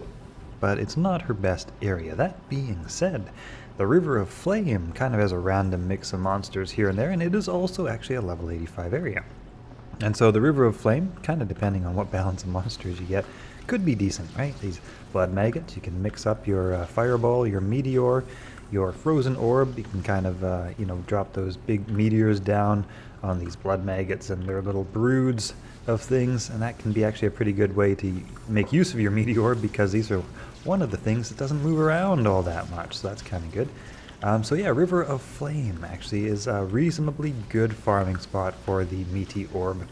but it's not her best area. That being said, the River of Flame kind of has a random mix of monsters here and there, and it is also actually a level 85 area. And so the River of Flame, kind of depending on what balance of monsters you get, could be decent, right? These blood maggots, you can mix up your fireball, your meteor, your frozen orb. You can kind of, you know, drop those big meteors down on these blood maggots and their little broods of things, and that can be actually a pretty good way to make use of your meteor, because these are one of the things that doesn't move around all that much, so that's kind of good. So yeah, River of Flame actually is a reasonably good farming spot for the meteorb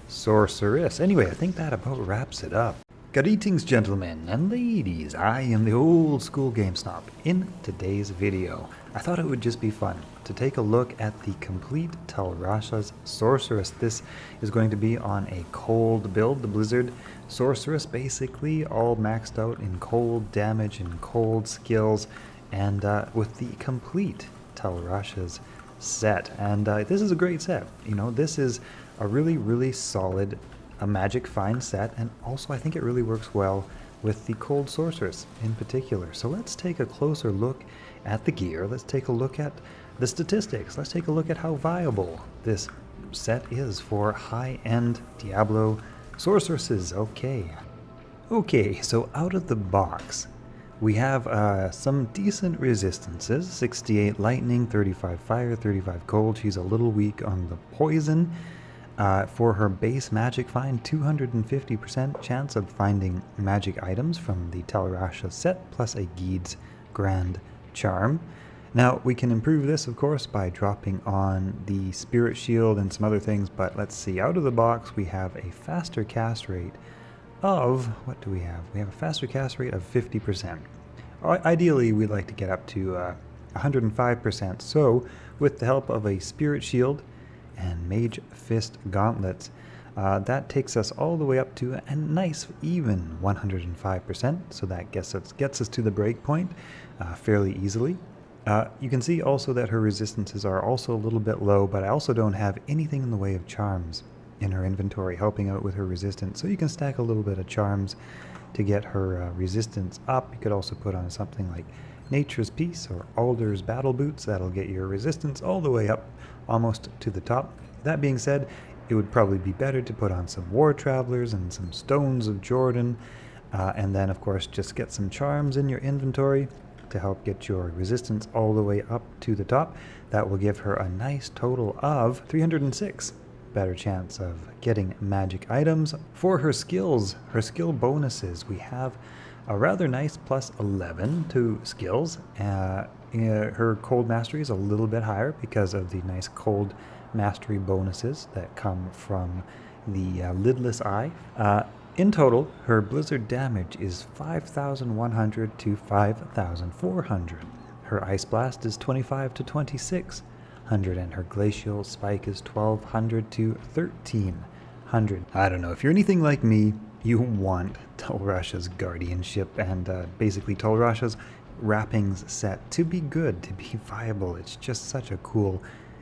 Sorceress. Anyway, I think that about wraps it up. Greetings, gentlemen and ladies. I am the Old School GameStop. In today's video, I thought it would just be fun to take a look at the complete Tal Rasha's Sorceress. This is going to be on a cold build, the Blizzard Sorceress, basically all maxed out in cold damage and cold skills, and with the complete Tal Rasha's set. And this is a great set. You know, this is a really, really solid magic find set, and also I think it really works well with the Cold Sorceress in particular. So let's take a closer look at the gear. Let's take a look at the statistics. Let's take a look at how viable this set is for high-end Diablo sorceresses. Okay, so out of the box, we have some decent resistances. 68 lightning, 35 fire, 35 cold. She's a little weak on the poison. For her base magic find, 250% chance of finding magic items from the Tal Rasha set, plus a Geed's Grand Charm. Now, we can improve this, of course, by dropping on the Spirit Shield and some other things, but let's see. Out of the box, we have a faster cast rate of, what do we have? We have a faster cast rate of 50%. Ideally, we'd like to get up to 105%, so with the help of a Spirit Shield and Mage Fist Gauntlets, that takes us all the way up to a nice even 105%, so that gets us to the break point fairly easily. You can see also that her resistances are also a little bit low, but I also don't have anything in the way of charms in her inventory helping out with her resistance, so you can stack a little bit of charms to get her resistance up. You could also put on something like Nature's Peace or Alder's Battle Boots. That'll get your resistance all the way up almost to the top. That being said, it would probably be better to put on some War Travelers and some Stones of Jordan, and then of course just get some charms in your inventory to help get your resistance all the way up to the top. That will give her a nice total of 306 better chance of getting magic items. For her skills, her skill bonuses, we have a rather nice plus 11 to skills. Her cold mastery is a little bit higher because of the nice cold mastery bonuses that come from the lidless eye. In total, her blizzard damage is 5,100 to 5,400. Her ice blast is 25 to 2600, and her glacial spike is 1,200 to 1,300. I don't know, if you're anything like me, you want Tal Rasha's guardianship and basically Tal Rasha's wrappings set to be good, to be viable. It's just such a cool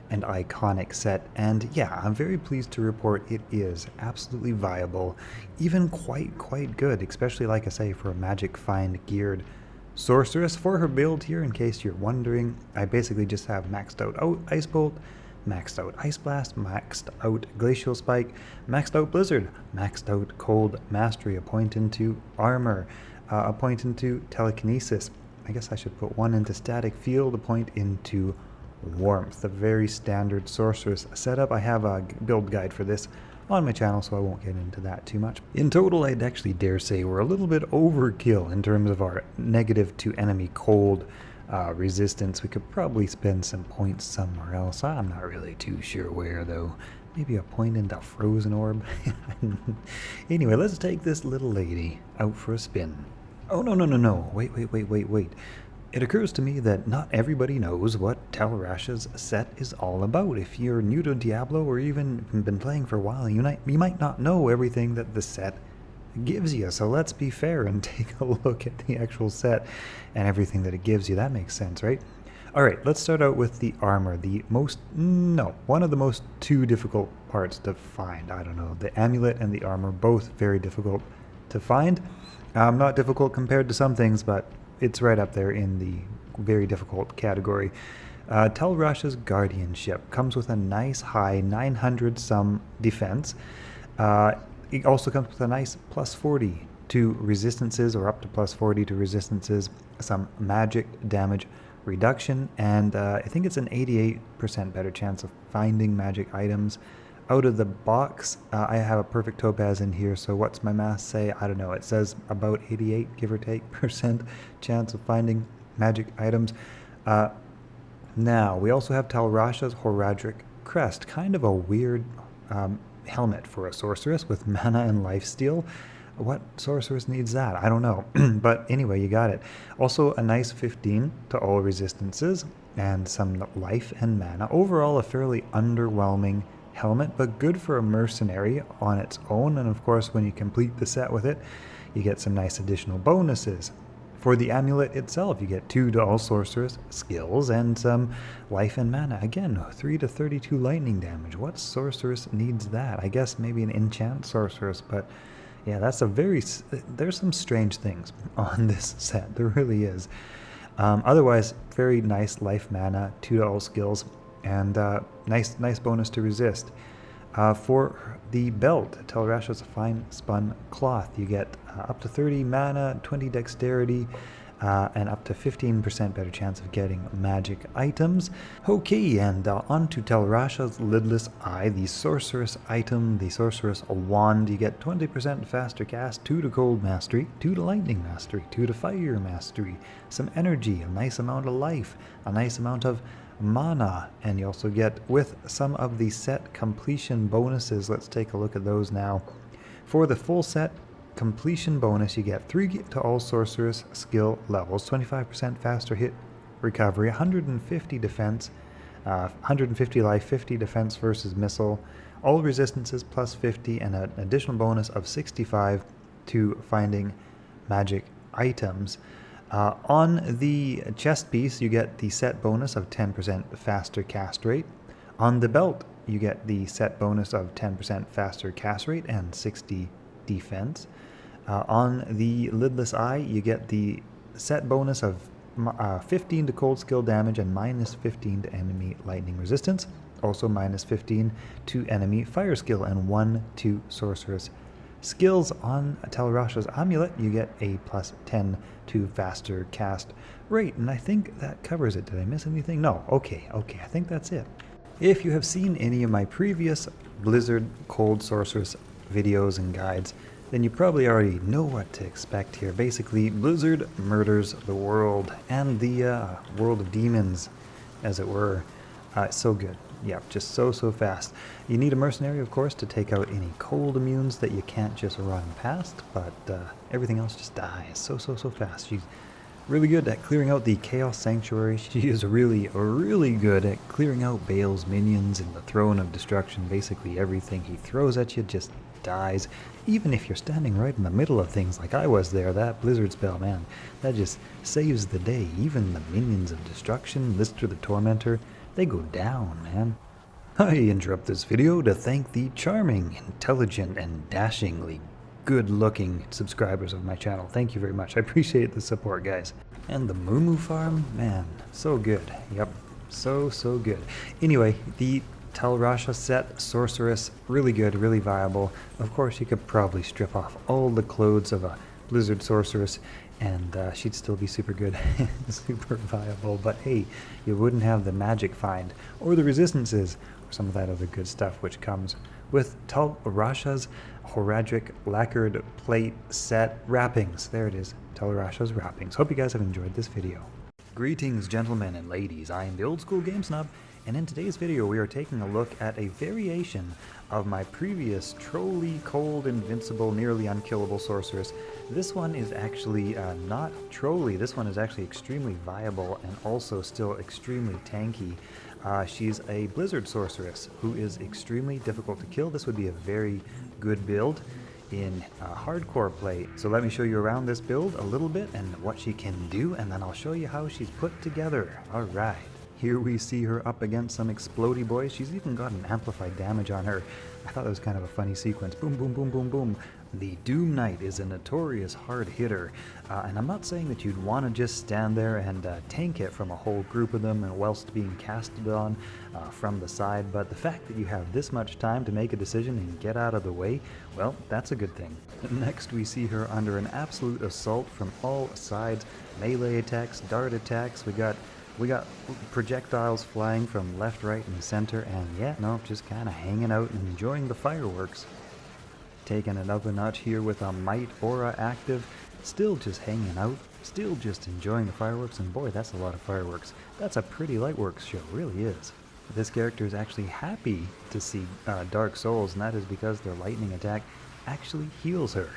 and iconic set, and yeah, I'm very pleased to report it is absolutely viable, even quite good, especially like I say for a magic find geared sorceress. For her build here, in case you're wondering, I basically just have maxed out Ice Bolt, maxed out Ice Blast, maxed out Glacial Spike, maxed out Blizzard, maxed out Cold Mastery, a point into Armor, a point into Telekinesis. I guess I should put one into Static Field, a point into Warmth. A very standard sorceress setup. I have a build guide for this on my channel, so I won't get into that too much. In total, I'd actually dare say we're a little bit overkill in terms of our negative to enemy cold resistance. We could probably spend some points somewhere else. I'm not really too sure where though. Maybe a point into Frozen Orb. Anyway, let's take this little lady out for a spin. Oh, no. Wait. It occurs to me that not everybody knows what Tal Rasha's set is all about. If you're new to Diablo or even been playing for a while, you might not know everything that the set gives you. So let's be fair and take a look at the actual set and everything that it gives you. That makes sense, right? Alright, let's start out with the armor. One of the most two difficult parts to find. I don't know. The amulet and the armor, both very difficult to find. Not difficult compared to some things, but it's right up there in the very difficult category. Tal Rasha's guardianship comes with a nice high 900 some defense. It also comes with a nice plus 40 to resistances, or up to plus 40 to resistances, some magic damage reduction, and I think it's an 88% better chance of finding magic items out of the box. I have a perfect topaz in here, so what's my math say? I don't know. It says about 88, give or take, % chance of finding magic items. Now, we also have Tal Rasha's Horadric Crest, kind of a weird helmet for a sorceress with mana and lifesteal. What sorceress needs that? I don't know. But anyway, you got it. Also, a nice 15 to all resistances and some life and mana. Overall, a fairly underwhelming helmet, but good for a mercenary on its own, and of course when you complete the set with it, you get some nice additional bonuses. For the amulet itself, you get 2 to all sorceress skills and some life and mana. Again, 3 to 32 lightning damage. What sorceress needs that? I guess maybe an enchant sorceress, but yeah, there's some strange things on this set. There really is. Otherwise, very nice life mana, 2 to all skills, and nice bonus to resist. For the belt, Tal Rasha's Fine Spun Cloth, you get up to 30 mana, 20 dexterity, and up to 15% better chance of getting magic items. Okay, and on to Tal Rasha's Lidless Eye, the sorceress item, the sorceress wand. You get 20% faster cast, 2 to cold mastery, 2 to lightning mastery, 2 to fire mastery, some energy, a nice amount of life, a nice amount of mana, and you also get with some of the set completion bonuses. Let's take a look at those now. For the full set completion bonus, you get 3 to all sorceress skill levels, 25% faster hit recovery, 150 defense, 150 life, 50 defense versus missile, all resistances plus 50, and an additional bonus of 65 to finding magic items. On the chest piece, you get the set bonus of 10% faster cast rate. On the belt, you get the set bonus of 10% faster cast rate and 60 defense. On the lidless eye, you get the set bonus of 15 to cold skill damage and minus 15 to enemy lightning resistance. Also minus 15 to enemy fire skill and 1 to sorceress skills. On Tal Rasha's amulet, you get a plus 10 to faster cast rate. And I think that covers it. Did I miss anything? No. Okay, I think that's it. If you have seen any of my previous Blizzard Cold Sorceress videos and guides, then you probably already know what to expect here. Basically, Blizzard murders the world and the world of demons, as it were. So good. Yeah, just so fast. You need a mercenary, of course, to take out any cold immunes that you can't just run past, but everything else just dies so fast. She's really good at clearing out the Chaos Sanctuary. She is really good at clearing out Bale's minions and the Throne of Destruction. Basically everything he throws at you just dies. Even if you're standing right in the middle of things like I was there, that Blizzard spell, man, that just saves the day. Even the Minions of Destruction, Lister the Tormentor, they go down, man. I interrupt this video to thank the charming, intelligent, and dashingly good-looking subscribers of my channel. Thank you very much. I appreciate the support, guys. And the Moo farm, man, so good. Yep, so good. Anyway, the Tal Rasha set, Sorceress, really good, really viable. Of course, you could probably strip off all the clothes of a Blizzard Sorceress and she'd still be super good, super viable. But hey, you wouldn't have the magic find or the resistances or some of that other good stuff which comes with Tal Rasha's Horadric lacquered plate set wrappings. There it is, Tal Rasha's wrappings. Hope you guys have enjoyed this video. Greetings, gentlemen and ladies. I am the Old School Game Snob, and in today's video we are taking a look at a variation of my previous trolly, cold, invincible, nearly unkillable sorceress. This one is actually not trolly. This one is actually extremely viable and also still extremely tanky. She's a Blizzard sorceress who is extremely difficult to kill. This would be a very good build in hardcore play. So let me show you around this build a little bit and what she can do, and then I'll show you how she's put together. Alright, here we see her up against some explodey boys. She's even got an amplified damage on her. I thought that was kind of a funny sequence. Boom, boom, boom, boom, boom. The Doom Knight is a notorious hard hitter, and I'm not saying that you'd want to just stand there and tank it from a whole group of them and whilst being casted on from the side, but the fact that you have this much time to make a decision and get out of the way, well, that's a good thing. Next we see her under an absolute assault from all sides. Melee attacks, dart attacks, we got projectiles flying from left, right, and center, and yeah, no, just kind of hanging out and enjoying the fireworks. Taking it up a notch here with a Might Aura active, still just hanging out, still just enjoying the fireworks, and boy, that's a lot of fireworks. That's a pretty Lightworks show, really is. This character is actually happy to see Dark Souls, and that is because their lightning attack actually heals her.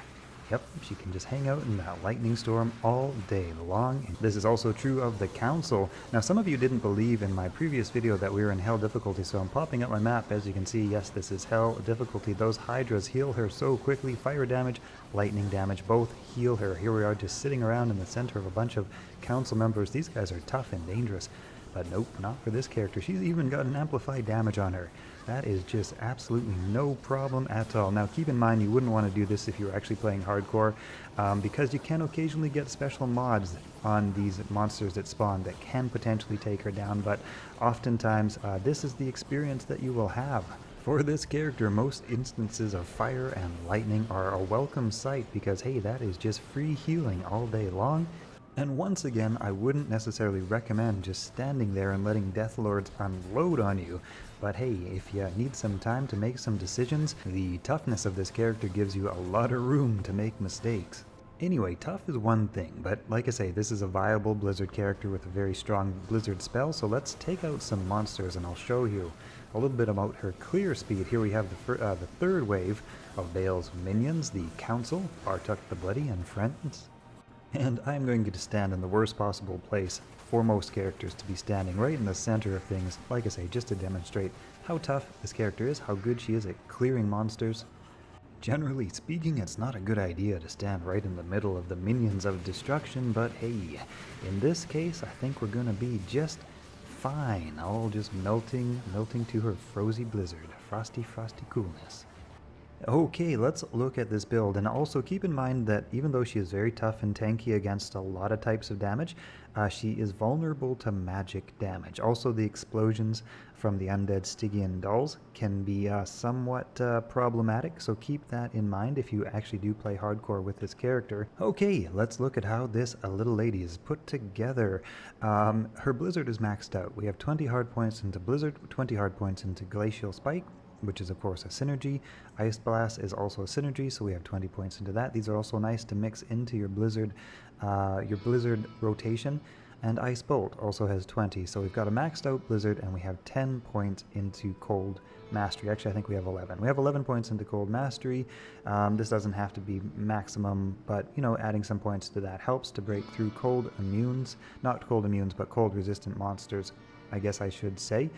Yep, she can just hang out in that lightning storm all day long. And this is also true of the Council. Now, some of you didn't believe in my previous video that we were in Hell difficulty, so I'm popping up my map. As you can see, yes, this is Hell difficulty. Those Hydras heal her so quickly. Fire damage, lightning damage, both heal her. Here we are just sitting around in the center of a bunch of Council members. These guys are tough and dangerous. But nope, not for this character. She's even got an amplified damage on her. That is just absolutely no problem at all. Now keep in mind, you wouldn't want to do this if you were actually playing hardcore, because you can occasionally get special mods on these monsters that spawn that can potentially take her down, but oftentimes this is the experience that you will have. For this character, most instances of fire and lightning are a welcome sight because, hey, that is just free healing all day long. And once again, I wouldn't necessarily recommend just standing there and letting Deathlords unload on you. But hey, if you need some time to make some decisions, the toughness of this character gives you a lot of room to make mistakes. Anyway, tough is one thing, but like I say, this is a viable Blizzard character with a very strong Blizzard spell, so let's take out some monsters and I'll show you a little bit about her clear speed. Here we have the third wave of Bale's minions, the Council, Bartuk the Bloody, and friends. And I'm going to stand in the worst possible place for most characters to be standing right in the center of things, like I say, just to demonstrate how tough this character is, how good she is at clearing monsters. Generally speaking, it's not a good idea to stand right in the middle of the Minions of Destruction, but hey, in this case, I think we're going to be just fine, all just melting to her frosty blizzard, frosty coolness. Okay, let's look at this build, and also keep in mind that even though she is very tough and tanky against a lot of types of damage, she is vulnerable to magic damage. Also, the explosions from the undead Stygian dolls can be somewhat problematic, so keep that in mind if you actually do play hardcore with this character. Okay, let's look at how this little lady is put together. Her Blizzard is maxed out. We have 20 hard points into Blizzard, 20 hard points into Glacial Spike, which is of course a synergy. Ice Blast is also a synergy, so we have 20 points into that. These are also nice to mix into your Blizzard rotation. And Ice Bolt also has 20, so we've got a maxed out Blizzard, and we have 10 points into Cold Mastery. Actually, I think we have 11. We have 11 points into Cold Mastery. This doesn't have to be maximum, but you know, adding some points to that helps to break through cold immunes. Not cold immunes, but cold resistant monsters, I guess I should say.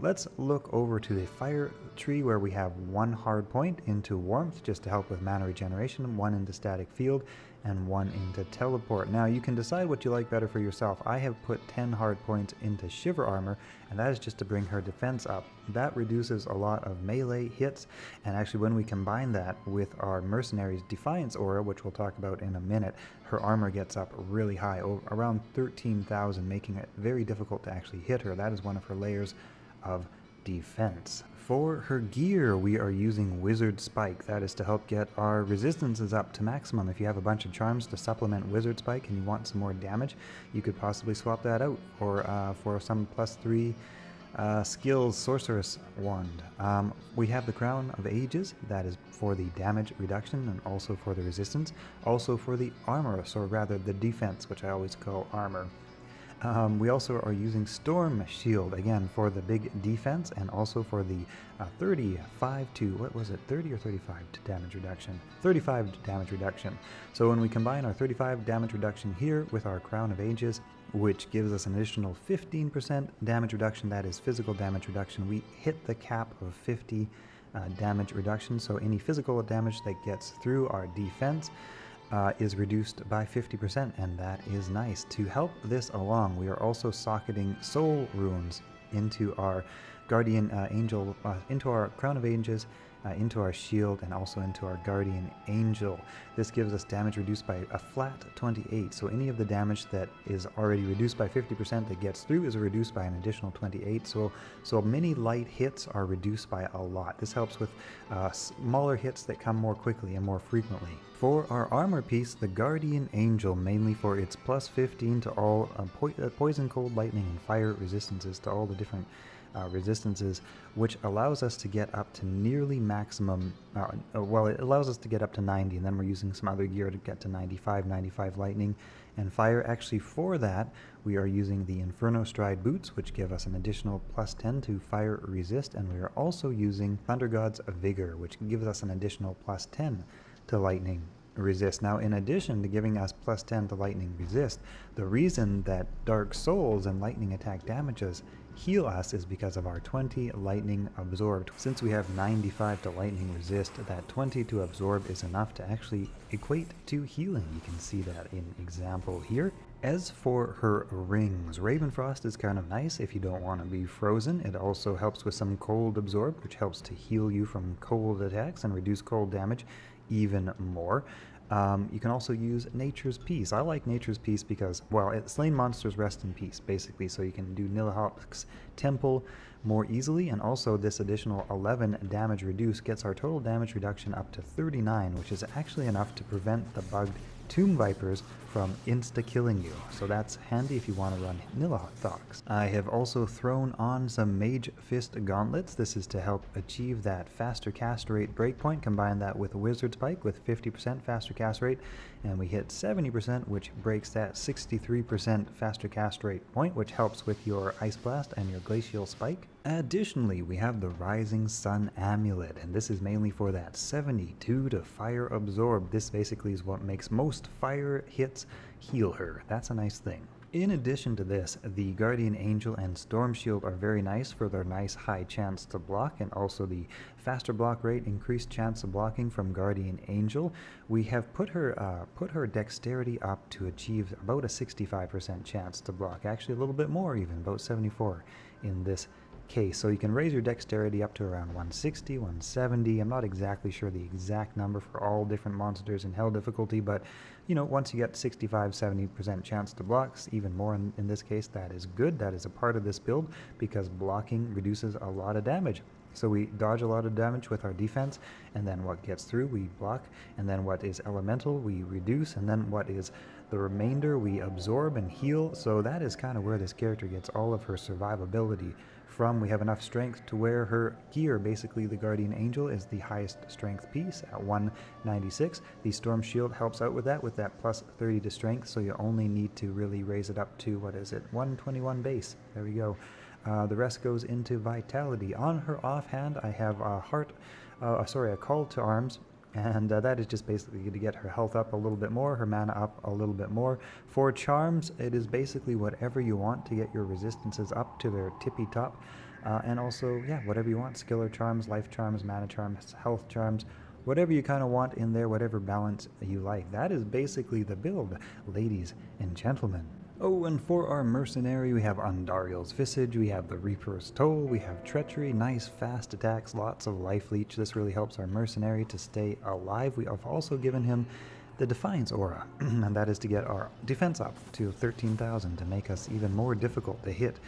Let's look over to the fire tree, where we have 1 hard point into warmth just to help with mana regeneration, 1 into static field, and 1 into teleport. Now you can decide what you like better for yourself. I have put 10 hard points into shiver armor, and that is just to bring her defense up. That reduces a lot of melee hits, and actually when we combine that with our mercenary's defiance aura, which we'll talk about in a minute, her armor gets up really high, around 13,000, making it very difficult to actually hit her. That is one of her layers of defense. For her gear, we are using Wizard Spike. That is to help get our resistances up to maximum. If you have a bunch of charms to supplement Wizard Spike and you want some more damage, you could possibly swap that out for some +3 skills Sorceress wand. We have the Crown of Ages. That is for the damage reduction and also for the resistance. Also for the armor, so rather the defense, which I always call armor. We also are using Storm Shield, again, for the big defense, and also for the 35 to, what was it, 30 or 35 to damage reduction? 35 damage reduction. So when we combine our 35 damage reduction here with our Crown of Ages, which gives us an additional 15% damage reduction, that is physical damage reduction, we hit the cap of 50 damage reduction, so any physical damage that gets through our defense is reduced by 50%, and that is nice. To help this along, we are also socketing soul runes into our guardian angel, into our Crown of Ages, into our shield, and also into our guardian angel. This gives us damage reduced by a flat 28, so any of the damage that is already reduced by 50% that gets through is reduced by an additional 28, so many light hits are reduced by a lot. This helps with smaller hits that come more quickly and more frequently. For our armor piece, the Guardian Angel, mainly for its +15 to all poison, cold, lightning, and fire resistances to all the different resistances, which allows us to get up to nearly maximum, well, it allows us to get up to 90, and then we're using some other gear to get to 95 lightning and fire. Actually, for that, we are using the Inferno Stride boots, which give us an additional +10 to fire resist, and we are also using Thunder God's Vigor, which gives us an additional +10 to lightning resist. Now, in addition to giving us +10 to lightning resist, the reason that Dark Souls and lightning attack damages heal us is because of our 20 lightning absorbed. Since we have 95 to lightning resist, that 20 to absorb is enough to actually equate to healing. You can see that in example here. As for her rings, Ravenfrost is kind of nice if you don't want to be frozen. It also helps with some cold absorb, which helps to heal you from cold attacks and reduce cold damage even more. You can also use Nature's Peace. I like Nature's Peace because, well, slain monsters rest in peace, basically, so you can do Nilhog's Temple more easily, and also this additional 11 damage reduce gets our total damage reduction up to 39, which is actually enough to prevent the bugged Tomb Vipers from insta-killing you, so that's handy if you want to run Nilhog's. I have also thrown on some Mage Fist Gauntlets. This is to help achieve that faster cast rate breakpoint. Combine that with a Wizard Spike with 50% faster cast rate, and we hit 70%, which breaks that 63% faster cast rate point, which helps with your Ice Blast and your Glacial Spike. Additionally, we have the Rising Sun Amulet, and this is mainly for that 72 to fire absorb. This basically is what makes most fire hits heal her. That's a nice thing. In addition to this, the Guardian Angel and Storm Shield are very nice for their nice high chance to block, and also the faster block rate, increased chance of blocking from Guardian Angel. We have put her dexterity up to achieve about a 65% chance to block, actually a little bit more even, about 74 in this case. So you can raise your dexterity up to around 160, 170. I'm not exactly sure the exact number for all different monsters in hell difficulty, but you know, once you get 65, 70% chance to block, even more in this case, that is good. That is a part of this build because blocking reduces a lot of damage. So we dodge a lot of damage with our defense, and then what gets through we block, and then what is elemental we reduce, and then what is the remainder we absorb and heal. So that is kind of where this character gets all of her survivability from. We have enough strength to where her gear, basically the Guardian Angel, is the highest strength piece at 196. The Storm Shield helps out with that plus 30 to strength, so you only need to really raise it up to, what is it, 121 base. There we go. The rest goes into Vitality. On her offhand, I have a a Call to Arms, and that is just basically to get her health up a little bit more, her mana up a little bit more. For Charms, it is basically whatever you want to get your resistances up to their tippy top, and also, yeah, whatever you want, Skiller Charms, Life Charms, Mana Charms, Health Charms, whatever you kind of want in there, whatever balance you like. That is basically the build, ladies and gentlemen. Oh, and for our Mercenary, we have Andariel's Visage, we have the Reaper's Toll, we have Treachery, nice fast attacks, lots of life leech. This really helps our Mercenary to stay alive. We have also given him the Defiance Aura, and that is to get our defense up to 13,000 to make us even more difficult to hit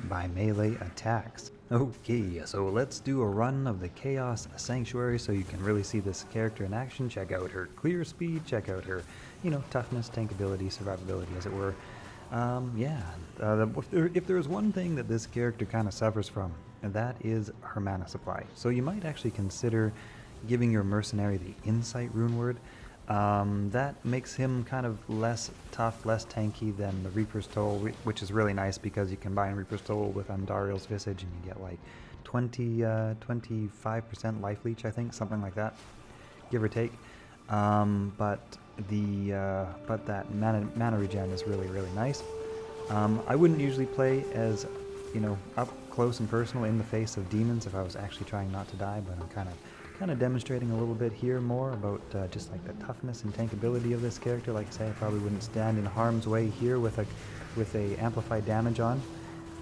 by melee attacks. Okay, so let's do a run of the Chaos Sanctuary so you can really see this character in action. Check out her clear speed, check out her, you know, toughness, tankability, survivability, as it were. If there's one thing that this character kind of suffers from, and that is her mana supply. So you might actually consider giving your Mercenary the Insight Rune Word. That makes him kind of less tough, less tanky than the Reaper's Toll, which is really nice because you combine Reaper's Toll with Andariel's Visage and you get like 25% life leech, I think, something like that, give or take. But that mana regen is really, really nice. I wouldn't usually play as, you know, up close and personal in the face of demons if I was actually trying not to die, but I'm kind of demonstrating a little bit here more about just like the toughness and tankability of this character. Like I say, I probably wouldn't stand in harm's way here with a amplified damage on,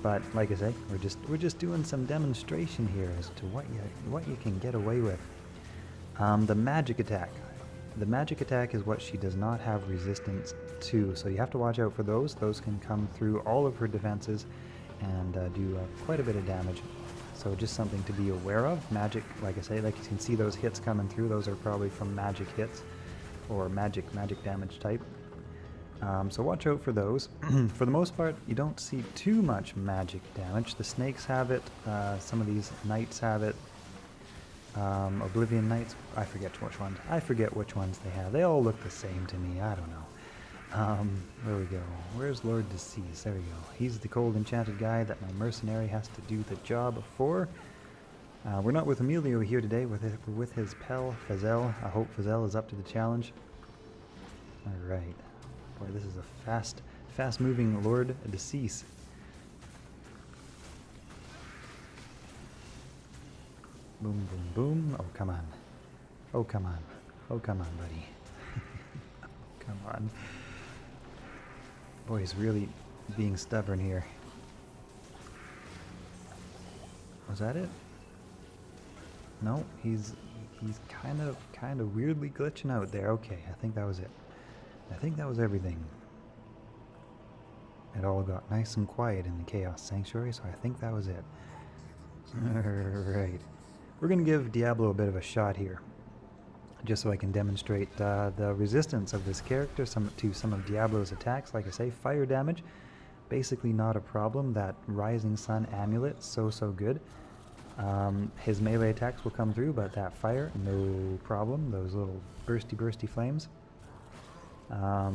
but like I say, we're just doing some demonstration here as to what you can get away with. The magic attack. The magic attack is what she does not have resistance to, so you have to watch out for those. Those can come through all of her defenses and do quite a bit of damage. So just something to be aware of. Magic, like I say, like you can see those hits coming through, those are probably from magic hits or magic damage type. So watch out for those. For the most part, you don't see too much magic damage. The snakes have it, some of these knights have it. Oblivion Knights, I forget which ones they have. They all look the same to me, I don't know. There we go. Where's Lord Decease? There we go. He's the cold enchanted guy that my Mercenary has to do the job for. We're not with Emilio here today, we're with his pal, Fazel. I hope Fazel is up to the challenge. Alright. Boy, this is a fast moving Lord Decease. Boom, boom, boom. Oh, come on. Oh, come on. Oh, come on, buddy. Come on. Boy, he's really being stubborn here. Was that it? No, he's kind of weirdly glitching out there. Okay, I think that was it. I think that was everything. It all got nice and quiet in the Chaos Sanctuary, so I think that was it. Alright. We're going to give Diablo a bit of a shot here, just so I can demonstrate the resistance of this character to some of Diablo's attacks. Like I say, fire damage, basically not a problem. That Rising Sun Amulet, so good. His melee attacks will come through, but that fire, no problem. Those little bursty flames. I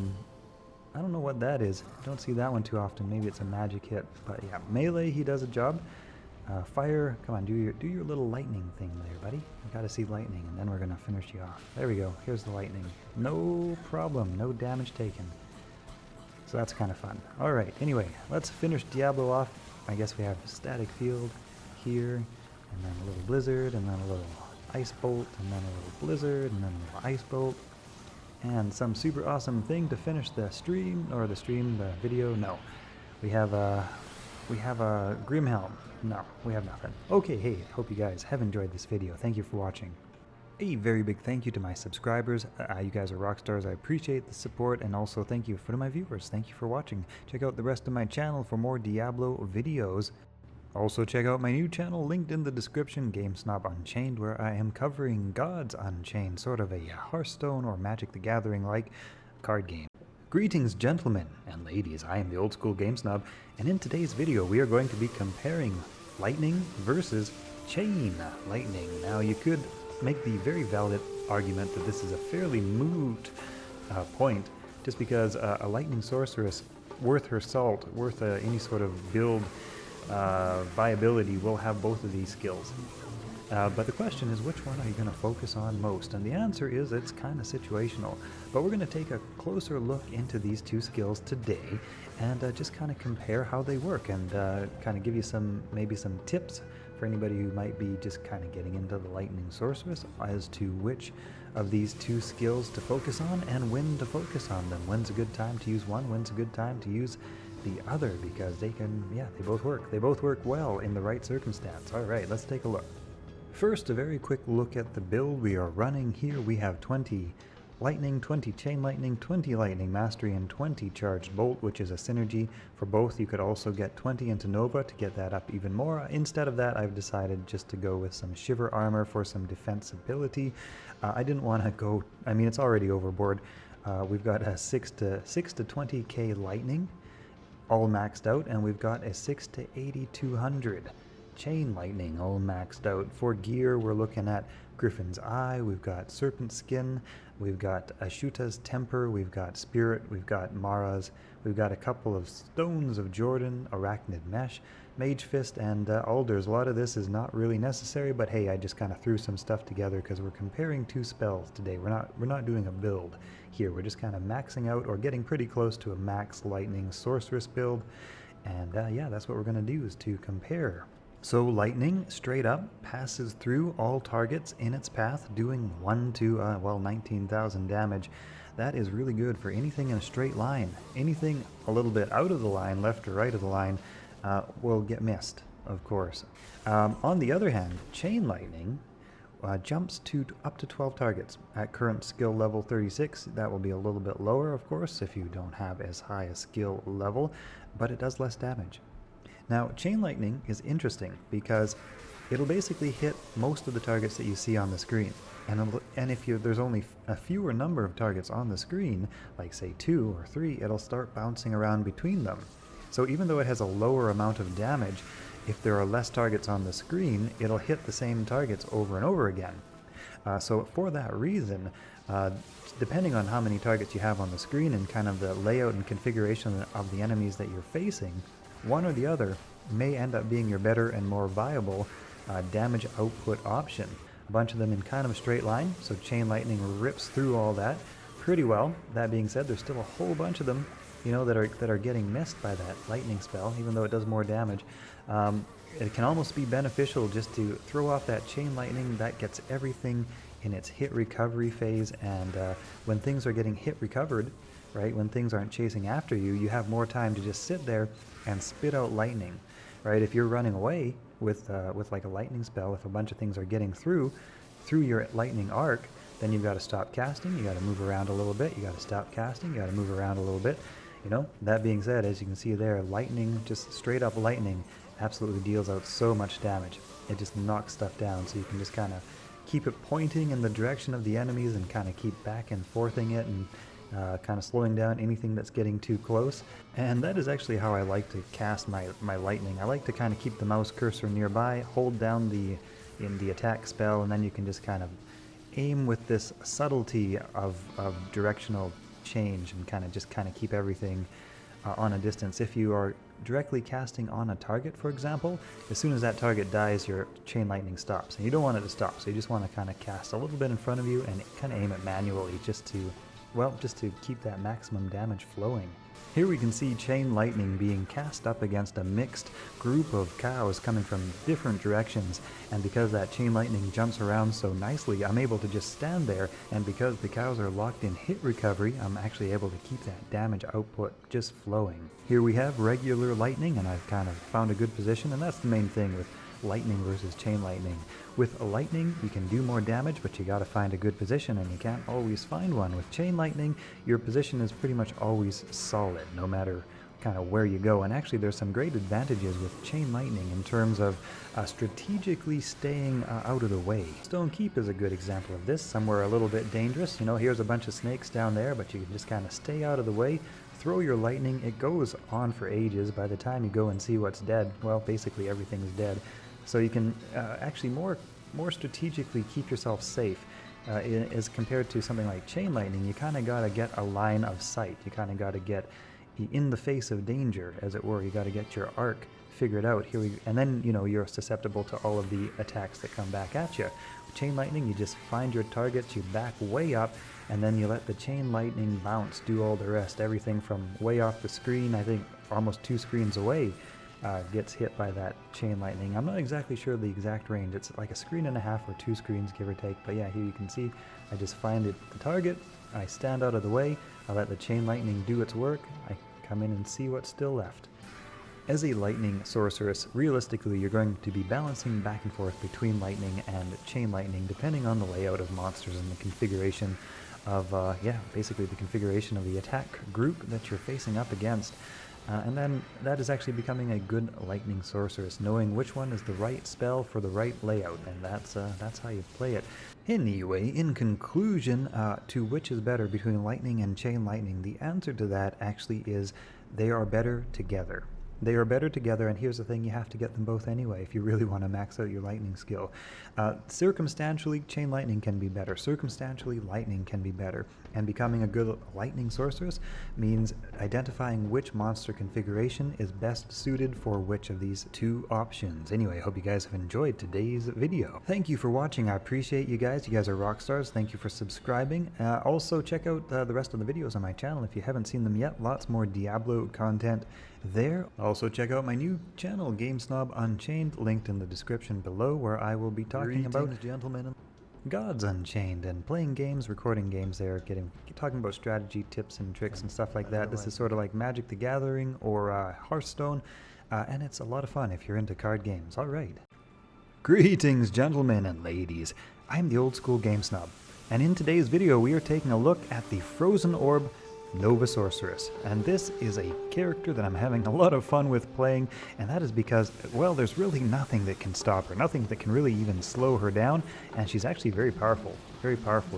don't know what that is. Don't see that one too often. Maybe it's a magic hit, but yeah, melee, he does a job. Fire, come on, do your little lightning thing there, buddy. I gotta see lightning, and then we're gonna finish you off. There we go, here's the lightning. No problem, no damage taken. So that's kind of fun. Alright, anyway, let's finish Diablo off. I guess we have static field here, and then a little blizzard, and then a little ice bolt, and then a little blizzard, and then a little ice bolt. And some super awesome thing to finish the stream, the video, no. We have We have a Grimhelm. No, we have nothing. Okay, hey, hope you guys have enjoyed this video. Thank you for watching. A very big thank you to my subscribers. You guys are rock stars. I appreciate the support, and also thank you to my viewers. Thank you for watching. Check out the rest of my channel for more Diablo videos. Also check out my new channel linked in the description, GameSnob Unchained, where I am covering Gods Unchained, sort of a Hearthstone or Magic the Gathering like card game. Greetings gentlemen and ladies, I am the old school GameSnob, and in today's video we are going to be comparing lightning versus chain lightning. Now you could make the very valid argument that this is a fairly moot point, just because a lightning sorceress worth her salt, worth any sort of build viability will have both of these skills. But the question is, which one are you going to focus on most? And the answer is it's kind of situational. But we're going to take a closer look into these two skills today and just kind of compare how they work and kind of give you maybe some tips for anybody who might be just kind of getting into the lightning sorceress as to which of these two skills to focus on and when to focus on them. When's a good time to use one, when's a good time to use the other, because they both work. They both work well in the right circumstance. All right, let's take a look. First, a very quick look at the build we are running here. We have 20 lightning, 20 chain lightning, 20 lightning mastery, and 20 charged bolt, which is a synergy for both. You could also get 20 into Nova to get that up even more. Instead of that, I've decided just to go with some shiver armor for some defensibility. I didn't want to go, I mean, it's already overboard. We've got a 6 to 20k lightning all maxed out, and we've got a 6 to 8200 chain lightning all maxed out. For gear, we're looking at Griffin's Eye, we've got Serpent Skin, we've got Ashuta's Temper, we've got Spirit, we've got Mara's, we've got a couple of Stones of Jordan, Arachnid Mesh, Mage Fist, and Alders. A lot of this is not really necessary, but hey, I just kind of threw some stuff together because we're comparing two spells today. We're not doing a build here. We're just kind of maxing out or getting pretty close to a max lightning sorceress build, and yeah, that's what we're going to do, is to compare. So lightning, straight up, passes through all targets in its path, doing 1 to, 19,000 damage. That is really good for anything in a straight line. Anything a little bit out of the line, left or right of the line, will get missed, of course. On the other hand, chain lightning jumps to up to 12 targets. At current skill level 36, that will be a little bit lower, of course, if you don't have as high a skill level, but it does less damage. Now, chain lightning is interesting because it'll basically hit most of the targets that you see on the screen. And if there's only a fewer number of targets on the screen, like say 2 or 3, it'll start bouncing around between them. So even though it has a lower amount of damage, if there are less targets on the screen, it'll hit the same targets over and over again. So for that reason, depending on how many targets you have on the screen and kind of the layout and configuration of the enemies that you're facing, one or the other may end up being your better and more viable damage output option. A bunch of them in kind of a straight line, so chain lightning rips through all that pretty well. That being said, there's still a whole bunch of them, you know, that are getting missed by that lightning spell, even though it does more damage. It can almost be beneficial just to throw off that chain lightning. That gets everything in its hit recovery phase, and when things are getting hit recovered, right, when things aren't chasing after you, you have more time to just sit there and spit out lightning, right? If you're running away with like a lightning spell, if a bunch of things are getting through your lightning arc, then you've got to stop casting, you got to move around a little bit, you got to stop casting, you got to move around a little bit. You know, that being said, as you can see there, lightning, just straight up lightning, absolutely deals out so much damage. It just knocks stuff down, so you can just kind of keep it pointing in the direction of the enemies and kind of keep back and forthing it and kind of slowing down anything that's getting too close. And that is actually how I like to cast my lightning. I like to kind of keep the mouse cursor nearby, hold down in the attack spell, and then you can just kind of aim with this subtlety of directional change and kind of keep everything on a distance. If you are directly casting on a target, for example, as soon as that target dies, your chain lightning stops, and you don't want it to stop, so you just want to kind of cast a little bit in front of you and kind of aim it manually just to well, just to keep that maximum damage flowing. Here we can see Chain Lightning being cast up against a mixed group of cows coming from different directions, and because that Chain Lightning jumps around so nicely, I'm able to just stand there, and because the cows are locked in hit recovery, I'm actually able to keep that damage output just flowing. Here we have regular lightning, and I've kind of found a good position, and that's the main thing with lightning versus chain lightning. With a lightning, you can do more damage, but you gotta find a good position, and you can't always find one. With chain lightning, your position is pretty much always solid, no matter kind of where you go. And actually, there's some great advantages with chain lightning in terms of strategically staying out of the way. Stone Keep is a good example of this, somewhere a little bit dangerous. You know, here's a bunch of snakes down there, but you can just kind of stay out of the way, throw your lightning. It goes on for ages. By the time you go and see what's dead, well, basically everything's dead. So you can actually more strategically keep yourself safe. As compared to something like chain lightning, you kind of got to get a line of sight. You kind of got to get in the face of danger, as it were. You got to get your arc figured out. And then, you know, you're susceptible to all of the attacks that come back at you. With chain lightning, you just find your targets, you back way up, and then you let the chain lightning bounce, do all the rest. Everything from way off the screen, I think almost 2 screens away, gets hit by that chain lightning. I'm not exactly sure the exact range. It's like a screen and a half or 2 screens, give or take. But yeah, here you can see I just find the target, I stand out of the way, I let the chain lightning do its work, I come in and see what's still left. As a lightning sorceress, realistically you're going to be balancing back and forth between lightning and chain lightning depending on the layout of monsters and the configuration of, basically the configuration of the attack group that you're facing up against. And then that is actually becoming a good lightning sorceress, knowing which one is the right spell for the right layout, and that's how you play it. Anyway, in conclusion, to which is better between lightning and chain lightning, the answer to that actually is they are better together. They are better together, and here's the thing, you have to get them both anyway if you really want to max out your lightning skill. Circumstantially, chain lightning can be better. Circumstantially, lightning can be better. And becoming a good lightning sorceress means identifying which monster configuration is best suited for which of these 2 options. Anyway, I hope you guys have enjoyed today's video. Thank you for watching. I appreciate you guys. You guys are rock stars. Thank you for subscribing. Also, check out the rest of the videos on my channel if you haven't seen them yet. Lots more Diablo content there. Also check out my new channel, Game Snob Unchained, linked in the description below, where I will be talking about gentlemen, Gods Unchained, and playing games, recording games there, talking about strategy tips and tricks and stuff like that. This is sort of like Magic the Gathering or Hearthstone, and it's a lot of fun if you're into card games. Alright. Greetings gentlemen and ladies, I'm the old school Game Snob, and in today's video we are taking a look at the Frozen Orb Nova Sorceress, and this is a character that I'm having a lot of fun with playing, and that is because, well, there's really nothing that can stop her, nothing that can really even slow her down, and she's actually very powerful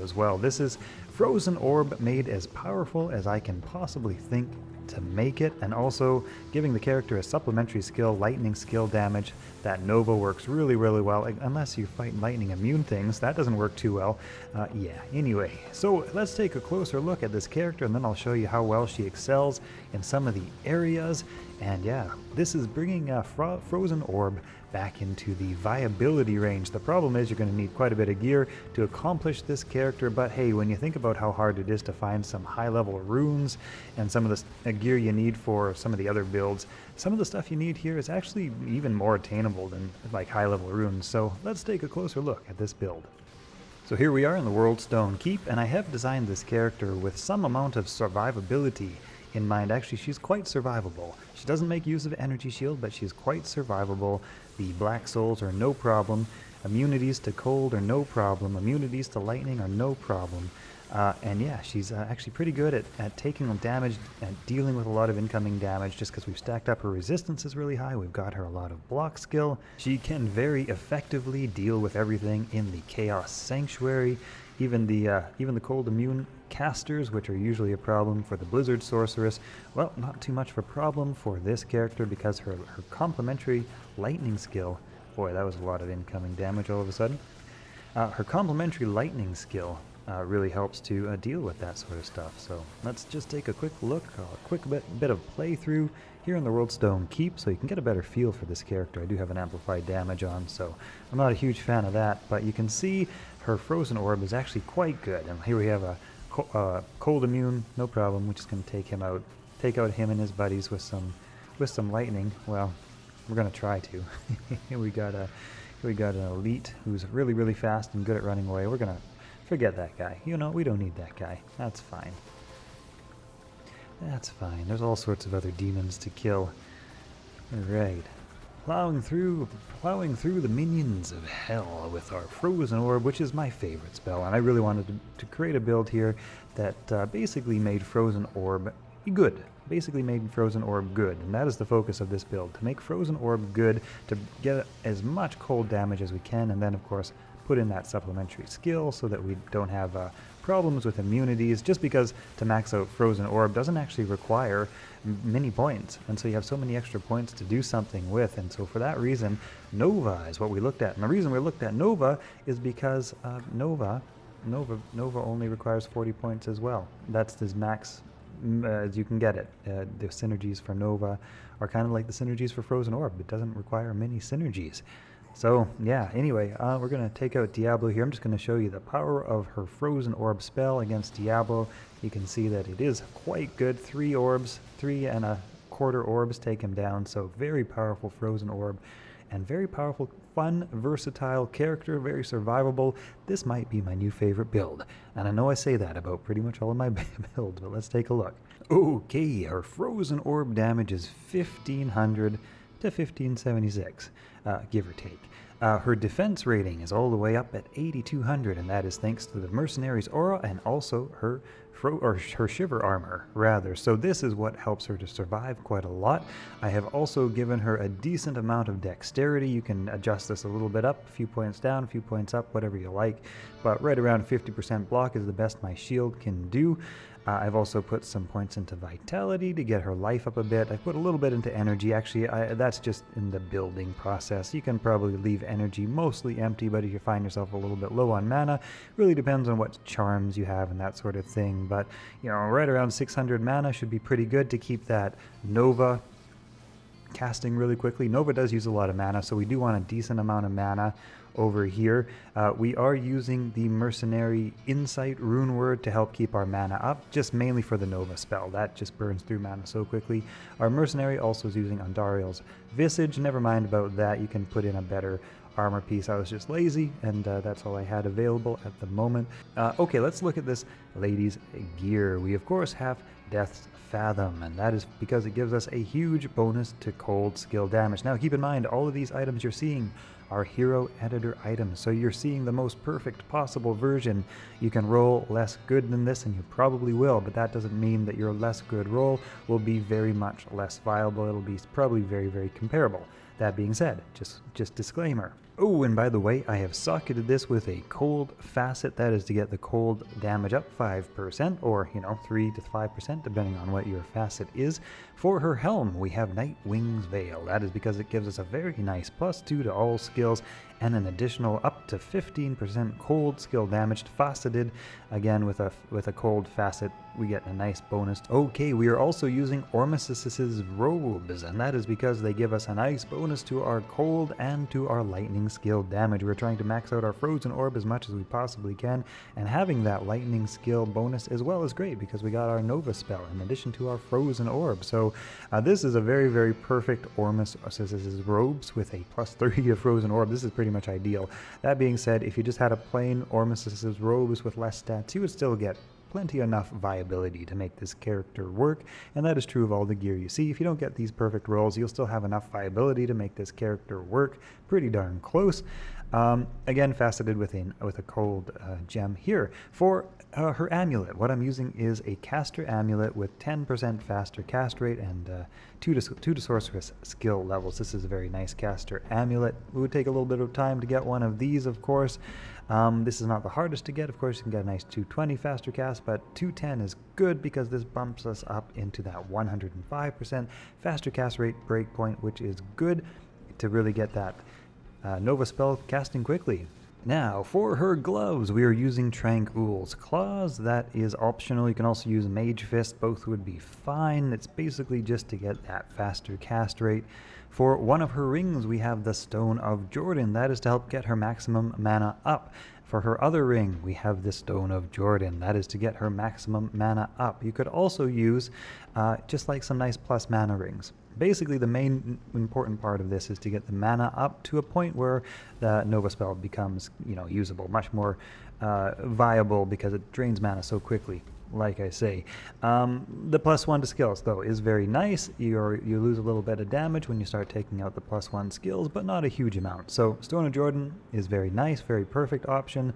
as well. This is Frozen Orb, made as powerful as I can possibly think to make it, and also giving the character a supplementary skill, lightning skill damage. That Nova works really well, unless you fight lightning immune things. That doesn't work too well. Anyway, so let's take a closer look at this character, and then I'll show you how well she excels in some of the areas. And yeah, this is bringing Frozen Orb back into the Viability range. The problem is you're going to need quite a bit of gear to accomplish this character, but hey, when you think about how hard it is to find some high-level runes and some of the gear you need for some of the other builds, some of the stuff you need here is actually even more attainable than like high-level runes. So let's take a closer look at this build. So here we are in the World Stone Keep, and I have designed this character with some amount of survivability in mind. Actually, she's quite survivable. She doesn't make use of energy shield, but she's quite survivable. The black souls are no problem. Immunities to cold are no problem. Immunities to lightning are no problem. And yeah, she's actually pretty good at taking damage and dealing with a lot of incoming damage, just because we've stacked up her resistance is really high. We've got her a lot of block skill. She can very effectively deal with everything in the Chaos Sanctuary, even the cold immune casters, which are usually a problem for the Blizzard Sorceress. Well, not too much of a problem for this character because her complementary lightning skill, boy, that was a lot of incoming damage all of a sudden. Her complementary lightning skill really helps to deal with that sort of stuff. So let's just take a quick look, a quick bit of playthrough here in the World Stone Keep, so you can get a better feel for this character. I do have an amplified damage on, so I'm not a huge fan of that, but you can see her Frozen Orb is actually quite good. And here we have a cold immune, no problem. We're just going to take him out. Take out him and his buddies with some lightning. Well, we're going to try to. we got an elite who's really, really fast and good at running away. We're going to forget that guy. You know, we don't need that guy. That's fine. That's fine. There's all sorts of other demons to kill. Alright. Plowing through the minions of hell with our Frozen Orb, which is my favorite spell. And I really wanted to create a build here that basically made Frozen Orb good. Basically made Frozen Orb good. And that is the focus of this build. To make Frozen Orb good, to get as much cold damage as we can, and then of course put in that supplementary skill so that we don't have problems with immunities, just because to max out Frozen Orb doesn't actually require many points, and so you have so many extra points to do something with. And so for that reason, Nova is what we looked at. And the reason we looked at Nova is because Nova only requires 40 points as well. That's as max as you can get it. The synergies for Nova are kind of like the synergies for Frozen Orb. It doesn't require many synergies. So, yeah, anyway, we're going to take out Diablo here. I'm just going to show you the power of her Frozen Orb spell against Diablo. You can see that it is quite good. 3 orbs, 3 1/4 orbs take him down. So, very powerful Frozen Orb. And very powerful, fun, versatile character, very survivable. This might be my new favorite build. And I know I say that about pretty much all of my builds, but let's take a look. Okay, her Frozen Orb damage is 1500 to 1576, give or take. Her defense rating is all the way up at 8200, and that is thanks to the Mercenary's aura and also her Shiver armor, rather. So this is what helps her to survive quite a lot. I have also given her a decent amount of dexterity. You can adjust this a little bit up, a few points down, a few points up, whatever you like. But right around 50% block is the best my shield can do. I've also put some points into Vitality to get her life up a bit. I've put a little bit into Energy. Actually, that's just in the building process. You can probably leave Energy mostly empty, but if you find yourself a little bit low on mana, really depends on what charms you have and that sort of thing. But, you know, right around 600 mana should be pretty good to keep that Nova casting really quickly. Nova does use a lot of mana, so we do want a decent amount of mana over here. We are using the Mercenary Insight rune word to help keep our mana up, just mainly for the Nova spell. That just burns through mana so quickly. Our Mercenary also is using Andariel's Visage. Never mind about that. You can put in a better armor piece. I was just lazy, and that's all I had available at the moment. Okay, let's look at this lady's gear. We of course have Death's Fathom, and that is because it gives us a huge bonus to cold skill damage. Now keep in mind, all of these items you're seeing are hero editor items, so you're seeing the most perfect possible version. You can roll less good than this, and you probably will, but that doesn't mean that your less good roll will be very much less viable. It'll be probably very, very comparable. That being said, just disclaimer. Oh, and by the way, I have socketed this with a cold facet. That is to get the cold damage up 5%, or, 3 to 5%, depending on what your facet is. For her helm, we have Nightwing's Veil. That is because it gives us a very nice +2 to all skills, and an additional up to 15% cold skill damage faceted. Again, with a cold facet, we get a nice bonus. Okay, we are also using Ormus's robes, and that is because they give us a nice bonus to our cold and to our lightning skill damage. We're trying to max out our Frozen Orb as much as we possibly can, and having that lightning skill bonus as well is great because we got our Nova spell in addition to our Frozen Orb. So this is a very, very perfect Ormus's robes with a +3 to Frozen Orb. This is pretty much ideal. That being said, if you just had a plain Ormus's robes with less stats, you would still get plenty enough viability to make this character work, and that is true of all the gear you see. If you don't get these perfect rolls, you'll still have enough viability to make this character work. Pretty darn close. Again, faceted with a cold gem here. For her amulet, what I'm using is a caster amulet with 10% faster cast rate and 2 to sorceress skill levels. This is a very nice caster amulet. It would take a little bit of time to get one of these, of course. This is not the hardest to get. Of course, you can get a nice 220 faster cast, but 210 is good because this bumps us up into that 105% faster cast rate breakpoint, which is good to really get that Nova spell casting quickly. Now, for her gloves, we are using Tranquil's Claws. That is optional. You can also use Mage Fist. Both would be fine. It's basically just to get that faster cast rate. For one of her rings, we have the Stone of Jordan. That is to help get her maximum mana up. For her other ring, we have the Stone of Jordan. That is to get her maximum mana up. You could also use just like some nice plus mana rings. Basically, the main important part of this is to get the mana up to a point where the Nova spell becomes, usable, much more viable because it drains mana so quickly. Like I say, the +1 to skills though is very nice. You lose a little bit of damage when you start taking out the +1 skills, but not a huge amount. So Stone of Jordan is very nice, very perfect option.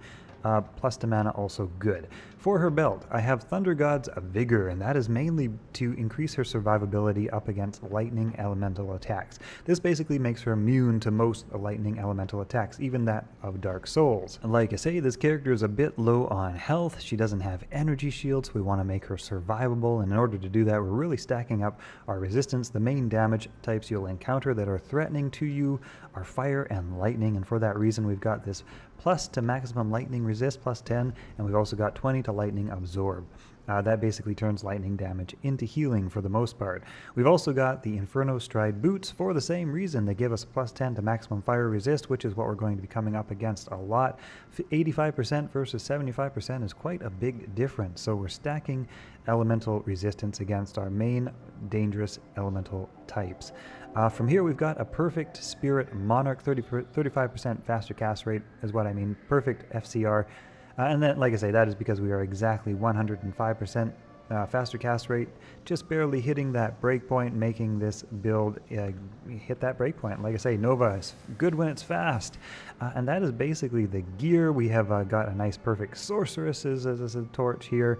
Plus to mana also good. For her belt, I have Thunder God's Vigor, and that is mainly to increase her survivability up against lightning elemental attacks. This basically makes her immune to most lightning elemental attacks, even that of Dark Souls. Like I say, this character is a bit low on health. She doesn't have energy shields. We want to make her survivable, and in order to do that, we're really stacking up our resistance. The main damage types you'll encounter that are threatening to you are fire and lightning, and for that reason, we've got this plus to maximum lightning resist +10, and we've also got 20 to lightning absorb. That basically turns lightning damage into healing for the most part. We've also got the Inferno Stride boots for the same reason. They give us +10 to maximum fire resist, which is what we're going to be coming up against a lot. 85% versus 75% is quite a big difference. So we're stacking elemental resistance against our main dangerous elemental types. From here, we've got a perfect Spirit Monarch, 35% faster cast rate is what I mean. Perfect FCR. And then, like I say, that is because we are exactly 105% faster cast rate, just barely hitting that breakpoint, making this build hit that breakpoint. Like I say, Nova is good when it's fast. And that is basically the gear. We have got a nice perfect Sorceress as a torch here.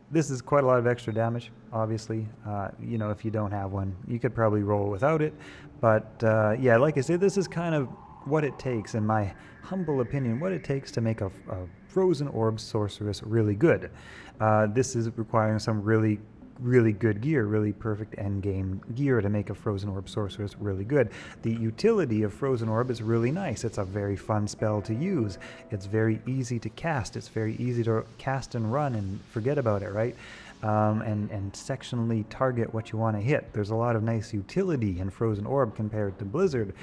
This is quite a lot of extra damage, obviously. If you don't have one, you could probably roll without it. But yeah, like I say, this is kind of what it takes, in my humble opinion, what it takes to make a Frozen Orb Sorceress really good. This is requiring some really good gear, really perfect endgame gear to make a Frozen Orb Sorceress really good. The utility of Frozen Orb is really nice. It's a very fun spell to use. It's very easy to cast. It's very easy to cast and run and forget about it, right? And sectionally target what you want to hit. There's a lot of nice utility in Frozen Orb compared to Blizzard.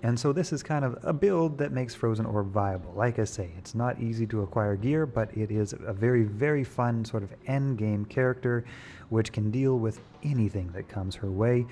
And so this is kind of a build that makes Frozen Orb viable. Like I say, it's not easy to acquire gear, but it is a very, very fun sort of end game character which can deal with anything that comes her way.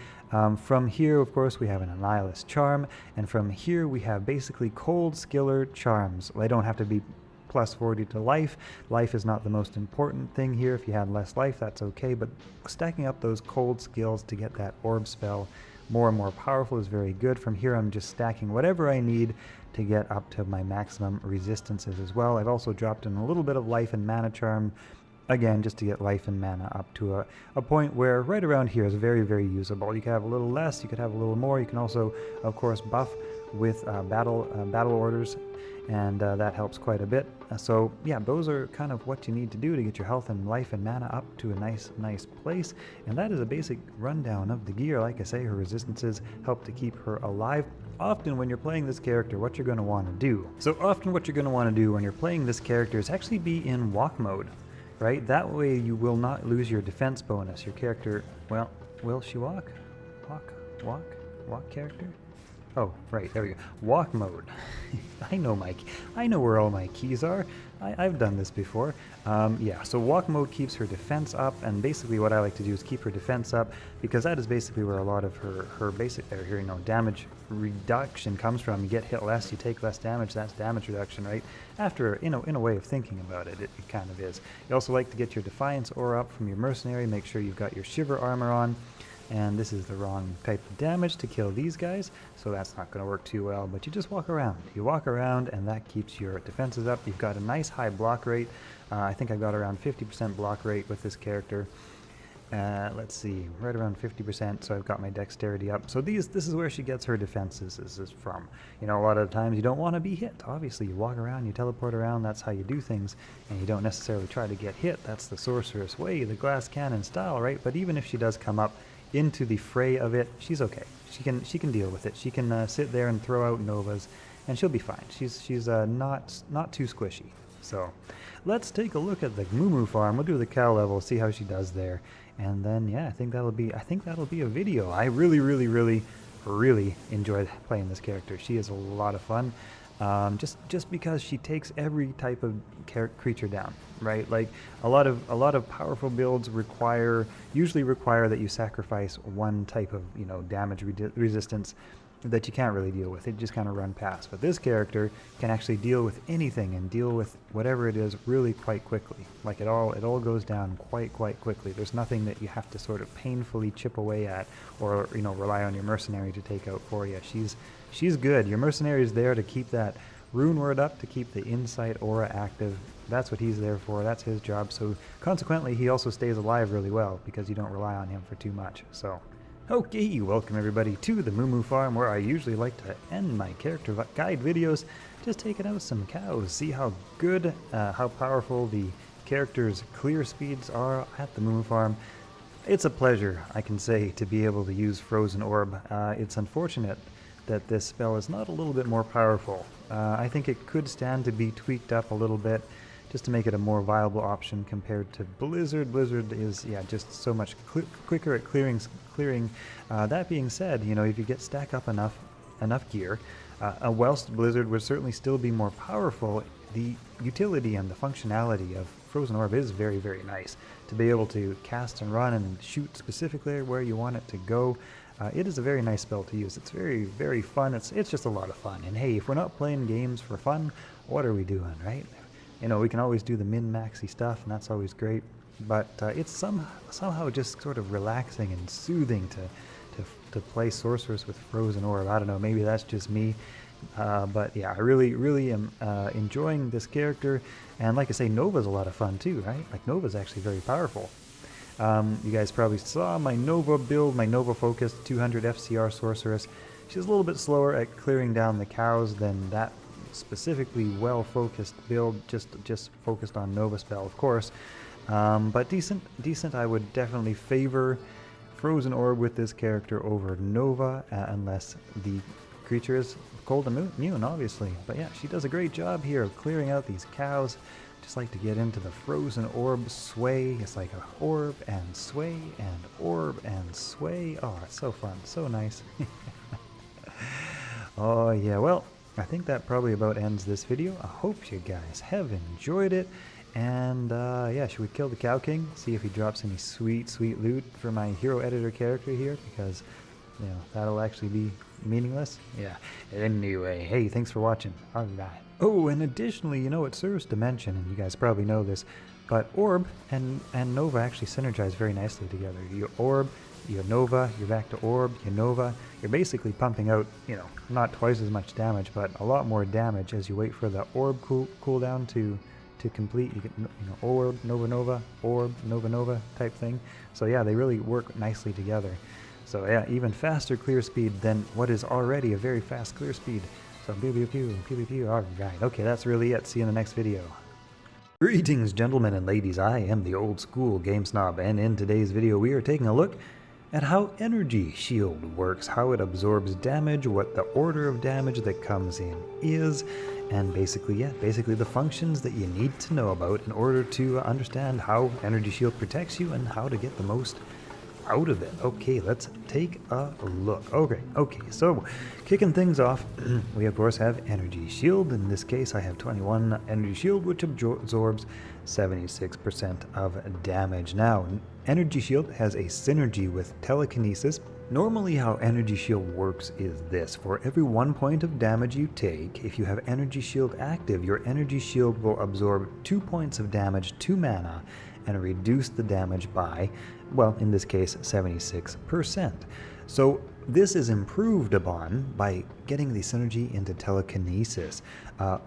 From here, of course, we have an Annihilus Charm, and from here we have basically Cold Skiller Charms. They don't have to be +40 to life. Life is not the most important thing here. If you have less life, that's okay, but stacking up those cold skills to get that orb spell more and more powerful is very good. From here, I'm just stacking whatever I need to get up to my maximum resistances as well. I've also dropped in a little bit of life and mana charm, again, just to get life and mana up to a point where right around here is very, very usable. You could have a little less, you could have a little more. You can also, of course, buff with battle orders, and that helps quite a bit. So yeah, those are kind of what you need to do to get your health and life and mana up to a nice place. And that is a basic rundown of the gear. Like I say, her resistances help to keep her alive. Often when you're playing this character, what you're going to want to do. So often what you're going to want to do when you're playing this character is actually be in walk mode, right? That way you will not lose your defense bonus. Your character, well, will she walk? Walk character? Oh, right, there we go. Walk mode. I know where all my keys are. I've done this before. Yeah, so walk mode keeps her defense up, and basically what I like to do is keep her defense up, because that is basically where a lot of her basic damage reduction comes from. You get hit less, you take less damage, that's damage reduction, right? After, in a way of thinking about it, it kind of is. You also like to get your Defiance aura up from your Mercenary, make sure you've got your Shiver armor on. And this is the wrong type of damage to kill these guys, so that's not going to work too well, but you just walk around. You walk around, and that keeps your defenses up. You've got a nice high block rate. I think I've got around 50% block rate with this character. Let's see, right around 50%, so I've got my dexterity up. So this is where she gets her defenses is from. A lot of the times you don't want to be hit. Obviously, you walk around, you teleport around, that's how you do things, and you don't necessarily try to get hit. That's the Sorceress way, the glass cannon style, right? But even if she does come up into the fray of it, she's okay. She can deal with it. She can sit there and throw out novas, and she'll be fine. She's not too squishy. So let's take a look at the Moo farm. We'll do the cow level, see how she does there, and then yeah, I think that'll be a video. I really enjoyed playing this character. She is a lot of fun. just because she takes every type of creature down, right? Like a lot of powerful builds usually require that you sacrifice one type of damage resistance that you can't really deal with. It just kind of run past. But this character can actually deal with anything and deal with whatever it is really quite quickly. Like it all goes down quite quickly. There's nothing that you have to sort of painfully chip away at or rely on your mercenary to take out for you. She's good. Your mercenary is there to keep that rune word up, to keep the insight aura active. That's what he's there for. That's his job. So consequently, he also stays alive really well because you don't rely on him for too much. So okay, welcome everybody to the Moo Moo Farm, where I usually like to end my character guide videos just taking out some cows, see how good, how powerful the characters' clear speeds are at the Moo Moo Farm. It's a pleasure, I can say, to be able to use Frozen Orb. It's unfortunate that this spell is not a little bit more powerful. I think it could stand to be tweaked up a little bit, just to make it a more viable option compared to Blizzard. Blizzard is, yeah, just so much quicker at clearing. That being said, if you get stack up enough gear, whilst Blizzard would certainly still be more powerful, the utility and the functionality of Frozen Orb is very, very nice. To be able to cast and run and shoot specifically where you want it to go, it is a very nice spell to use. It's very, very fun. It's just a lot of fun. And hey, if we're not playing games for fun, what are we doing, right? We can always do the min-maxy stuff, and that's always great. But it's somehow just sort of relaxing and soothing to play Sorceress with Frozen Orb. I don't know, maybe that's just me. But yeah, I really am enjoying this character. And like I say, Nova's a lot of fun too, right? Like Nova's actually very powerful. You guys probably saw my Nova build, my Nova focused 200 FCR Sorceress. She's a little bit slower at clearing down the cows than that specifically well-focused build, just focused on Nova spell, of course. But decent. I would definitely favor Frozen Orb with this character over Nova, unless the creature is cold immune, obviously. But yeah, she does a great job here of clearing out these cows. Just like to get into the Frozen Orb sway. It's like a orb and sway and orb and sway. Oh, it's so fun, so nice. Oh yeah, well, I think that probably about ends this video. I hope you guys have enjoyed it. And yeah, should we kill the Cow King? See if he drops any sweet loot for my hero editor character here, because that'll actually be meaningless. Yeah. Anyway, hey, thanks for watching. All right. Oh, and additionally, it serves to mention, and you guys probably know this, but Orb and Nova actually synergize very nicely together. Your Orb, your Nova, you're back to Orb, your Nova. You're basically pumping out, not twice as much damage, but a lot more damage as you wait for the Orb cooldown to complete. You get, Orb, Nova, Orb, Nova type thing. So yeah, they really work nicely together. So yeah, even faster clear speed than what is already a very fast clear speed. So pew pew pew, pew pew pew. Alright, okay, that's really it. See you in the next video. Greetings, gentlemen and ladies. I am the old school game snob, and in today's video we are taking a look at how Energy Shield works, how it absorbs damage, what the order of damage that comes in is, and basically the functions that you need to know about in order to understand how Energy Shield protects you and how to get the most out of it. Okay, let's take a look. Okay, so kicking things off, we of course have Energy Shield. In this case, I have 21 Energy Shield, which absorbs 76% of damage. Now, Energy Shield has a synergy with Telekinesis. Normally how Energy Shield works is this: for every 1 point of damage you take, if you have Energy Shield active, your Energy Shield will absorb 2 points of damage, 2 mana, and reduce the damage by, well, in this case, 76%. So this is improved upon by getting the synergy into Telekinesis.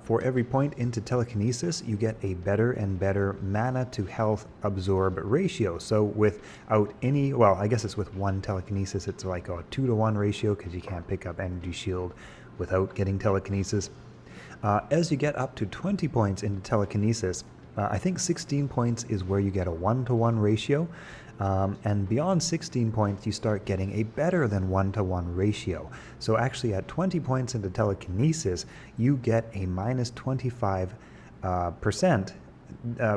For every point into Telekinesis, you get a better and better mana to health absorb ratio. So without any, well, I guess it's with 1 Telekinesis, it's like a 2-to-1 ratio, because you can't pick up Energy Shield without getting Telekinesis. As you get up to 20 points into Telekinesis, I think 16 points is where you get a 1-to-1 ratio, and beyond 16 points you start getting a better than 1-to-1 ratio. So actually at 20 points into Telekinesis, you get a minus 25%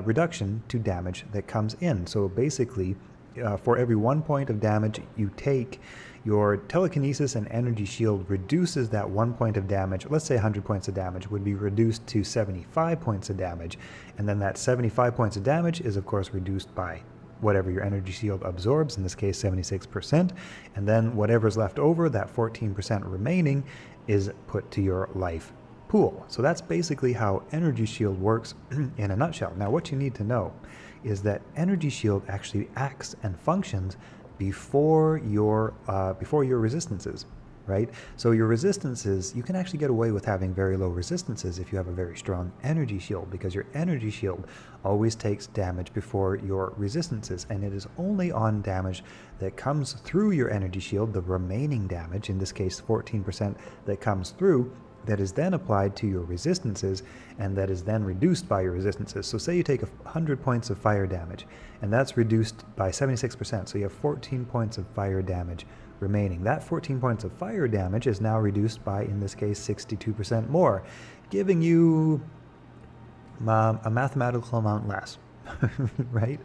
reduction to damage that comes in. So basically, for every 1 point of damage you take, your telekinesis and energy shield reduces that 1 point of damage. Let's say 100 points of damage would be reduced to 75 points of damage. And then that 75 points of damage is, of course, reduced by whatever your energy shield absorbs, in this case 76%. And then whatever's left over, that 14% remaining, is put to your life pool. So that's basically how energy shield works in a nutshell. Now, what you need to know is that energy shield actually acts and functions before your resistances, right? So your resistances, you can actually get away with having very low resistances if you have a very strong energy shield, because your energy shield always takes damage before your resistances, and it is only on damage that comes through your energy shield, the remaining damage, in this case 14% that comes through, that is then applied to your resistances, and that is then reduced by your resistances. So say you take 100 points of fire damage, and that's reduced by 76%, so you have 14 points of fire damage remaining. That 14 points of fire damage is now reduced by, in this case, 62% more, giving you a mathematical amount less, right?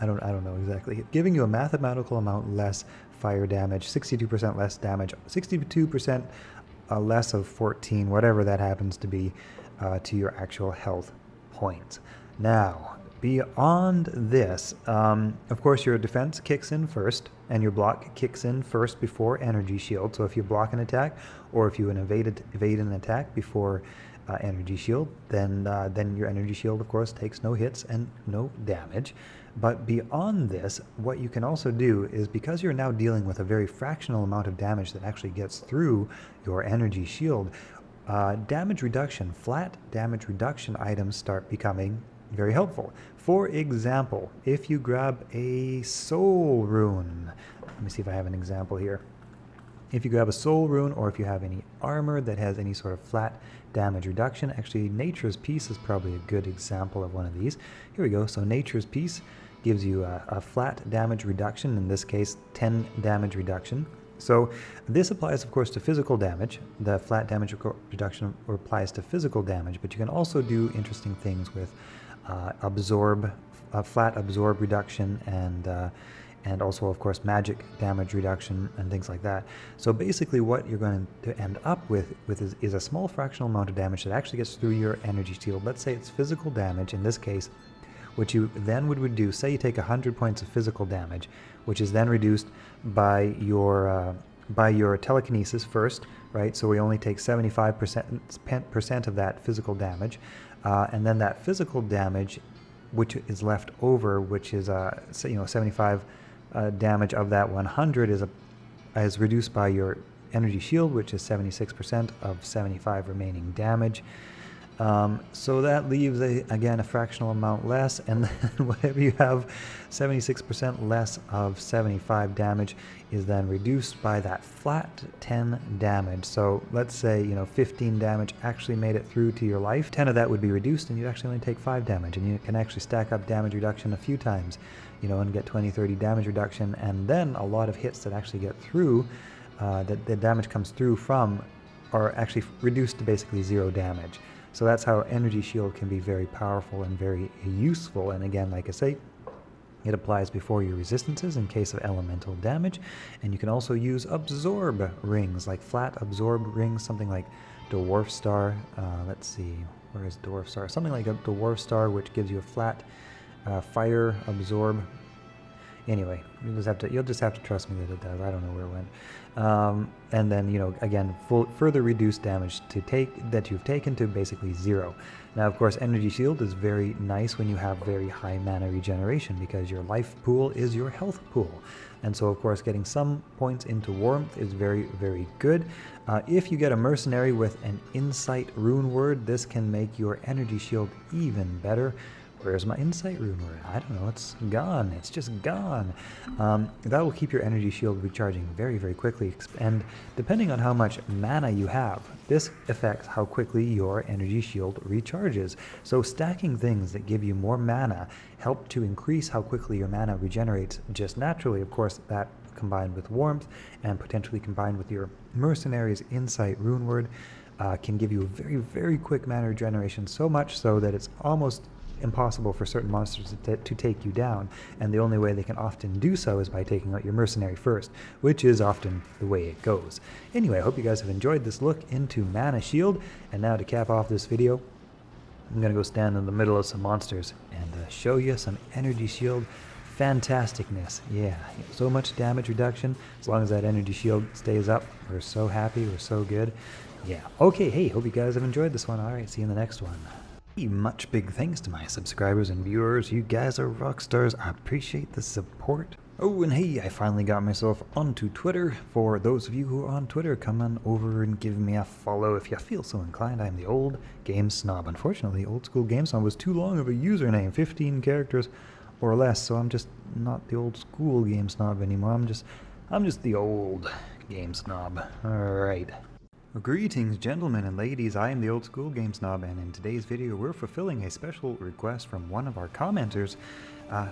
I don't know exactly. Giving you a mathematical amount less fire damage, 62% less damage, 62% less of 14, whatever that happens to be, to your actual health points. Now, beyond this, of course, your defense kicks in first, and your block kicks in first before energy shield. So if you block an attack, or if you evade an attack before energy shield, then your energy shield, of course, takes no hits and no damage. But beyond this, what you can also do is, because you're now dealing with a very fractional amount of damage that actually gets through your energy shield, damage reduction, flat damage reduction items start becoming very helpful. For example, if you grab a soul rune, let me see if I have an example here. If you grab a soul rune, or if you have any armor that has any sort of flat damage reduction, actually Nature's Peace is probably a good example of one of these. Here we go. So Nature's Peace gives you a flat damage reduction, in this case 10 damage reduction. So this applies, of course, to physical damage. The flat damage reduction applies to physical damage, but you can also do interesting things with flat absorb reduction, and also, of course, magic damage reduction and things like that. So basically what you're going to end up with is a small fractional amount of damage that actually gets through your energy shield. Let's say it's physical damage in this case, which you then would reduce. Say you take 100 points of physical damage, which is then reduced by your telekinesis first, right? So we only take 75% of that physical damage, and then that physical damage, which is left over, which is 75 damage of that 100 is reduced by your energy shield, which is 76% of 75 remaining damage. So that leaves, again, a fractional amount less, and then whatever you have, 76% less of 75 damage is then reduced by that flat 10 damage. So let's say, 15 damage actually made it through to your life. 10 of that would be reduced, and you actually only take 5 damage, and you can actually stack up damage reduction a few times, and get 20, 30 damage reduction, and then a lot of hits that actually get through, that the damage comes through from, are actually reduced to basically 0 damage. So that's how energy shield can be very powerful and very useful. And again, like I say, it applies before your resistances in case of elemental damage. And you can also use absorb rings, like flat absorb rings, something like Dwarf Star. Let's see, where is Dwarf Star? Something like a Dwarf Star, which gives you a flat fire absorb. Anyway, you'll just have to trust me that it does. I don't know where it went. And then, again, further reduced damage that you've taken to basically 0. Now, of course, energy shield is very nice when you have very high mana regeneration, because your life pool is your health pool. And so, of course, getting some points into warmth is very, very good. If you get a mercenary with an insight rune word, this can make your energy shield even better. Where's my insight rune word? I don't know, it's gone. It's just gone. That will keep your energy shield recharging very, very quickly. And depending on how much mana you have, this affects how quickly your energy shield recharges. So stacking things that give you more mana help to increase how quickly your mana regenerates just naturally. Of course, that combined with warmth and potentially combined with your mercenary's insight rune word can give you a very, very quick mana regeneration, so much so that it's almost impossible for certain monsters to take you down, and the only way they can often do so is by taking out your mercenary first, which is often the way it goes. Anyway, I hope you guys have enjoyed this look into Mana Shield, and now to cap off this video, I'm going to go stand in the middle of some monsters and show you some energy shield fantasticness. Yeah, so much damage reduction. As long as that energy shield stays up, we're so happy, we're so good. Yeah, okay, hey, hope you guys have enjoyed this one. Alright, see you in the next one. Much big thanks to my subscribers and viewers. You guys are rock stars. I appreciate the support. Oh, and hey, I finally got myself onto Twitter. For those of you who are on Twitter, come on over and give me a follow if you feel so inclined. I'm the Old Game Snob. Unfortunately, Old School Game Snob was too long of a username, 15 characters or less, so I'm just not the Old School Game Snob anymore. I'm just the Old Game Snob. Alright. Well, greetings, gentlemen and ladies. I am the Old School Game Snob, and in today's video we're fulfilling a special request from one of our commenters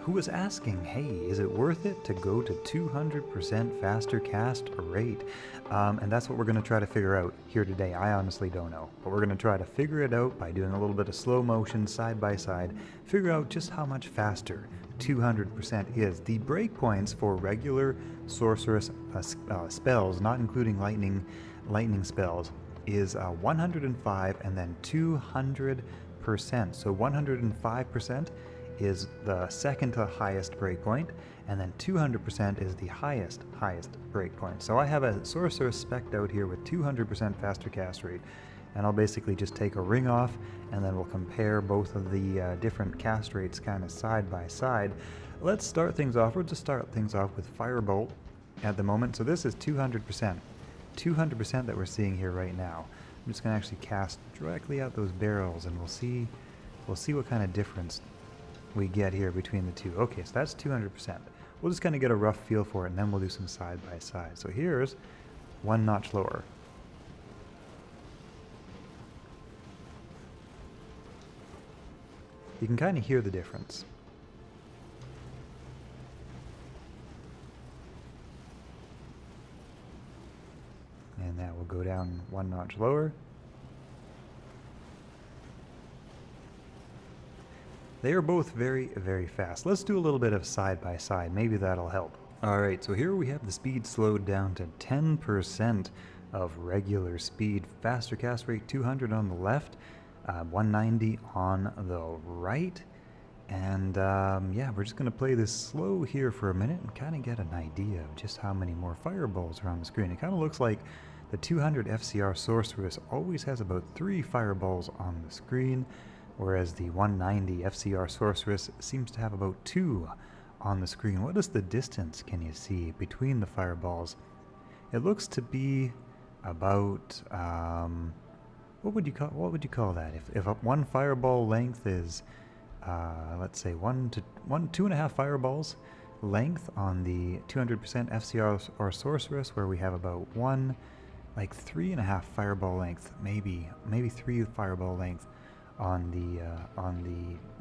who was asking, hey, is it worth it to go to 200% faster cast rate? And that's what we're going to try to figure out here today. I honestly don't know, but we're going to try to figure it out by doing a little bit of slow motion side by side, figure out just how much faster 200% is. The breakpoints for regular sorceress spells, not including lightning spells, is 105 and then 200%. So 105% is the second to highest breakpoint, and then 200% is the highest breakpoint. So I have a sorceress spec'd out here with 200% faster cast rate, and I'll basically just take a ring off, and then we'll compare both of the different cast rates kind of side by side. Let's start things off. We'll just start things off with Firebolt at the moment. So this is 200%. 200% that we're seeing here right now. I'm just going to actually cast directly out those barrels, and we'll see what kind of difference we get here between the two. Okay, so that's 200%. We'll just kind of get a rough feel for it, and then we'll do some side by side. So here's one notch lower. You can kind of hear the difference. And that will go down one notch lower. They are both very, very fast. Let's do a little bit of side by side. Maybe that'll help. Alright, so here we have the speed slowed down to 10% of regular speed. Faster cast rate 200 on the left, 190 on the right. And yeah, we're just going to play this slow here for a minute and kind of get an idea of just how many more fireballs are on the screen. It kind of looks like the 200 FCR Sorceress always has about 3 fireballs on the screen, whereas the 190 FCR Sorceress seems to have about 2 on the screen. What is the distance, can you see, between the fireballs? It looks to be about what would you call that? If one fireball length is let's say 2.5 fireballs length on the 200% FCR or Sorceress, where we have about 3.5 fireball length, maybe 3 fireball length on the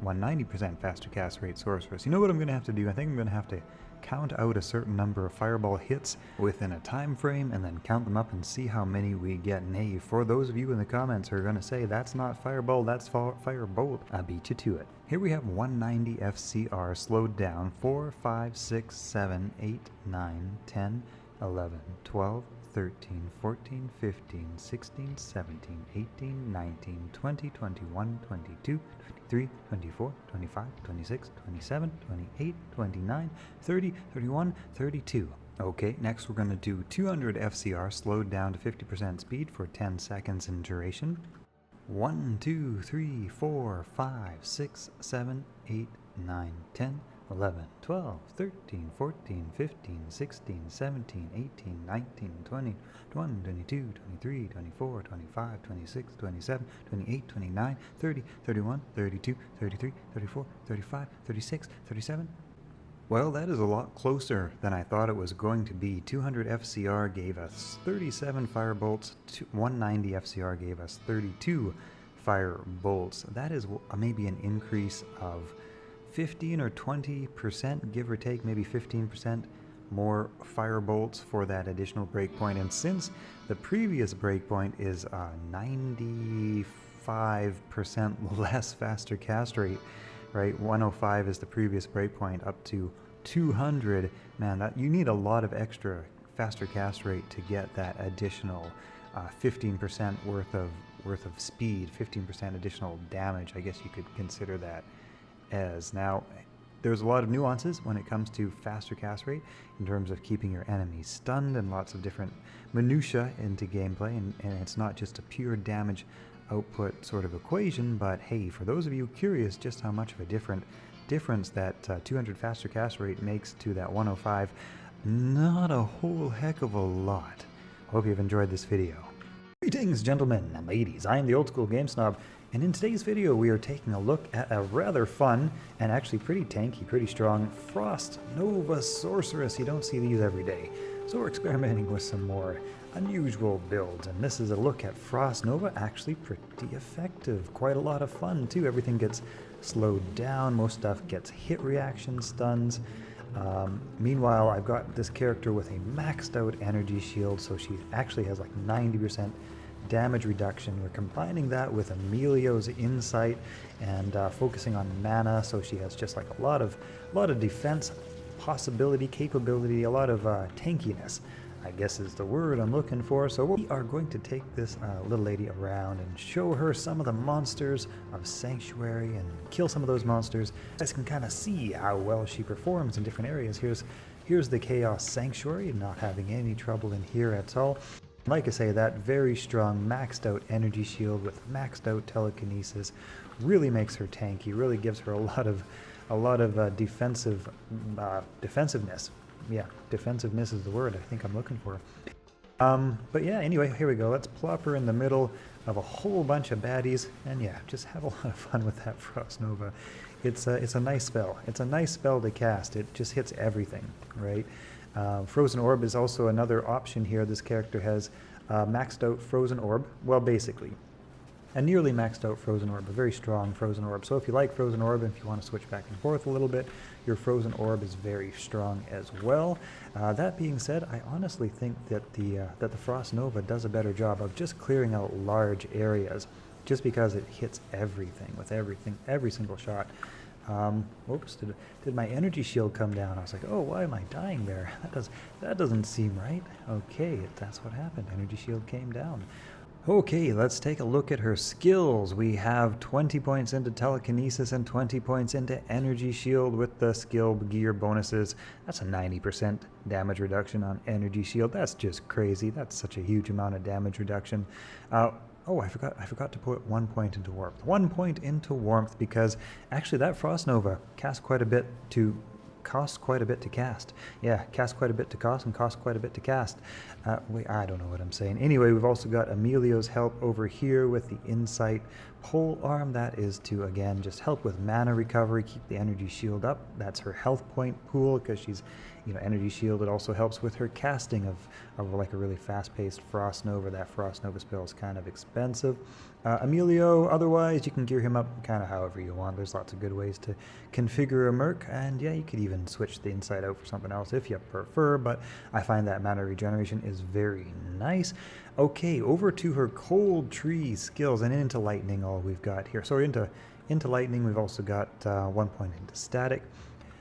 190% faster cast rate Sorceress. You know what I'm going to have to do? I think I'm going to have to count out a certain number of fireball hits within a time frame and then count them up and see how many we get. And hey, for those of you in the comments who are going to say that's not fireball, that's firebolt, I beat you to it. Here we have 190 FCR slowed down 4, 5, 6, 7, 8, 9, 10, 11, 12, 13, 14, 15, 16, 17, 18, 19, 20, 21, 22, 23, 24, 25, 26, 27, 28, 29, 30, 31, 32. Okay, next we're going to do 200 FCR slowed down to 50% speed for 10 seconds in duration. 1, 2, 3, 4, 5, 6, 7, 8, 9, 10, 11, 12, 13, 14, 15, 16, 17, 18, 19, 20, 21, 22, 23, 24, 25, 26, 27, 28, 29, 30, 31, 32, 33, 34, 35, 36, 37. Well, that is a lot closer than I thought it was going to be. 200 FCR gave us 37 firebolts, 190 FCR gave us 32 firebolts. That is maybe an increase of 15 or 20%, give or take, maybe 15% more firebolts for that additional breakpoint. And since the previous breakpoint is 95% less faster cast rate, right? 105 is the previous breakpoint, up to 200. Man, that you need a lot of extra faster cast rate to get that additional 15% worth of speed, 15% additional damage. I guess you could consider that as. Now, there's a lot of nuances when it comes to faster cast rate in terms of keeping your enemies stunned and lots of different minutia into gameplay, and it's not just a pure damage output sort of equation, but hey, for those of you curious just how much of a difference that 200 faster cast rate makes to that 105, not a whole heck of a lot. Hope you've enjoyed this video. Greetings, gentlemen and ladies. I am the Old School Game Snob, and in today's video we are taking a look at a rather fun and actually pretty tanky, pretty strong Frost Nova Sorceress. You don't see these every day, so we're experimenting with some more unusual builds, and this is a look at Frost Nova. Actually pretty effective, quite a lot of fun too. Everything gets slowed down, most stuff gets hit reaction stuns. Meanwhile, I've got this character with a maxed out energy shield, so she actually has like 90% damage reduction. We're combining that with Emilio's insight and focusing on mana, so she has just like a lot of defense possibility, capability, a lot of tankiness, I guess is the word I'm looking for. So we are going to take this little lady around and show her some of the monsters of Sanctuary and kill some of those monsters. You guys can kind of see how well she performs in different areas. Here's the Chaos Sanctuary, not having any trouble in here at all. Like I say, that very strong maxed out energy shield with maxed out telekinesis really makes her tanky, really gives her a lot of defensiveness. Yeah, defensiveness is the word I think I'm looking for. But yeah, anyway, here we go. Let's plop her in the middle of a whole bunch of baddies, and yeah, just have a lot of fun with that Frost Nova. It's a nice spell. It's a nice spell to cast. It just hits everything, right? Frozen Orb is also another option here. This character has maxed out Frozen Orb. Well, basically, a nearly maxed out Frozen Orb, a very strong Frozen Orb. So if you like Frozen Orb and if you want to switch back and forth a little bit, your Frozen Orb is very strong as well. That being said, I honestly think that the Frost Nova does a better job of just clearing out large areas, just because it hits everything with every single shot. Oops, did my energy shield come down? I was like, oh, why am I dying there? That doesn't seem right. Okay, that's what happened. Energy shield came down. Okay, let's take a look at her skills. We have 20 points into telekinesis and 20 points into energy shield with the skill gear bonuses. That's a 90% damage reduction on energy shield. That's just crazy. That's such a huge amount of damage reduction. Oh, I forgot to put 1 point into warmth. 1 point into warmth, because actually that Frost Nova costs quite a bit to cast. Yeah, costs quite a bit to cost and costs quite a bit to cast. Wait, I don't know what I'm saying. Anyway, we've also got Emilio's help over here with the insight pole arm. That is to, again, just help with mana recovery, keep the energy shield up. That's her health point pool, because she's, energy shield. It also helps with her casting of like a really fast-paced Frost Nova. That Frost Nova spell is kind of expensive. Emilio, otherwise, you can gear him up kind of however you want. There's lots of good ways to configure a merc, and yeah, you could even switch the insight out for something else if you prefer, but I find that mana regeneration is very nice. Okay, over to her cold tree skills, and into lightning all we've got here. So into lightning, we've also got 1 point into static.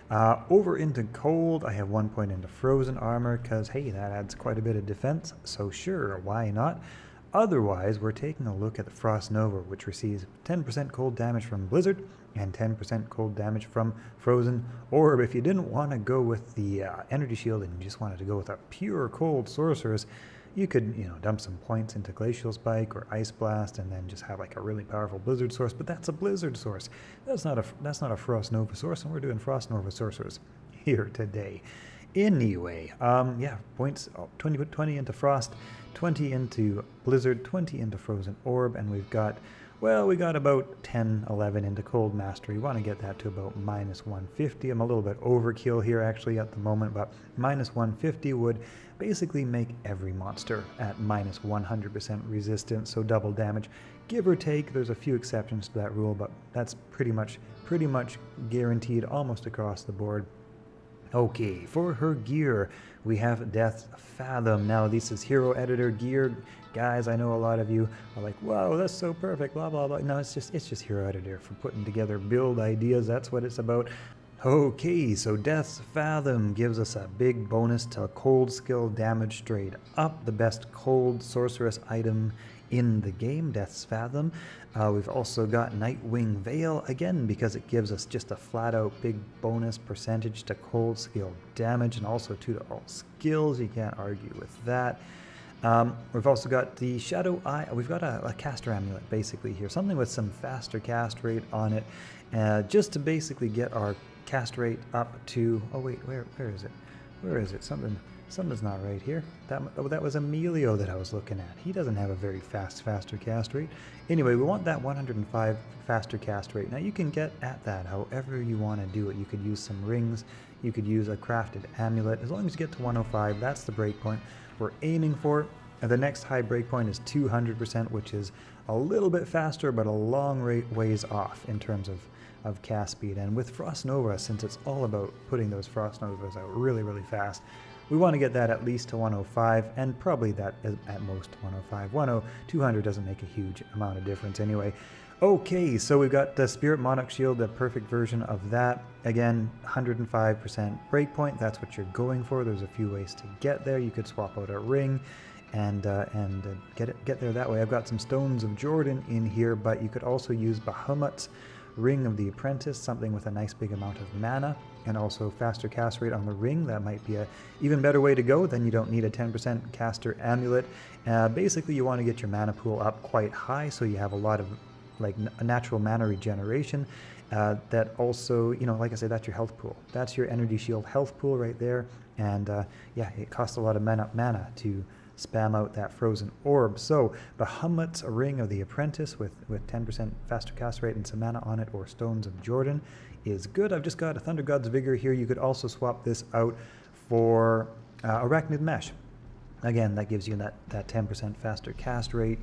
Over into cold, I have 1 point into frozen armor, because hey, that adds quite a bit of defense, so sure, why not? Otherwise, we're taking a look at the Frost Nova, which receives 10% cold damage from Blizzard and 10% cold damage from Frozen Orb. If you didn't want to go with the energy shield and you just wanted to go with a pure cold Sorceress, you could, dump some points into Glacial Spike or Ice Blast and then just have like a really powerful Blizzard source, but that's a Blizzard source. That's not a Frost Nova source, and we're doing Frost Nova Sorcerers here today. Anyway, yeah, points, 20 into Frost, 20 into Blizzard, 20 into Frozen Orb, and we got about 10, 11 into Cold Mastery. We want to get that to about minus 150. I'm a little bit overkill here actually at the moment, but minus 150 would basically make every monster at minus 100% resistance, so double damage, give or take. There's a few exceptions to that rule, but that's pretty much guaranteed almost across the board. Okay, for her gear, we have Death's Fathom. Now, this is hero editor gear. Guys, I know a lot of you are like, whoa, that's so perfect, blah, blah, blah. No, it's just hero editor for putting together build ideas. That's what it's about. Okay, so Death's Fathom gives us a big bonus to cold skill damage straight up. The best cold sorceress item in the game, Death's Fathom. We've also got Nightwing Veil, again, because it gives us just a flat-out big bonus percentage to cold skill damage and also to all skills. You can't argue with that. We've also got the Shadow Eye. We've got a caster amulet, basically, here. Something with some faster cast rate on it, just to basically get our cast rate up to... Oh, wait, where is it? Where is it? Something's not right here. That was Emilio that I was looking at. He doesn't have a very faster cast rate. Anyway, we want that 105 faster cast rate. Now, you can get at that however you want to do it. You could use some rings. You could use a crafted amulet. As long as you get to 105, that's the breakpoint we're aiming for. The next high breakpoint is 200%, which is a little bit faster, but a long ways off in terms of cast speed. And with Frost Nova, since it's all about putting those Frost Novas out really, really fast, we want to get that at least to 105, and probably that at most 105. 200 doesn't make a huge amount of difference anyway. Okay, so we've got the Spirit Monarch Shield, the perfect version of that. Again, 105% breakpoint, that's what you're going for. There's a few ways to get there. You could swap out a ring and get there that way. I've got some Stones of Jordan in here, but you could also use Bahamut's Ring of the Apprentice, something with a nice big amount of mana, and also faster cast rate on the ring. That might be a even better way to go. Then you don't need a 10% caster amulet. Basically, you want to get your mana pool up quite high, so you have a lot of like natural mana regeneration. That also, you know, like I said, that's your health pool. That's your energy shield health pool right there. And yeah, it costs a lot of mana to spam out that frozen orb. So Bahamut's Ring of the Apprentice with 10% faster cast rate and some mana on it, or Stones of Jordan, is good. I've just got a Thunder God's Vigor here. You could also swap this out for Arachnid Mesh. Again, that gives you that 10% faster cast rate.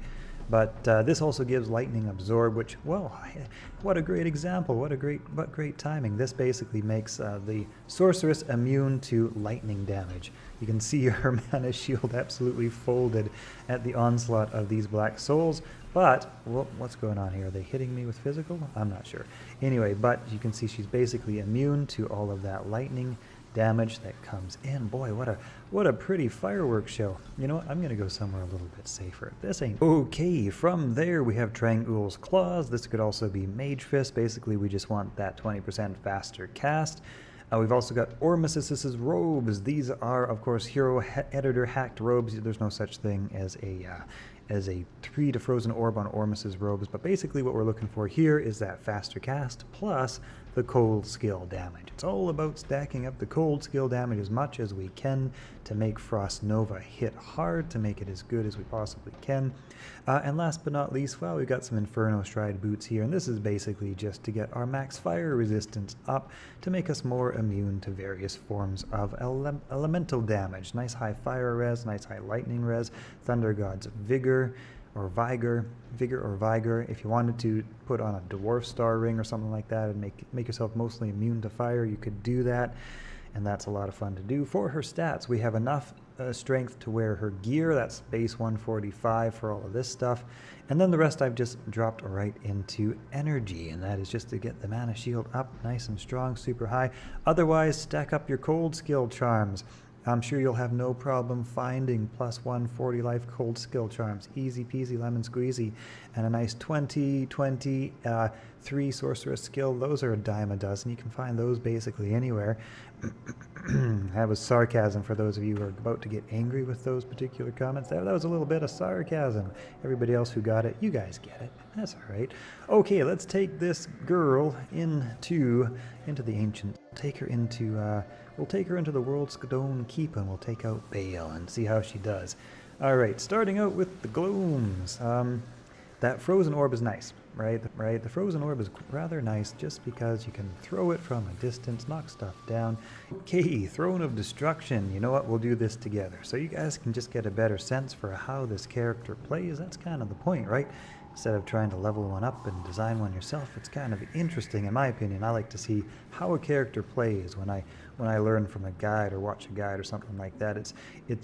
But this also gives Lightning Absorb, which, well, what a great example. What great timing. This basically makes the Sorceress immune to lightning damage. You can see her mana shield absolutely folded at the onslaught of these Black Souls. But, well, what's going on here? Are they hitting me with physical? I'm not sure. Anyway, but you can see she's basically immune to all of that lightning damage that comes in. Boy, what a pretty fireworks show. You know what? I'm gonna go somewhere a little bit safer. This ain't okay. From there we have Trangul's Claws. This could also be Mage Fist. Basically, we just want that 20% faster cast. We've also got Ormus's robes. These are, of course, hero editor hacked robes. There's no such thing as a 3 to frozen orb on Ormus's robes, but basically what we're looking for here is that faster cast plus the cold skill damage. It's all about stacking up the cold skill damage as much as we can to make Frost Nova hit hard, to make it as good as we possibly can. And last but not least, well, we've got some Inferno Stride boots here, and this is basically just to get our max fire resistance up to make us more immune to various forms of elemental damage. Nice high fire res, nice high lightning res, Thunder God's Vigor, or Vigor. If you wanted to put on a Dwarf Star ring or something like that and make yourself mostly immune to fire, you could do that, and that's a lot of fun to do. For her stats, we have enough strength to wear her gear. That's base 145 for all of this stuff, and then the rest I've just dropped right into energy, and that is just to get the mana shield up nice and strong, super high. Otherwise, stack up your cold skill charms. I'm sure you'll have no problem finding plus 140 life cold skill charms. Easy peasy lemon squeezy. And a nice 20, 3 sorceress skill. Those are a dime a dozen. You can find those basically anywhere. That was sarcasm for those of you who are about to get angry with those particular comments. That was a little bit of sarcasm. Everybody else who got it, you guys get it. That's all right. Okay, let's take this girl into the ancient. Take her into we'll take her into the World's Stone Keep, and we'll take out Bale and see how she does. All right, starting out with the glooms. That frozen orb is nice, right? The frozen orb is rather nice just because you can throw it from a distance, knock stuff down. Okay, Throne of Destruction. You know what? We'll do this together, so you guys can just get a better sense for how this character plays. That's kind of the point, right? instead of trying to level one up and design one yourself. It's kind of interesting, in my opinion. I like to see how a character plays when I learn from a guide or watch a guide or something like that. It's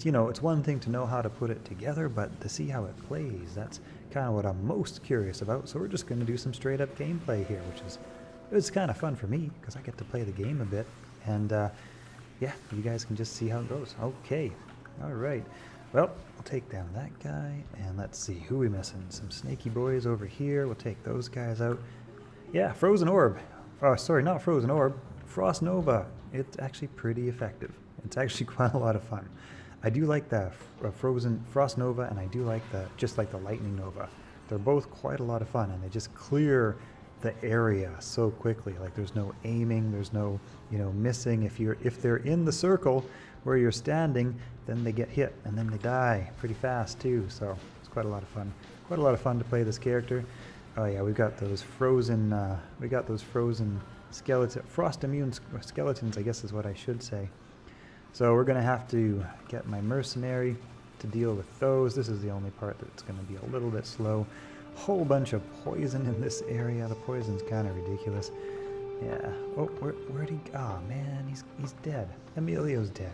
you know, it's one thing to know how to put it together, but to see how it plays, that's kind of what I'm most curious about. So we're just going to do some straight up gameplay here, which is it's kind of fun for me because I get to play the game a bit, and yeah, you guys can just see how it goes. Okay, all right. Well, we'll take down that guy, and let's see, who we missing? Some snaky boys over here. We'll take those guys out. Yeah, Frozen Orb. Oh, sorry, not Frozen Orb. Frost Nova. It's actually pretty effective. It's actually quite a lot of fun. I do like the Frozen Frost Nova, and I do like just like the Lightning Nova. They're both quite a lot of fun, and they just clear the area so quickly. Like there's no aiming, there's no, you know, missing. If they're in the circle where you're standing, then they get hit and then they die pretty fast too. So it's quite a lot of fun. Quite a lot of fun to play this character. Oh yeah, we've got those frozen skeleton, frost immune skeletons, I guess is what I should say. So we're gonna have to get my mercenary to deal with those. This is the only part that's gonna be a little bit slow. Whole bunch of poison in this area. The poison's kind of ridiculous. Yeah. Oh, where'd he? Oh man, he's dead. Emilio's dead.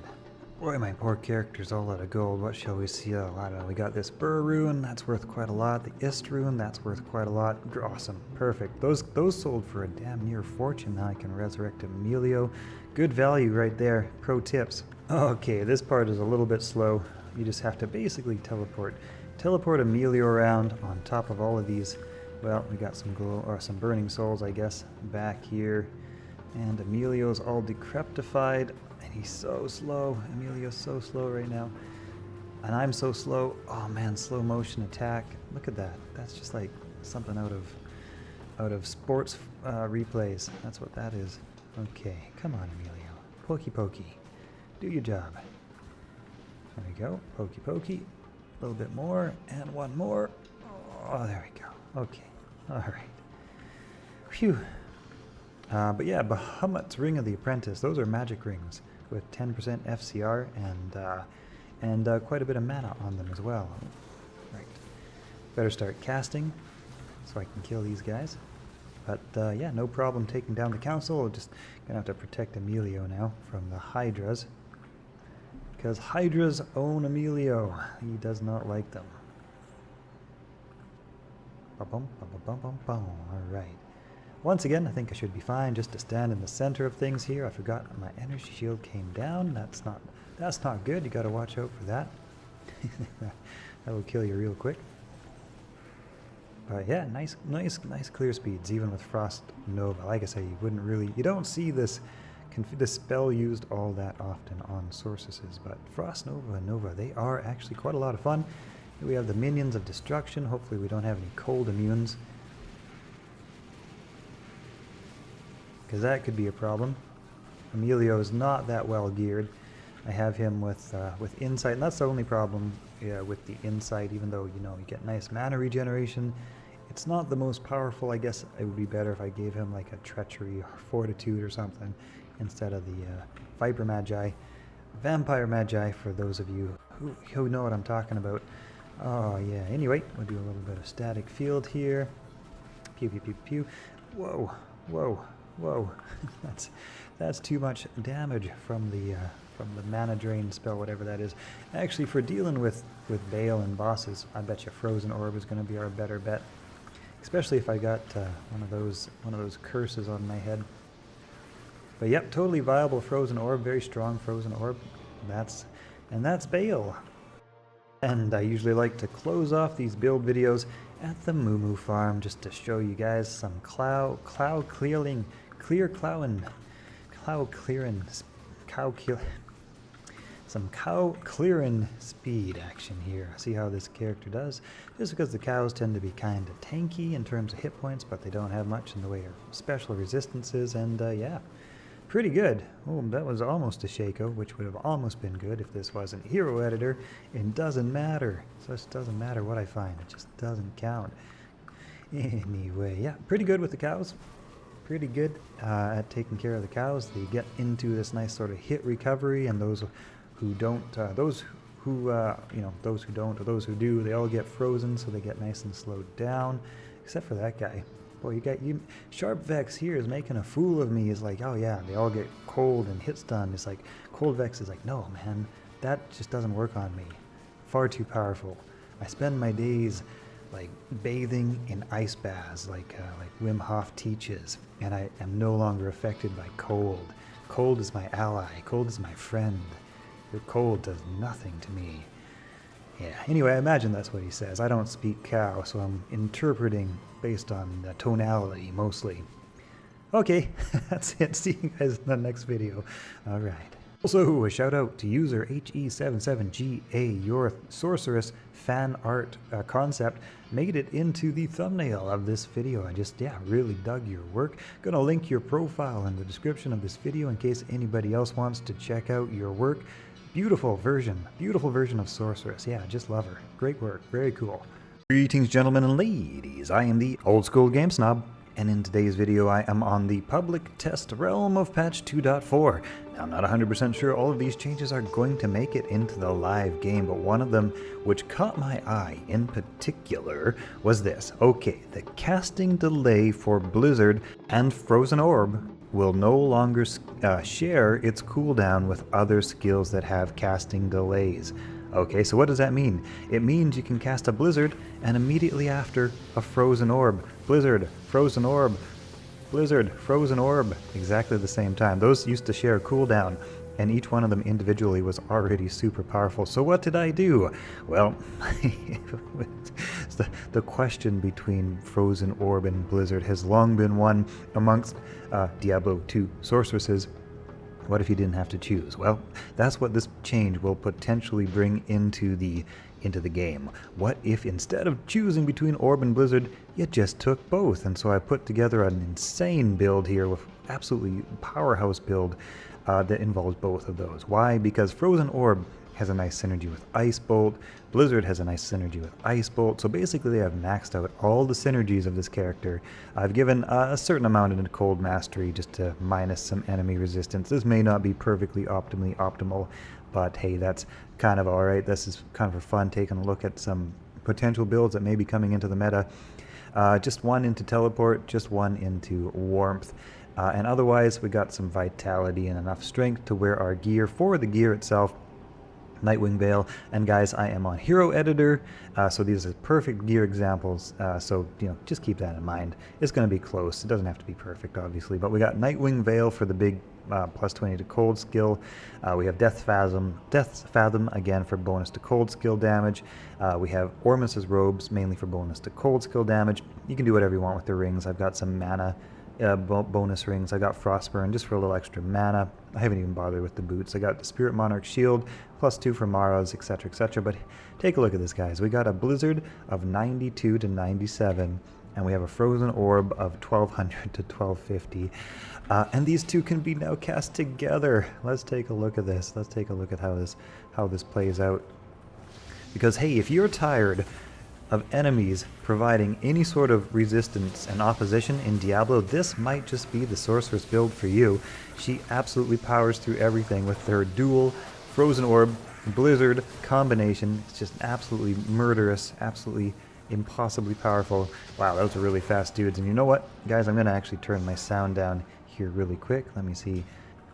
Boy, my poor character's all out of gold. What shall we see? Oh, I don't know. We got this Burr rune. That's worth quite a lot. The Ist rune. That's worth quite a lot. Awesome. Perfect. Those sold for a damn near fortune. Now I can resurrect Emilio. Good value right there. Pro tips. Okay, this part is a little bit slow. You just have to basically teleport Emilio around on top of all of these. Well, we got some some burning souls, I guess, back here. And Emilio's all decreptified, and he's so slow. Emilio's so slow right now. And I'm so slow. Oh man, slow motion attack. Look at that. That's just like something out of sports replays. That's what that is. Okay, come on, Emilio. Pokey pokey. Do your job. There we go. Pokey pokey. A little bit more, and one more. Oh, there we go. Okay. All right. Phew. But yeah, Bahamut's Ring of the Apprentice. Those are magic rings with 10% FCR and quite a bit of mana on them as well. Right. Better start casting so I can kill these guys. But yeah, no problem taking down the council. We're just gonna have to protect Emilio now from the Hydras, because Hydras own Emilio. He does not like them. Ba-bum, ba-ba-bum, bum, bum. All right. Once again, I think I should be fine just to stand in the center of things here. I forgot my energy shield came down. That's not good. You got to watch out for that. That will kill you real quick. But yeah, nice clear speeds, even with Frost Nova. Like I say, you don't see this spell used all that often on Sorceresses, but Frost Nova and Nova, they are actually quite a lot of fun. Here we have the Minions of Destruction. Hopefully we don't have any cold immunes, because that could be a problem. Emilio is not that well geared. I have him with Insight, and that's the only problem with the Insight, even though, you know, you get nice mana regeneration. It's not the most powerful. I guess it would be better if I gave him like a Treachery or Fortitude or something instead of the Viper Magi. Vampire Magi, for those of you who know what I'm talking about. Oh yeah, anyway, we'll do a little bit of static field here. Pew pew pew pew. Whoa, whoa, whoa. That's too much damage from the mana drain spell, whatever that is. Actually, for dealing with Bale and bosses, I bet you Frozen Orb is going to be our better bet. Especially if I got one of those curses on my head. But yep, totally viable Frozen Orb, very strong Frozen Orb. That's Bale. And I usually like to close off these build videos at the Moo farm just to show you guys some cow clearing speed action here. See how this character does? Just because the cows tend to be kind of tanky in terms of hit points, but they don't have much in the way of special resistances, and yeah, pretty good. Oh, that was almost a Shaco, which would have almost been good if this wasn't Hero Editor. It doesn't matter. So it doesn't matter what I find. It just doesn't count. Anyway, yeah, pretty good with the cows. Pretty good at taking care of the cows. They get into this nice sort of hit recovery, and those who who, you know, those who don't or those who do, they all get frozen, so they get nice and slowed down, except for that guy. Boy, you Sharp Vex here is making a fool of me. He's like, oh yeah, they all get cold and hit stun. It's like, Cold Vex is like, no man, that just doesn't work on me. Far too powerful. I spend my days like bathing in ice baths, like Wim Hof teaches, and I am no longer affected by cold. Cold is my ally. Cold is my friend. Your cold does nothing to me. Yeah, anyway, I imagine that's what he says. I don't speak cow, so I'm interpreting based on the tonality mostly. Okay, that's it. See you guys in the next video. All right. Also, a shout out to user HE77GA. Your Sorceress fan art concept made it into the thumbnail of this video. I just, really dug your work. Gonna link your profile in the description of this video in case anybody else wants to check out your work. Beautiful version of Sorceress. Yeah, just love her. Great work, very cool. Greetings, gentlemen and ladies. I am the Old School Game Snob, and in today's video I am on the public test realm of patch 2.4. Now, I'm not 100% sure all of these changes are going to make it into the live game, but one of them which caught my eye in particular was this. Okay, the casting delay for Blizzard and Frozen Orb will no longer share its cooldown with other skills that have casting delays. Okay, so what does that mean? It means you can cast a Blizzard and immediately after a Frozen Orb. Blizzard, Frozen Orb, Blizzard, Frozen Orb, exactly the same time. Those used to share cooldown, and each one of them individually was already super powerful. So what did I do? Well, the question between Frozen Orb and Blizzard has long been one amongst Diablo 2 sorceresses. What if you didn't have to choose? Well, that's what this change will potentially bring into the game. What if instead of choosing between Orb and Blizzard, you just took both? And so I put together an insane build here with absolutely powerhouse build that involves both of those. Why? Because Frozen Orb has a nice synergy with Ice Bolt. Blizzard has a nice synergy with Ice Bolt. So basically they have maxed out all the synergies of this character. I've given a certain amount in Cold Mastery just to minus some enemy resistance. This may not be perfectly optimal, but hey, that's kind of alright. This is kind of for fun, taking a look at some potential builds that may be coming into the meta. Just one into Teleport, just one into Warmth. And otherwise we got some Vitality and enough Strength to wear our gear. For the gear itself, Nightwing Veil, and guys, I am on Hero Editor, so these are perfect gear examples, so just keep that in mind. It's going to be close. It doesn't have to be perfect, obviously, but we got Nightwing Veil for the big plus 20 to cold skill. We have Death Fathom again for bonus to cold skill damage. We have Ormus's Robes mainly for bonus to cold skill damage. You can do whatever you want with the rings. I've got some mana bonus rings. I got Frostburn just for a little extra mana. I haven't even bothered with the boots. I got the Spirit Monarch Shield, +2 for Mara's, etc., etc. But take a look at this, guys. We got a Blizzard of 92 to 97, and we have a Frozen Orb of 1200 to 1250. And these two can be now cast together. Let's take a look at this. Let's take a look at how this plays out. Because hey, if you're tired of enemies providing any sort of resistance and opposition in Diablo, this might just be the Sorceress build for you. She absolutely powers through everything with her dual Frozen Orb Blizzard combination. It's just absolutely murderous, absolutely impossibly powerful. Wow, those are really fast dudes. And you know what, guys, I'm going to actually turn my sound down here really quick. Let me see.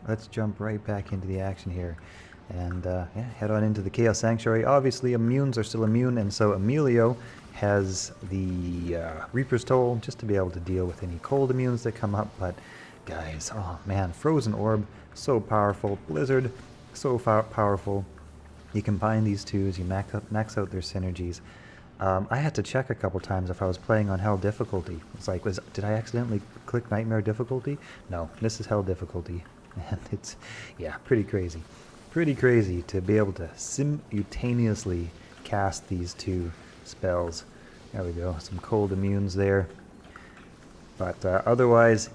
Let's jump right back into the action here. And head on into the Chaos Sanctuary. Obviously, immunes are still immune, and so Emilio has the Reaper's Toll just to be able to deal with any cold immunes that come up. But guys, oh man, Frozen Orb, so powerful. Blizzard, so powerful. You combine these two, you max out their synergies. I had to check a couple times if I was playing on Hell difficulty. It's like, did I accidentally click Nightmare difficulty? No, this is Hell difficulty, and it's pretty crazy. Pretty crazy to be able to simultaneously cast these two spells. There we go, some cold immunes there. But otherwise,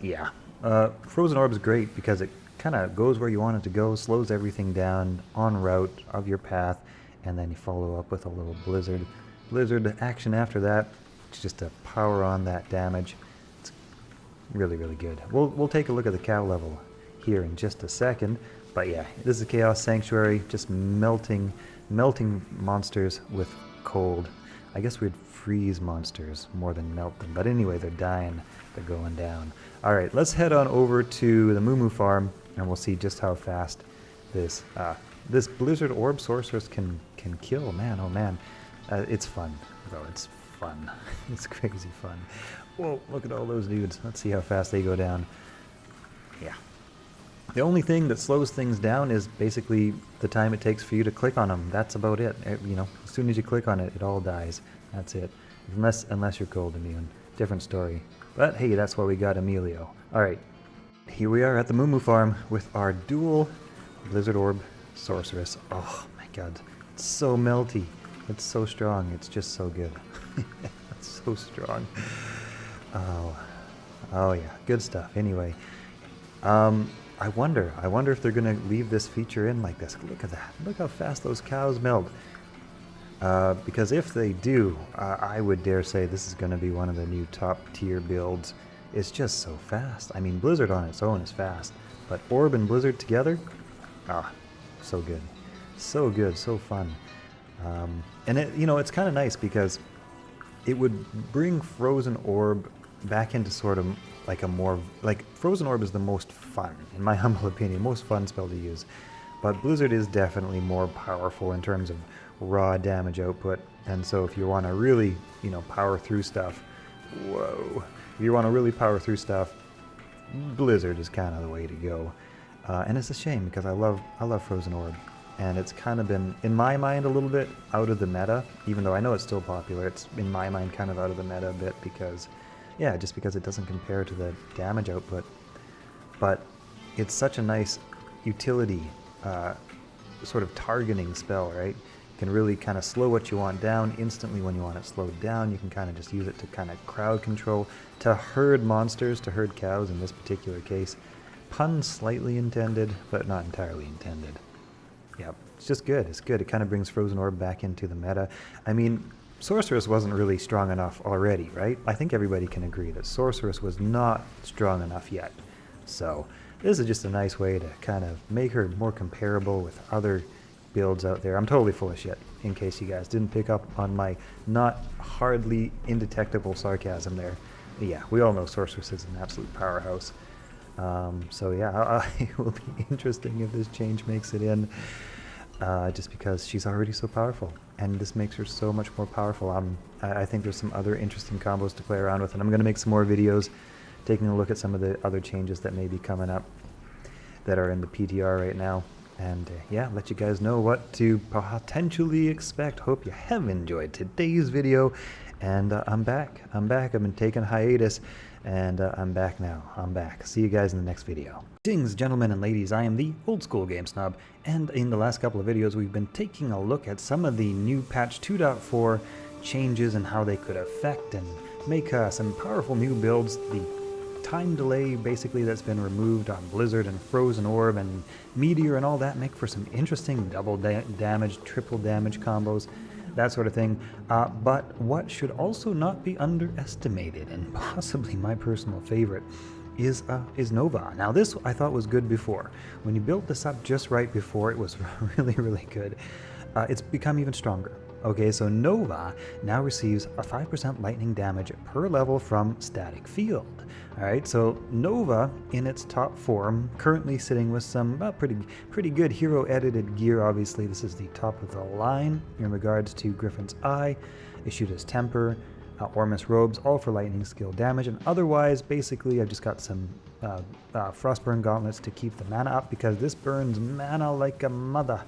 Frozen Orb is great because it kind of goes where you want it to go, slows everything down on route of your path, and then you follow up with a little Blizzard action after that. It's just to power on that damage. It's really, really good. We'll take a look at the cow level here in just a second. But yeah, this is Chaos Sanctuary, just melting melting monsters with cold. I guess we'd freeze monsters more than melt them. But anyway, they're dying. They're going down. All right, let's head on over to the Moo farm, and we'll see just how fast this this Blizzard Orb Sorceress can kill. Man, oh man. It's fun, though. It's fun. It's crazy fun. Whoa, look at all those dudes. Let's see how fast they go down. Yeah. The only thing that slows things down is basically the time it takes for you to click on them. That's about it. You know, as soon as you click on it, it all dies. That's it. Unless you're cold immune. Different story. But hey, that's why we got Emilio. Alright, here we are at the Moo farm with our dual Blizzard Orb Sorceress. Oh my god, it's so melty. It's so strong. It's just so good. It's so strong. Oh yeah, good stuff. Anyway, I wonder if they're gonna leave this feature in like this. Look at that. Look how fast those cows melt. Because if they do, I would dare say this is going to be one of the new top tier builds. It's just so fast. I mean, Blizzard on its own is fast, but Orb and Blizzard together, so good. So good, so fun. And it, you know, it's kind of nice because it would bring Frozen Orb back into sort of like a more, like Frozen Orb is the most fun, in my humble opinion, most fun spell to use. But Blizzard is definitely more powerful in terms of raw damage output, and so if you want to really, you know, power through stuff, if you want to really power through stuff, Blizzard is kind of the way to go. And it's a shame because I love Frozen Orb, and it's kind of been, in my mind, a little bit out of the meta, even though I know it's still popular. It's, in my mind, kind of out of the meta a bit because, yeah, just because it doesn't compare to the damage output. But it's such a nice utility, sort of targeting spell, right? Can really kind of slow what you want down instantly when you want it slowed down. You can kind of just use it to kind of crowd control, to herd monsters, to herd cows in this particular case. Pun slightly intended, but not entirely intended. Yep, it's just good. It's good. It kind of brings Frozen Orb back into the meta. I mean, Sorceress wasn't really strong enough already, right? I think everybody can agree that Sorceress was not strong enough yet. So this is just a nice way to kind of make her more comparable with other builds out there. I'm totally full of shit, in case you guys didn't pick up on my not hardly indetectable sarcasm there. But yeah, we all know Sorceress is an absolute powerhouse. So yeah, it will be interesting if this change makes it in, just because she's already so powerful, and this makes her so much more powerful. I think there's some other interesting combos to play around with, and I'm going to make some more videos taking a look at some of the other changes that may be coming up that are in the PTR right now. And yeah, let you guys know what to potentially expect. Hope you have enjoyed today's video. And I'm back. I've been taking a hiatus, and I'm back now. I'm back. See you guys in the next video. Greetings, gentlemen and ladies. I am the Old School Game Snob, and in the last couple of videos, we've been taking a look at some of the new patch 2.4 changes and how they could affect and make some powerful new builds. The time delay basically that's been removed on Blizzard and Frozen Orb and Meteor and all that make for some interesting double damage, triple damage combos, that sort of thing. But what should also not be underestimated, and possibly my personal favorite, is Nova. Now this I thought was good before. When you built this up just right before, it was really, really good. It's become even stronger. Okay, so Nova now receives a 5% lightning damage per level from static field. Alright, so Nova in its top form, currently sitting with some pretty good hero edited gear. Obviously this is the top of the line in regards to Griffin's Eye, Ishuda's Temper, Ormus Robes, all for lightning skill damage, and otherwise basically I've just got some Frostburn gauntlets to keep the mana up, because this burns mana like a mother.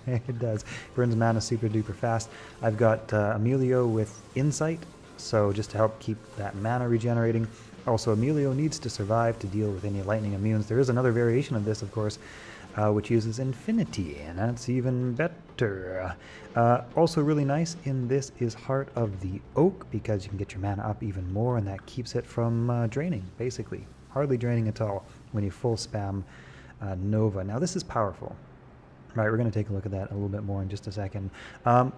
It does. Burns mana super duper fast. I've got Emilio with Insight, so just to help keep that mana regenerating. Also, Emilio needs to survive to deal with any lightning immunes. There is another variation of this, of course, which uses Infinity, and that's even better. Also really nice in this is Heart of the Oak, because you can get your mana up even more, and that keeps it from draining, basically. Hardly draining at all when you full spam Nova. Now this is powerful. Right, we're going to take a look at that a little bit more in just a second.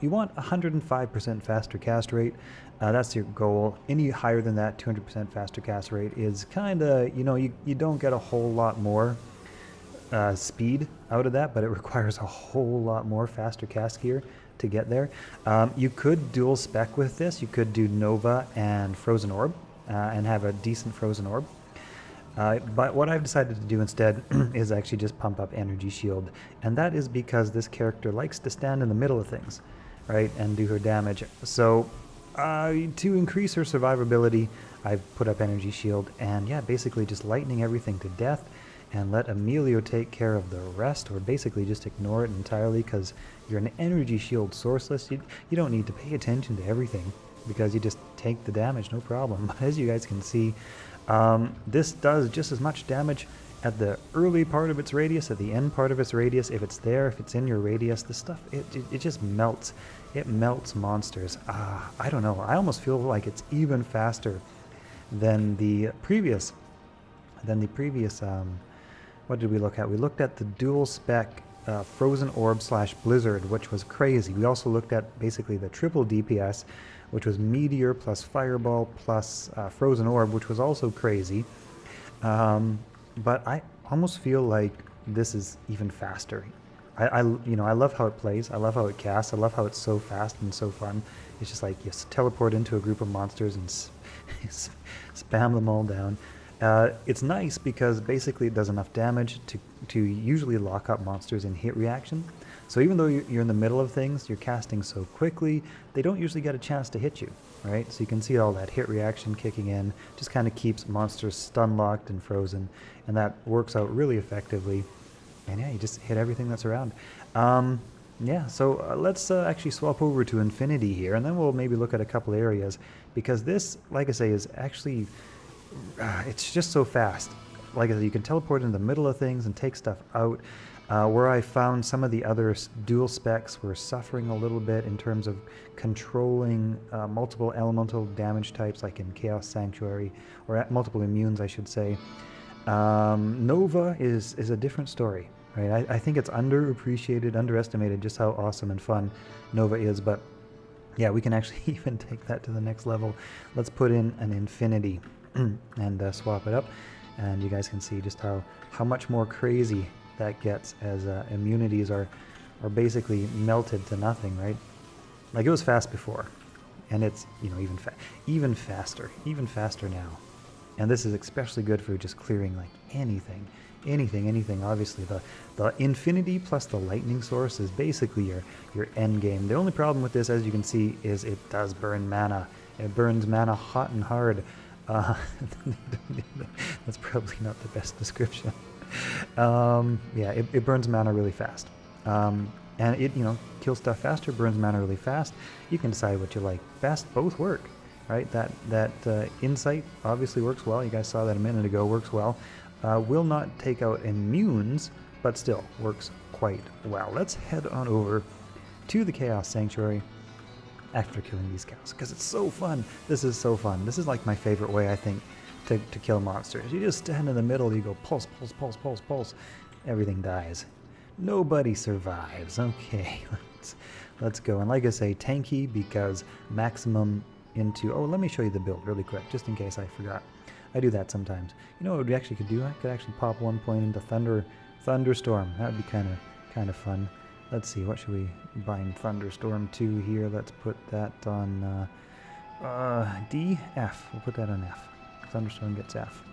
You want 105% faster cast rate. That's your goal. Any higher than that, 200% faster cast rate, is kind of, you know, you don't get a whole lot more speed out of that, but it requires a whole lot more faster cast gear to get there. You could dual spec with this. You could do Nova and Frozen Orb and have a decent Frozen Orb. But what I've decided to do instead is actually just pump up Energy Shield, and that is because this character likes to stand in the middle of things, right, and do her damage. So to increase her survivability, I've put up Energy Shield, and yeah, basically just lightning everything to death and let Emilio take care of the rest, or basically just ignore it entirely, because you're an Energy Shield Sorceress. You don't need to pay attention to everything, because you just take the damage, no problem. But as you guys can see, this does just as much damage at the early part of its radius, at the end part of its radius. If it's there, if it's in your radius, this stuff, it just melts. It melts monsters. I don't know, I almost feel like it's even faster than the previous, what did we look at? We looked at the dual spec Frozen Orb / Blizzard, which was crazy. We also looked at basically the triple DPS, which was Meteor plus Fireball plus Frozen Orb, which was also crazy. But I almost feel like this is even faster. I love how it plays. I love how it casts. I love how it's so fast and so fun. It's just like you teleport into a group of monsters and spam them all down. It's nice because basically it does enough damage to usually lock up monsters in hit reaction. So even though you're in the middle of things, you're casting so quickly, they don't usually get a chance to hit you, right? So you can see all that hit reaction kicking in, just kind of keeps monsters stun locked and frozen, and that works out really effectively. And yeah, you just hit everything that's around. Yeah, so let's actually swap over to Infinity here, and then we'll maybe look at a couple areas, because this, like I say, is actually, it's just so fast. Like I said, you can teleport in the middle of things and take stuff out. Where I found some of the other dual specs were suffering a little bit in terms of controlling multiple elemental damage types, like in Chaos Sanctuary, or multiple immunes, I should say. Nova is a different story, right? I think it's underappreciated, underestimated just how awesome and fun Nova is, but yeah, we can actually even take that to the next level. Let's put in an Infinity and swap it up, and you guys can see just how much more crazy that gets as immunities are basically melted to nothing, right? Like, it was fast before, and it's, even faster now. And this is especially good for just clearing like anything. Obviously, the Infinity plus the Lightning Source is basically your end game. The only problem with this, as you can see, is it does burn mana. It burns mana hot and hard. That's probably not the best description. Yeah, it burns mana really fast. And it, kills stuff faster, burns mana really fast. You can decide what you like best. Both work, right? That Insight obviously works well. You guys saw that a minute ago, works well. Will not take out immunes, but still works quite well. Let's head on over to the Chaos Sanctuary after killing these cows, because it's so fun. This is so fun. This is like my favorite way, I think, to kill monsters. You just stand in the middle, you go pulse, pulse, pulse, pulse, pulse. Everything dies. Nobody survives. Okay, let's go. And like I say, tanky, because maximum into... Oh, let me show you the build really quick, just in case I forgot. I do that sometimes. You know what we actually could do? I could actually pop 1 point into Thunderstorm. That'd be kind of fun. Let's see, what should we bind Thunderstorm to here? Let's put that on D, F. We'll put that on F. Thunderstorm gets F.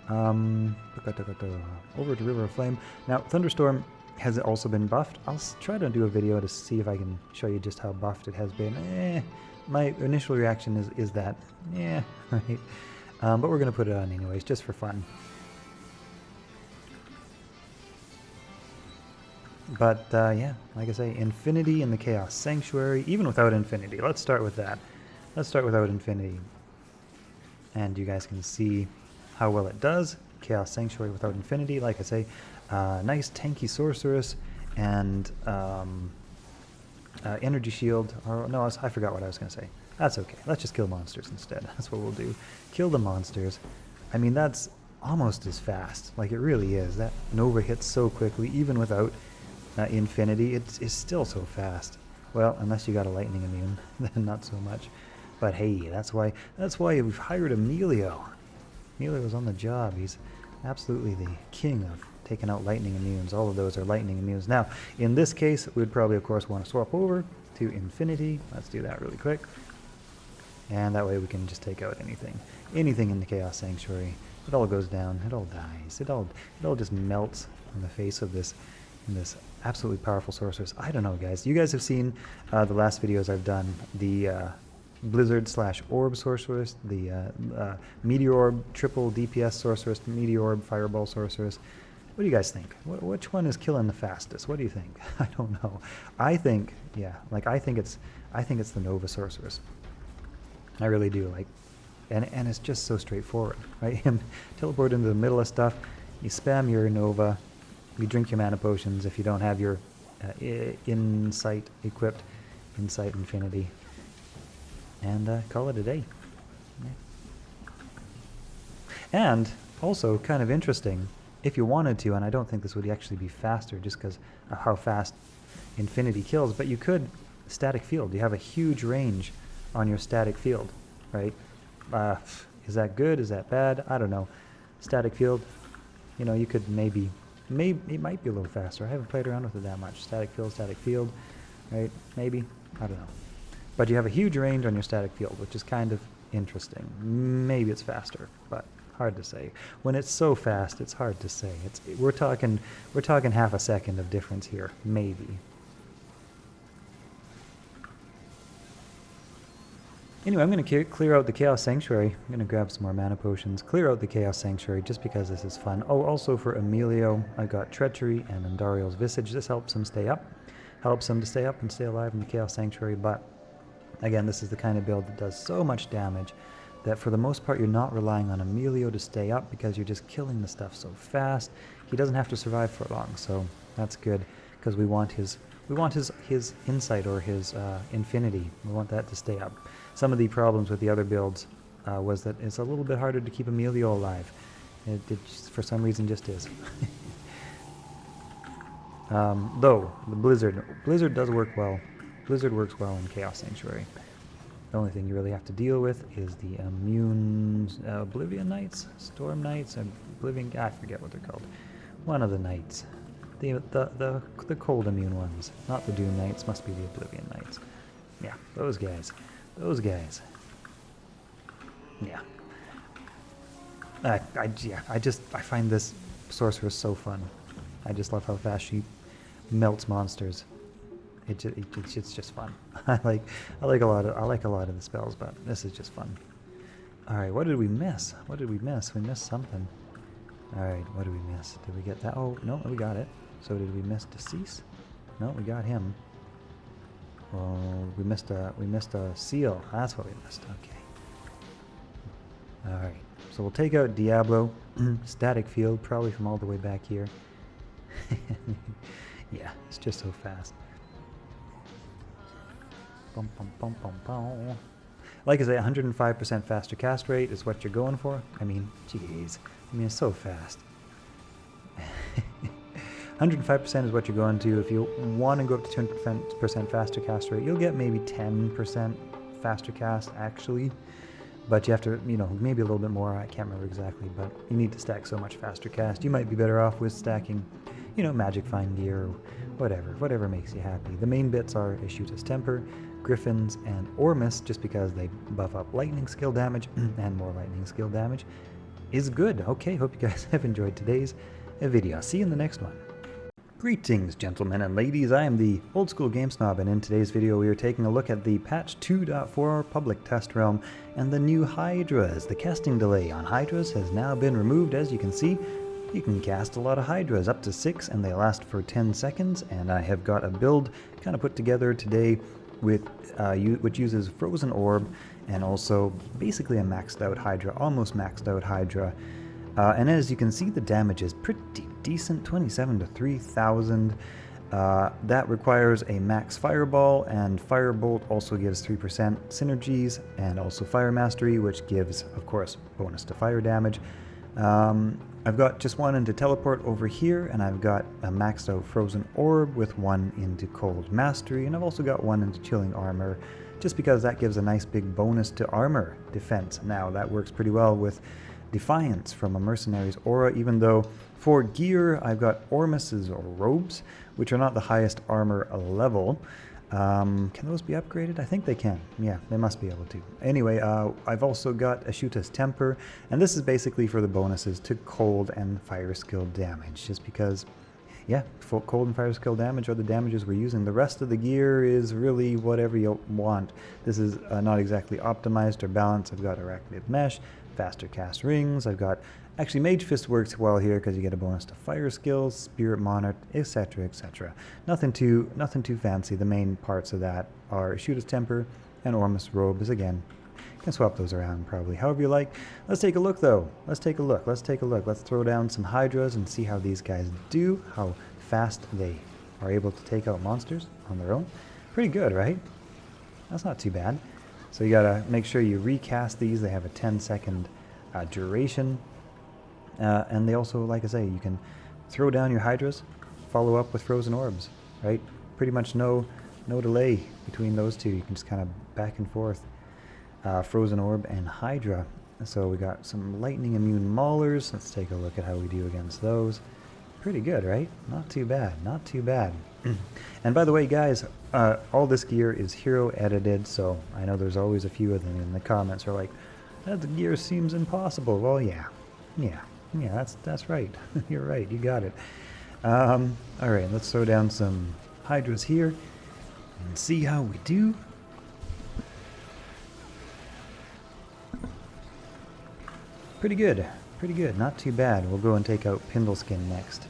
Over to River of Flame. Now, Thunderstorm has also been buffed. I'll try to do a video to see if I can show you just how buffed it has been. My initial reaction is that, right? But we're going to put it on anyways, just for fun. But yeah, like I say, Infinity in the Chaos Sanctuary, even without Infinity. Let's start with that. Let's start without Infinity. And you guys can see how well it does. Chaos Sanctuary without Infinity, like I say, nice tanky Sorceress, and Energy Shield. Or no, I forgot what I was going to say. That's okay. Let's just kill monsters instead. That's what we'll do. Kill the monsters. I mean, that's almost as fast. Like, it really is. That Nova hits so quickly, even without Infinity. It's still so fast. Well, unless you got a lightning immune, then not so much. But hey, that's why we've hired Emilio. Emilio's on the job. He's absolutely the king of taking out lightning immunes. All of those are lightning immunes. Now, in this case, we'd probably, of course, want to swap over to infinity. Let's do that really quick. And that way we can just take out anything. Anything in the Chaos Sanctuary. It all goes down. It all dies. It all just melts in the face of this absolutely powerful sorceress. I don't know, guys. You guys have seen the last videos I've done. The Blizzard/Orb Sorceress, the Meteorb triple DPS Sorceress, Meteorb Fireball Sorceress. What do you guys think? Which one is killing the fastest? What do you think? I don't know. I think, yeah, like I think it's the Nova Sorceress. I really do. Like, and it's just so straightforward, right? Teleport into the middle of stuff. You spam your Nova. You drink your mana potions if you don't have your Insight equipped, Insight Infinity, and call it a day. Yeah. And also, kind of interesting, if you wanted to, and I don't think this would actually be faster just because of how fast Infinity kills, but you could static field. You have a huge range on your static field, right? Is that good? Is that bad? I don't know. Static field, you know, you could maybe it might be a little faster. I haven't played around with it that much. Static field, right? Maybe. I don't know. But you have a huge range on your static field, which is kind of interesting. Maybe it's faster, but hard to say. When it's so fast, it's hard to say. We're talking half a second of difference here, maybe. Anyway, I'm going to clear out the Chaos Sanctuary. I'm going to grab some more mana potions, clear out the Chaos Sanctuary just because this is fun. Oh, also for Emilio, I got Treachery and Andariel's Visage. This helps him stay up. Helps him to stay up and stay alive in the Chaos Sanctuary, but again, this is the kind of build that does so much damage that for the most part you're not relying on Emilio to stay up because you're just killing the stuff so fast. He doesn't have to survive for long, so that's good because we want his insight or his infinity. We want that to stay up. Some of the problems with the other builds was that it's a little bit harder to keep Emilio alive. It just, for some reason, just is. Though the Blizzard does work well. Blizzard works well in Chaos Sanctuary. The only thing you really have to deal with is the immune Oblivion Knights, Storm Knights, Oblivion. I forget what they're called. One of the Knights. The cold immune ones, not the Doom Knights, must be the Oblivion Knights. Yeah, those guys. Those guys. Yeah. I find this sorceress so fun. I just love how fast she melts monsters. It's just fun. I like a lot of the spells, but this is just fun. All right, what did we miss? What did we miss? We missed something. All right, what did we miss? Did we get that? Oh no, we got it. So did we miss Decease? No, we got him. Well, we missed a seal. That's what we missed. Okay. All right. So we'll take out Diablo. Static field, probably from all the way back here. Yeah, it's just so fast. Bum, bum, bum, bum, bum. Like I say, 105% faster cast rate is what you're going for. I mean, jeez. I mean, it's so fast. 105% is what you're going to. If you want to go up to 200% faster cast rate, you'll get maybe 10% faster cast, actually. But you have to, you know, maybe a little bit more. I can't remember exactly, but you need to stack so much faster cast. You might be better off with stacking, you know, Magic Find Gear or whatever makes you happy. The main bits are Ishu's Temper, Griffins, and Ormus, just because they buff up lightning skill damage and more lightning skill damage is good. Okay, hope you guys have enjoyed today's video. See you in the next one. Greetings, gentlemen and ladies. I am the Old School Game Snob, and in today's video we are taking a look at the patch 2.4 public test realm and the new Hydras. The casting delay on Hydras has now been removed. As you can see, you can cast a lot of Hydras, up to 6, and they last for 10 seconds. And I have got a build kind of put together today with which uses Frozen Orb and also basically a maxed out Hydra, almost maxed out Hydra. And as you can see, the damage is pretty decent, 27 to 3,000. That requires a max Fireball, and Firebolt also gives 3% synergies, and also Fire Mastery, which gives, of course, bonus to fire damage. I've got just one into Teleport over here, and I've got a maxed out Frozen Orb with one into Cold Mastery, and I've also got one into Chilling Armor, just because that gives a nice big bonus to armor defense. Now, that works pretty well with Defiance from a Mercenary's aura, even though for gear I've got Ormus's robes, which are not the highest armor level. Can those be upgraded? I think they can. Yeah, they must be able to. Anyway, I've also got Ashuta's Temper, and this is basically for the bonuses to cold and fire skill damage, just because, yeah, full cold and fire skill damage are the damages we're using. The rest of the gear is really whatever you want. This is not exactly optimized or balanced. I've got Arachnid Mesh, faster cast rings. I've got, actually Mage Fist works well here because you get a bonus to fire skills, Spirit Monarch, etc., etc. Nothing too fancy. The main parts of that are Ashuta's Temper and Ormus Robes. Again, you can swap those around probably however you like. Let's take a look though. Let's take a look. Let's throw down some Hydras and see how these guys do, how fast they are able to take out monsters on their own. Pretty good, right? That's not too bad. So you gotta make sure you recast these. They have a 10-second duration. And they also, like I say, you can throw down your Hydras, follow up with Frozen Orbs, right? Pretty much no delay between those two. You can just kind of back and forth. Frozen Orb and Hydra. So we got some lightning immune maulers. Let's take a look at how we do against those. Pretty good, right? Not too bad, not too bad. And by the way, guys, all this gear is hero edited, so I know there's always a few of them in the comments who are like, that gear seems impossible. Well, yeah, that's right. You're right, you got it. All right, let's throw down some Hydras here and see how we do. Pretty good, not too bad. We'll go and take out Pindleskin next.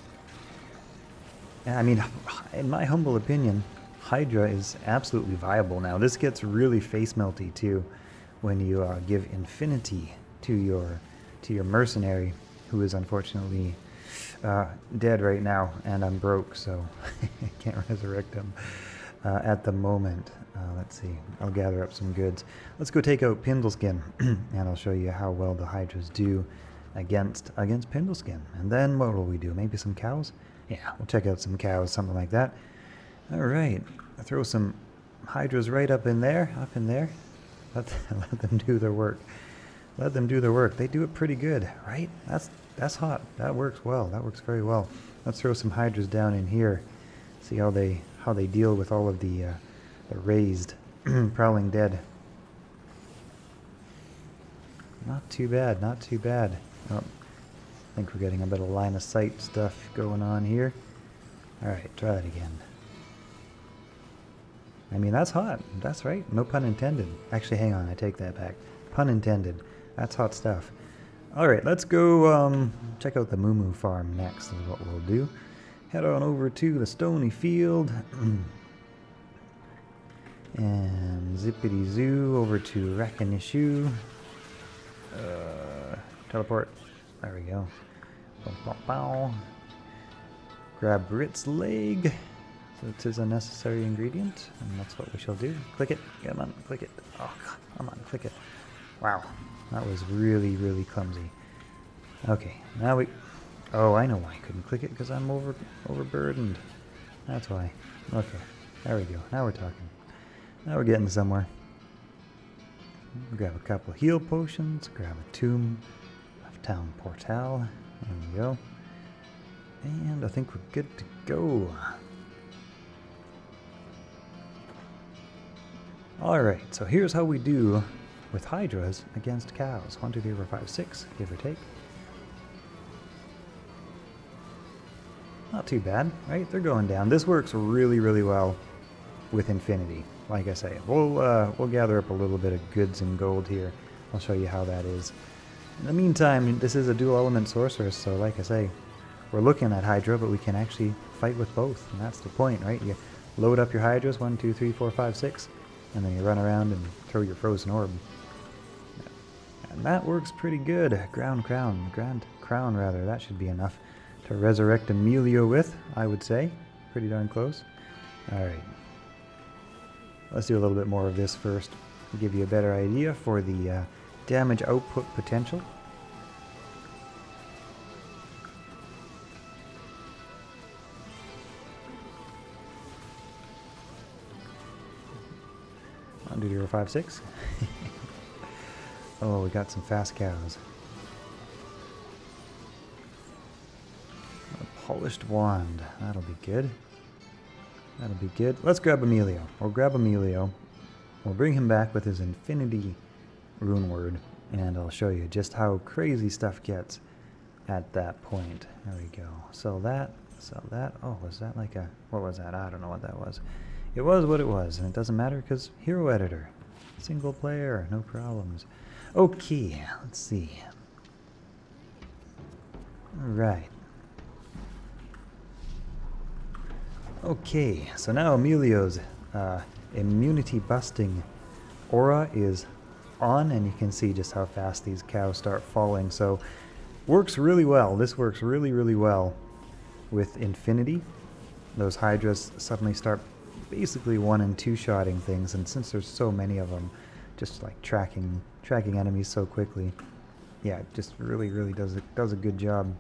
I mean, in my humble opinion, Hydra is absolutely viable now. This gets really face melty too when you give infinity to your mercenary, who is unfortunately dead right now, and I'm broke, so I can't resurrect him at the moment. Let's see, I'll gather up some goods. Let's go take out Pindleskin, and I'll show you how well the Hydras do against Pindleskin. And then what will we do? Maybe some cows? Yeah, we'll check out some cows, something like that. All right, I'll throw some Hydras right up in there. Let them do their work. Let them do their work. They do it pretty good, right? That's hot. That works well. That works very well. Let's throw some Hydras down in here. See how they deal with all of the raised prowling dead. Not too bad. Not too bad. Oh, I think we're getting a bit of line of sight stuff going on here. All right, try that again. I mean, that's hot. That's right. No pun intended. Actually, hang on. I take that back. Pun intended. That's hot stuff. All right, let's go check out the Moo farm next is what we'll do. Head on over to the Stony Field. And zippity zoo over to Rakanishu. Teleport. There we go. Bow, bow, bow. Grab Rit's leg. So it is a necessary ingredient, and that's what we shall do. Click it. Come on, click it. Oh, come on, click it. Wow, that was really, really clumsy. Okay, now we... Oh, I know why I couldn't click it, because I'm overburdened. That's why. Okay, there we go. Now we're talking. Now we're getting somewhere. Grab a couple heal potions, grab a Tomb of Town Portal. There we go. And I think we're good to go. Alright, so here's how we do with Hydras against cows. 1, 2, 3, 4, 5, 6, give or take. Not too bad, right? They're going down. This works really, really well with Infinity. Like I say, we'll gather up a little bit of goods and gold here. I'll show you how that is. In the meantime, this is a dual element sorceress, so like I say, we're looking at Hydra, but we can actually fight with both, and that's the point, right? You load up your Hydras, 1, 2, 3, 4, 5, 6, and then you run around and throw your frozen orb. And that works pretty good. Grand crown rather, that should be enough to resurrect Emilio with, I would say. Pretty darn close. Alright. Let's do a little bit more of this first to give you a better idea for the damage output potential. I'll do 0, 5, 6. Oh, we got some fast cows. Polished wand. That'll be good. That'll be good. Let's grab Emilio. We'll grab Emilio. We'll bring him back with his infinity rune word, and I'll show you just how crazy stuff gets at that point. There we go. Sell that. Sell that. Oh, was that like a... What was that? I don't know what that was. It was what it was, and it doesn't matter because hero editor. Single player. No problems. Okay. Let's see. Alright. Okay. So now Emilio's immunity busting aura is on, and you can see just how fast these cows start falling. So works really well. This works really, really well with infinity. Those hydras suddenly start basically 1- and 2-shotting things, and since there's so many of them, just like tracking enemies so quickly. Yeah, it just really, really does a good job.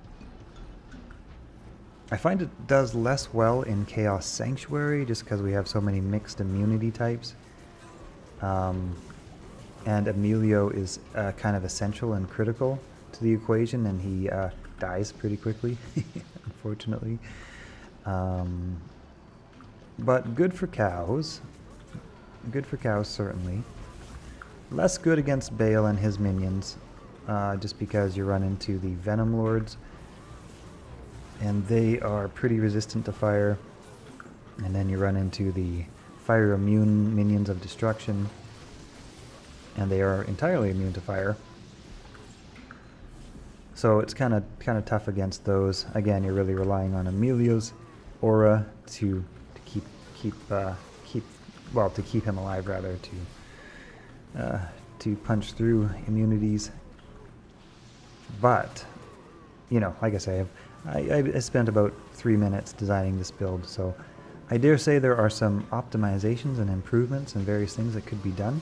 I find it does less well in Chaos Sanctuary just because we have so many mixed immunity types. And Emilio is kind of essential and critical to the equation, and he dies pretty quickly, unfortunately. But good for cows. Good for cows, certainly. Less good against Bale and his minions, just because you run into the Venom Lords, and they are pretty resistant to fire. And then you run into the fire immune minions of destruction, and they are entirely immune to fire. So it's kind of tough against those. Again, you're really relying on Emilio's aura to keep him alive, rather, to punch through immunities. But you know, like I say, I spent about 3 minutes designing this build, so I dare say there are some optimizations and improvements and various things that could be done.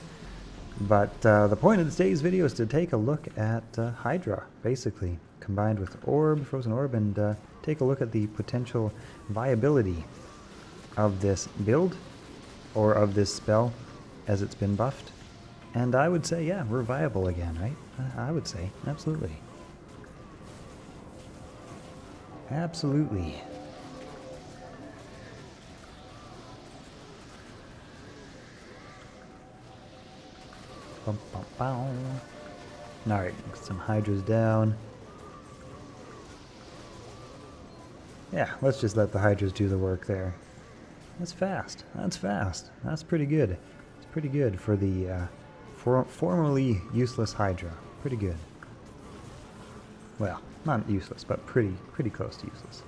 But the point of today's video is to take a look at Hydra, basically, combined with Orb, Frozen Orb, and take a look at the potential viability of this build, or of this spell as it's been buffed. And I would say, yeah, we're viable again, right? I would say, absolutely. Absolutely. Bum, bum, bum. Alright, get some hydras down. Yeah, let's just let the hydras do the work there. That's fast. That's fast. That's pretty good. It's pretty good for the formerly useless hydra. Pretty good. Well, not useless, but pretty close to useless.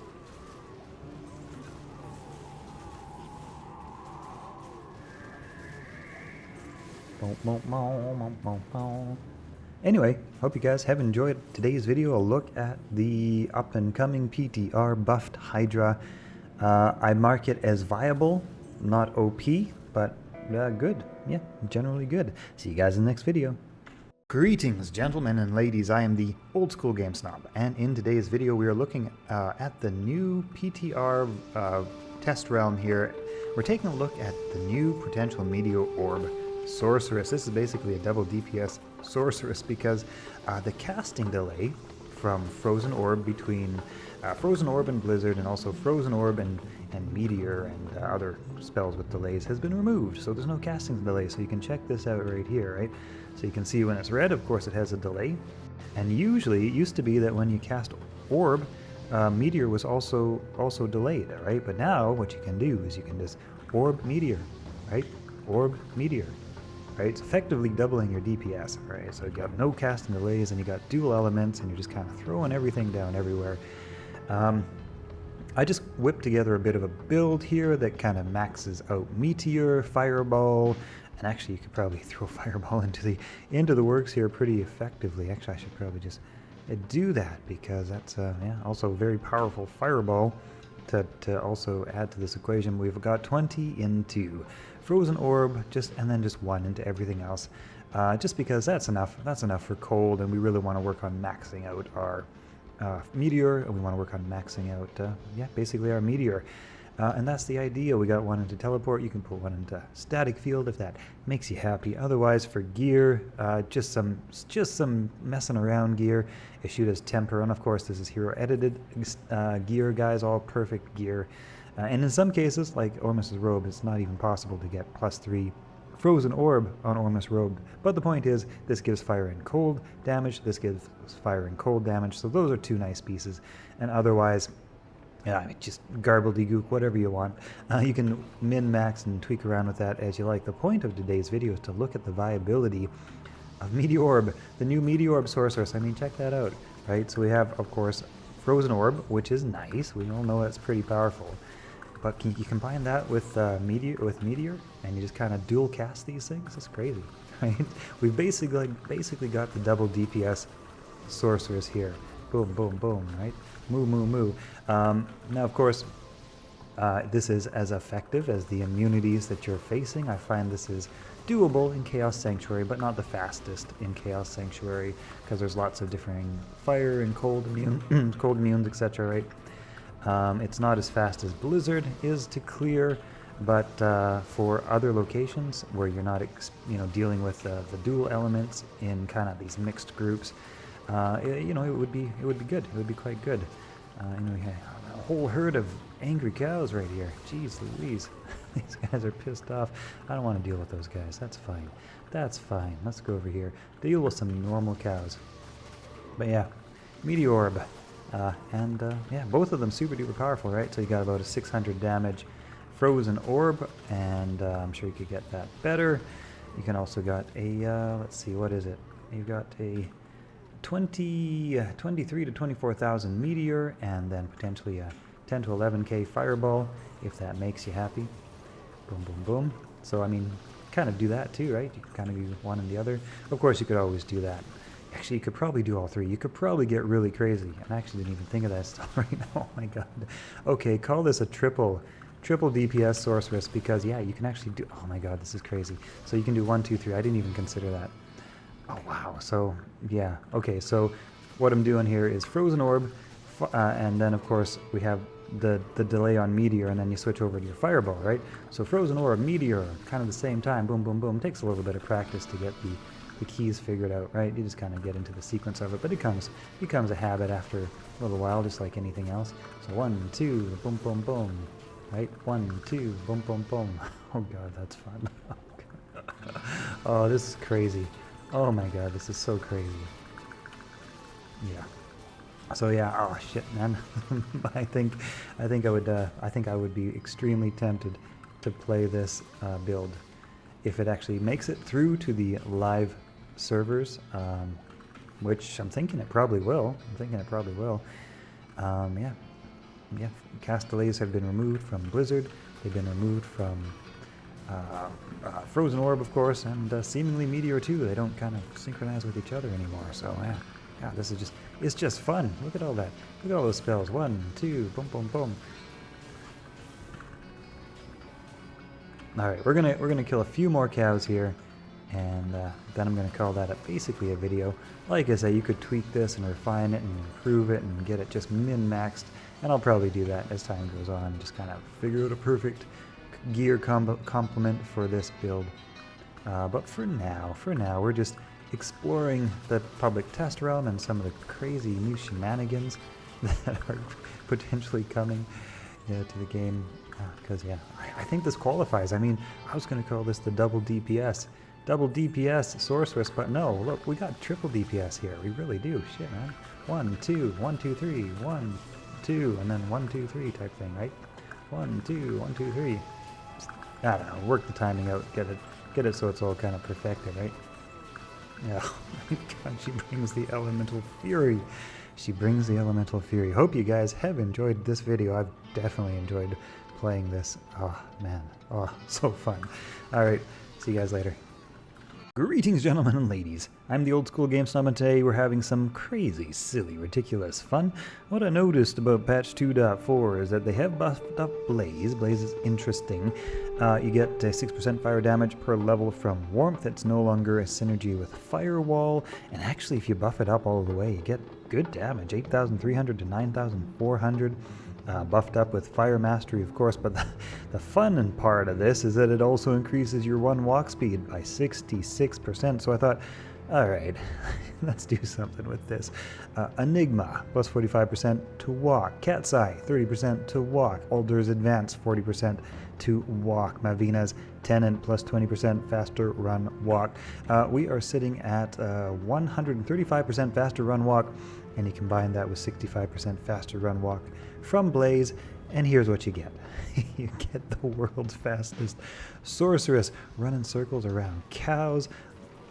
Anyway, hope you guys have enjoyed today's video. A look at the up-and-coming PTR buffed Hydra. I mark it as viable, not OP, but good. Yeah, generally good. See you guys in the next video. Greetings, gentlemen and ladies. I am the Old School Game Snob, and in today's video we are looking at the new PTR test realm here. We're taking a look at the new potential meteorb, Sorceress. This is basically a double DPS Sorceress because the casting delay from Frozen Orb between Frozen Orb and Blizzard, and also Frozen Orb and Meteor and other spells with delays has been removed. So there's no casting delay, so you can check this out right here, right? So you can see when it's red, of course it has a delay. And usually it used to be that when you cast Orb, Meteor was also delayed, right? But now what you can do is you can just Orb Meteor, right? Orb Meteor. Right, it's effectively doubling your DPS, right? So you got no casting delays, and you got dual elements, and you're just kind of throwing everything down everywhere. I just whipped together a bit of a build here that kind of maxes out Meteor, Fireball, and actually you could probably throw Fireball into the works here pretty effectively. Actually, I should probably just do that because that's yeah, also a very powerful Fireball to also add to this equation. We've got 20 into Frozen Orb, and then just 1 into everything else, just because that's enough. That's enough for cold, and we really want to work on maxing out our Meteor, and we want to work on maxing out, yeah, basically our Meteor. And that's the idea. We got one into teleport. You can put one into static field if that makes you happy. Otherwise, for gear, just some messing around gear. Issued as temper, and of course, this is hero edited gear, guys. All perfect gear. And in some cases, like Ormus's robe, it's not even possible to get +3 frozen orb on Ormus robe. But the point is, this gives fire and cold damage. This gives fire and cold damage. So those are two nice pieces. And otherwise, yeah, just garbledy-gook, whatever you want. You can min-max and tweak around with that as you like. The point of today's video is to look at the viability of meteorb, the new meteorb sorceress. I mean, check that out, right? So we have, of course, frozen orb, which is nice. We all know that's pretty powerful. But you combine that with meteor, and you just kind of dual cast these things. It's crazy, right? We've basically got the double DPS sorceress here. Boom, boom, boom, right? Moo, moo, moo. Now, of course, this is as effective as the immunities that you're facing. I find this is doable in Chaos Sanctuary, but not the fastest in Chaos Sanctuary, because there's lots of differing fire and cold cold immunes, etc., right? It's not as fast as Blizzard is to clear, but for other locations where you're not dealing with the dual elements in kind of these mixed groups, it would be good. It would be quite good. We have a whole herd of angry cows right here. Jeez Louise. These guys are pissed off. I don't want to deal with those guys. That's fine. That's fine. Let's go over here. Deal with some normal cows. But yeah, meteorb. Yeah, both of them super duper powerful, right? So you got about a 600 damage frozen orb, and I'm sure you could get that better. You can also got a, let's see, what is it? You've got a 23 to 24,000 meteor, and then potentially a 10 to 11k fireball, if that makes you happy. Boom, boom, boom. So, I mean, kind of do that too, right? You can kind of do one and the other. Of course, you could always do that. Actually, you could probably do all three. You could probably get really crazy. I actually didn't even think of that stuff right now. Oh my god. Okay, call this a triple DPS sorceress, because yeah, you can actually do, oh my god, this is crazy. So you can do 1, 2, 3. I didn't even consider that. Oh wow. So yeah. Okay, so what I'm doing here is frozen orb, and then of course we have the delay on meteor, and then you switch over to your fireball, right? So frozen orb, meteor, kind of the same time. Boom, boom, boom. Takes a little bit of practice to get the keys figured out, right? You just kind of get into the sequence of it, but it becomes a habit after a little while, just like anything else. So 1, 2, boom, boom, boom, right? 1, 2, boom, boom, boom. Oh god, that's fun. Oh, this is crazy. Oh my god, this is so crazy. Yeah. So yeah, oh shit, man. I think I would be extremely tempted to play this build if it actually makes it through to the live servers, which I'm thinking it probably will. Yeah. Cast delays have been removed from Blizzard. They've been removed from Frozen Orb, of course, and seemingly Meteor too. They don't kind of synchronize with each other anymore. So yeah, this is it's just fun. Look at all that. Look at all those spells. 1, 2, boom, boom, boom. All right, we're gonna kill a few more cows here, and then I'm gonna call that basically a video. Like I say, you could tweak this and refine it and improve it and get it just min-maxed, and I'll probably do that as time goes on. Just kind of figure out a perfect gear complement for this build. But for now, we're just exploring the public test realm and some of the crazy new shenanigans that are potentially coming to the game. Because yeah, I think this qualifies. I mean, I was going to call this the double DPS sorceress, but no, look, we got triple DPS here. We really do. Shit, man. 1, 2, 1, 2, 3, 1, 2, and then 1, 2, 3 type thing, right? 1, 2, 1, 2, 3. I don't know. Work the timing out. Get it so it's all kind of perfected, right? Yeah. God, she brings the elemental fury. Hope you guys have enjoyed this video. I've definitely enjoyed playing this. Oh man, oh, so fun. All right, see you guys later. Greetings, gentlemen and ladies. I'm the Old School Game Snob, and today we're having some crazy, silly, ridiculous fun. What I noticed about patch 2.4 is that they have buffed up Blaze. Blaze is interesting. You get 6% fire damage per level from Warmth. It's no longer a synergy with Firewall, and actually if you buff it up all the way, you get good damage, 8,300 to 9,400. buffed up with Fire Mastery, of course, but the fun part of this is that it also increases your one walk speed by 66%. So I thought, all right, let's do something with this. Enigma, plus 45% to walk. Cat's Eye, 30% to walk. Alder's Advance, 40% to walk. Mavina's Tenant, plus 20% faster run walk. We are sitting at 135% faster run walk, and you combine that with 65% faster run walk from Blaze, and here's what you get. You get the world's fastest Sorceress running circles around cows.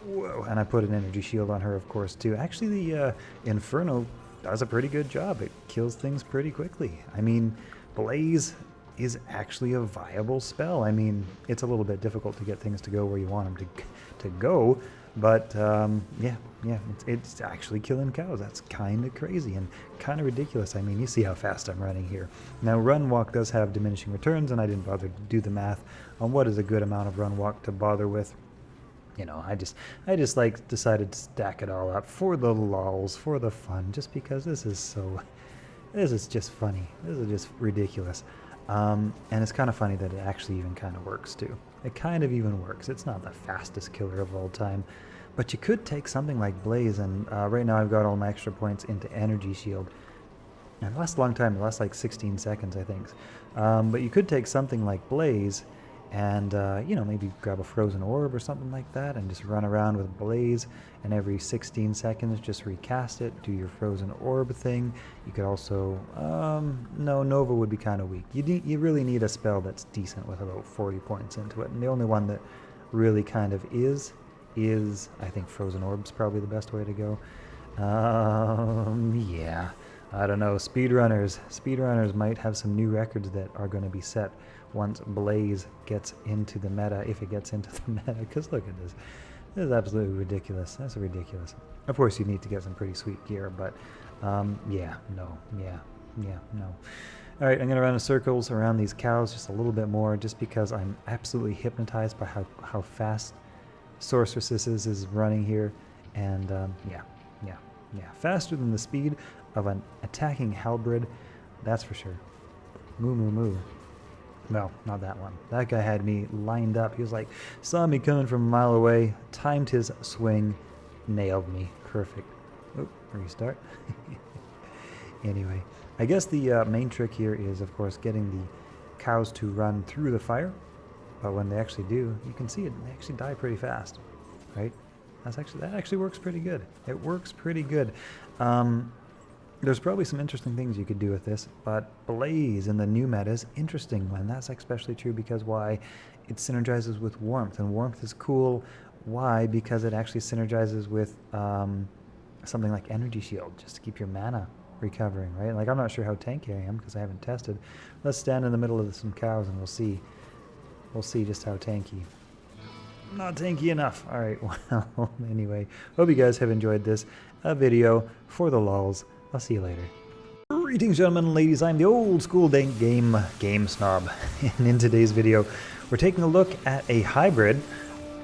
Whoa, and I put an energy shield on her, of course, too. Actually, the Inferno does a pretty good job. It kills things pretty quickly. I mean, Blaze is actually a viable spell. I mean, it's a little bit difficult to get things to go where you want them to go, but yeah, it's actually killing cows. That's kind of crazy and kind of ridiculous. I mean, you see how fast I'm running here. Now, run walk does have diminishing returns, and I didn't bother to do the math on what is a good amount of run walk to bother with. You know, I just like decided to stack it all up for the lulz, for the fun, just because this is just funny. This is just ridiculous. And it's kind of funny that it actually even kind of works too. It kind of even works. It's not the fastest killer of all time, but you could take something like Blaze, and right now I've got all my extra points into Energy Shield. And it lasts a long time. It lasts like 16 seconds, I think. But you could take something like Blaze and, you know, maybe grab a frozen orb or something like that and just run around with Blaze, and every 16 seconds just recast it, do your frozen orb thing. You could also, no, Nova would be kind of weak. You really need a spell that's decent with about 40 points into it, and the only one that really kind of is I think frozen orb's probably the best way to go. Yeah, I don't know. Speedrunners might have some new records that are going to be set once Blaze gets into the meta, if it gets into the meta, because look at this. This is absolutely ridiculous. That's ridiculous. Of course, you need to get some pretty sweet gear, but yeah, no. All right, I'm going to run in circles around these cows just a little bit more, just because I'm absolutely hypnotized by how fast Sorceress is running here, and yeah, faster than the speed of an attacking halberd, that's for sure. Moo. No, not that one. That guy had me lined up. He was like, saw me coming from a mile away, timed his swing, nailed me. Perfect. Oh, restart. Anyway, I guess the main trick here is, of course, getting the cows to run through the fire. But when they actually do, you can see it. They actually die pretty fast, right? That actually works pretty good. It works pretty good. There's probably some interesting things you could do with this, but Blaze in the new meta is interesting one. That's especially true because why? It synergizes with Warmth, and Warmth is cool. Why? Because it actually synergizes with something like Energy Shield, just to keep your mana recovering, right? Like, I'm not sure how tanky I am because I haven't tested. Let's stand in the middle of some cows and we'll see. We'll see just how tanky. Not tanky enough. All right, well, anyway, hope you guys have enjoyed this video for the lulz. I'll see you later. Greetings, gentlemen and ladies. I'm the old school game snob. And in today's video, we're taking a look at a hybrid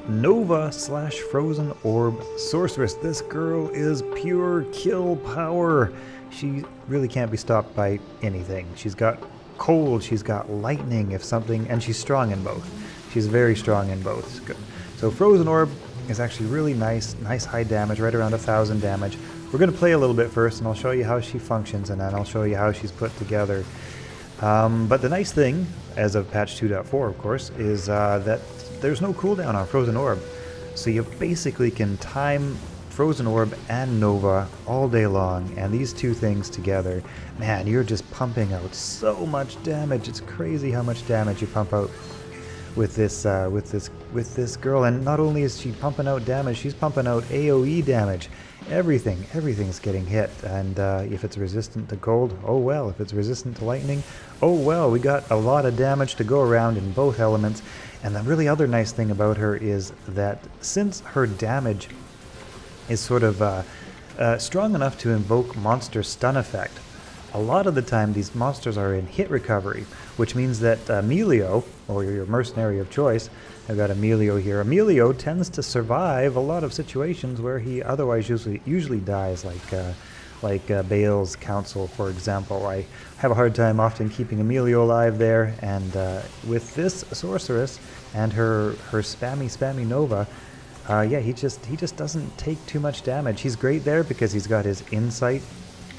Nova / Frozen Orb Sorceress. This girl is pure kill power. She really can't be stopped by anything. She's got cold, she's got lightning, if something, and she's strong in both. She's very strong in both. So Frozen Orb is actually really nice high damage, right around 1,000 damage. We're going to play a little bit first, and I'll show you how she functions, and then I'll show you how she's put together. But the nice thing, as of patch 2.4, of course, is that there's no cooldown on Frozen Orb. So you basically can time Frozen Orb and Nova all day long, and these two things together, man, you're just pumping out so much damage. It's crazy how much damage you pump out with this girl. And not only is she pumping out damage, she's pumping out AoE damage. Everything's getting hit, and if it's resistant to cold, oh well. If it's resistant to lightning, oh well. We got a lot of damage to go around in both elements. And the really other nice thing about her is that since her damage is sort of strong enough to invoke monster stun effect, a lot of the time these monsters are in hit recovery, which means that Emilio, or your mercenary of choice, I've got Emilio here. Emilio tends to survive a lot of situations where he otherwise usually dies, like Bale's Council, for example. I have a hard time often keeping Emilio alive there, and with this Sorceress and her spammy Nova, yeah, he just doesn't take too much damage. He's great there because he's got his Insight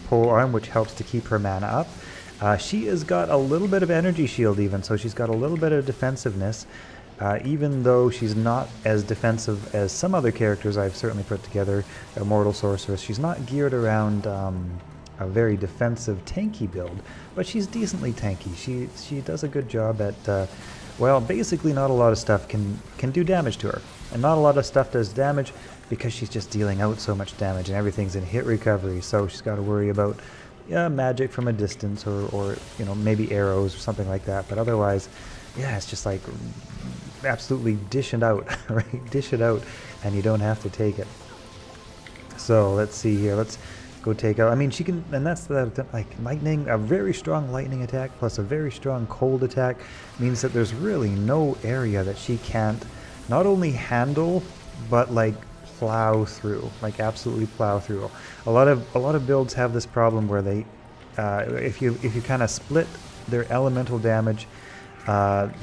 pole arm, which helps to keep her mana up. She has got a little bit of energy shield even, so she's got a little bit of defensiveness. Even though she's not as defensive as some other characters I've certainly put together, Immortal Sorceress, she's not geared around a very defensive tanky build, but she's decently tanky. She does a good job at, well, basically not a lot of stuff can do damage to her. And not a lot of stuff does damage because she's just dealing out so much damage and everything's in hit recovery, so she's got to worry about magic from a distance or you know, maybe arrows or something like that, but otherwise, yeah, it's just like absolutely dish it out, right? Dish it out, and you don't have to take it. So let's see here. Let's go take out. I mean, she can, and that's the like lightning. A very strong lightning attack plus a very strong cold attack means that there's really no area that she can't not only handle but like plow through, like absolutely plow through. A lot of builds have this problem where they, if you kind of split their elemental damage.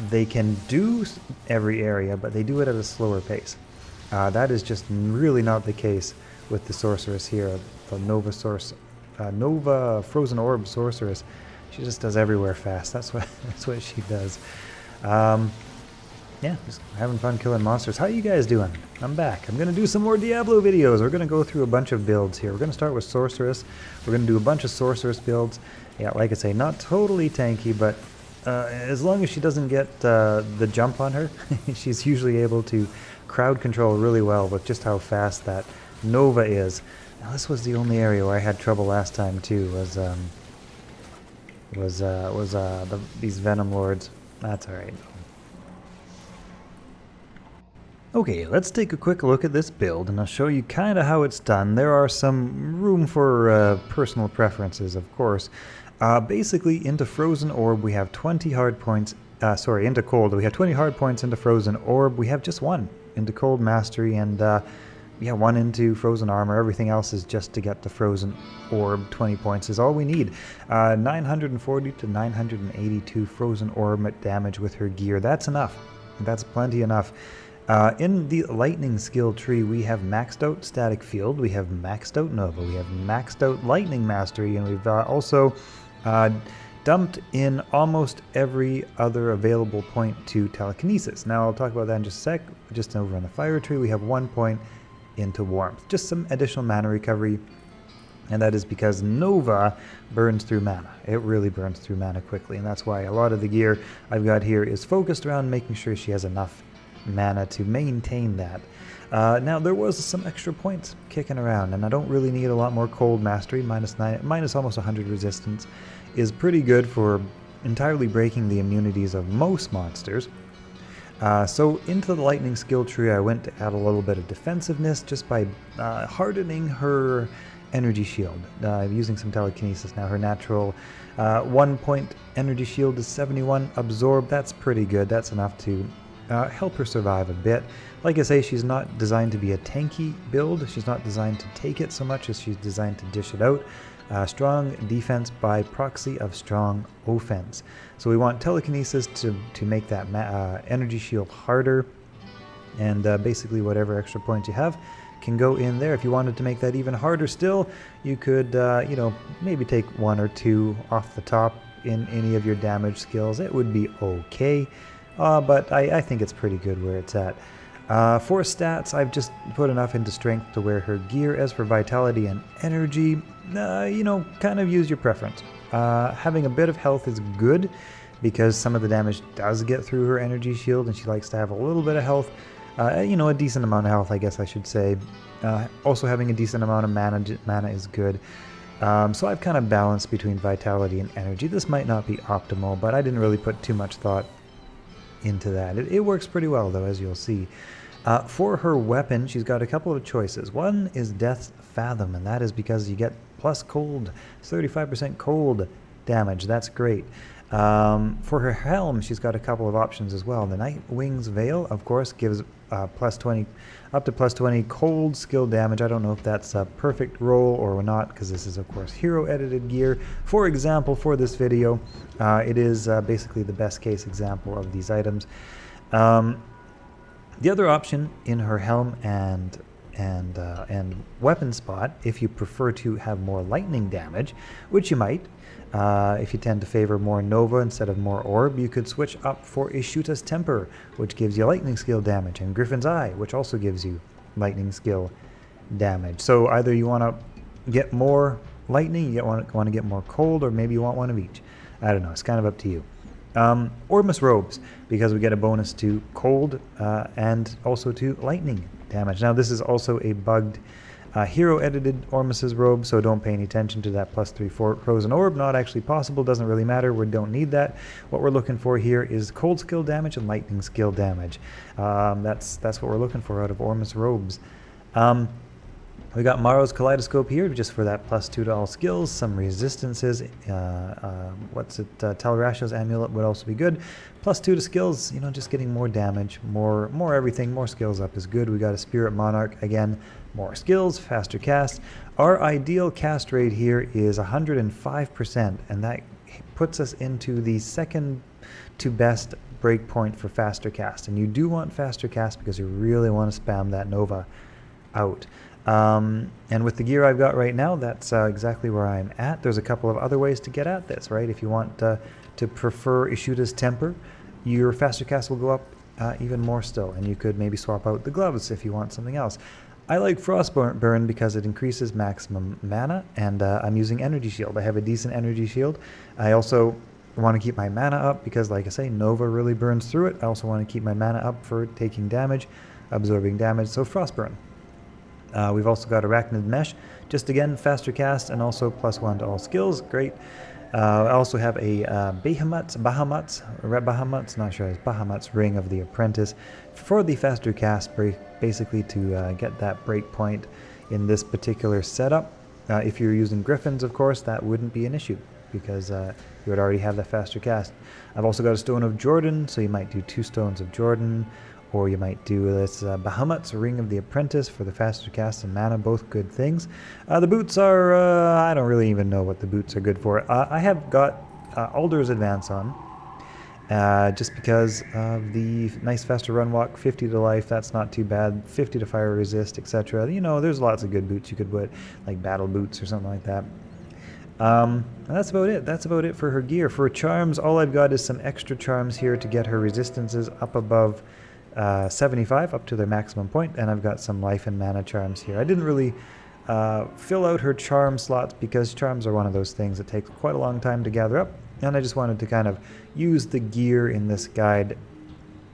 They can do every area, but they do it at a slower pace. That is just really not the case with the Sorceress here, the Nova Frozen Orb Sorceress. She just does everywhere fast. That's what she does. Yeah, just having fun killing monsters. How you guys doing? I'm back. I'm gonna do some more Diablo videos. We're gonna go through a bunch of builds here. We're gonna start with Sorceress. We're gonna do a bunch of Sorceress builds. Yeah, like I say, not totally tanky, but as long as she doesn't get the jump on her, she's usually able to crowd control really well with just how fast that Nova is. Now this was the only area where I had trouble last time too, was these Venom Lords. That's alright. Okay, let's take a quick look at this build and I'll show you kind of how it's done. There are some room for personal preferences, of course. Basically, into Frozen Orb, we have 20 hard points. Into Cold, we have 20 hard points. Into Frozen Orb, we have just one into Cold Mastery, and yeah, one into Frozen Armor. Everything else is just to get the Frozen Orb. 20 points is all we need. 940 to 982 Frozen Orb damage with her gear. That's enough. That's plenty enough. In the Lightning skill tree, we have maxed out Static Field, we have maxed out Nova, we have maxed out Lightning Mastery, and we've also dumped in almost every other available point to Telekinesis. Now I'll talk about that in just a sec. Just over on the Fire tree, we have 1 point into Warmth. Just some additional mana recovery, and that is because Nova burns through mana. It really burns through mana quickly, and that's why a lot of the gear I've got here is focused around making sure she has enough mana to maintain that. Now there was some extra points kicking around, and I don't really need a lot more Cold Mastery. Minus almost 100 resistance is pretty good for entirely breaking the immunities of most monsters. So into the Lightning skill tree, I went to add a little bit of defensiveness just by hardening her energy shield, using some telekinesis. Now her natural 1 point energy shield is 71 absorb. That's pretty good. That's enough to help her survive a bit. Like I say, she's not designed to be a tanky build. She's not designed to take it so much as she's designed to dish it out. Strong defense by proxy of strong offense. So we want telekinesis to make that energy shield harder, and basically whatever extra points you have can go in there. If you wanted to make that even harder still, you could you know, maybe take 1 or 2 off the top in any of your damage skills. It would be okay, but I think it's pretty good where it's at. For stats, I've just put enough into strength to wear her gear. As for vitality and energy, you know, kind of use your preference. Having a bit of health is good because some of the damage does get through her energy shield, and she likes to have a little bit of health. You know, a decent amount of health, I guess I should say. Also having a decent amount of mana is good. So I've kind of balanced between vitality and energy. This might not be optimal, but I didn't really put too much thought into that. It works pretty well, though, as you'll see. For her weapon, she's got a couple of choices. One is Death's Fathom, and that is because you get plus cold, 35% cold damage. That's great. For her helm, she's got a couple of options as well. The Nightwing's Veil, of course, gives plus 20, up to plus 20 cold skill damage. I don't know if that's a perfect roll or not, because this is, of course, hero-edited gear. For example, for this video, it is basically the best case example of these items. The other option in her helm and weapon spot, if you prefer to have more lightning damage, which you might, if you tend to favor more Nova instead of more Orb, you could switch up for Ishuta's Temper, which gives you lightning skill damage, and Griffin's Eye, which also gives you lightning skill damage. So either you want to get more lightning, you want to get more cold, or maybe you want one of each. I don't know, it's kind of up to you. Ormus Robes, because we get a bonus to cold and also to lightning damage. Now this is also a bugged hero-edited Ormus's robe, so don't pay any attention to that plus 3 frozen orb. Not actually possible, doesn't really matter, we don't need that. What we're looking for here is cold skill damage and lightning skill damage. That's what we're looking for out of Ormus robes. We got Maro's Kaleidoscope here, just for that plus 2 to all skills, some resistances. Tal Rasha's Amulet would also be good. Plus 2 to skills, you know, just getting more damage, more everything, more skills up is good. We got a Spirit Monarch, again, more skills, faster cast. Our ideal cast rate here is 105%, and that puts us into the second to best breakpoint for faster cast. And you do want faster cast because you really want to spam that Nova out. And with the gear I've got right now, that's exactly where I'm at. There's a couple of other ways to get at this, right? If you want to prefer Ishuta's Temper, your faster cast will go up even more still, and you could maybe swap out the gloves if you want something else. I like Frostburn because it increases maximum mana, and I'm using Energy Shield. I have a decent Energy Shield. I also want to keep my mana up because, like I say, Nova really burns through it. I also want to keep my mana up for taking damage, absorbing damage, so Frostburn. We've also got Arachnid Mesh, just again faster cast and also plus 1 to all skills, great. I also have a Bahamut's, not sure, it's Bahamut's Ring of the Apprentice for the faster cast, basically to get that break point in this particular setup. If you're using Griffins, of course, that wouldn't be an issue because you would already have that faster cast. I've also got a Stone of Jordan, so you might do 2 Stones of Jordan, or you might do this Bahamut's Ring of the Apprentice for the faster cast and mana, both good things. The boots are, I don't really even know what the boots are good for. I have got Alder's Advance on, just because of the nice faster run walk, 50 to life, that's not too bad, 50 to fire resist, etc. You know, there's lots of good boots you could put, like battle boots or something like that. And that's about it. That's about it for her gear. For her charms, all I've got is some extra charms here to get her resistances up above 75 up to their maximum point, and I've got some life and mana charms here. I didn't really fill out her charm slots because charms are one of those things that takes quite a long time to gather up, and I just wanted to kind of use the gear in this guide.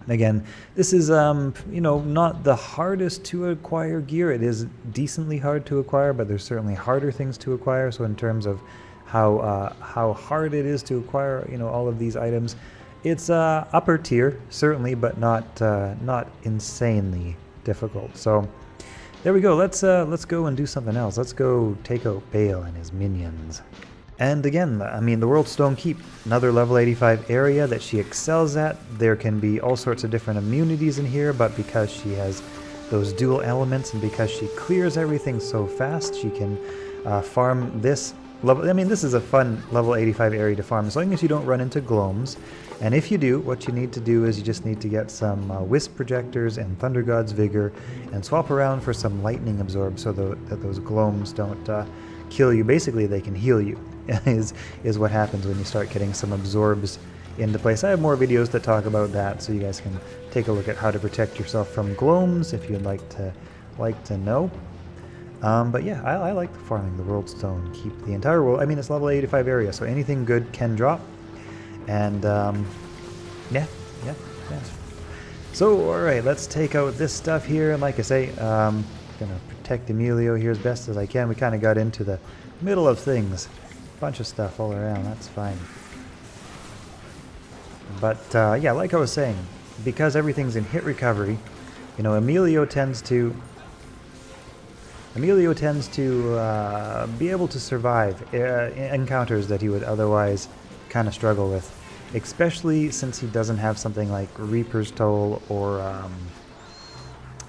Again, this is you know, not the hardest to acquire gear. It is decently hard to acquire, but there's certainly harder things to acquire. So in terms of how hard it is to acquire, you know, all of these items, it's upper tier, certainly, but not insanely difficult. So there we go. Let's go and do something else. Let's go take out Bale and his minions. And again, I mean, the World Stone Keep, another level 85 area that she excels at. There can be all sorts of different immunities in here, but because she has those dual elements and because she clears everything so fast, she can farm this level. I mean, this is a fun level 85 area to farm, as long as you don't run into gloams. And if you do, what you need to do is you just need to get some Wisp Projectors and Thunder God's Vigor and swap around for some Lightning Absorb so that those gloams don't kill you. Basically, they can heal you, is what happens when you start getting some absorbs into place. I have more videos that talk about that, so you guys can take a look at how to protect yourself from gloams if you'd like to know. But yeah, I like farming the World Stone Keep. The entire world, I mean, it's level 85 area, so anything good can drop. And yeah. So alright, let's take out this stuff here, and like I say, gonna protect Emilio here as best as I can. We kind of got into the middle of things. Bunch of stuff all around, that's fine. But yeah, like I was saying, because everything's in hit recovery, you know, Emilio tends to be able to survive encounters that he would otherwise kind of struggle with. especially since he doesn't have something like Reaper's Toll or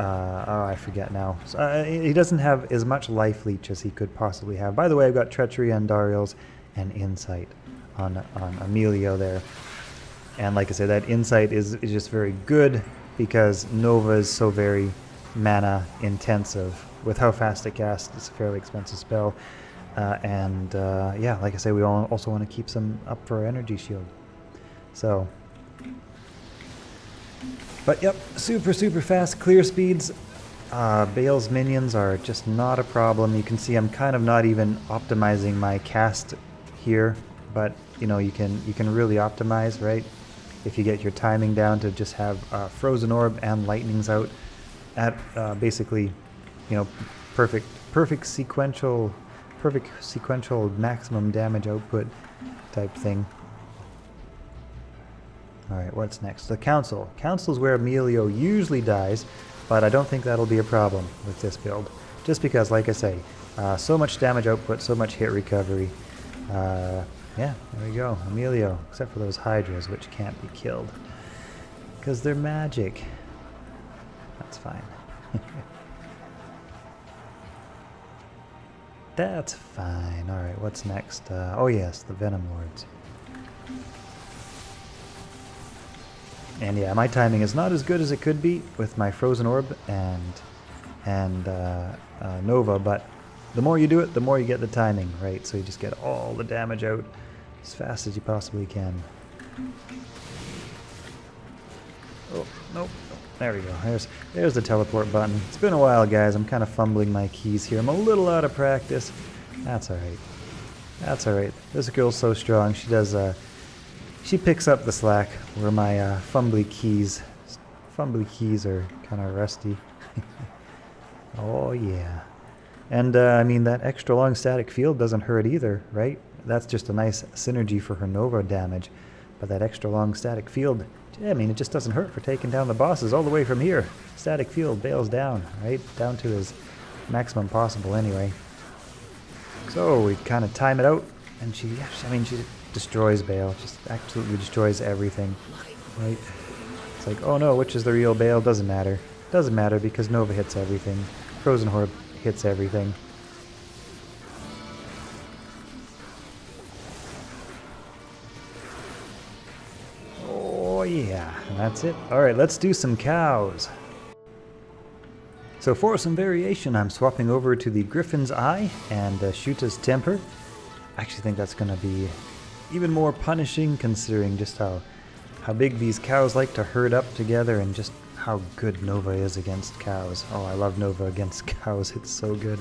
oh, I forget now. He doesn't have as much life leech as he could possibly have. By the way, I've got Treachery, Andariel's, and Insight on Emilio there. And like I said, that Insight is just very good because Nova is so very mana intensive. With how fast it casts, it's a fairly expensive spell. Yeah, like I say, we also want to keep some up for our energy shield. So, but yep, super fast clear speeds. Bale's minions are just not a problem. You can see I'm kind of not even optimizing my cast here, but you know, you can really optimize, right? If you get your timing down to just have Frozen Orb and Lightnings out at basically, you know, perfect sequential maximum damage output type thing. Alright, what's next? The Council. Council's where Emilio usually dies, but I don't think that'll be a problem with this build. Just because, like I say, so much damage output, so much hit recovery. Yeah, there we go. Emilio, except for those Hydras, which can't be killed. Because they're magic. That's fine. That's fine. Alright, what's next? Oh yes, the Venom Lords. And yeah, my timing is not as good as it could be with my Frozen Orb and Nova, but the more you do it, the more you get the timing, right? So you just get all the damage out as fast as you possibly can. Oh, nope. There we go. There's the teleport button. It's been a while, guys. I'm kind of fumbling my keys here. I'm a little out of practice. That's alright. That's alright. This girl's so strong. She does, she picks up the slack where my fumbly keys are kind of rusty. Oh, yeah. And, I mean, that extra long static field doesn't hurt either, right? That's just a nice synergy for her Nova damage. But that extra long static field, I mean, it just doesn't hurt for taking down the bosses all the way from here. Static field bails down, right? Down to his maximum possible anyway. So we kind of time it out, and she destroys Bale. Just absolutely destroys everything, right? It's like, oh no, which is the real Bale? Doesn't matter. Doesn't matter because Nova hits everything. Frozen Orb hits everything. Oh yeah, and that's it. Alright, let's do some cows. So for some variation, I'm swapping over to the Griffin's Eye and Shuta's Temper. I actually think that's going to be even more punishing considering just how big these cows like to herd up together and just how good Nova is against cows. Oh, I love Nova against cows. It's so good.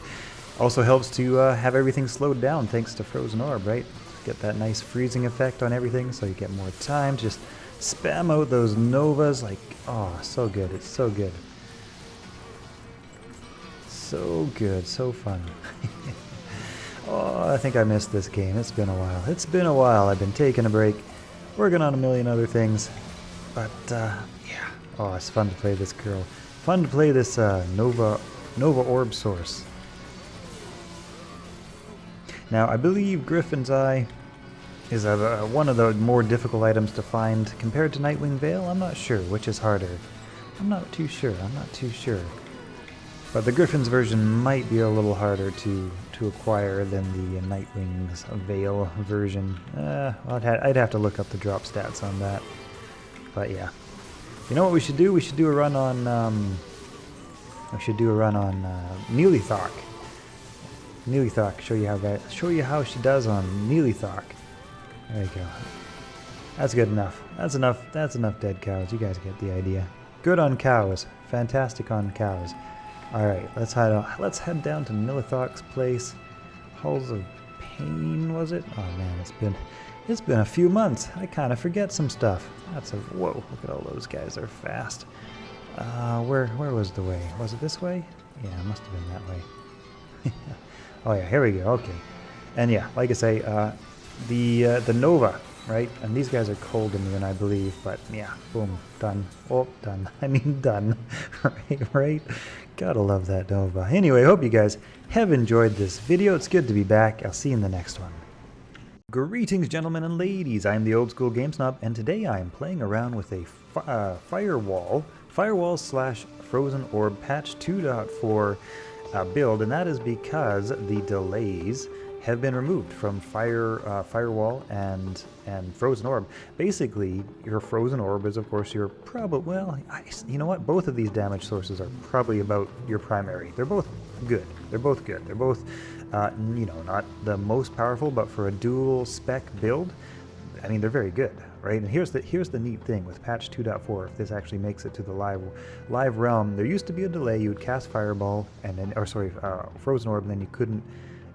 Also helps to have everything slowed down thanks to Frozen Orb, right? Get that nice freezing effect on everything so you get more time to just spam out those Novas like, oh, so good. It's so good. So good, so fun. Oh, I think I missed this game. It's been a while. It's been a while. I've been taking a break, working on a million other things. But, yeah. Oh, it's fun to play this girl. Fun to play this Nova Orb Source. Now, I believe Griffin's Eye is one of the more difficult items to find compared to Nightwing Veil. I'm not sure which is harder. I'm not too sure. But the Griffin's version might be a little harder to acquire than the Nightwing's Veil version. I'd have to look up the drop stats on that. But yeah, you know what we should do? We should do a run on Neelythok. Neelythok. Show you how she does on Neelythok. There you go. That's good enough. That's enough. That's enough dead cows. You guys get the idea. Good on cows. Fantastic on cows. Alright, let's head down to Neelythok's place. Halls of Pain, was it? Oh man, it's been a few months. I kind of forget some stuff. Whoa, look at all those guys, they're fast. Where was the way? Was it this way? Yeah, it must have been that way. Oh yeah, here we go, okay. And yeah, like I say, the Nova, right? And these guys are cold immune, I believe, but yeah, boom, done. Oh, done. I mean, done. right? Gotta love that Nova. Anyway, I hope you guys have enjoyed this video. It's good to be back. I'll see you in the next one. Greetings, gentlemen and ladies. I'm the Old School Game Snob, and today I am playing around with a Firewall slash Frozen Orb patch 2.4 build, and that is because the delays have been removed from Firewall and Frozen Orb. Basically, your Frozen Orb is, of course, your you know what? Both of these damage sources are probably about your primary. They're both good. They're both good. They're both, you know, not the most powerful, but for a dual spec build, I mean, they're very good, right? And here's the neat thing with patch 2.4. If this actually makes it to the live realm, there used to be a delay. You would cast Fireball and then, Frozen Orb, and then you couldn't,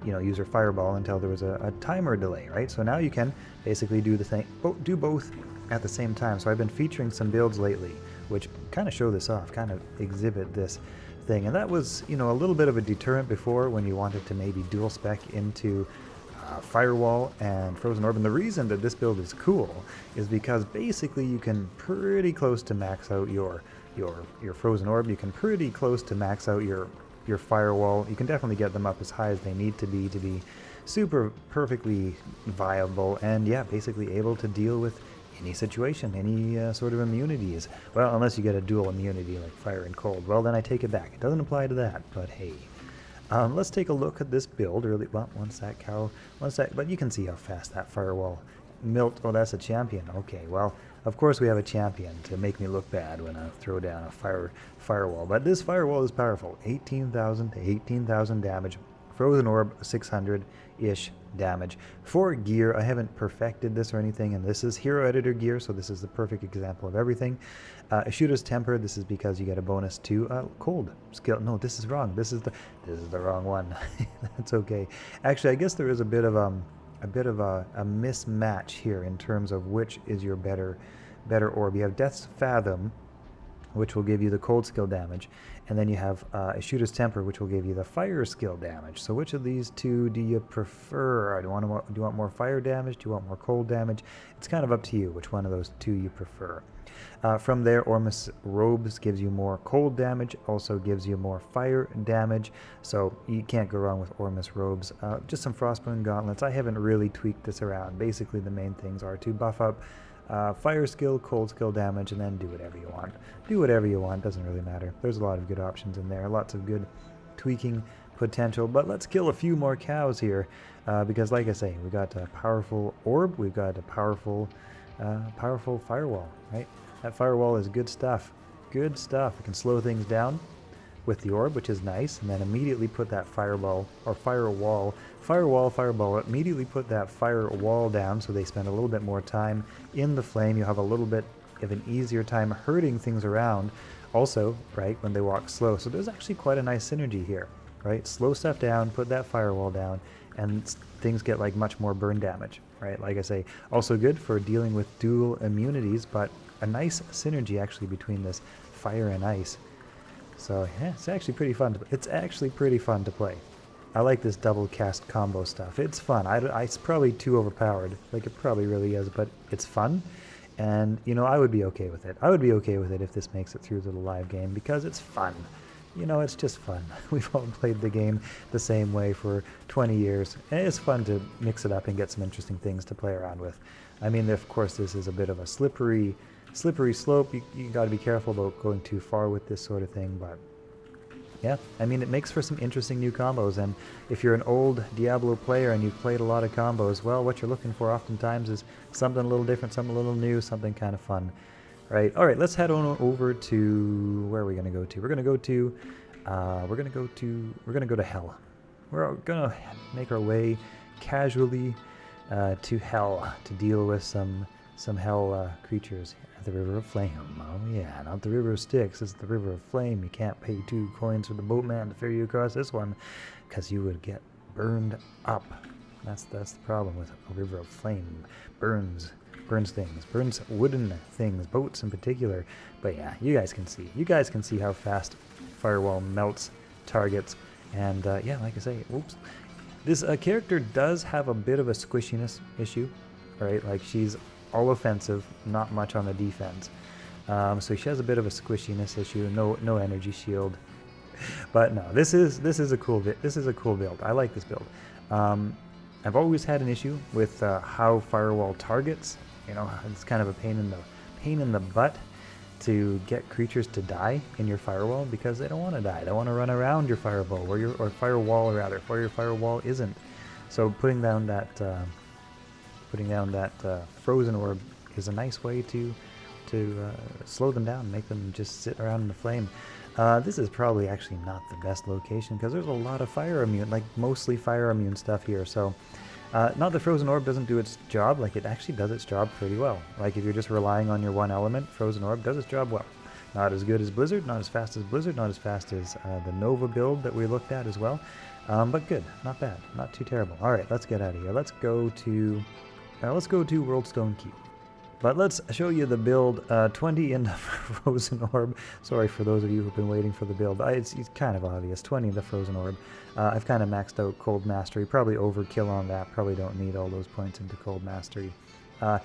you know, use your Fireball until there was a timer delay, right? So now you can basically do the thing, do both at the same time. So I've been featuring some builds lately, which kind of show this off, kind of exhibit this thing. And that was, you know, a little bit of a deterrent before when you wanted to maybe dual spec into Firewall and Frozen Orb. And the reason that this build is cool is because basically you can pretty close to max out your Frozen Orb. You can pretty close to max out your Firewall. You can definitely get them up as high as they need to be super perfectly viable, and yeah, basically able to deal with any situation, any sort of immunities. Well, unless you get a dual immunity like fire and cold. Well, then I take it back. It doesn't apply to that, but hey. Let's take a look at this build early. Well, but you can see how fast that Firewall melt. Oh, that's a champion. Okay, well, of course we have a champion to make me look bad when I throw down a Firewall. But this Firewall is powerful. 18,000 to 18,000 damage. Frozen Orb, 600-ish damage. For gear, I haven't perfected this or anything, and this is Hero Editor gear, so this is the perfect example of everything. A Shooter's Temper, this is because you get a bonus to cold skill. No, this is wrong. This is the wrong one. That's okay. Actually, I guess there is a bit of a mismatch here in terms of which is your better orb. You have Death's Fathom, which will give you the cold skill damage, and then you have a Shooter's Temper, which will give you the fire skill damage. So which of these two do you prefer? Do you want more fire damage? Do you want more cold damage? It's kind of up to you which one of those two you prefer. From there, Ormus Robes gives you more cold damage, also gives you more fire damage, so you can't go wrong with Ormus Robes. Just some Frostburn Gauntlets. I haven't really tweaked this around. Basically, the main things are to buff up fire skill, cold skill damage, and then do whatever you want. Do whatever you want, doesn't really matter. There's a lot of good options in there, lots of good tweaking potential, but let's kill a few more cows here, because like I say, we got a powerful orb, we've got a powerful Firewall, right? That Firewall is good stuff. Good stuff. It can slow things down with the orb, which is nice, and then immediately put that Firewall, immediately put that Firewall down so they spend a little bit more time in the flame. You have a little bit of an easier time hurting things around also, right, when they walk slow. So there's actually quite a nice synergy here, right? Slow stuff down, put that Firewall down, and things get like much more burn damage, right? Like I say, also good for dealing with dual immunities, but a nice synergy actually between this fire and ice. So yeah, it's actually pretty fun to play. I like this double cast combo stuff. It's fun. It's probably too overpowered, like it probably really is, but it's fun. And you know, I would be okay with it. I would be okay with it if this makes it through to the live game, because it's fun. You know, it's just fun. We've all played the game the same way for 20 years. And it's fun to mix it up and get some interesting things to play around with. I mean, of course, this is a bit of a slippery slope. You got to be careful about going too far with this sort of thing, but yeah, I mean, it makes for some interesting new combos. And if you're an old Diablo player and you've played a lot of combos, well, what you're looking for oftentimes is something a little different, something a little new, something kind of fun. Right. All right. Let's head on over to where are we going to go to? We're going to go to hell. We're going to make our way casually to hell to deal with some hell creatures. The River of Flame. Oh yeah, not the River of Styx. It's the River of Flame. You can't pay 2 coins for the boatman to ferry you across this one, because you would get burned up. That's the problem with a River of Flame. Burns things, burns wooden things, boats in particular. But yeah, you guys can see how fast Firewall melts targets. And yeah, like I say, oops, this character does have a bit of a squishiness issue, right? Like, she's all offensive, not much on the defense. So she has a bit of a squishiness issue. No energy shield. But no, this is a cool build. I like this build. I've always had an issue with how Firewall targets. You know, it's kind of a pain in the butt to get creatures to die in your Firewall because they don't want to die. They want to run around your Firewall or Firewall rather, where your Firewall isn't. So putting down that frozen orb is a nice way to slow them down, make them just sit around in the flame. This is probably actually not the best location because there's a lot of fire immune, like mostly fire immune stuff here. So not that Frozen Orb doesn't do its job, like it actually does its job pretty well. Like if you're just relying on your one element, Frozen Orb does its job well. Not as good as Blizzard, not as fast as Blizzard, not as fast as the Nova build that we looked at as well. But good, not bad, not too terrible. All right, let's get out of here. Let's go to Worldstone Keep. But let's show you the build, 20 in the Frozen Orb. Sorry for those of you who've been waiting for the build. It's kind of obvious, 20 in the Frozen Orb. I've kind of maxed out Cold Mastery, probably overkill on that, probably don't need all those points into Cold Mastery. 1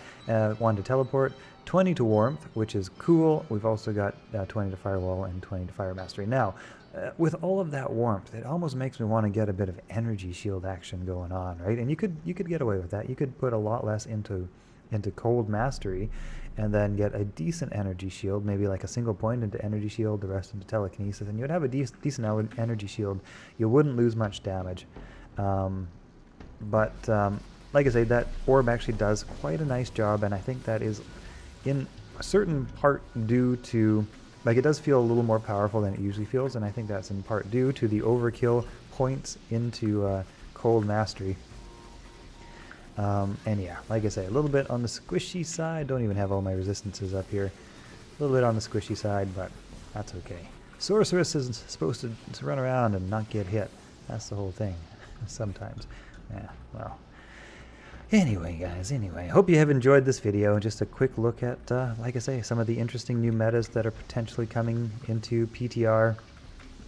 to Teleport, 20 to Warmth, which is cool. We've also got 20 to Firewall and 20 to Fire Mastery. Now, with all of that warmth, it almost makes me want to get a bit of energy shield action going on, right? And you could get away with that. You could put a lot less into Cold Mastery and then get a decent energy shield, maybe like a single point into energy shield, the rest into telekinesis, and you would have a decent energy shield. You wouldn't lose much damage. Like I say, that orb actually does quite a nice job, and I think that is in a certain part due to, like, it does feel a little more powerful than it usually feels, and I think that's in part due to the overkill points into Cold Mastery. And yeah, like I say, a little bit on the squishy side. Don't even have all my resistances up here. A little bit on the squishy side, but that's okay. Sorceress is supposed to run around and not get hit. That's the whole thing. Sometimes. Yeah, well. Anyway, guys, hope you have enjoyed this video. Just a quick look at, like I say, some of the interesting new metas that are potentially coming into PTR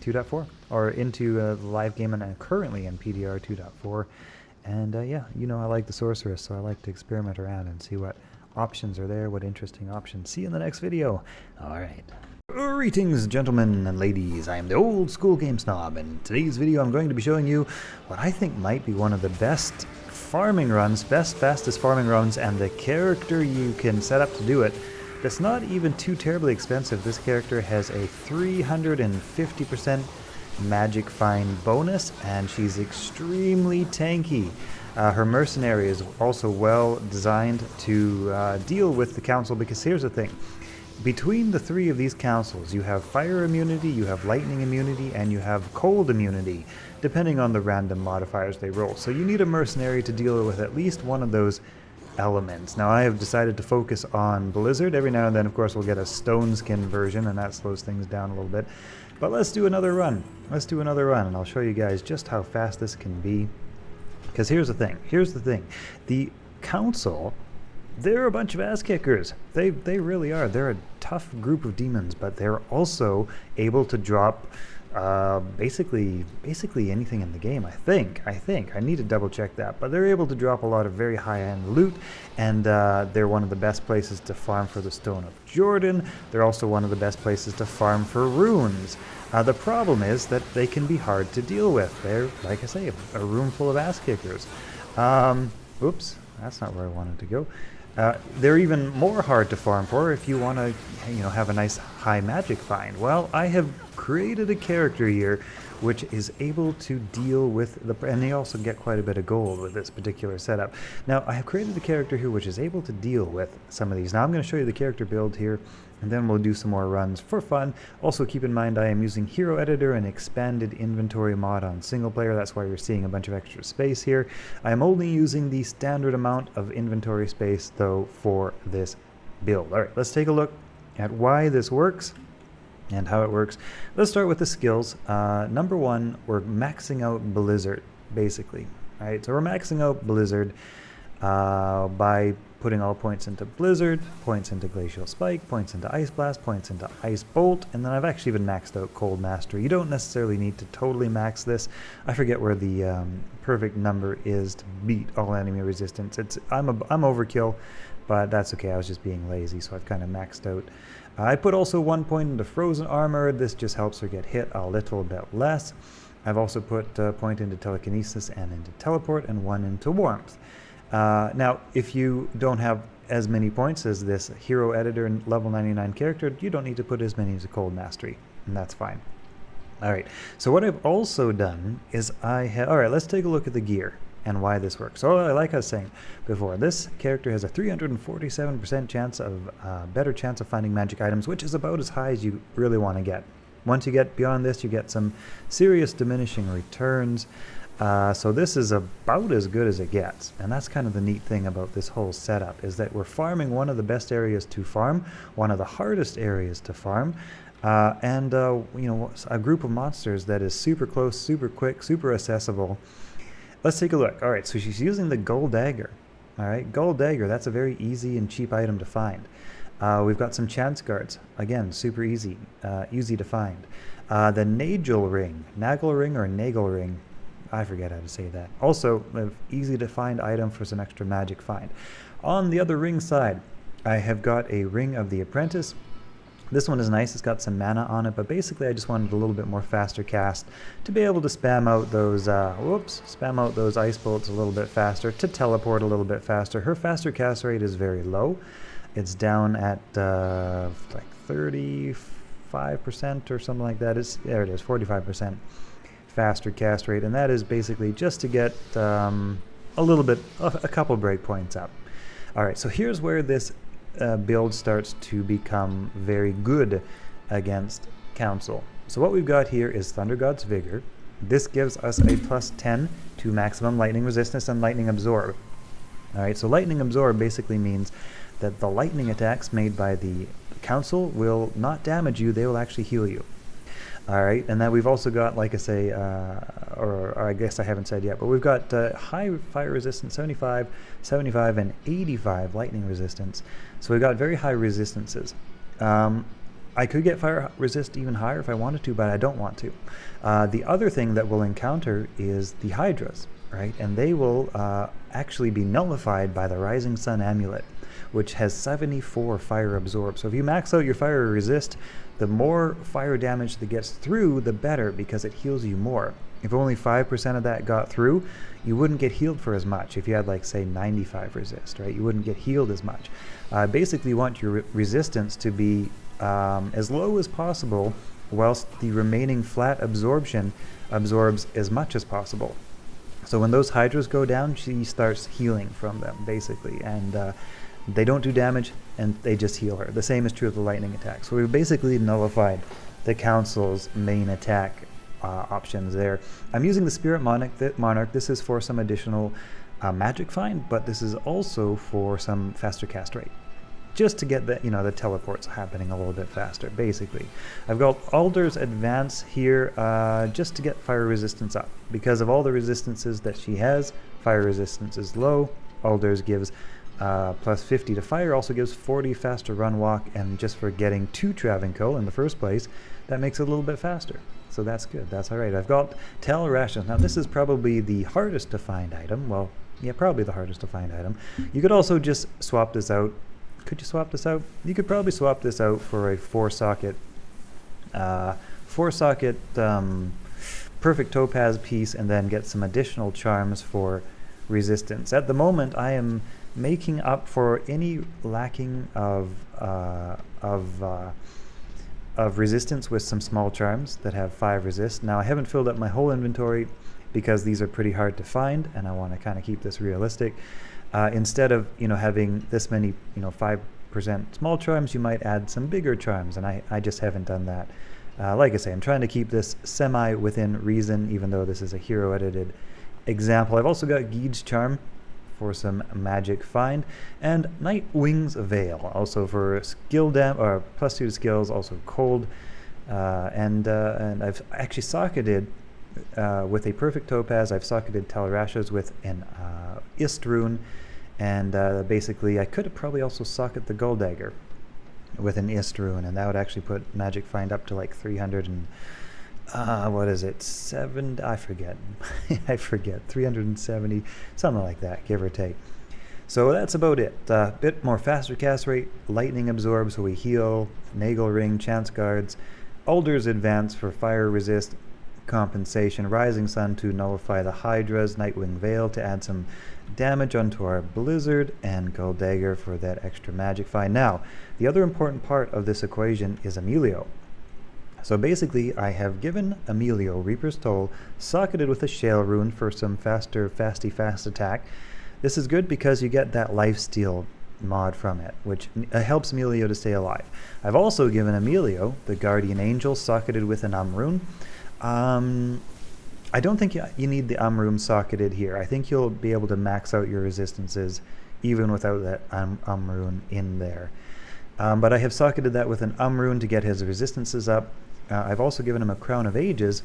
2.4, or into the live game and currently in PTR 2.4. And yeah, you know I like the Sorceress, so I like to experiment around and see what options are there, what interesting options. See you in the next video. Alright. Greetings, gentlemen and ladies. I am the old school game snob, and in today's video I'm going to be showing you what I think might be one of the best farming runs, fastest farming runs, and the character you can set up to do it. That's not even too terribly expensive. This character has a 350% magic find bonus, and she's extremely tanky. Her Mercenary is also well designed to deal with the council, because here's the thing. Between the three of these councils, you have fire immunity, you have lightning immunity, and you have cold immunity, depending on the random modifiers they roll. So you need a Mercenary to deal with at least one of those elements. Now I have decided to focus on Blizzard. Every now and then, of course, we'll get a stone skin version, and that slows things down a little bit. But let's do another run. Let's do another run, and I'll show you guys just how fast this can be. Because here's the thing. The council, they're a bunch of ass kickers. They really are. They're a tough group of demons, but they're also able to drop basically anything in the game. I think I need to double check that, but they're able to drop a lot of very high-end loot, and they're one of the best places to farm for the Stone of Jordan. They're also one of the best places to farm for runes. The problem is that they can be hard to deal with. They're, like I say, a room full of ass kickers. Oops, that's not where I wanted to go. They're even more hard to farm for if you want to, have a nice high magic find. Well, I have created a character here which is able to deal with and they also get quite a bit of gold with this particular setup. Now, I have created a character here which is able to deal with some of these. Now, I'm going to show you the character build here, and then we'll do some more runs for fun. Also, keep in mind I am using Hero Editor and Expanded Inventory mod on single player. That's why you're seeing a bunch of extra space here. I am only using the standard amount of inventory space, though, for this build. All right, let's take a look at why this works and how it works. Let's start with the skills. Number one, we're maxing out Blizzard, basically. All right, so we're maxing out Blizzard by putting all points into Blizzard, points into Glacial Spike, points into Ice Blast, points into Ice Bolt, and then I've actually even maxed out Cold Mastery. You don't necessarily need to totally max this. I forget where the perfect number is to beat all enemy resistance. I'm overkill, but that's okay. I was just being lazy, so I've kind of maxed out. I put also 1 point into Frozen Armor. This just helps her get hit a little bit less. I've also put a point into telekinesis and into teleport and one into warmth. Now, if you don't have as many points as this hero editor and level 99 character, you don't need to put as many as a cold mastery, and that's fine. Alright, so what I've also done is alright, let's take a look at the gear and why this works. So like I was saying before, this character has a 347% chance of, better chance of finding magic items, which is about as high as you really want to get. Once you get beyond this, you get some serious diminishing returns. So this is about as good as it gets, and that's kind of the neat thing about this whole setup, is that we're farming one of the best areas to farm, one of the hardest areas to farm, and you know, a group of monsters that is super close, super quick, super accessible. Let's take a look. All right, so she's using the gold dagger. All right, gold dagger, that's a very easy and cheap item to find. We've got some chance guards, again, super easy, easy to find. The nagel ring or nagel ring, I forget how to say that. Also, an easy to find item for some extra magic find. On the other ring side, I have got a Ring of the Apprentice. This one is nice, it's got some mana on it, but basically I just wanted a little bit more faster cast to be able to spam out those ice bolts a little bit faster, to teleport a little bit faster. Her faster cast rate is very low. It's down at like 35% or something like that. There it is, 45% faster cast rate, and that is basically just to get a couple breakpoints up. Alright, so here's where this build starts to become very good against Council. So what we've got here is Thunder God's Vigor. This gives us a plus 10 to maximum lightning resistance and lightning absorb. Alright, so lightning absorb basically means that the lightning attacks made by the Council will not damage you, they will actually heal you. Alright, and then we've also got, like I say, or I guess I haven't said yet, but we've got high fire resistance, 75, 75, and 85 lightning resistance. So we've got very high resistances. I could get fire resist even higher if I wanted to, but I don't want to. The other thing that we'll encounter is the Hydras, right? And they will actually be nullified by the Rising Sun Amulet, which has 74 fire absorb. So if you max out your fire resist, the more fire damage that gets through, the better, because it heals you more. If only 5% of that got through, you wouldn't get healed for as much. If you had, like, say, 95 resist, right? You wouldn't get healed as much. Basically, you want your resistance to be as low as possible, whilst the remaining flat absorption absorbs as much as possible. So when those Hydras go down, she starts healing from them, basically, and they don't do damage, and they just heal her. The same is true of the lightning attack. So we've basically nullified the Council's main attack options there. I'm using the Spirit Monarch. This is for some additional magic find, but this is also for some faster cast rate, just to get the teleports happening a little bit faster. Basically, I've got Alder's Advance here just to get fire resistance up, because of all the resistances that she has. Fire resistance is low. Alder's gives plus 50 to fire, also gives 40 faster run walk, and just for getting to Travanco in the first place, that makes it a little bit faster. So that's good, that's alright. I've got Tal Rasha. Now this is probably the hardest to find item. Well, yeah, probably the hardest to find item. You could also just swap this out. Could you swap this out? You could probably swap this out for a 4-socket perfect topaz piece, and then get some additional charms for resistance. At the moment, I am making up for any lacking of resistance with some small charms that have 5 resist. Now I haven't filled up my whole inventory because these are pretty hard to find, and I want to kind of keep this realistic. Instead of having this many 5% small charms, you might add some bigger charms, and I just haven't done that. Like I say, I'm trying to keep this semi within reason, even though this is a hero edited example. I've also got Geed's Charm for some magic find, and Nightwing's Veil also for skill or +2 to skills, also cold, and I've actually socketed with a perfect topaz. I've socketed Tal Rasha's with an Ist rune, and basically I could have probably also socketed the gold dagger with an Ist rune, and that would actually put magic find up to like 300 and what is it, 7, I forget. I forget, 370, something like that, give or take. So that's about it. Bit more faster cast rate, lightning absorb, so we heal, Nagel Ring, chance guards, Alder's Advance for fire resist, Compensation, Rising Sun to nullify the Hydras, Nightwing Veil to add some damage onto our Blizzard, and Gold Dagger for that extra magic find. Now, the other important part of this equation is Emilio. So basically, I have given Emilio Reaper's Toll, socketed with a Shale Rune for some faster, fast attack. This is good because you get that lifesteal mod from it, which helps Emilio to stay alive. I've also given Emilio the Guardian Angel, socketed with an Rune. I don't think you need the rune socketed here. I think you'll be able to max out your resistances even without that rune in there. But I have socketed that with an rune to get his resistances up. I've also given him a Crown of Ages,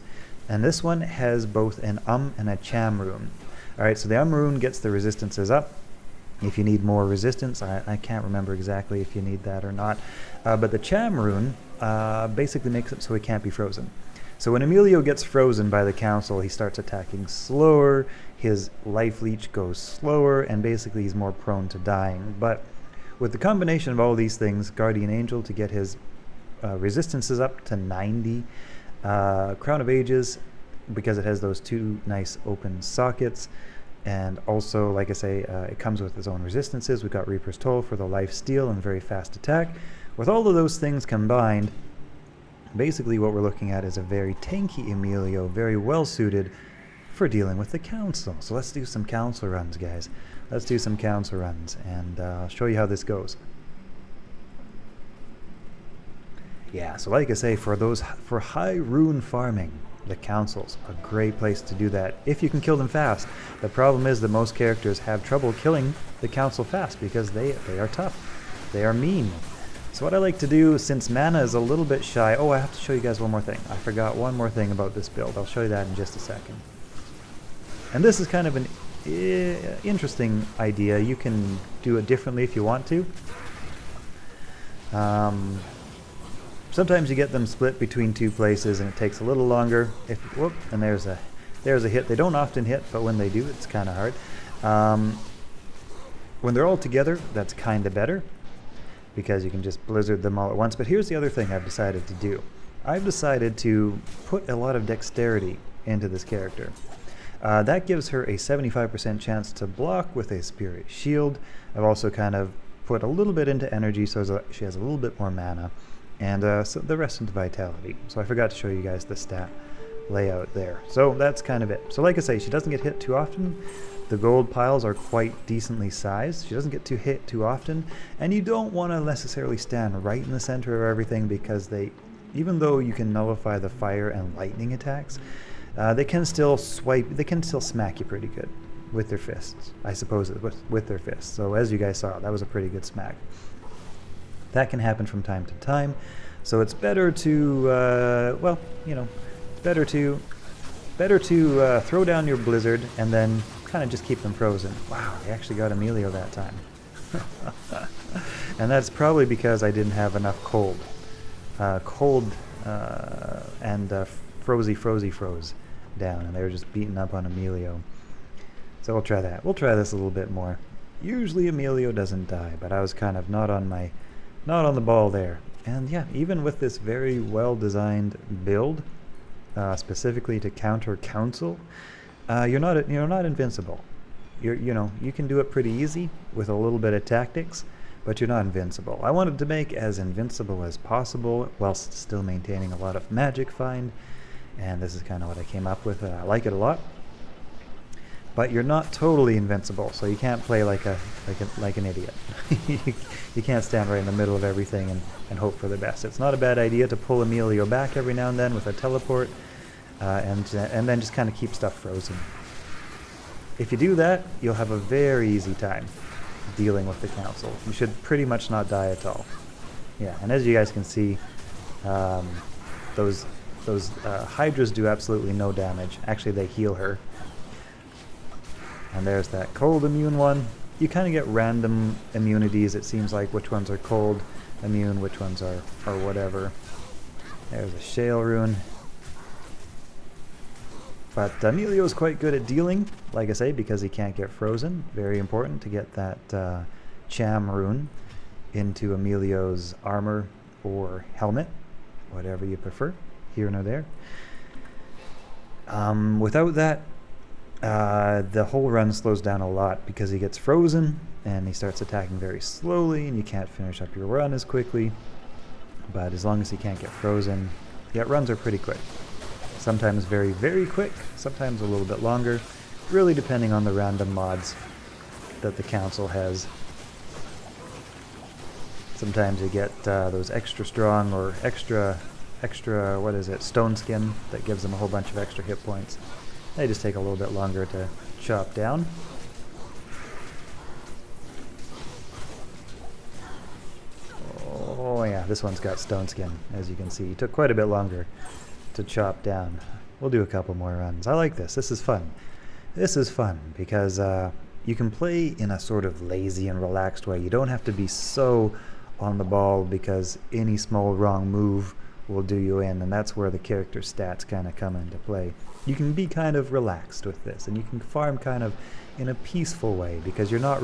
and this one has both an and a Cham rune. Alright, so the rune gets the resistances up. If you need more resistance, I can't remember exactly if you need that or not. But the Cham rune basically makes it so he can't be frozen. So when Emilio gets frozen by the council, he starts attacking slower, his life leech goes slower, and basically he's more prone to dying. But with the combination of all these things, Guardian Angel to get his resistances up to 90, Crown of Ages because it has those two nice open sockets, and also, like I say, it comes with its own resistances. We've got Reaper's Toll for the life steal and very fast attack. With all of those things combined, basically what we're looking at is a very tanky Emilio, very well suited for dealing with the council. So let's do some council runs, guys. Let's do some council runs, and I'll show you how this goes. Yeah, so like I say, for high rune farming, the council's a great place to do that if you can kill them fast. The problem is that most characters have trouble killing the council fast because they are tough. They are mean. So what I like to do, since mana is a little bit shy... Oh, I have to show you guys one more thing. I forgot one more thing about this build. I'll show you that in just a second. And this is kind of an interesting idea. You can do it differently if you want to. Sometimes you get them split between two places and it takes a little longer. Whoop, and there's a hit. They don't often hit, but when they do, it's kind of hard. When they're all together, that's kind of better, because you can just blizzard them all at once. But here's the other thing I've decided to do. I've decided to put a lot of dexterity into this character. That gives her a 75% chance to block with a Spirit Shield. I've also kind of put a little bit into energy so she has a little bit more mana, and so the rest into vitality. So I forgot to show you guys the stat layout there. So that's kind of it. So like I say, she doesn't get hit too often. The gold piles are quite decently sized. She doesn't get hit too often, and you don't want to necessarily stand right in the center of everything, because even though you can nullify the fire and lightning attacks, they can still smack you pretty good with their fists. I suppose with their fists. So as you guys saw, that was a pretty good smack. That can happen from time to time, so it's better to it's better to throw down your blizzard and then kind of just keep them frozen. Wow, they actually got Emilio that time. And that's probably because I didn't have enough cold and froze down, and they were just beating up on Emilio. So we'll try that. We'll try this a little bit more. Usually Emilio doesn't die, but I was kind of not on the ball there. And yeah, even with this very well designed build, specifically to counter council, you're not invincible. You can do it pretty easy with a little bit of tactics, but you're not invincible. I wanted to make as invincible as possible whilst still maintaining a lot of magic find, and this is kind of what I came up with. I like it a lot. But you're not totally invincible, so you can't play like an idiot. You can't stand right in the middle of everything and hope for the best. It's not a bad idea to pull Emilio back every now and then with a teleport, and then just kind of keep stuff frozen. If you do that, you'll have a very easy time dealing with the council. You should pretty much not die at all. Yeah, and as you guys can see, those hydras do absolutely no damage. Actually, they heal her. And there's that cold immune one. You kind of get random immunities, it seems like, which ones are cold immune, which ones are whatever. There's a Shale Rune. But Emilio's quite good at dealing, like I say, because he can't get frozen. Very important to get that Cham Rune into Emilio's armor or helmet, whatever you prefer, here nor there. Without that, the whole run slows down a lot because he gets frozen and he starts attacking very slowly and you can't finish up your run as quickly. But as long as he can't get frozen, yeah, runs are pretty quick. Sometimes very, very quick, sometimes a little bit longer, really depending on the random mods that the council has. Sometimes you get those extra strong or extra, what is it, stone skin that gives them a whole bunch of extra hit points. They just take a little bit longer to chop down. Oh yeah, this one's got stone skin, as you can see. It took quite a bit longer to chop down. We'll do a couple more runs. I like this. This is fun. This is fun because you can play in a sort of lazy and relaxed way. You don't have to be so on the ball because any small wrong move will do you in, and that's where the character stats kind of come into play. You can be kind of relaxed with this, and you can farm kind of in a peaceful way because you're not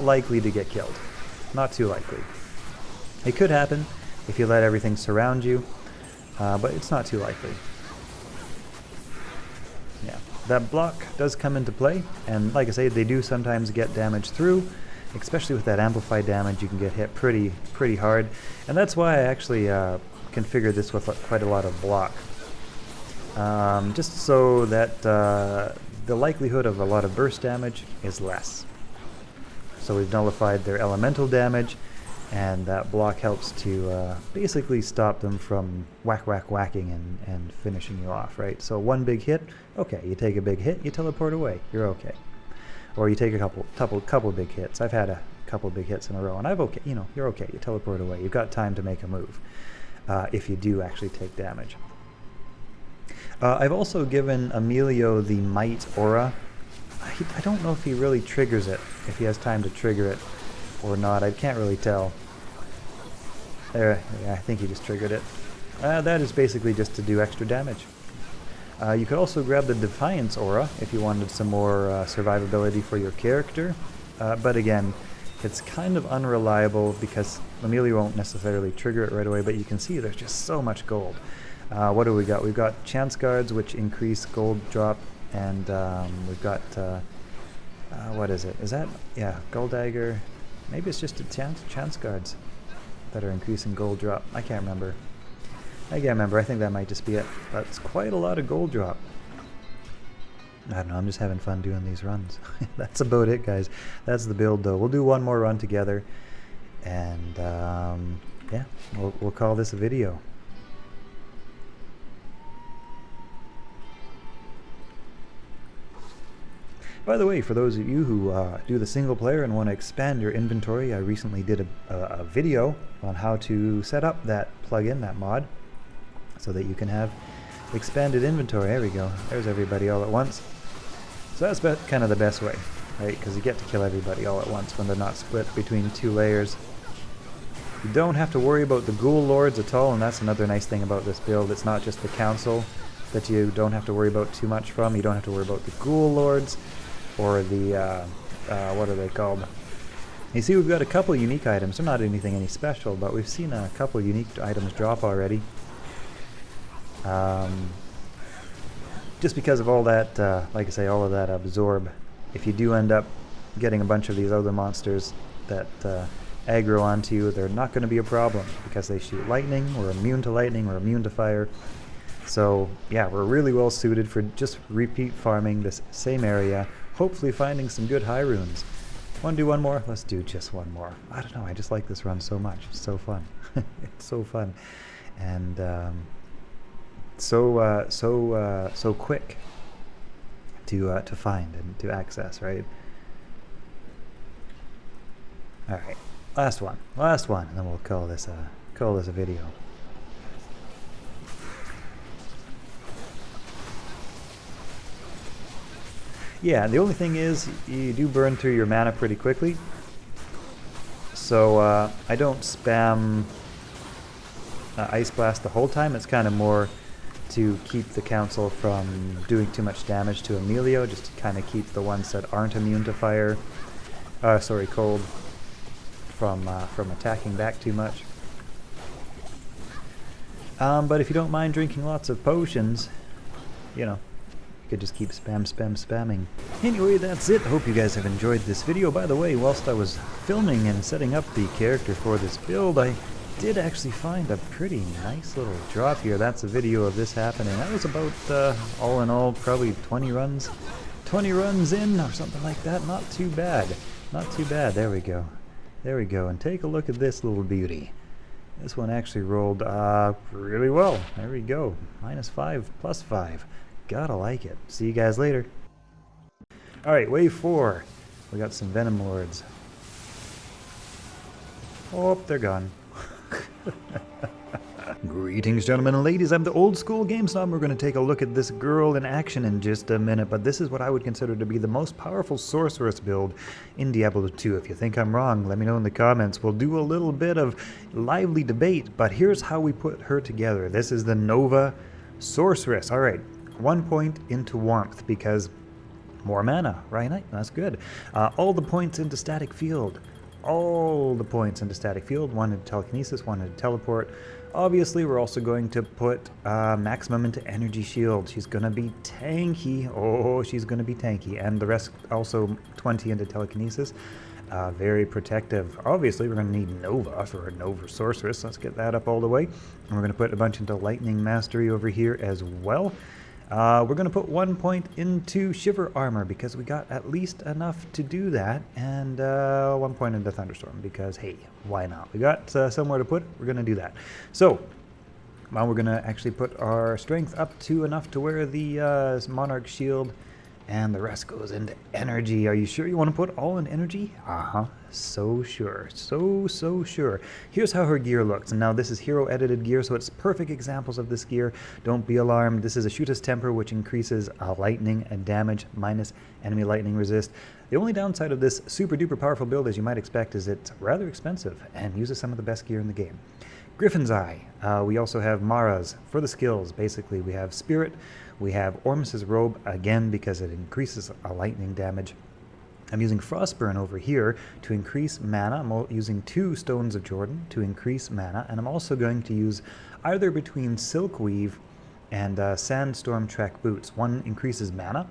likely to get killed. Not too likely. It could happen if you let everything surround you, but it's not too likely. Yeah, that block does come into play, and like I say, they do sometimes get damage through, especially with that amplified damage. You can get hit pretty hard, and that's why I actually configured this with quite a lot of block, just so that the likelihood of a lot of burst damage is less. So we've nullified their elemental damage, and that block helps to basically stop them from whacking and finishing you off, right? So one big hit, okay, you take a big hit, you teleport away, you're okay. Or you take a couple big hits. I've had a couple big hits in a row, and you're okay, you teleport away. You've got time to make a move if you do actually take damage. I've also given Emilio the Might aura. I don't know if he really triggers it, if he has time to trigger it or not. I can't really tell. There, yeah, I think he just triggered it. That is basically just to do extra damage. You could also grab the Defiance aura if you wanted some more survivability for your character. But again, it's kind of unreliable because Emilio won't necessarily trigger it right away, but you can see there's just so much gold. What do we got? We've got Chance Guards, which increase gold drop, and we've got, what is it? Is that, yeah, Gold Dagger. Maybe it's just a Chance Guards that are increasing gold drop. I can't remember. I think that might just be it. That's quite a lot of gold drop. I don't know, I'm just having fun doing these runs. That's about it, guys. That's the build, though. We'll do one more run together, and yeah, we'll call this a video. By the way, for those of you who do the single player and want to expand your inventory, I recently did a video on how to set up that plugin, that mod, so that you can have expanded inventory. There we go. There's everybody all at once. So that's kind of the best way, right? Because you get to kill everybody all at once when they're not split between two layers. You don't have to worry about the ghoul lords at all, and that's another nice thing about this build. It's not just the council that you don't have to worry about too much from. You don't have to worry about the ghoul lords or the, what are they called? You see, we've got a couple unique items. They're not anything any special, but we've seen a couple unique items drop already. Just because of all that, like I say, all of that absorb. If you do end up getting a bunch of these other monsters that aggro onto you, they're not going to be a problem because they shoot lightning, or immune to lightning, or immune to fire. So yeah, we're really well suited for just repeat farming this same area, hopefully finding some good high runes. Want to do one more? Let's do just one more. I don't know, I just like this run so much. It's so fun. It's so fun. And so quick to find and to access, right? All right, last one, and then we'll call this a video. Yeah, the only thing is you do burn through your mana pretty quickly, so I don't spam Ice Blast the whole time. It's kind of more to keep the council from doing too much damage to Emilio, just to kind of keep the ones that aren't immune to fire, cold, from attacking back too much. But if you don't mind drinking lots of potions, you know, you could just keep spamming. Anyway, that's it. Hope you guys have enjoyed this video. By the way, whilst I was filming and setting up the character for this build, I did actually find a pretty nice little drop here. That's a video of this happening. That was about, all in all, probably 20 runs. 20 runs in or something like that. Not too bad. Not too bad. There we go. There we go. And take a look at this little beauty. This one actually rolled really well. There we go. -5, +5. Gotta like it. See you guys later. Alright, wave 4. We got some Venom Lords. Oh, they're gone. Greetings, gentlemen and ladies. I'm the old school game snob. We're going to take a look at this girl in action in just a minute, but this is what I would consider to be the most powerful sorceress build in Diablo 2. If you think I'm wrong, let me know in the comments. We'll do a little bit of lively debate, but here's how we put her together. This is the Nova Sorceress. All right, 1 point into warmth because more mana, right? That's good. All the points into static field. All the points into static field. 1 into telekinesis, 1 into teleport. Obviously, we're also going to put maximum into energy shield. She's going to be tanky. Oh, she's going to be tanky. And the rest also 20 into telekinesis. Very protective. Obviously, we're going to need Nova for a Nova Sorceress. Let's get that up all the way. And we're going to put a bunch into Lightning Mastery over here as well. We're going to put 1 point into Shiver Armor because we got at least enough to do that, and 1 point into Thunderstorm because, hey, why not? We got somewhere to put it, we're going to do that. So, now we're going to actually put our strength up to enough to wear the Monarch Shield, and the rest goes into energy. Are you sure you want to put all in energy? Uh-huh. So sure. So sure. Here's how her gear looks. And now this is hero edited gear, so it's perfect examples of this gear. Don't be alarmed. This is a Shooter's Temper, which increases lightning and damage minus enemy lightning resist. The only downside of this super duper powerful build, as you might expect, is it's rather expensive and uses some of the best gear in the game. Griffin's Eye. We also have Mara's for the skills. Basically, we have Spirit. We have Ormus's Robe, again, because it increases lightning damage. I'm using Frostburn over here to increase mana. I'm using 2 Stones of Jordan to increase mana. And I'm also going to use either between Silkweave and Sandstorm Trek Boots. One increases mana,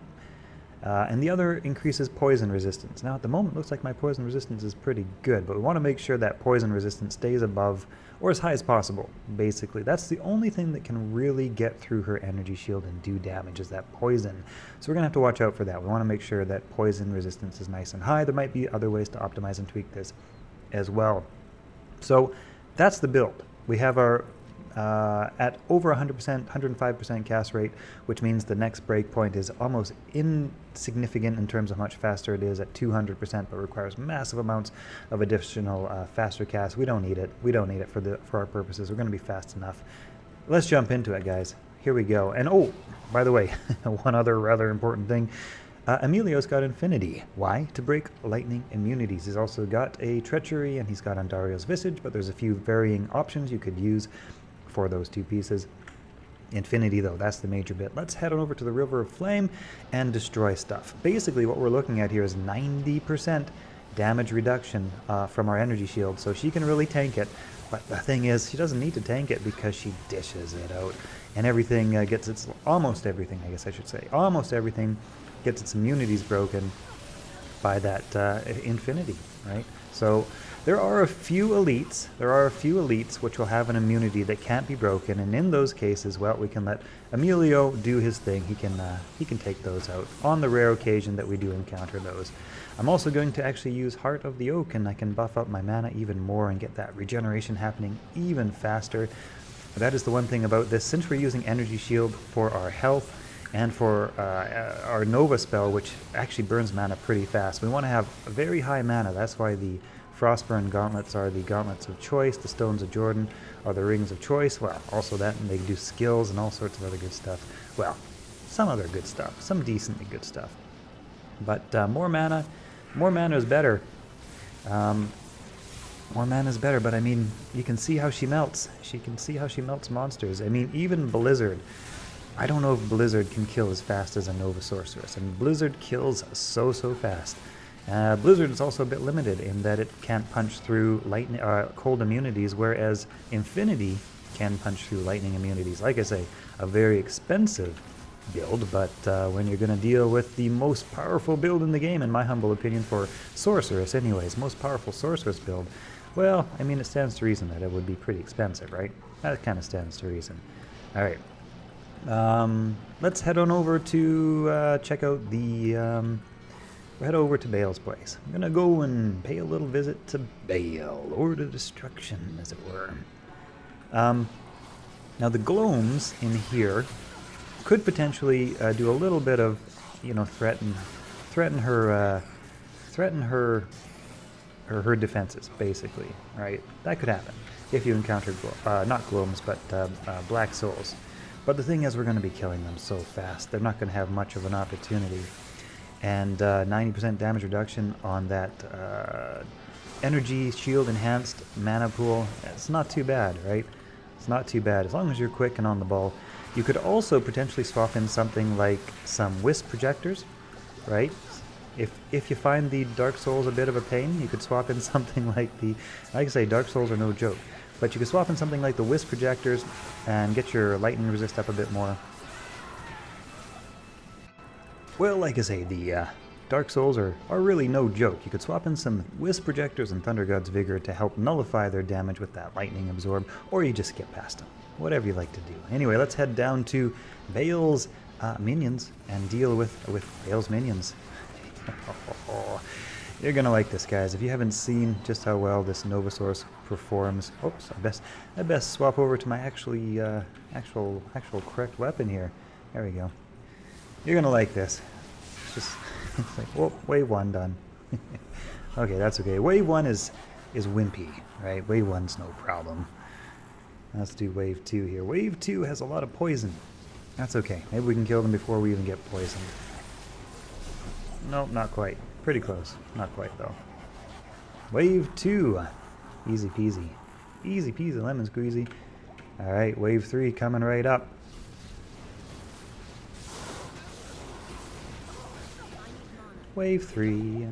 and the other increases poison resistance. Now, at the moment, it looks like my poison resistance is pretty good, but we want to make sure that poison resistance stays above or as high as possible, basically. That's the only thing that can really get through her energy shield and do damage is that poison. So we're going to have to watch out for that. We want to make sure that poison resistance is nice and high. There might be other ways to optimize and tweak this as well. So that's the build. We have our at over 100%, 105% cast rate, which means the next breakpoint is almost insignificant in terms of how much faster it is at 200%, but requires massive amounts of additional faster cast. We don't need it. We don't need it for our purposes. We're going to be fast enough. Let's jump into it, guys. Here we go. And oh, by the way, one other rather important thing. Emilio's got Infinity. Why? To break lightning immunities. He's also got a Treachery and he's got Andariel's Visage, but there's a few varying options you could use for those 2 pieces. Infinity, though, that's the major bit. Let's head on over to the River of Flame and destroy stuff. Basically, what we're looking at here is 90% damage reduction from our energy shield, so she can really tank it. But the thing is, she doesn't need to tank it because she dishes it out. And everything gets its, almost everything, I guess I should say, almost everything gets its immunities broken by that Infinity, right? So there are a few elites which will have an immunity that can't be broken, and in those cases, well, we can let Emilio do his thing. He can take those out on the rare occasion that we do encounter those. I'm also going to actually use Heart of the Oak, and I can buff up my mana even more and get that regeneration happening even faster. That is the one thing about this. Since we're using Energy Shield for our health and for our Nova spell, which actually burns mana pretty fast, we want to have very high mana. That's why the Frostburn gauntlets are the gauntlets of choice. The Stones of Jordan are the rings of choice. Well, also that, and they do skills and all sorts of other good stuff. Well, some other good stuff, some decently good stuff. But more mana is better. More mana is better, but I mean, you can see how she melts. She can see how she melts monsters. I mean, even Blizzard. I don't know if Blizzard can kill as fast as a Nova Sorceress, and Blizzard kills so fast. Blizzard is also a bit limited in that it can't punch through lightning, cold immunities, whereas Infinity can punch through lightning immunities. Like I say, a very expensive build, but when you're going to deal with the most powerful build in the game, in my humble opinion, for Sorceress anyways, most powerful Sorceress build, well, I mean, it stands to reason that it would be pretty expensive, right? That kind of stands to reason. Alright. Let's head on over to check out the... we'll head over to Bale's place. I'm going to go and pay a little visit to Bale, or to destruction, as it were. Now the Gloams in here could potentially do a little bit of, you know, threaten her defenses, basically, right? That could happen if you encounter not Gloams, but Black Souls. But the thing is, we're going to be killing them so fast; they're not going to have much of an opportunity. And 90% damage reduction on that energy shield enhanced mana pool. It's not too bad, right? It's not too bad as long as you're quick and on the ball. You could also potentially swap in something like some wisp projectors, right? If you find the Dark Souls a bit of a pain, you could swap in something like the... Like I say, Dark Souls are no joke. But you could swap in something like the wisp projectors and get your lightning resist up a bit more. Well, like I say, the Dark Souls are really no joke. You could swap in some Wisp Projectors and Thunder God's Vigor to help nullify their damage with that Lightning Absorb, or you just skip past them. Whatever you like to do. Anyway, let's head down to Bale's minions and deal with Bale's minions. You're gonna like this, guys. If you haven't seen just how well this Novasaurus performs, oops, I best swap over to my actual correct weapon here. There we go. You're gonna like this. It's just, it's like, whoop, wave 1 done. Okay, that's okay. Wave 1 is wimpy, right? Wave 1's no problem. Let's do wave 2 here. Wave 2 has a lot of poison. That's okay. Maybe we can kill them before we even get poisoned. Nope, not quite. Pretty close. Not quite, though. Wave 2. Easy peasy. Easy peasy, lemon squeezy. Alright, wave 3 coming right up. Wave 3.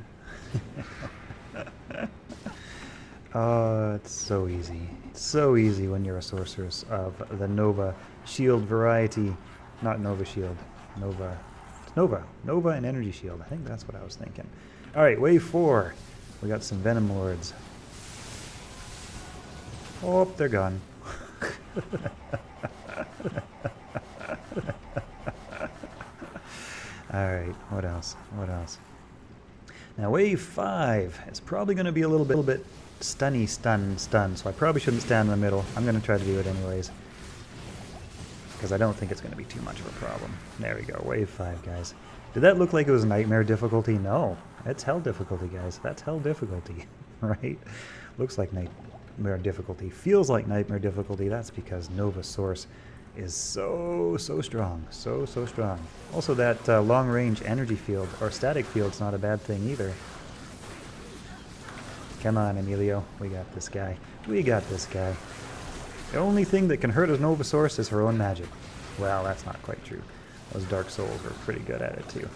Oh, it's so easy. It's so easy when you're a sorceress of the Nova Shield variety. Not Nova Shield. Nova. It's Nova. Nova and Energy Shield. I think that's what I was thinking. Alright, wave 4. We got some Venom Lords. Oh, they're gone. Alright, what else? What else? Now wave 5 is probably going to be a little bit stun, so I probably shouldn't stand in the middle. I'm going to try to do it anyways, because I don't think it's going to be too much of a problem. There we go, wave 5, guys. Did that look like it was nightmare difficulty? No, it's hell difficulty, guys. That's hell difficulty, right? Looks like nightmare difficulty. Feels like nightmare difficulty. That's because Nova Source is so strong, so strong. Also, that long-range energy field or static field's not a bad thing either. Come on, Emilio, we got this guy. We got this guy. The only thing that can hurt a Nova Source is her own magic. Well, that's not quite true. Those Dark Souls are pretty good at it too.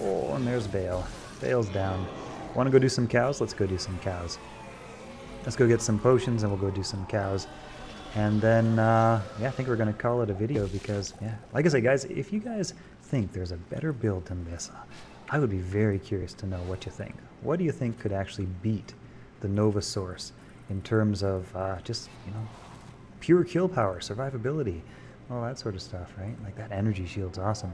Oh, and there's Bale. Bale's down. Want to go do some cows? Let's go do some cows. Let's go get some potions and we'll go do some cows. And then, yeah, I think we're going to call it a video because, yeah, like I say, guys, if you guys think there's a better build than this, I would be very curious to know what you think. What do you think could actually beat the Nova Source in terms of just, you know, pure kill power, survivability, all that sort of stuff, right? Like that energy shield's awesome.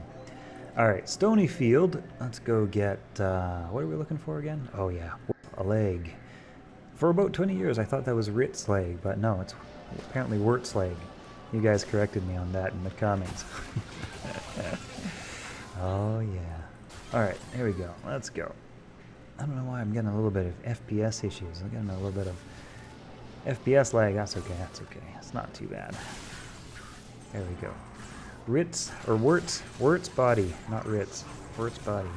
All right, Stony Field. Let's go get, what are we looking for again? Oh, yeah, a leg. For about 20 years, I thought that was Rit's leg, but no, it's apparently Wirt's leg. You guys corrected me on that in the comments. Oh, yeah. All right, here we go. Let's go. I don't know why I'm getting a little bit of FPS issues. I'm getting a little bit of FPS lag. That's okay. That's okay. It's not too bad. There we go. Rit's, or Wirt's body, not Rit's. Wirt's body.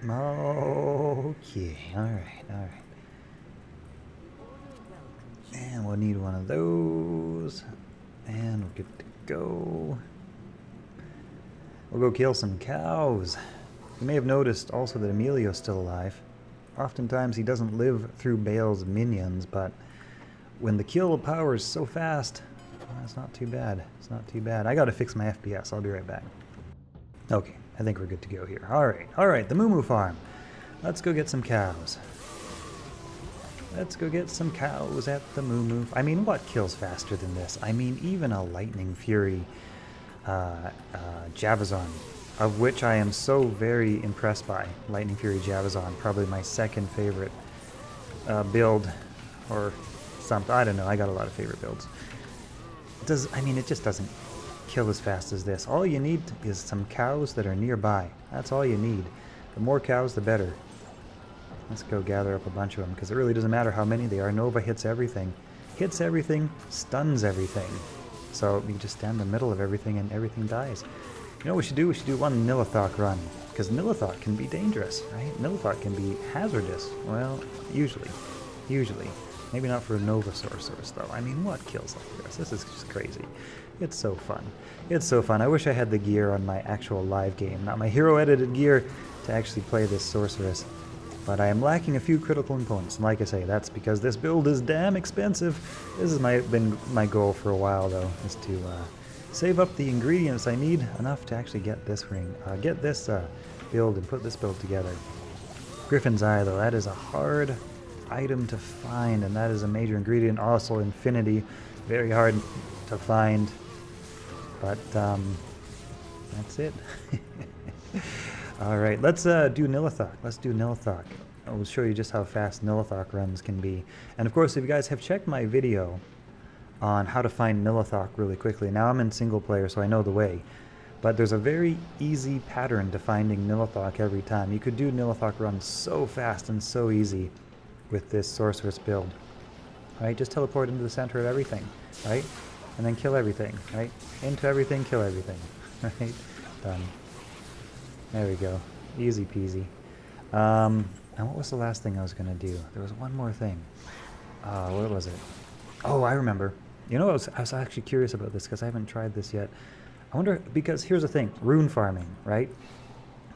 Okay. All right. All right. And we'll need one of those. And we're good to go. We'll go kill some cows. You may have noticed also that Emilio's still alive. Oftentimes he doesn't live through Bale's minions, but when the kill power is so fast, That's not too bad. It's not too bad. I gotta fix my FPS. I'll be right back. Okay, I think we're good to go here. Alright, the Moo Farm. Let's go get some cows. Let's go get some cows at the Moo. I mean, what kills faster than this? I mean, even a Lightning Fury Javazon, of which I am so very impressed by. Lightning Fury Javazon, probably my second favorite build, or something. I don't know, I got a lot of favorite builds. It just doesn't kill as fast as this. All you need is some cows that are nearby. That's all you need. The more cows, the better. Let's go gather up a bunch of them, because it really doesn't matter how many they are. Nova hits everything. Hits everything, stuns everything. So you just stand in the middle of everything and everything dies. You know what we should do? We should do one Nilithok run, because Nilithok can be dangerous, right? Nilithok can be hazardous. Well, usually. Maybe not for Nova Sorceress, though. I mean, what kills like this? This is just crazy. It's so fun. It's so fun. I wish I had the gear on my actual live game, not my hero-edited gear, to actually play this Sorceress. But I am lacking a few critical components, and like I say, that's because this build is damn expensive. This has been my goal for a while, though, is to save up the ingredients I need enough to actually get this build and put this build together. Griffin's Eye, though, that is a hard item to find, and that is a major ingredient. Also, Infinity, very hard to find, but that's it. Alright, let's do Nilithok. Let's do Nilithok. I'll show you just how fast Nilithok runs can be. And of course, if you guys have checked my video on how to find Nilithok really quickly, now I'm in single player, so I know the way. But there's a very easy pattern to finding Nilithok every time. You could do Nilithok runs so fast and so easy with this Sorceress build. Right? Just teleport into the center of everything, right? And then kill everything, right? Into everything, kill everything. Right? Done. There we go. Easy peasy. And what was the last thing I was going to do? There was one more thing. What was it? Oh, I remember. You know, I was actually curious about this because I haven't tried this yet. I wonder, because here's the thing. Rune farming, right?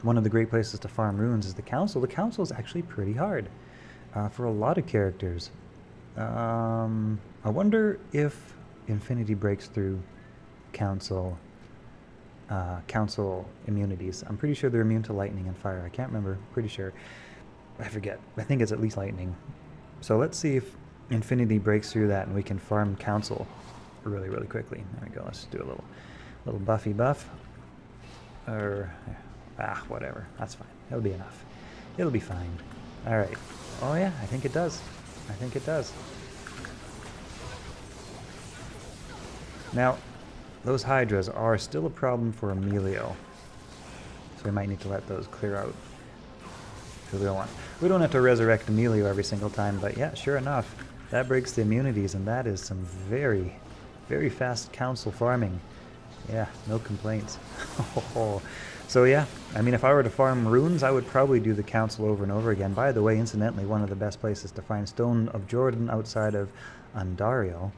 One of the great places to farm runes is the Council. The Council is actually pretty hard for a lot of characters. I wonder if Infinity breaks through Council immunities. I'm pretty sure they're immune to lightning and fire. I can't remember. Pretty sure. I forget. I think it's at least lightning. So let's see if Infinity breaks through that and we can farm Council really, really quickly. There we go. Let's do a little buffy buff. Or, whatever. That's fine. It'll be enough. It'll be fine. All right. Oh yeah, I think it does. I think it does. Now, those Hydras are still a problem for Emilio, so we might need to let those clear out. We don't have to resurrect Emilio every single time, but yeah, sure enough, that breaks the immunities, and that is some very, very fast Council farming. Yeah, no complaints. So yeah, I mean, if I were to farm runes, I would probably do the Council over and over again. By the way, incidentally, one of the best places to find Stone of Jordan outside of Andariel.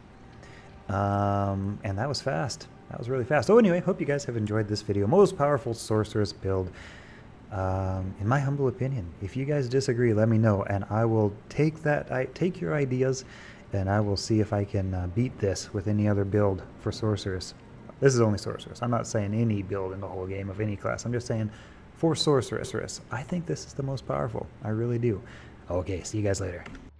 And that was fast. That was really fast. So anyway, hope you guys have enjoyed this video. Most powerful Sorceress build, in my humble opinion. If you guys disagree, let me know, and I will take your ideas, and I will see if I can beat this with any other build for Sorceress. This is only Sorceress. I'm not saying any build in the whole game of any class. I'm just saying for Sorceress. I think this is the most powerful. I really do. Okay, see you guys later.